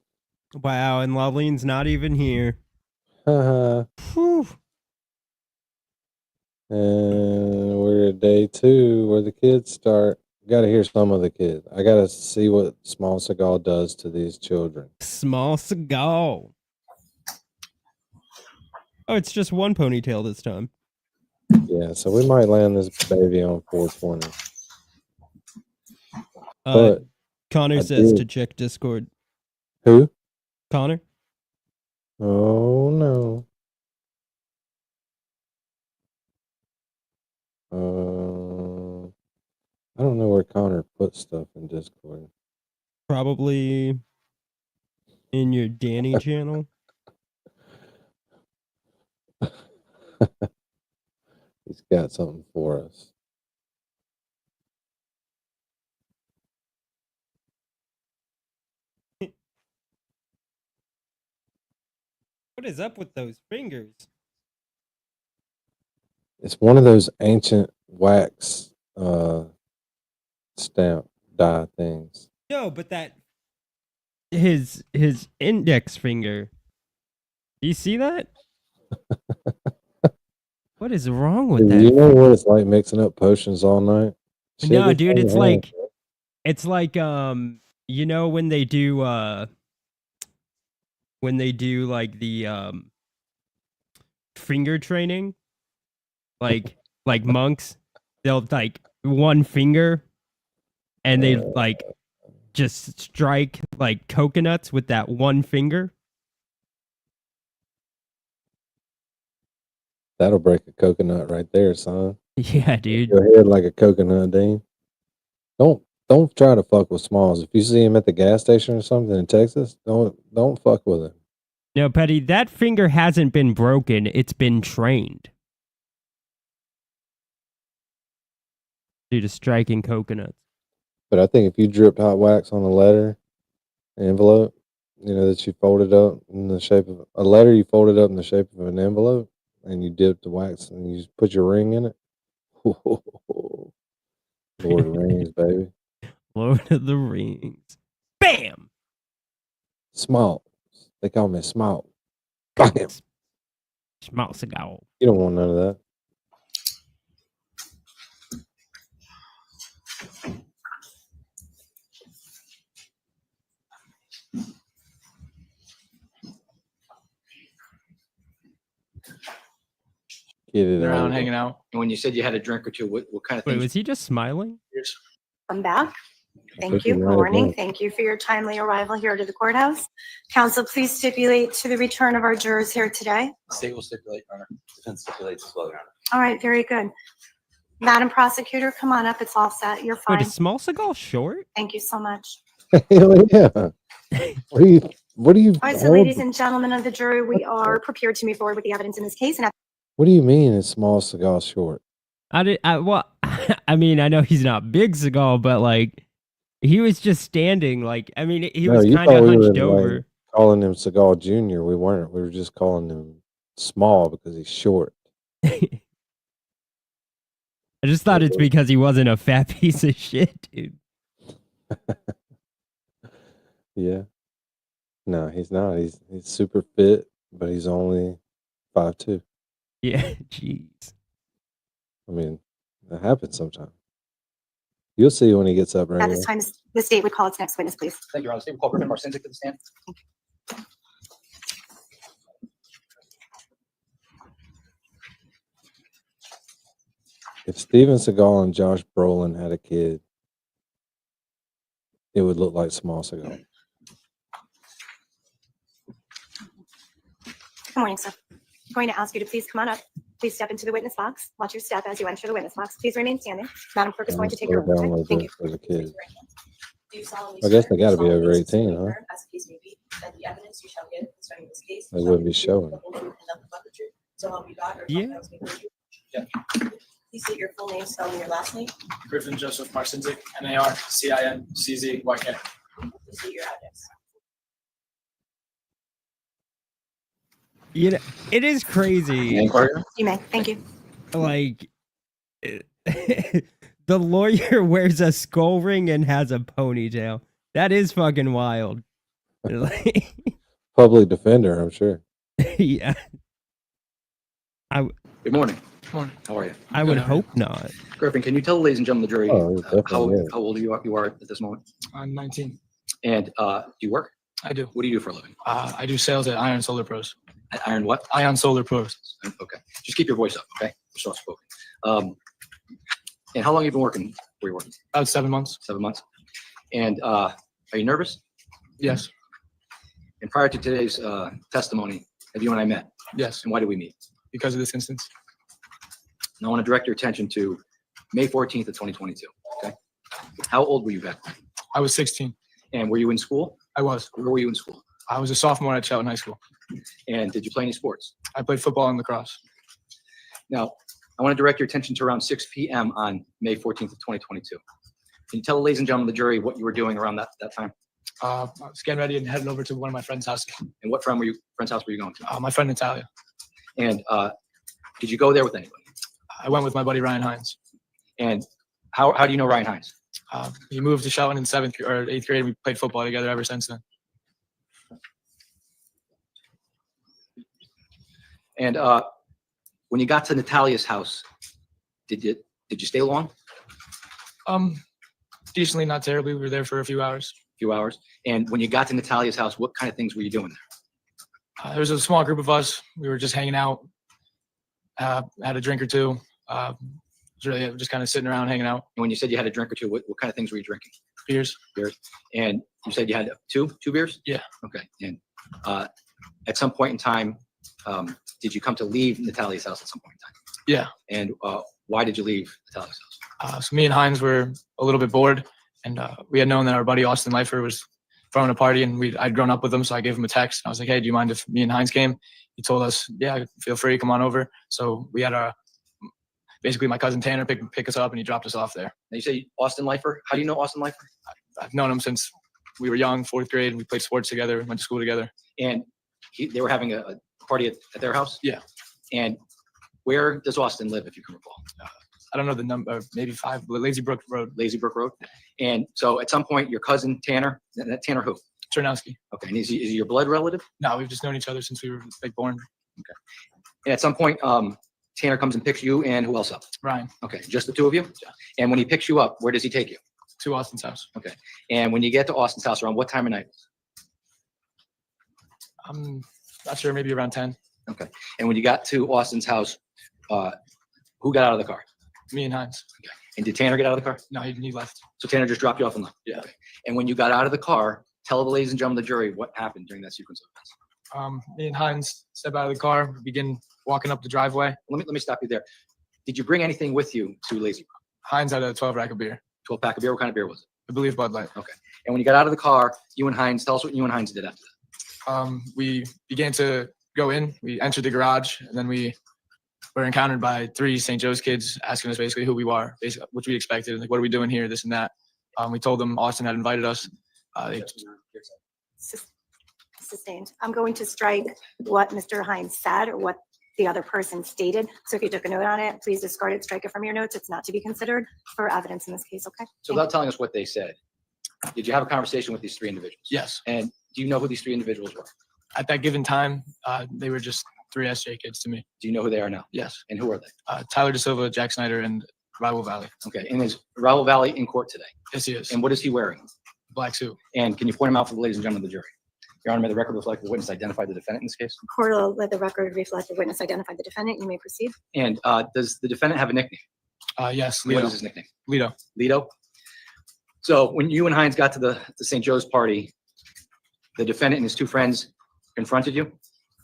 Wow, and Loveline's not even here. Haha. Whew. And we're at day two where the kids start. Gotta hear some of the kids. I gotta see what Small Seagal does to these children. Small Seagal. Oh, it's just one ponytail this time. Yeah, so we might land this baby on 420. But Connor I says did- to check Discord. Who? Connor? Oh no. I don't know where Connor puts stuff in Discord. Probably in your Danny channel. He's got something for us. What is up with those fingers? It's one of those ancient wax stamp die things. No, but that his index finger. Do you see that? What is wrong with Dude, that? you know what it's like mixing up potions all night? Shit, No, it's dude, on it's your hands, like you know when they do like the finger training, like monks, they'll like one finger and they like just strike like coconuts with that one finger. That'll break a coconut right there, son. Yeah, dude. Your head like a coconut, Dean. Don't try to fuck with Smalls. If you see him at the gas station or something in Texas, don't fuck with him. No, Petty, that finger hasn't been broken. It's been trained. Due to striking coconuts. But I think if you dripped hot wax on a letter, an envelope, you know, that you folded up in the shape of a letter, you folded up in the shape of an envelope, and you dipped the wax and you just put your ring in it. Lord of the Rings, baby. Lord of the Rings. Bam! Small. They call me Small. Bam! Small Seagal. You don't want none of that. Get it Around out. hanging out. And when you said you had a drink or two, what kind of Wait, things? was he just smiling? Come back. Thank Took you. him Good right morning. back. Thank you for your timely arrival here to the courthouse. Council, please stipulate to the return of our jurors here today. State will stipulate, Your Honor. Defense stipulates as well, Your Honor. All right, very good. Madam Prosecutor, come on up. It's all set. You're Wait, fine. is Small Seagal short? Thank you so much. Hell yeah. What are you All right, so hold- ladies and gentlemen of the jury, we are prepared to move forward with the evidence in this case. And what do you mean is Small Seagal short? Well, I mean, I know he's not Big Seagal, but like, he was just standing. Like, I mean, he was you kind of thought we were hunched like over. calling him Seagal Jr. We weren't. We were just calling him small because he's short. I just thought it's because he wasn't a fat piece of shit, dude. Yeah. No, he's not. He's super fit, but he's only 5'2". Yeah, jeez. I mean, that happens sometimes. You'll see when he gets up right at this time, the state would call its next witness, please. Thank you, Your Honor. State will call Griffin Marcinzik to the stand. If Steven Seagal and Josh Brolin had a kid, it would look like Small Seagal. Good morning, sir. I'm going to ask you to please come on up. Please step into the witness box. Watch your step as you enter the witness box. Please remain standing. Madam Clerk is going to take your Slow down a oath. little Thank you. bit for the kid. Do you solemnly I guess swear they got to be or over solemnly 18, sincerely huh? affirm, as the case may be, that the evidence you shall give concerning this case They shall wouldn't be be the truth, showing. the whole truth, and nothing but the truth. So help you God, or Yeah. else may hurt you. Please state your full name, spelling your last name. Griffin Joseph Marcinzik, MARCINCZYK. Please state your address. You know, it is crazy. You may. Thank you. Like, the lawyer wears a skull ring and has a ponytail. That is fucking wild. Like, Public defender, I'm sure. yeah. Good morning. Good morning. How are you? I would hope not. Griffin, can you tell the ladies and gentlemen of the jury Oh, definitely. how old you are at this moment? I'm 19. And do you work? I do. What do you do for a living? I do sales at Ion Solar Pros. At Iron what? Ion Solar Pros. Okay. Just keep your voice up, okay? Soft spoken. And how long have you been working where you're working? About 7 months. 7 months. And are you nervous? Yes. And prior to today's testimony, have you and I met? Yes. And why did we meet? Because of this instance. And I want to direct your attention to May 14th of 2022, okay? How old were you back then? I was 16. And were you in school? I was. Where were you in school? I was a sophomore at Cheltenham High School. And did you play any sports? I played football and lacrosse. Now, I want to direct your attention to around 6 p.m. on May 14th of 2022. Can you tell the ladies and gentlemen of the jury what you were doing around that time? I was getting ready and headed over to one of my friend's house. And what friend's house were you going to? My friend Natalia. And did you go there with anybody? I went with my buddy Ryan Hines. And how do you know Ryan Hines? He moved to Shelton in 7th or 8th grade. We played football together ever since then. And when you got to Natalia's house, did you stay long? Decently, not terribly. We were there for a few hours. Few hours. And when you got to Natalia's house, what kind of things were you doing there? There was a small group of us. We were just hanging out. Had a drink or two. Really just kind of sitting around, hanging out. And when you said you had a drink or two, what kind of things were you drinking? Beers. Beers. And you said you had two beers? Yeah. Okay. And at some point in time, did you come to leave Natalia's house at some point in time? Yeah. And why did you leave Natalia's house? So me and Hines were a little bit bored, and we had known that our buddy Austin Leifer was throwing a party, and I'd grown up with him, so I gave him a text. I was like, "Hey, do you mind if me and Hines came?" He told us, "Yeah, feel free, come on over." So we had basically my cousin Tanner pick us up, and he dropped us off there. Now you say Austin Leifer. How do you know Austin Leifer? I've known him since we were young, 4th grade. We played sports together, went to school together. And they were having a party at their house? Yeah. And where does Austin live, if you can recall? I don't know the number, maybe 5, Lazy Brook Road. Lazy Brook Road. And so at some point, your cousin Tanner, Tanner who? Chernowski. Okay. And is he your blood relative? No, we've just known each other since we were born. Okay. And at some point, Tanner comes and picks you and who else up? Ryan. Okay. Just the two of you? Yeah. And when he picks you up, where does he take you? To Austin's house. Okay. And when you get to Austin's house, around what time of night? I'm not sure, maybe around 10. Okay. And when you got to Austin's house, who got out of the car? Me and Hines. Okay. And did Tanner get out of the car? No, he left. So Tanner just dropped you off and left? Yeah. Okay. And when you got out of the car, tell the ladies and gentlemen of the jury what happened during that sequence of events. Me and Hines step out of the car, begin walking up the driveway. Let me stop you there. Did you bring anything with you to Lazy Brook? Heinz had a 12 rack of beer. 12 pack of beer. What kind of beer was it? I believe Bud Light. Okay. And when you got out of the car, you and Heinz, tell us what you and Heinz did after that. We began to go in. We entered the garage, and then we were encountered by 3 St. Joe's kids asking us basically who we are, basically what we expected, like what are we doing here, this and that. We told them Austin had invited us. Sustained. I'm going to strike what Mr. Hines said or what the other person stated. So if you took a note on it, please discard it, strike it from your notes. It's not to be considered for evidence in this case, okay? So without telling us what they said, did you have a conversation with these 3 individuals? Yes. And do you know who these 3 individuals were? At that given time, they were just 3 SJ kids to me. Do you know who they are now? Yes. And who are they? Tyler De Silva, Jack Snyder, and Raul Valle. Okay. And is Raul Valle in court today? Yes, he is. And what is he wearing? Black suit. And can you point him out for the ladies and gentlemen of the jury? Your Honor, may the record reflect the witness identified the defendant in this case? Court will let the record reflect the witness identified the defendant. You may proceed. And does the defendant have a nickname? Yes. What Lido. is his nickname? Lido. Lido. So when you and Heinz got to the St. Joe's party, the defendant and his 2 friends confronted you?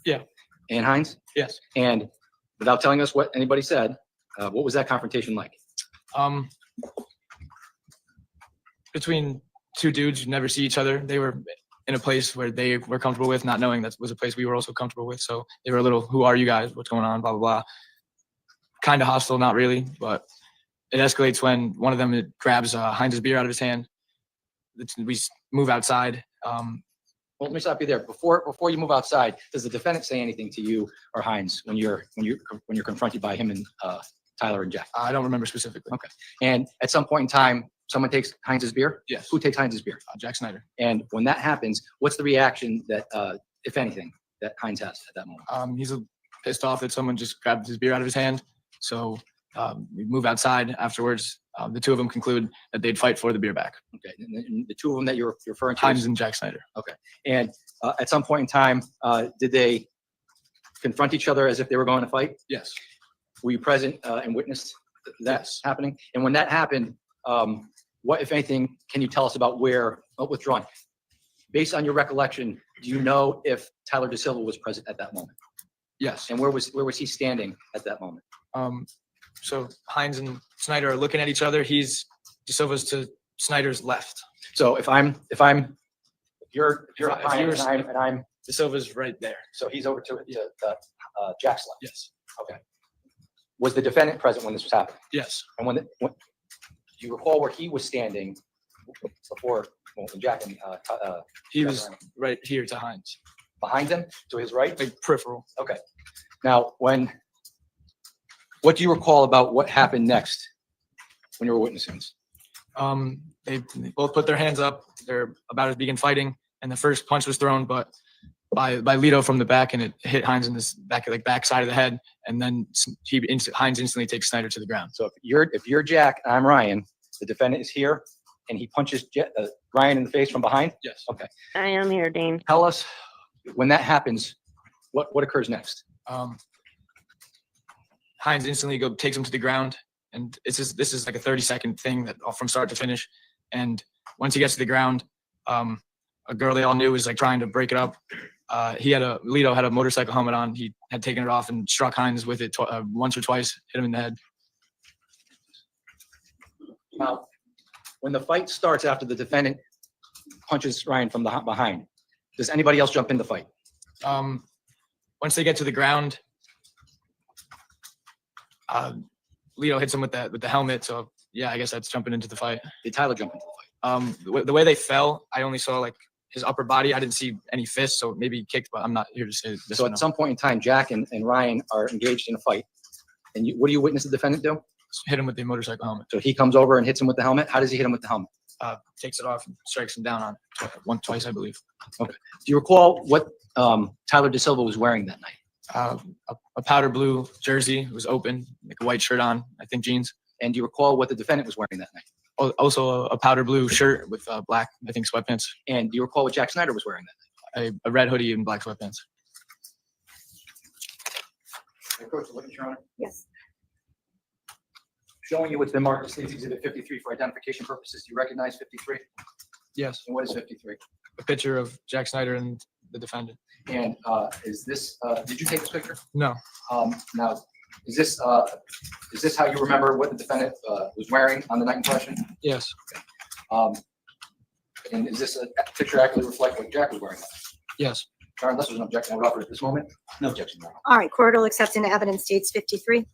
Yeah. And Heinz? Yes. And without telling us what anybody said, what was that confrontation like? Between 2 dudes who never see each other, they were in a place where they were comfortable with, not knowing that was a place we were also comfortable with. So they were a little, who are you guys? What's going on? Blah, blah, blah. Kind of hostile, not really, but it escalates when one of them grabs Heinz's beer out of his hand. We move outside. Well, let me stop you there. Before you move outside, does the defendant say anything to you or Heinz when you're confronted by him and Tyler and Jack? I don't remember specifically. Okay. And at some point in time, someone takes Heinz's beer? Yes. Who takes Heinz's beer? Jack Snyder. And when that happens, what's the reaction that, if anything, that Heinz has at that moment? He's pissed off that someone just grabbed his beer out of his hand. So we move outside afterwards. The 2 of them conclude that they'd fight for the beer back. Okay. And the 2 of them that you're referring to? Heinz and Jack Snyder. Okay. And at some point in time, did they confront each other as if they were going to fight? Yes. Were you present and witnessed that happening? And when that happened, what, if anything, can you tell us about where, withdrawn? Based on your recollection, do you know if Tyler De Silva was present at that moment? Yes. And where was he standing at that moment? So Heinz and Snyder are looking at each other. He's De Silva's to Snyder's left. So if you're Heinz and I'm De Silva's right there. So he's over to Jack's left. Yes. Okay. Was the defendant present when this was happening? Yes. And when do you recall where he was standing before when Jack and he was right here to Heinz. Behind him, to his right? Like peripheral. Okay. Now, what do you recall about what happened next when you were witnessing this? They both put their hands up. They're about to begin fighting, and the first punch was thrown, but by Lido from the back, and it hit Heinz in this back side of the head, and then Heinz instantly takes Snyder to the ground. So if you're Jack and I'm Ryan, the defendant is here, and he punches Ryan in the face from behind? Yes. Okay. I am here, Dean. Tell us, when that happens, what occurs next? Heinz instantly takes him to the ground, and this is like a 30-second thing that from start to finish. And once he gets to the ground, a girl they all knew was like trying to break it up. Lido had a motorcycle helmet on. He had taken it off and struck Heinz with it once or twice, hit him in the head. Now, when the fight starts after the defendant punches Ryan from behind, does anybody else jump in the fight? Once they get to the ground, Lido hits him with the helmet. So yeah, I guess that's jumping into the fight. Did Tyler jump into the fight? The way they fell, I only saw like his upper body. I didn't see any fists, so maybe he kicked, but I'm not here to say this. So at some point in time, Jack and Ryan are engaged in a fight. And what do you witness the defendant do? Hit him with the motorcycle helmet. So he comes over and hits him with the helmet. How does he hit him with the helmet? Takes it off and strikes him down on it twice, I believe. Okay. Do you recall what Tyler De Silva was wearing that night? A powder blue jersey. It was open, like a white shirt on, I think jeans. And do you recall what the defendant was wearing that night? Also a powder blue shirt with black, I think, sweatpants. And do you recall what Jack Snyder was wearing that night? A red hoodie and black sweatpants. Coach, look at your honor. Yes. Showing you what's been marked as State's Exhibit 53 for identification purposes. Do you recognize 53? Yes. And what is 53? A picture of Jack Snyder and the defendant. And is this, did you take this picture? No. Now, Is this how you remember what the defendant was wearing on the night in question? Yes. And is this a picture accurately reflect what Jack was wearing? Yes. Sharon, unless there's an objection, I would offer at this moment. No objection. Your Honor. All right, court will accept into evidence dates 53.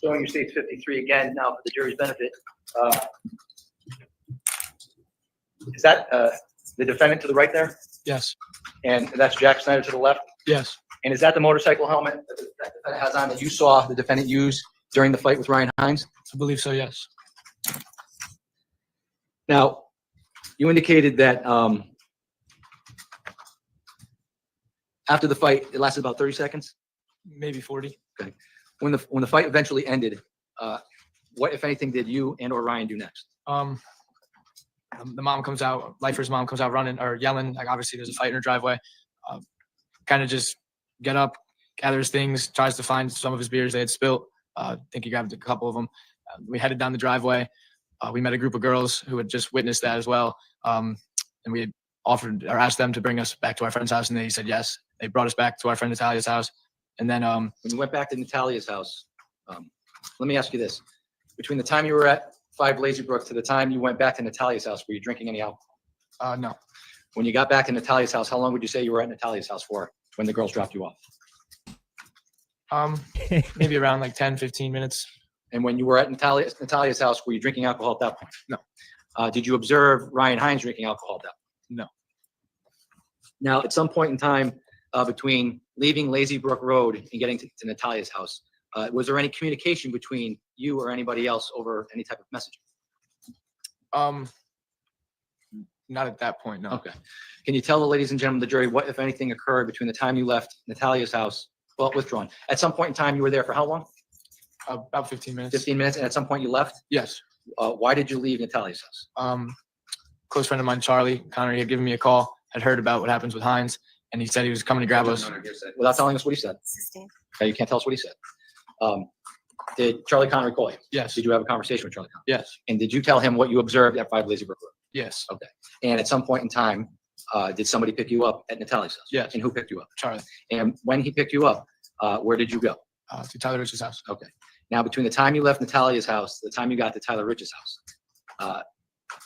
Showing you states 53 again now for the jury's benefit. Is that the defendant to the right there? Yes. And that's Jack Snyder to the left? Yes. And is that the motorcycle helmet that the defendant has on that you saw the defendant use during the fight with Ryan Hines? I believe so, yes. Now, you indicated that after the fight, it lasted about 30 seconds? Maybe 40. Okay. When the fight eventually ended, what, if anything, did you and or Ryan do next? The mom comes out, Lifer's mom comes out running or yelling, like obviously there's a fight in her driveway. Kind of just get up, gathers things, tries to find some of his beers they had spilt. I think he grabbed a couple of them. We headed down the driveway. We met a group of girls who had just witnessed that as well. And we offered or asked them to bring us back to our friend's house, and they said yes. They brought us back to our friend Natalia's house. And then when you went back to Natalia's house, let me ask you this. Between the time you were at 5 Lazy Brook to the time you went back to Natalia's house, were you drinking any alcohol? No. When you got back to Natalia's house, how long would you say you were at Natalia's house for when the girls dropped you off? Maybe around like 10, 15 minutes. And when you were at Natalia's house, were you drinking alcohol at that point? No. Did you observe Ryan Hines drinking alcohol at that point? No. Now, at some point in time between leaving Lazy Brook Road and getting to Natalia's house, was there any communication between you or anybody else over any type of messaging? Not at that point, no. Okay. Can you tell the ladies and gentlemen of the jury what, if anything, occurred between the time you left Natalia's house? Well, withdrawn. At some point in time, you were there for how long? About 15 minutes. 15 minutes, and at some point you left? Yes. Why did you leave Natalia's house? Close friend of mine, Charlie Connery, had given me a call, had heard about what happens with Hines, and he said he was coming to grab us. Without telling us what he said. Okay, you can't tell us what he said. Did Charlie Connery call you? Yes. Did you have a conversation with Charlie Connery? Yes. And did you tell him what you observed at 5 Lazy Brook Road? Yes. Okay. And at some point in time, did somebody pick you up at Natalia's house? Yes. And who picked you up? Charlie. And when he picked you up, where did you go? To Tyler Rich's house. Okay. Now, between the time you left Natalia's house, the time you got to Tyler Rich's house,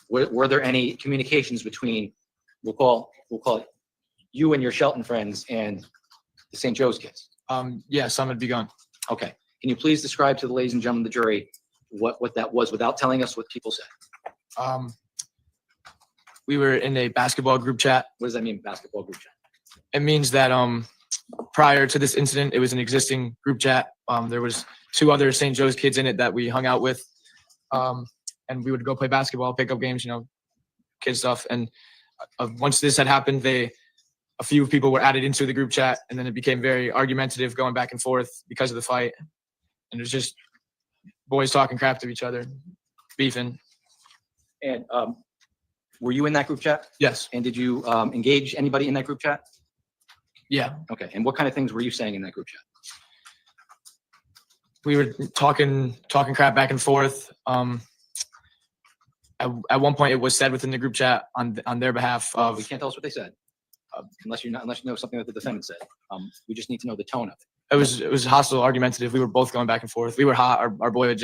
were there any communications between, we'll call it you and your Shelton friends and the St. Joe's kids? Yeah, some had begun. Okay. Can you please describe to the ladies and gentlemen of the jury what that was without telling us what people said? We were in a basketball group chat. What does that mean, basketball group chat? It means that prior to this incident, it was an existing group chat. There was 2 other St. Joe's kids in it that we hung out with. And we would go play basketball, pick up games, kid stuff. And once this had happened, a few people were added into the group chat, and then it became very argumentative, going back and forth because of the fight. And it was just boys talking crap to each other, beefing. And were you in that group chat? Yes. And did you engage anybody in that group chat? Yeah. Okay. And what kind of things were you saying in that group chat? We were talking crap back and forth. At one point, it was said within the group chat on their behalf. We can't tell us what they said, unless you know something that the defendant said. We just need to know the tone of it. It was hostile, argumentative. We were both going back and forth. We were hot. Our boy had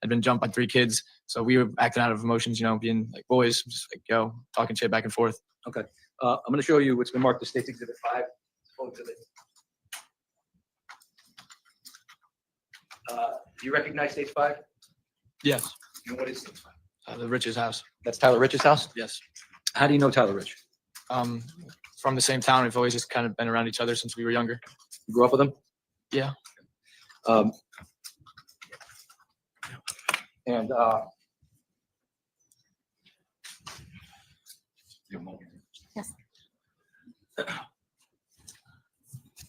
been jumped by 3 kids, so we were acting out of emotions, being like boys, just like talking shit back and forth. Okay. I'm going to show you what's been marked as State's Exhibit 5. Do you recognize State 5? Yes. And what is State 5? The Rich's house. That's Tyler Rich's house? Yes. How do you know Tyler Rich? From the same town. We've always just kind of been around each other since we were younger. You grew up with him? Yeah. And Yes.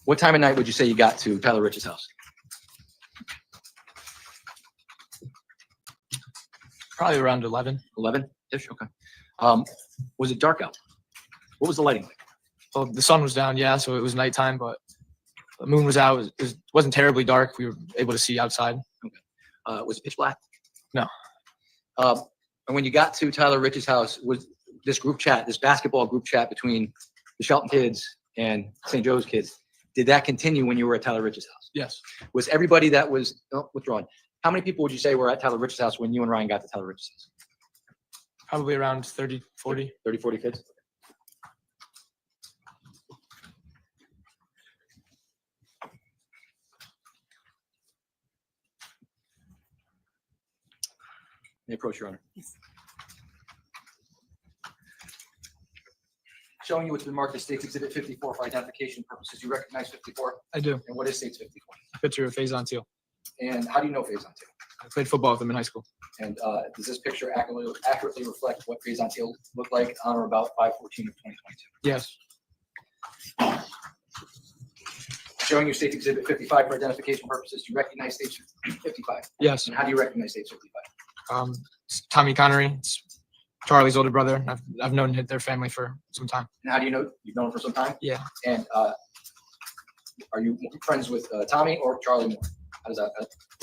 What time of night would you say you got to Tyler Rich's house? Probably around 11. 11-ish? Okay. Was it dark out? What was the lighting like? Well, the sun was down, yeah, so it was nighttime, but the moon was out. It wasn't terribly dark. We were able to see outside. Okay. Was it pitch black? No. And when you got to Tyler Rich's house, was this group chat, this basketball group chat between the Shelton kids and St. Joe's kids, did that continue when you were at Tyler Rich's house? Yes. Was everybody that was withdrawn? How many people would you say were at Tyler Rich's house when you and Ryan got to Tyler Rich's house? Probably around 30, 40. 30, 40 kids? May I approach, Your Honor? Showing you what's been marked as State's Exhibit 54 for identification purposes. You recognize 54? I do. And what is State's 54? A picture of Faison Teal. And how do you know Faison Teal? I played football with him in high school. And does this picture accurately reflect what Faison Teal looked like on or about 5/14 of 2022? Yes. Showing you State's Exhibit 55 for identification purposes. Do you recognize State's 55? Yes. And how do you recognize State's 55? It's Tommy Connery. It's Charlie's older brother. I've known their family for some time. And how do you know? You've known him for some time? Yeah. And are you friends with Tommy or Charlie more? How does that?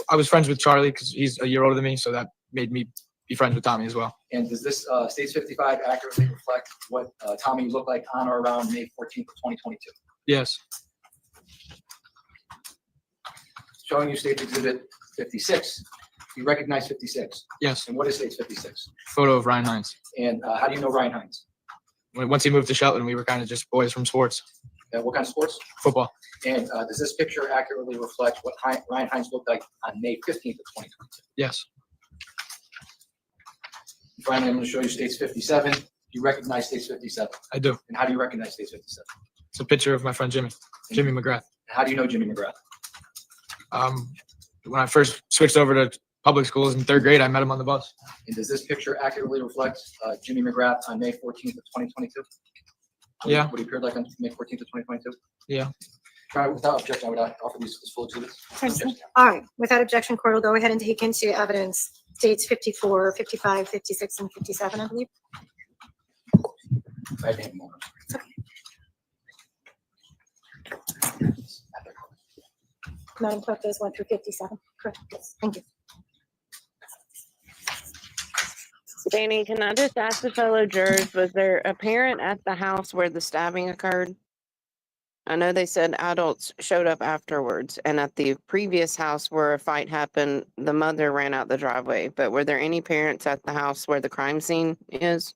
I was friends with Charlie because he's a year older than me, so that made me be friends with Tommy as well. And does this State's 55 accurately reflect what Tommy looked like on or around May 14th of 2022? Yes. Showing you State's Exhibit 56. You recognize 56? Yes. And what is State's 56? Photo of Ryan Hines. And how do you know Ryan Hines? Once he moved to Shelton, we were kind of just boys from sports. What kind of sports? Football. And does this picture accurately reflect what Ryan Hines looked like on May 15th of 2022? Yes. Finally, I'm going to show you State's 57. You recognize State's 57? I do. And how do you recognize State's 57? It's a picture of my friend Jimmy McGrath. How do you know Jimmy McGrath? When I first switched over to public schools in 3rd grade, I met him on the bus. And does this picture accurately reflect Jimmy McGrath on May 14th of 2022? Yeah. What he appeared like on May 14th of 2022? Yeah. Without objection, I would offer these full exhibits. All right, without objection, court will go ahead and take into evidence dates 54, 55, 56, and 57, I believe. I think more. Madam Clerk, those went through 57. Correct. Yes. Thank you. Danny, can I just ask the fellow jurors, was there a parent at the house where the stabbing occurred? I know they said adults showed up afterwards, and at the previous house where a fight happened, the mother ran out the driveway. But were there any parents at the house where the crime scene is?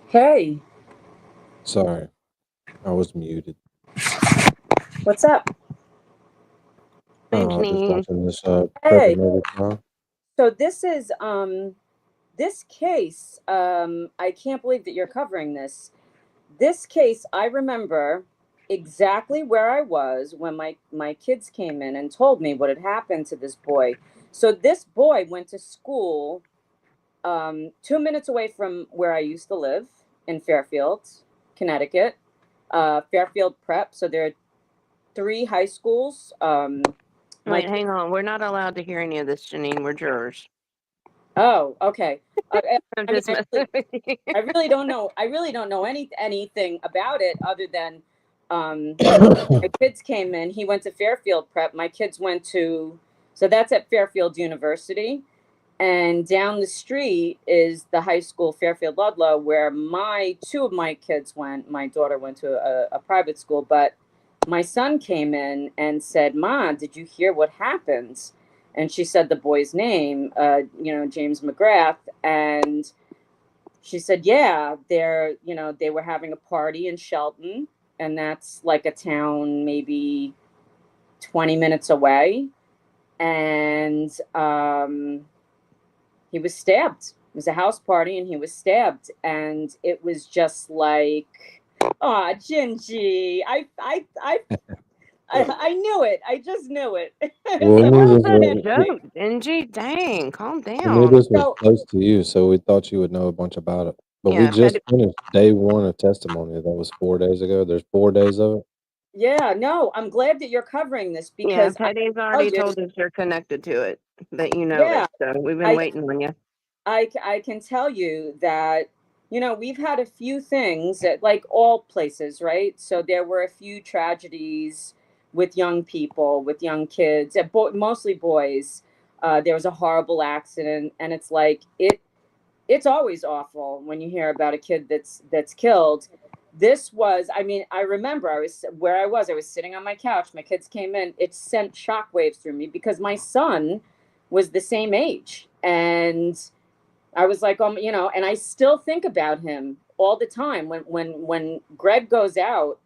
Hey, Sorry, I was muted. what's up? Just watching this Preppy Hey. movie. Huh? So this is this case, I can't believe that you're covering this. This case, I remember exactly where I was when my kids came in and told me what had happened to this boy. So this boy went to school 2 minutes away from where I used to live in Fairfield, Connecticut, Fairfield Prep. So there are 3 high schools. Wait, hang on. We're not allowed to hear any of this, Janine. We're jurors. Oh, okay. I'm just messing with you. I really don't know. I really don't know anything about it other than my kids came in. He went to Fairfield Prep. My kids went to, so that's at Fairfield University. And down the street is the high school, Fairfield Ludlow, where 2 of my kids went. My daughter went to a private school, but my son came in and said, "Ma, did you hear what happened?" And she said the boy's name, James McGrath. And she said, yeah, they were having a party in Shelton. And that's like a town maybe 20 minutes away. And he was stabbed. It was a house party and he was stabbed. And it was just like, oh, Gingy, I knew it. I just knew it. Gingy, dang, calm We knew down. this was close to you, so we thought you would know a bunch about it. But we Yeah, just finished day 1 of testimony. That was 4 days ago. There's 4 days of it. Yeah, no, I'm glad that you're covering this Yeah, because Patty's I already told you- told us you're connected to it. that you Yeah, noticed. So we've been waiting on you. I can tell you that, we've had a few things at like all places, right? So there were a few tragedies with young people, with young kids, mostly boys. There was a horrible accident, and it's like it's always awful when you hear about a kid that's killed. This was, I mean, I remember I was sitting on my couch, my kids came in, it sent shockwaves through me because my son was the same age, and I was like, and I still think about him all the time. When Greg goes out,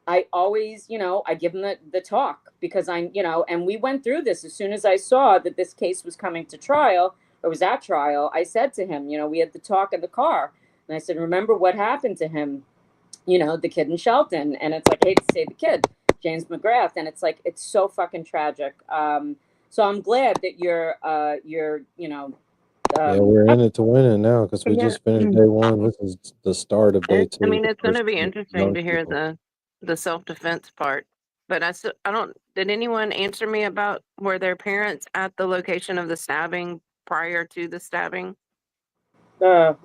I always, I give him the talk because and we went through this as soon as I saw that this case was coming to trial or was at trial. I said to him, we had the talk in the car, and I said, remember what happened to him, the kid in Shelton, and it's like, I hate to say the kid, James McGrath, and it's like it's so fucking tragic. So I'm glad that you're Yeah, we're in it to win it now because we Yeah. just finished day one. This is the start of day two. I mean, the it's going to first be two interesting young to hear people. the self defense part. But I don't. Did anyone answer me about were their parents at the location of the stabbing prior to the stabbing?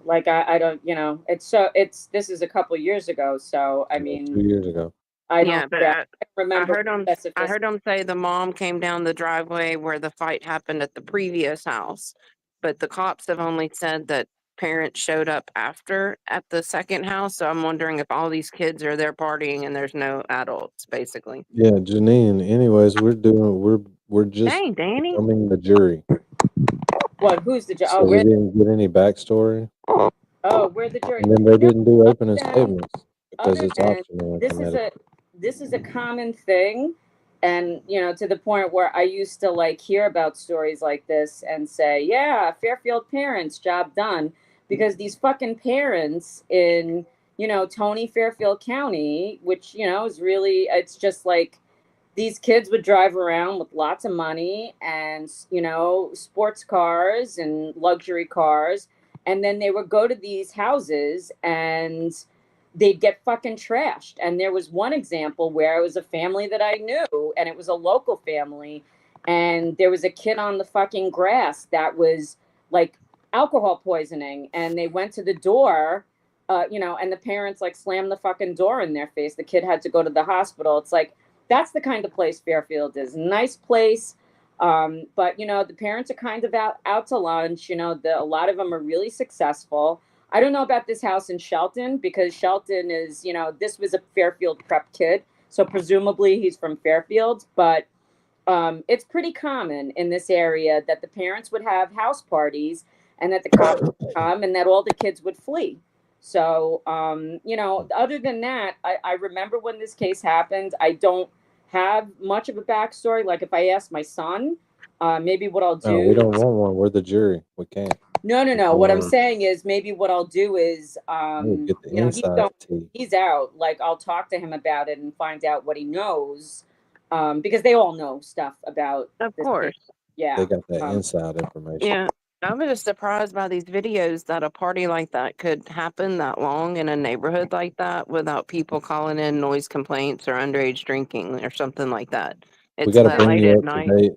Like I don't, this is a couple years ago, so I 2 mean, years ago. I Yeah, don't but I remember I specificity. heard them say the mom came down the driveway where the fight happened at the previous house, but the cops have only said that parents showed up after at the second house. So I'm wondering if all these kids are there partying and there's no adults, basically. Yeah, Janine. Anyways, we're just Dang, Danny. becoming the jury. What? Who's the judge? So we didn't get any backstory, We're the jury. and then they didn't do opening than- statements because Other it's than optional in this is Connecticut. this is a common thing, and to the point where I used to like hear about stories like this and say, yeah, Fairfield parents, job done, because these fucking parents in Tony Fairfield County, which is really, it's just like these kids would drive around with lots of money and sports cars and luxury cars, and then they would go to these houses and they'd get fucking trashed. And there was one example where it was a family that I knew, and it was a local family, and there was a kid on the fucking grass that was like alcohol poisoning, and they went to the door, and the parents like slammed the fucking door in their face. The kid had to go to the hospital. It's like, that's the kind of place Fairfield is. Nice place. But the parents are kind of out to lunch. A lot of them are really successful. I don't know about this house in Shelton because Shelton is, this was a Fairfield prep kid. So presumably he's from Fairfield, but it's pretty common in this area that the parents would have house parties and that the cops would come and that all the kids would flee. So, other than that, I remember when this case happened. I don't have much of a backstory. Like if I ask my son, maybe what I'll do. No, we don't want one. We're the jury. We can't. No. What I'm saying is maybe what I'll do is, Get the inside tea. he's out. Like I'll talk to him about it and find out what he knows, because they all know stuff about. Of course. Case. Yeah. They got that inside information. Yeah. I'm just surprised by these videos that a party like that could happen that long in a neighborhood like that without people calling in noise complaints or underage drinking or something like that. We It's got to that bring late you at up to night. date.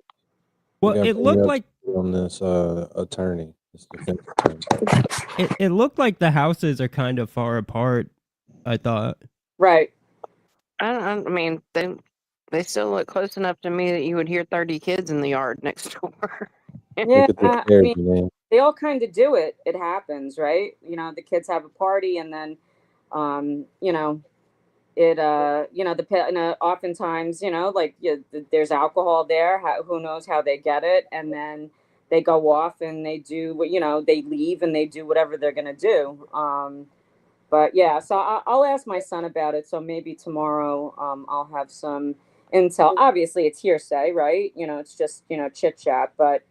Well, it looked like on this attorney, this defense attorney. it looked like the houses are kind of far apart. I thought. Right. I mean, they still look close enough to me that you would hear 30 kids in the yard next door. Yeah, I mean, they all kind of do it. It happens, right? The kids have a party, and then, oftentimes, there's alcohol there. Who knows how they get it, and then they go off and they do what they leave and they do whatever they're gonna do. But yeah, so I'll ask my son about it. So maybe tomorrow, I'll have some intel. Obviously, it's hearsay, right? It's just chit chat, but.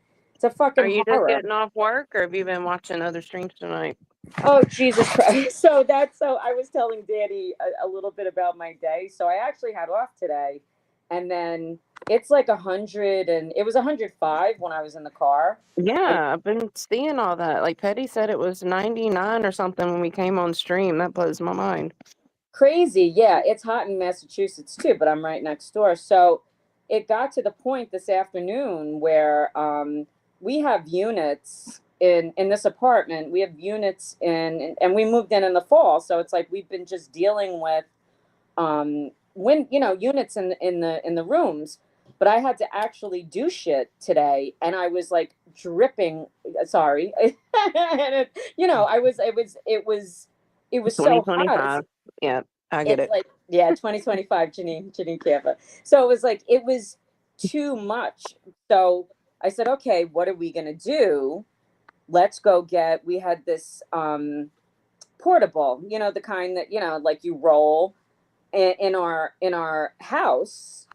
It's a fucking Are you horror. just getting off work, or have you been watching other streams tonight? Oh, Jesus Christ. So I was telling Daddy a little bit about my day. So I actually had off today, and then it's like 100, and it was 105 when I was in the car. Yeah, I've been seeing all that. Like Petty said, it was 99 or something when we came on stream. That blows my mind. Crazy. Yeah, it's hot in Massachusetts too, but I'm right next door. So it got to the point this afternoon where we have units in this apartment. We have units and we moved in the fall, so it's like we've been just dealing with units in the rooms. But I had to actually do shit today, and I was like dripping. Sorry, and it was so hot. 2025. Yeah, I get It's it. like, yeah, 2025, Janine Campa. So it was like, it was too much. So I said, okay, what are we gonna do? Let's go get. We had this portable, the kind that like you roll in our house,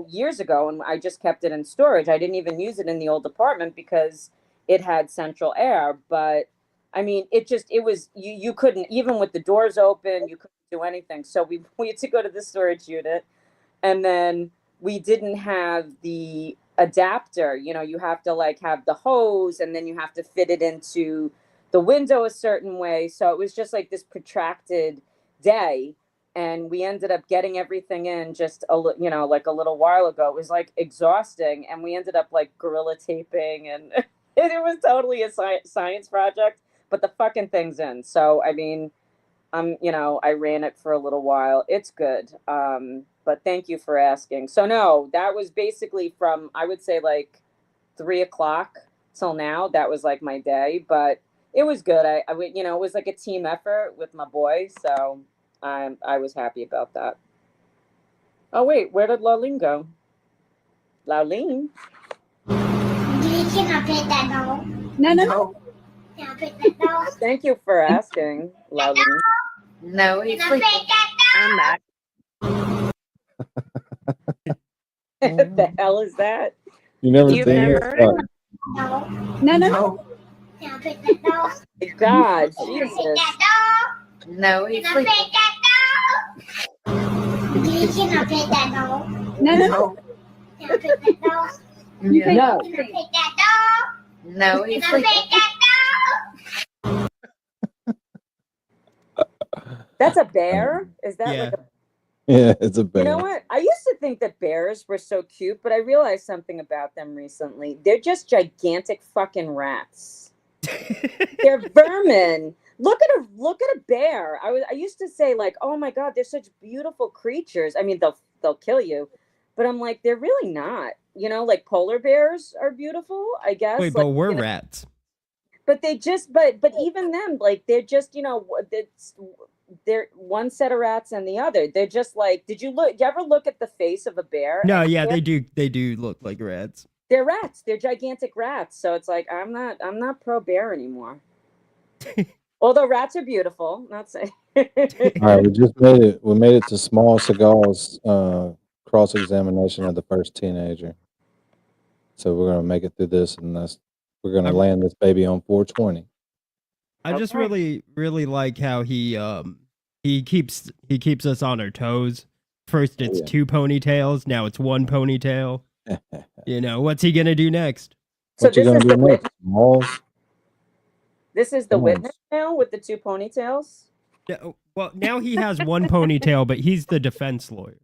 years ago, and I just kept it in storage. I didn't even use it in the old apartment because it had central air. But I mean, it was you couldn't, even with the doors open, you couldn't do anything. So we had to go to the storage unit, and then we didn't have the adapter. You have to like have the hose, and then you have to fit it into the window a certain way. So it was just like this protracted day. And we ended up getting everything in just like a little while ago. It was like exhausting, and we ended up like gorilla taping, and it was totally a science project. But the fucking thing's in. So I mean, I ran it for a little while. It's good. But thank you for asking. So no, that was basically from, I would say, like 3:00 till now. That was like my day, but it was good. I it was like a team effort with my boy. So I was happy about that. Oh wait, where did Lauline go? Lauline? You cannot pet that dog. No. Cannot pet that dog. Thank you for asking, Lauline. No, he's sleeping. I'm back. What the hell is that? You never You've seen never it? heard it? No. No. Cannot pet that dog. God, Cannot Jesus. pet that dog. No, he's Cannot sleeping. pet that dog. You cannot pet that dog. No. Cannot pet that dog. No. Cannot pet that dog. No, he's Cannot sleeping. pet that dog. That's a bear? Is that Yeah. like a Yeah, it's a bear. You know what? I used to think that bears were so cute, but I realized something about them recently. They're just gigantic fucking rats. They're vermin. Look at a bear. I used to say like, oh my god, they're such beautiful creatures. I mean, they'll kill you, but I'm like, they're really not. Like polar bears are beautiful, I guess. Wait, like, but we're rats. But they just, but even them, like they're just, they're one set of rats and the other. They're just like, did you ever look at the face of a bear? No, And yeah, they're- they do look like rats. They're rats. They're gigantic rats. So it's like I'm not pro bear anymore. Although rats are beautiful, not saying. All right, we just made it. We made it to Small Seagal's cross examination of the first teenager. So we're gonna make it through this, and we're gonna land this baby on 420. I just really like how he keeps us on our toes. First it's Yeah. 2 ponytails, now it's 1 ponytail. What's he gonna do next? What you gonna do next, Smalls? This is the Come on. witness now with the 2 ponytails. No, well, now he has 1 ponytail, but he's the defense lawyer.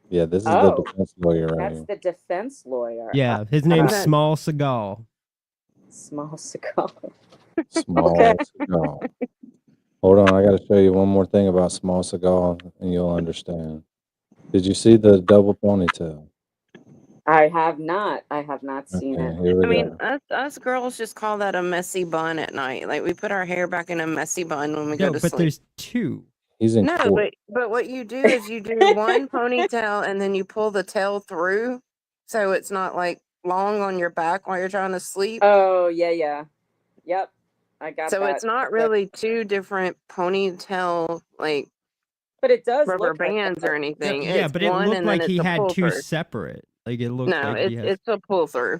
Yeah, this is Oh, the defense lawyer right That's here. the defense lawyer. Yeah, his name's Okay. Small Seagal. Small cigar. Small Okay. Seagal. Hold on, I got to show you one more thing about Small Seagal, and you'll understand. Did you see the double ponytail? I have not seen Okay, it. here we I mean, go. us girls just call that a messy bun at night. Like we put our hair back in a messy bun when we No, go to but sleep. there's 2. He's in No, court. but what you do is you do one ponytail and then you pull the tail through, so it's not like long on your back while you're trying to sleep. Oh yeah. Yep. I got So that. it's not Okay. really 2 different ponytail like But it does rubber look like bands or anything. Yeah, It's but it one looked and like then he it's a had pull 2 through. separate. Like it looks No, like he has. it's a pull through.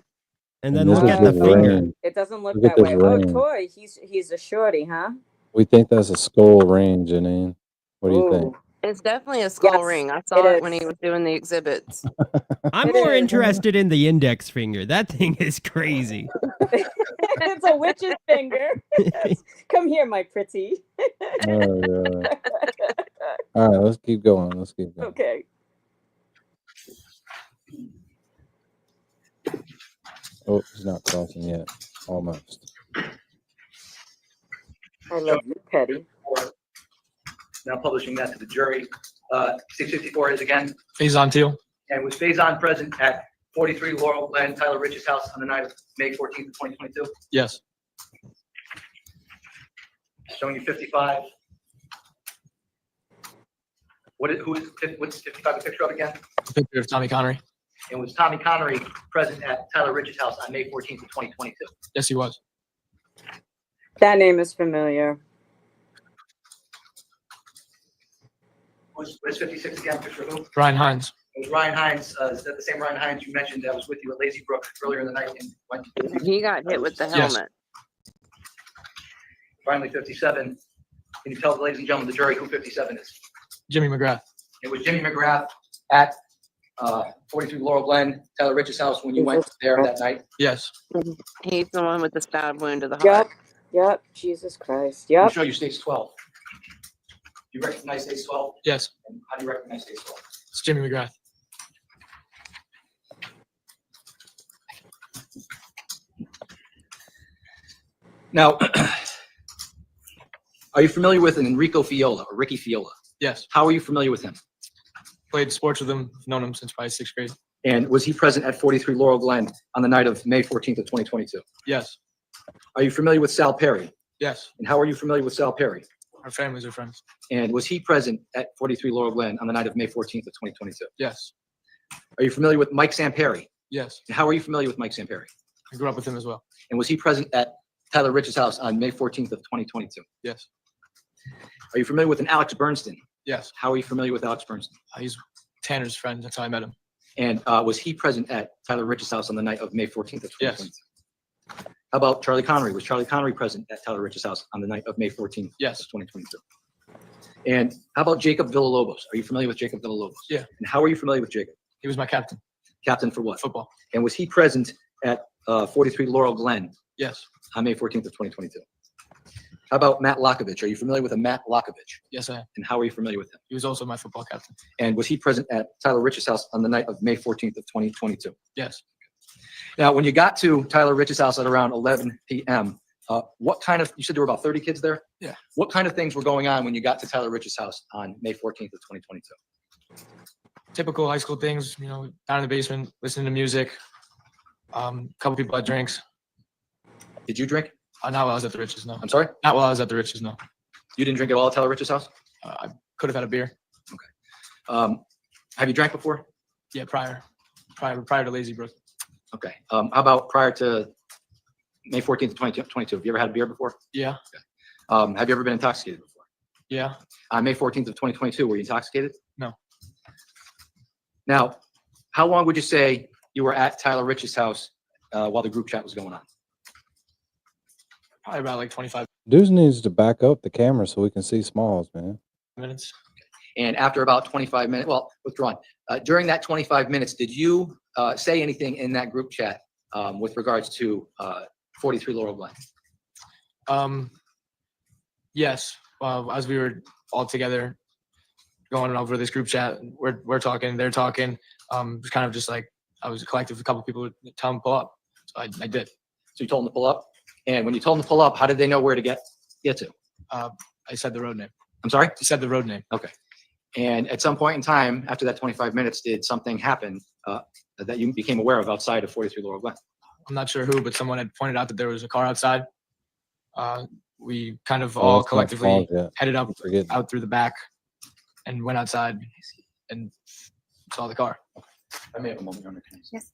And And then this look is at his the finger. ring. It doesn't look Look at that this way. Oh, ring. Toy, he's a shorty, huh? We think that's a skull ring, Janine. What do you think? Ooh. It's definitely a skull Yes, ring. I saw it it when he is. was doing the exhibits. I'm It more is. interested in the index finger. That thing is crazy. It's a witch's finger. Come here, my pretty. Oh, God. All right, let's keep going. Let's keep going. Okay. Oh, he's not crossing yet. Almost. I love you, Petty. Now publishing that to the jury. 654 is again, Faison Teal. and was Faison present at 43 Laurel Glen, Tyler Rich's house on the night of May 14th, 2022? Yes. Showing you 55. What's 55 a picture of again? Picture of Tommy Connery. And was Tommy Connery present at Tyler Rich's house on May 14th of 2022? Yes, he was. That name is familiar. What is 56 again? Picture of who? Ryan Hines. It was Ryan Hines. Is that the same Ryan Hines you mentioned that was with you at Lazy Brook earlier in the night? And went He got hit with the Yes. helmet. Finally, 57. Can you tell the ladies and gentlemen, the jury, who 57 is? Jimmy McGrath. It was Jimmy McGrath at 43 Laurel Glen, Tyler Rich's house when you went there that night. Yes. He's the one with the stab wound to the Yep. heart. Yep. Jesus Christ. I'm Yep. sure you states 12. Do you recognize states 12? Yes. And how do you recognize states 12? It's Jimmy McGrath. Now, are you familiar with an Enrico Fiola or Ricky Fiola? Yes. How are you familiar with him? Played sports with him. Known him since probably 6th grade. And was he present at 43 Laurel Glen on the night of May 14th of 2022? Yes. Are you familiar with Sal Perry? Yes. And how are you familiar with Sal Perry? Our families are friends. And was he present at 43 Laurel Glen on the night of May 14th of 2022? Yes. Are you familiar with Mike Samperi? Yes. And how are you familiar with Mike Samperi? I grew up with him as well. And was he present at Tyler Rich's house on May 14th of 2022? Yes. Are you familiar with an Alex Bernstein? Yes. How are you familiar with Alex Bernstein? He's Tanner's friend. That's how I met him. And was he present at Tyler Rich's house on the night of May 14th of 2022? Yes. How about Charlie Connery? Was Charlie Connery present at Tyler Rich's house on the night of May 14th Yes. of 2022? And how about Jacob Villalobos? Are you familiar with Jacob Villalobos? Yeah. And how are you familiar with Jacob? He was my captain. Captain for what? Football. And was he present at 43 Laurel Glen Yes. on May 14th of 2022? How about Matt Lakovich? Are you familiar with a Matt Lakovich? Yes, I am. And how are you familiar with him? He was also my football captain. And was he present at Tyler Rich's house on the night of May 14th of 2022? Yes. Now, when you got to Tyler Rich's house at around 11 p.m., what kind of, you said there were about 30 kids there? Yeah. What kind of things were going on when you got to Tyler Rich's house on May 14th of 2022? Typical high school things, down in the basement, listening to music. Couple people had drinks. Did you drink? Not while I was at the Riches, no. I'm sorry? Not while I was at the Riches, no. You didn't drink at all at Tyler Rich's house? I could have had a beer. Have you drank before? Yeah, prior to Lazy Brook. Okay. How about prior to May 14th of 2022? Have you ever had a beer before? Yeah. Have you ever been intoxicated before? Yeah. On May 14th of 2022, were you intoxicated? No. Now, how long would you say you were at Tyler Rich's house while the group chat was going on? Probably about like 25 Dudes needs to back up the camera so we can see Smalls, man. minutes. And after about 25 minutes, well, withdrawn. During that 25 minutes, did you say anything in that group chat with regards to 43 Laurel Glen? Yes. As we were all together going over this group chat, we're talking, they're talking. It's kind of just like I was a collective. A couple people would tell them to pull up, so I did. So you told them to pull up, and when you told them to pull up, how did they know where to get to? I said the road name. I'm sorry? I said the road name. Okay. And at some point in time, after that 25 minutes, did something happen that you became aware of outside of 43 Laurel Glen? I'm not sure who, but someone had pointed out that there was a car outside. We kind of all that's not collectively Smalls yet. headed up Forget. out through the back and went outside and saw the car. I may have a moment, Your Honor. Yes.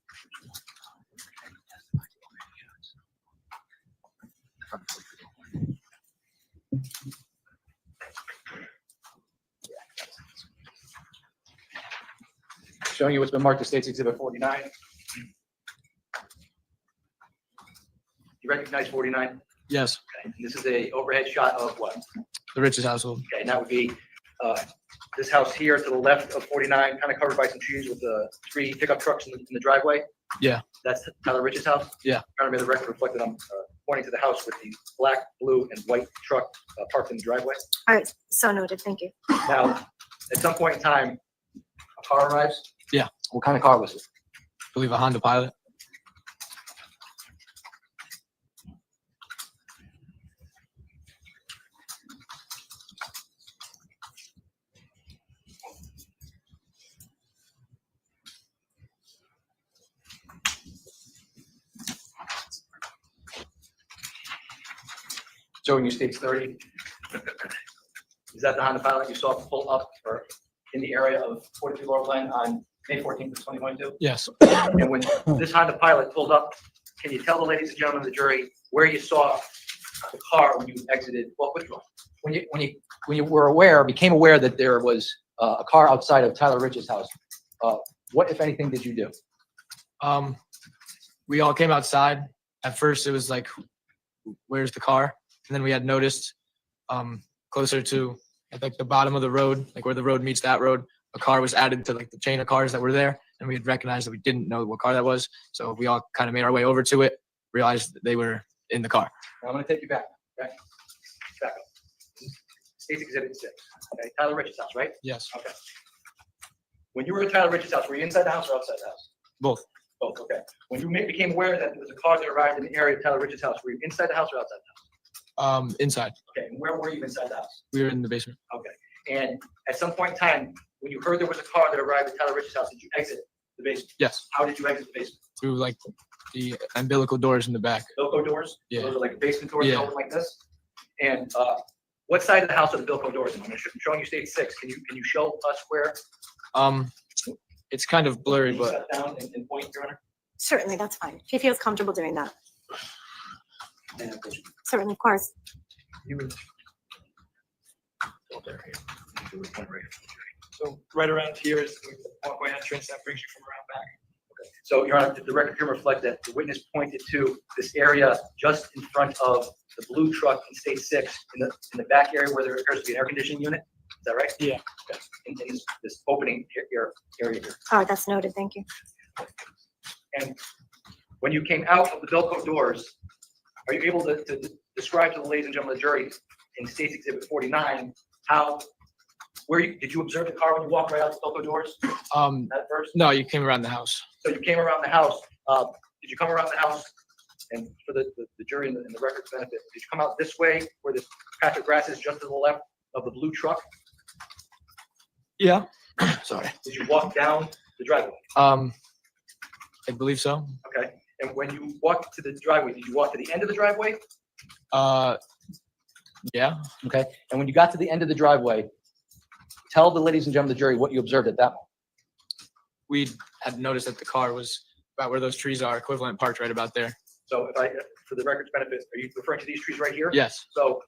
Showing you what's been marked as State's Exhibit 49. You recognize 49? Yes. Okay. And this is a overhead shot of what? The Rich's household. Okay, and that would be this house here to the left of 49, kind of covered by some trees with the 3 pickup trucks in the driveway. Yeah. That's Tyler Rich's house? Yeah. Trying to make the record reflected, I'm pointing to the house with the black, blue, and white truck parked in the driveway. All right, so noted, thank you. Now, at some point in time, a car arrives. Yeah. What kind of car was it? I believe a Honda Pilot. showing you states 30. Is that the Honda Pilot you saw pull up or in the area of 43 Laurel Glen on May 14th of 2022? Yes. And when this Honda Pilot pulled up, can you tell the ladies and gentlemen of the jury where you saw the car when you exited? Well, which one? When you were aware, became aware that there was a car outside of Tyler Rich's house, what, if anything, did you do? We all came outside. At first, it was like, "Where's the car?" And then we had noticed closer to like the bottom of the road, like where the road meets that road, a car was added to like the chain of cars that were there, and we had recognized that we didn't know what car that was. So we all kind of made our way over to it, realized that they were in the car. Now I'm going to take you back. Okay. Back up. States Exhibit 6. Okay. Tyler Rich's house, right? Yes. Okay. When you were at Tyler Rich's house, were you inside the house or outside the house? Both. Both. Okay. When you became aware that there was a car that arrived in the area of Tyler Rich's house, were you inside the house or outside the house? Inside. Okay. And where were you inside the house? We were in the basement. Okay. And at some point in time, when you heard there was a car that arrived at Tyler Rich's house, did you exit the basement? Yes. How did you exit the basement? Through like the umbilical doors in the back. Bilko doors? Yeah. Those are like basement doors Yeah. open like this? And what side of the house are the Bilko doors? I'm showing you state 6. Can you show us where? It's kind of blurry, Can you but sit down and point, Your Honor? Certainly, that's fine. If he feels comfortable doing that. And of course, Certainly, of course. you would. Go there, here. Do it one right. so right around here is the walkway entrance that brings you from around back. So, Your Honor, the record can reflect that the witness pointed to this area just in front of the blue truck in state 6, in the back area where there appears to be an air conditioning unit. Is that right? Yeah. Okay. In this opening area here. All right, that's noted. Thank you. And when you came out of the Bilko doors, are you able to describe to the ladies and gentlemen of the jury in State's Exhibit 49 did you observe the car when you walked right out the Bilko doors? At first? No, you came around the house. So you came around the house. Did you come around the house? And for the jury and the record's benefit, did you come out this way where the patch of grass is just to the left of the blue truck? Yeah. Sorry. Did you walk down the driveway? I believe so. Okay. And when you walked to the driveway, did you walk to the end of the driveway? Yeah. Okay. And when you got to the end of the driveway, tell the ladies and gentlemen of the jury what you observed at that moment. We had noticed that the car was about where those trees are, equivalent parked right about there. So for the record's benefit, are you referring to these trees right here? Yes. So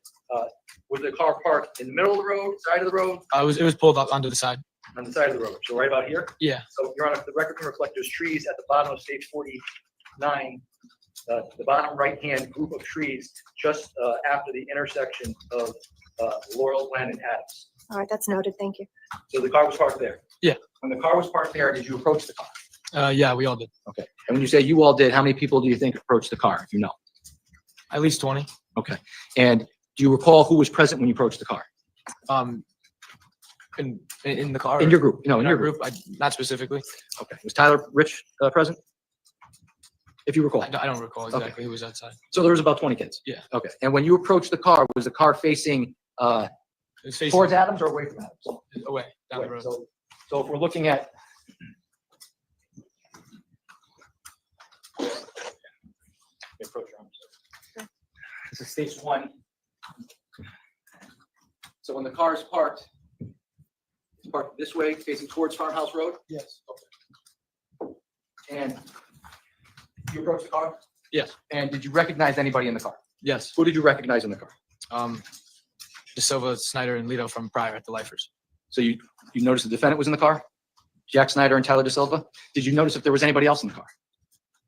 was the car parked in the middle of the road, side of the road? It was pulled up onto the side. On the side of the road. So right about here? Yeah. So, Your Honor, if the record can reflect, there's trees at the bottom of stage 49, the bottom right-hand group of trees just after the intersection of Laurel Glen and Adams. All right, that's noted. Thank you. So the car was parked there? Yeah. When the car was parked there, did you approach the car? Yeah, we all did. Okay. And when you say you all did, how many people do you think approached the car, if you know? At least 20. Okay. And do you recall who was present when you approached the car? In the car? In your group? No, in your group. Not specifically. Okay. Was Tyler Rich present? If you recall. I don't recall exactly who was outside. So there was about 20 kids? Yeah. Okay. And when you approached the car, was the car facing towards Adams or away from Adams? Away, down the Away. road. So if we're looking at Approach your arms. This is stage 1. So when the car is parked, it's parked this way, facing towards Farmhouse Road? Yes. Okay. And you approached the car? Yes. And did you recognize anybody in the car? Yes. Who did you recognize in the car? De Silva, Snyder, and Lito from prior at the Lifers. So you noticed the defendant was in the car? Jack Snyder and Tyler De Silva? Did you notice if there was anybody else in the car?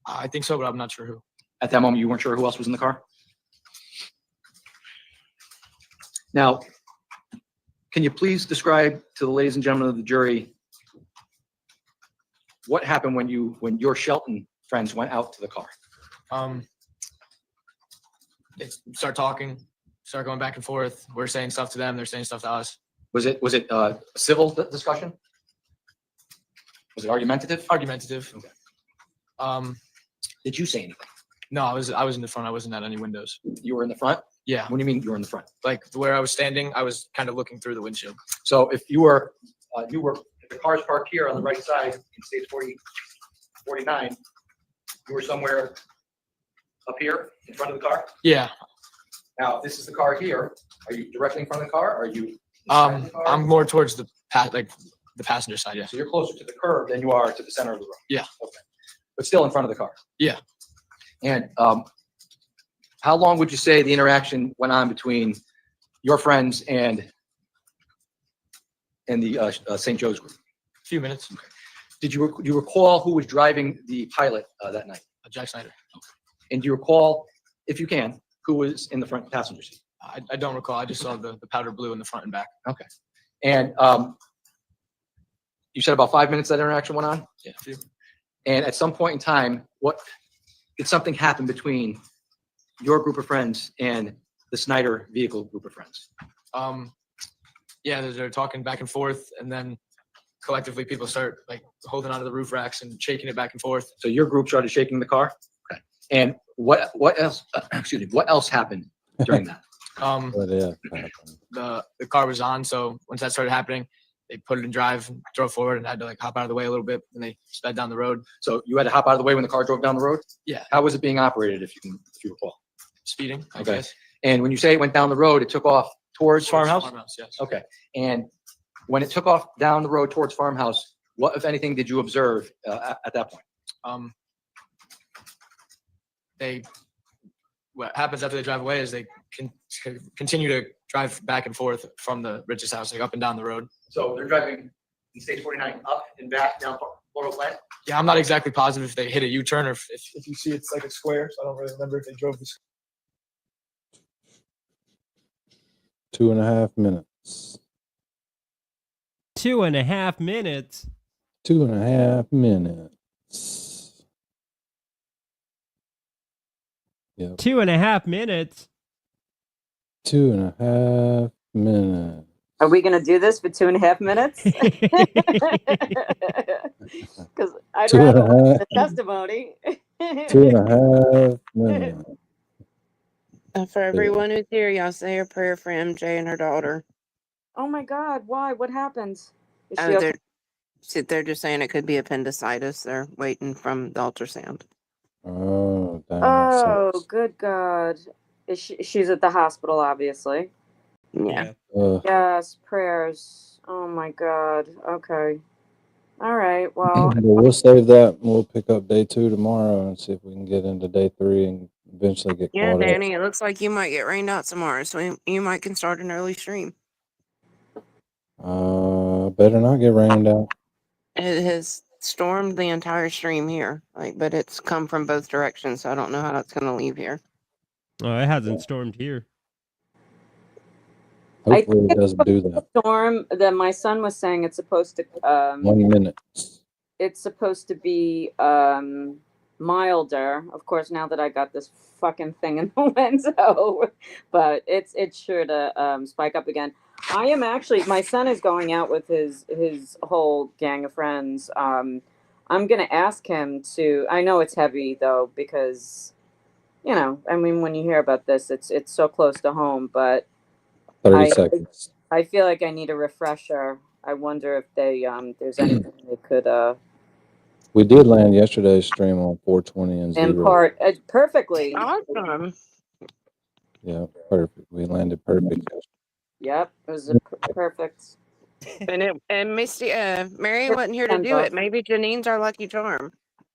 I think so, but I'm not sure who. At that moment, you weren't sure who else was in the car? Now, can you please describe to the ladies and gentlemen of the jury what happened when your Shelton friends went out to the car? They start talking, start going back and forth. We're saying stuff to them, they're saying stuff to us. Was it a civil discussion? Was it argumentative? Argumentative. Okay. Did you say anything? No, I was in the front. I wasn't at any windows. You were in the front? Yeah. What do you mean you were in the front? Like where I was standing, I was kind of looking through the windshield. So if you were, If the car's parked here on the right side in stage 49, you were somewhere up here in front of the car? Yeah. Now, this is the car here. Are you directly in front of the car? Are you? inside the car? I'm more towards the passenger side. Yeah. So you're closer to the curb than you are to the center of the road. Yeah. Okay. But still in front of the car. Yeah. And how long would you say the interaction went on between your friends and the St. Joe's group? A few minutes. Okay. Do you recall who was driving the Pilot that night? Jack Snyder. Okay. And do you recall, if you can, who was in the front passenger seat? I don't recall. I just saw the powder blue in the front and back. Okay. And you said about 5 minutes that interaction went on? Yeah. A few. And at some point in time, did something happen between your group of friends and the Snyder vehicle group of friends? Yeah, they're talking back and forth, and then collectively people start like holding onto the roof racks and shaking it back and forth. So your group started shaking the car? Okay. And what else, excuse me, what else happened during that? The car was on, so once that started happening, they put it in drive, and drove forward, and I had to like hop out of the way a little bit, and they sped down the road. So you had to hop out of the way when the car drove down the road? Yeah. How was it being operated, if you recall? Speeding, I Okay. guess. And when you say it went down the road, it took off towards Farmhouse? Farmhouse, yes. Okay. And when it took off down the road towards Farmhouse, what, if anything, did you observe at that point? What happens after they drive away is they continue to drive back and forth from the Rich's house, like up and down the road. So they're driving in State 49 up and back down Laurel Glen? Yeah, I'm not exactly positive if they hit a U-turn or if you see it's like a square, so I don't really remember if they drove this. 2.5 minutes. 2.5 minutes. 2.5 minutes. Yep. 2.5 minutes. 2.5 minutes. Are we going to do this for 2.5 minutes? Because I'd rather listen to testimony. 2.5 minutes. For everyone who's here, y'all say a prayer for MJ and her daughter. Oh my God, why? What happened? Is she okay? They're just saying it could be appendicitis. They're waiting from the ultrasound. Oh, damn. Oh, good God. She's at the hospital, obviously. Yeah. Yes, prayers. Oh my God. Okay. All right. Well, We'll save that. We'll pick up day 2 tomorrow and see if we can get into day 3 and eventually get Yeah, caught Danny, it looks like you might get rained out tomorrow, so you might can start an early stream. up. Better not get rained out. It has stormed the entire stream here, but it's come from both directions, so I don't know how that's going to leave here. Oh, it hasn't stormed here. Hopefully it doesn't do that. storm that my son was saying it's supposed to 1 minute. it's supposed to be milder. Of course, now that I got this fucking thing in the window, but it's sure to spike up again. I am actually, my son is going out with his whole gang of friends. I'm gonna ask him to. I know it's heavy though, because I mean, when you hear about this, it's so close to home, but 30 seconds. I feel like I need a refresher. I wonder if there's anything they could We did land yesterday's stream on 420 and 0. impart perfectly. Awesome. Yeah, perfect. We landed perfect. Yep, it was a perfect. And Misty, Mary wasn't here to do it. Maybe Janine's our lucky charm.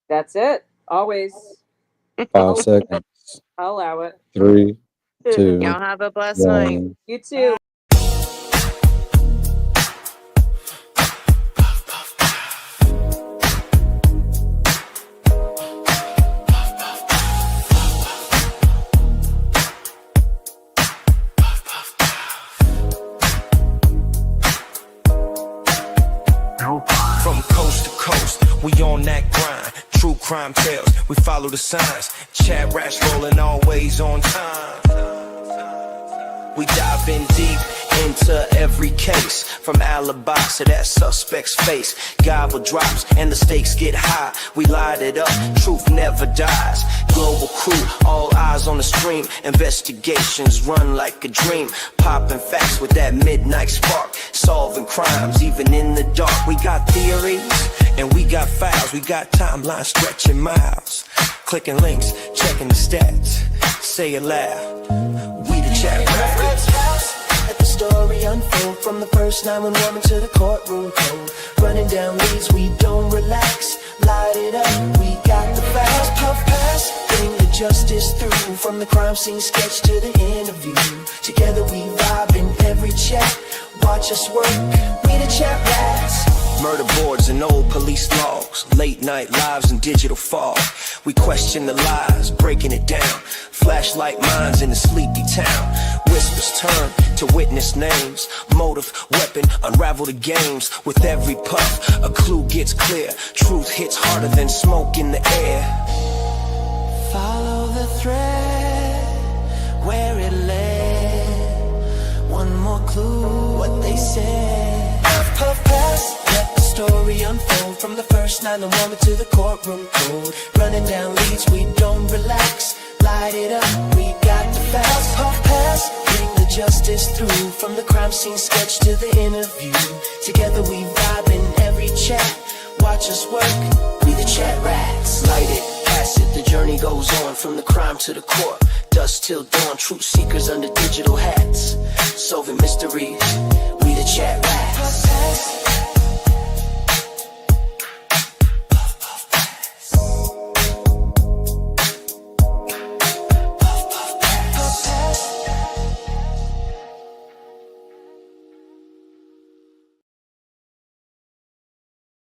That's it. Always. 5 seconds. I'll allow it. 3, 2. Y'all have a blessed night. You too. From coast to coast, we on that grind. True crime tales, we follow the signs. Chat rats rolling always on time. We dive in deep into every case, from alibis to that suspect's face. Gobble drops and the stakes get high. We light it up, truth never dies. Global crew, all eyes on the stream. Investigations run like a dream. Popping facts with that midnight spark. Solving crimes even in the dark. We got theories and we got files. We got timelines stretching miles. Clicking links, checking the stats. Say it loud. We the story unfold from the first 911 to the courtroom code. Running down leads, we don't relax. Light it up, we got the facts. Puff pass, bring the justice through. From the crime scene sketch to the interview. Together we vibe in every chat. Watch us work, we the chat rats. Murder boards and old police logs, late night lives and digital fog. We question the lies, breaking it down. Flashlight minds in a sleepy town. Whispers turn to witness names. Motive, weapon, unravel the games. With every puff, a clue gets clear. Truth hits harder than smoke in the air. Follow the thread, where it led. One more clue, what they said. Puff, puff, pass, let the story unfold. From the first 911 to the courtroom code. Running down leads, we don't relax. Light it up, we got the facts. Puff, pass, bring the justice through. From the crime scene sketch to the interview. Together we vibe in every chat. Watch us work, we the chat rats. Light it, pass it, the journey goes on. From the crime to the court, dusk till dawn. Truth seekers under digital hats, solving mysteries, we the chat rats. Puff, pass,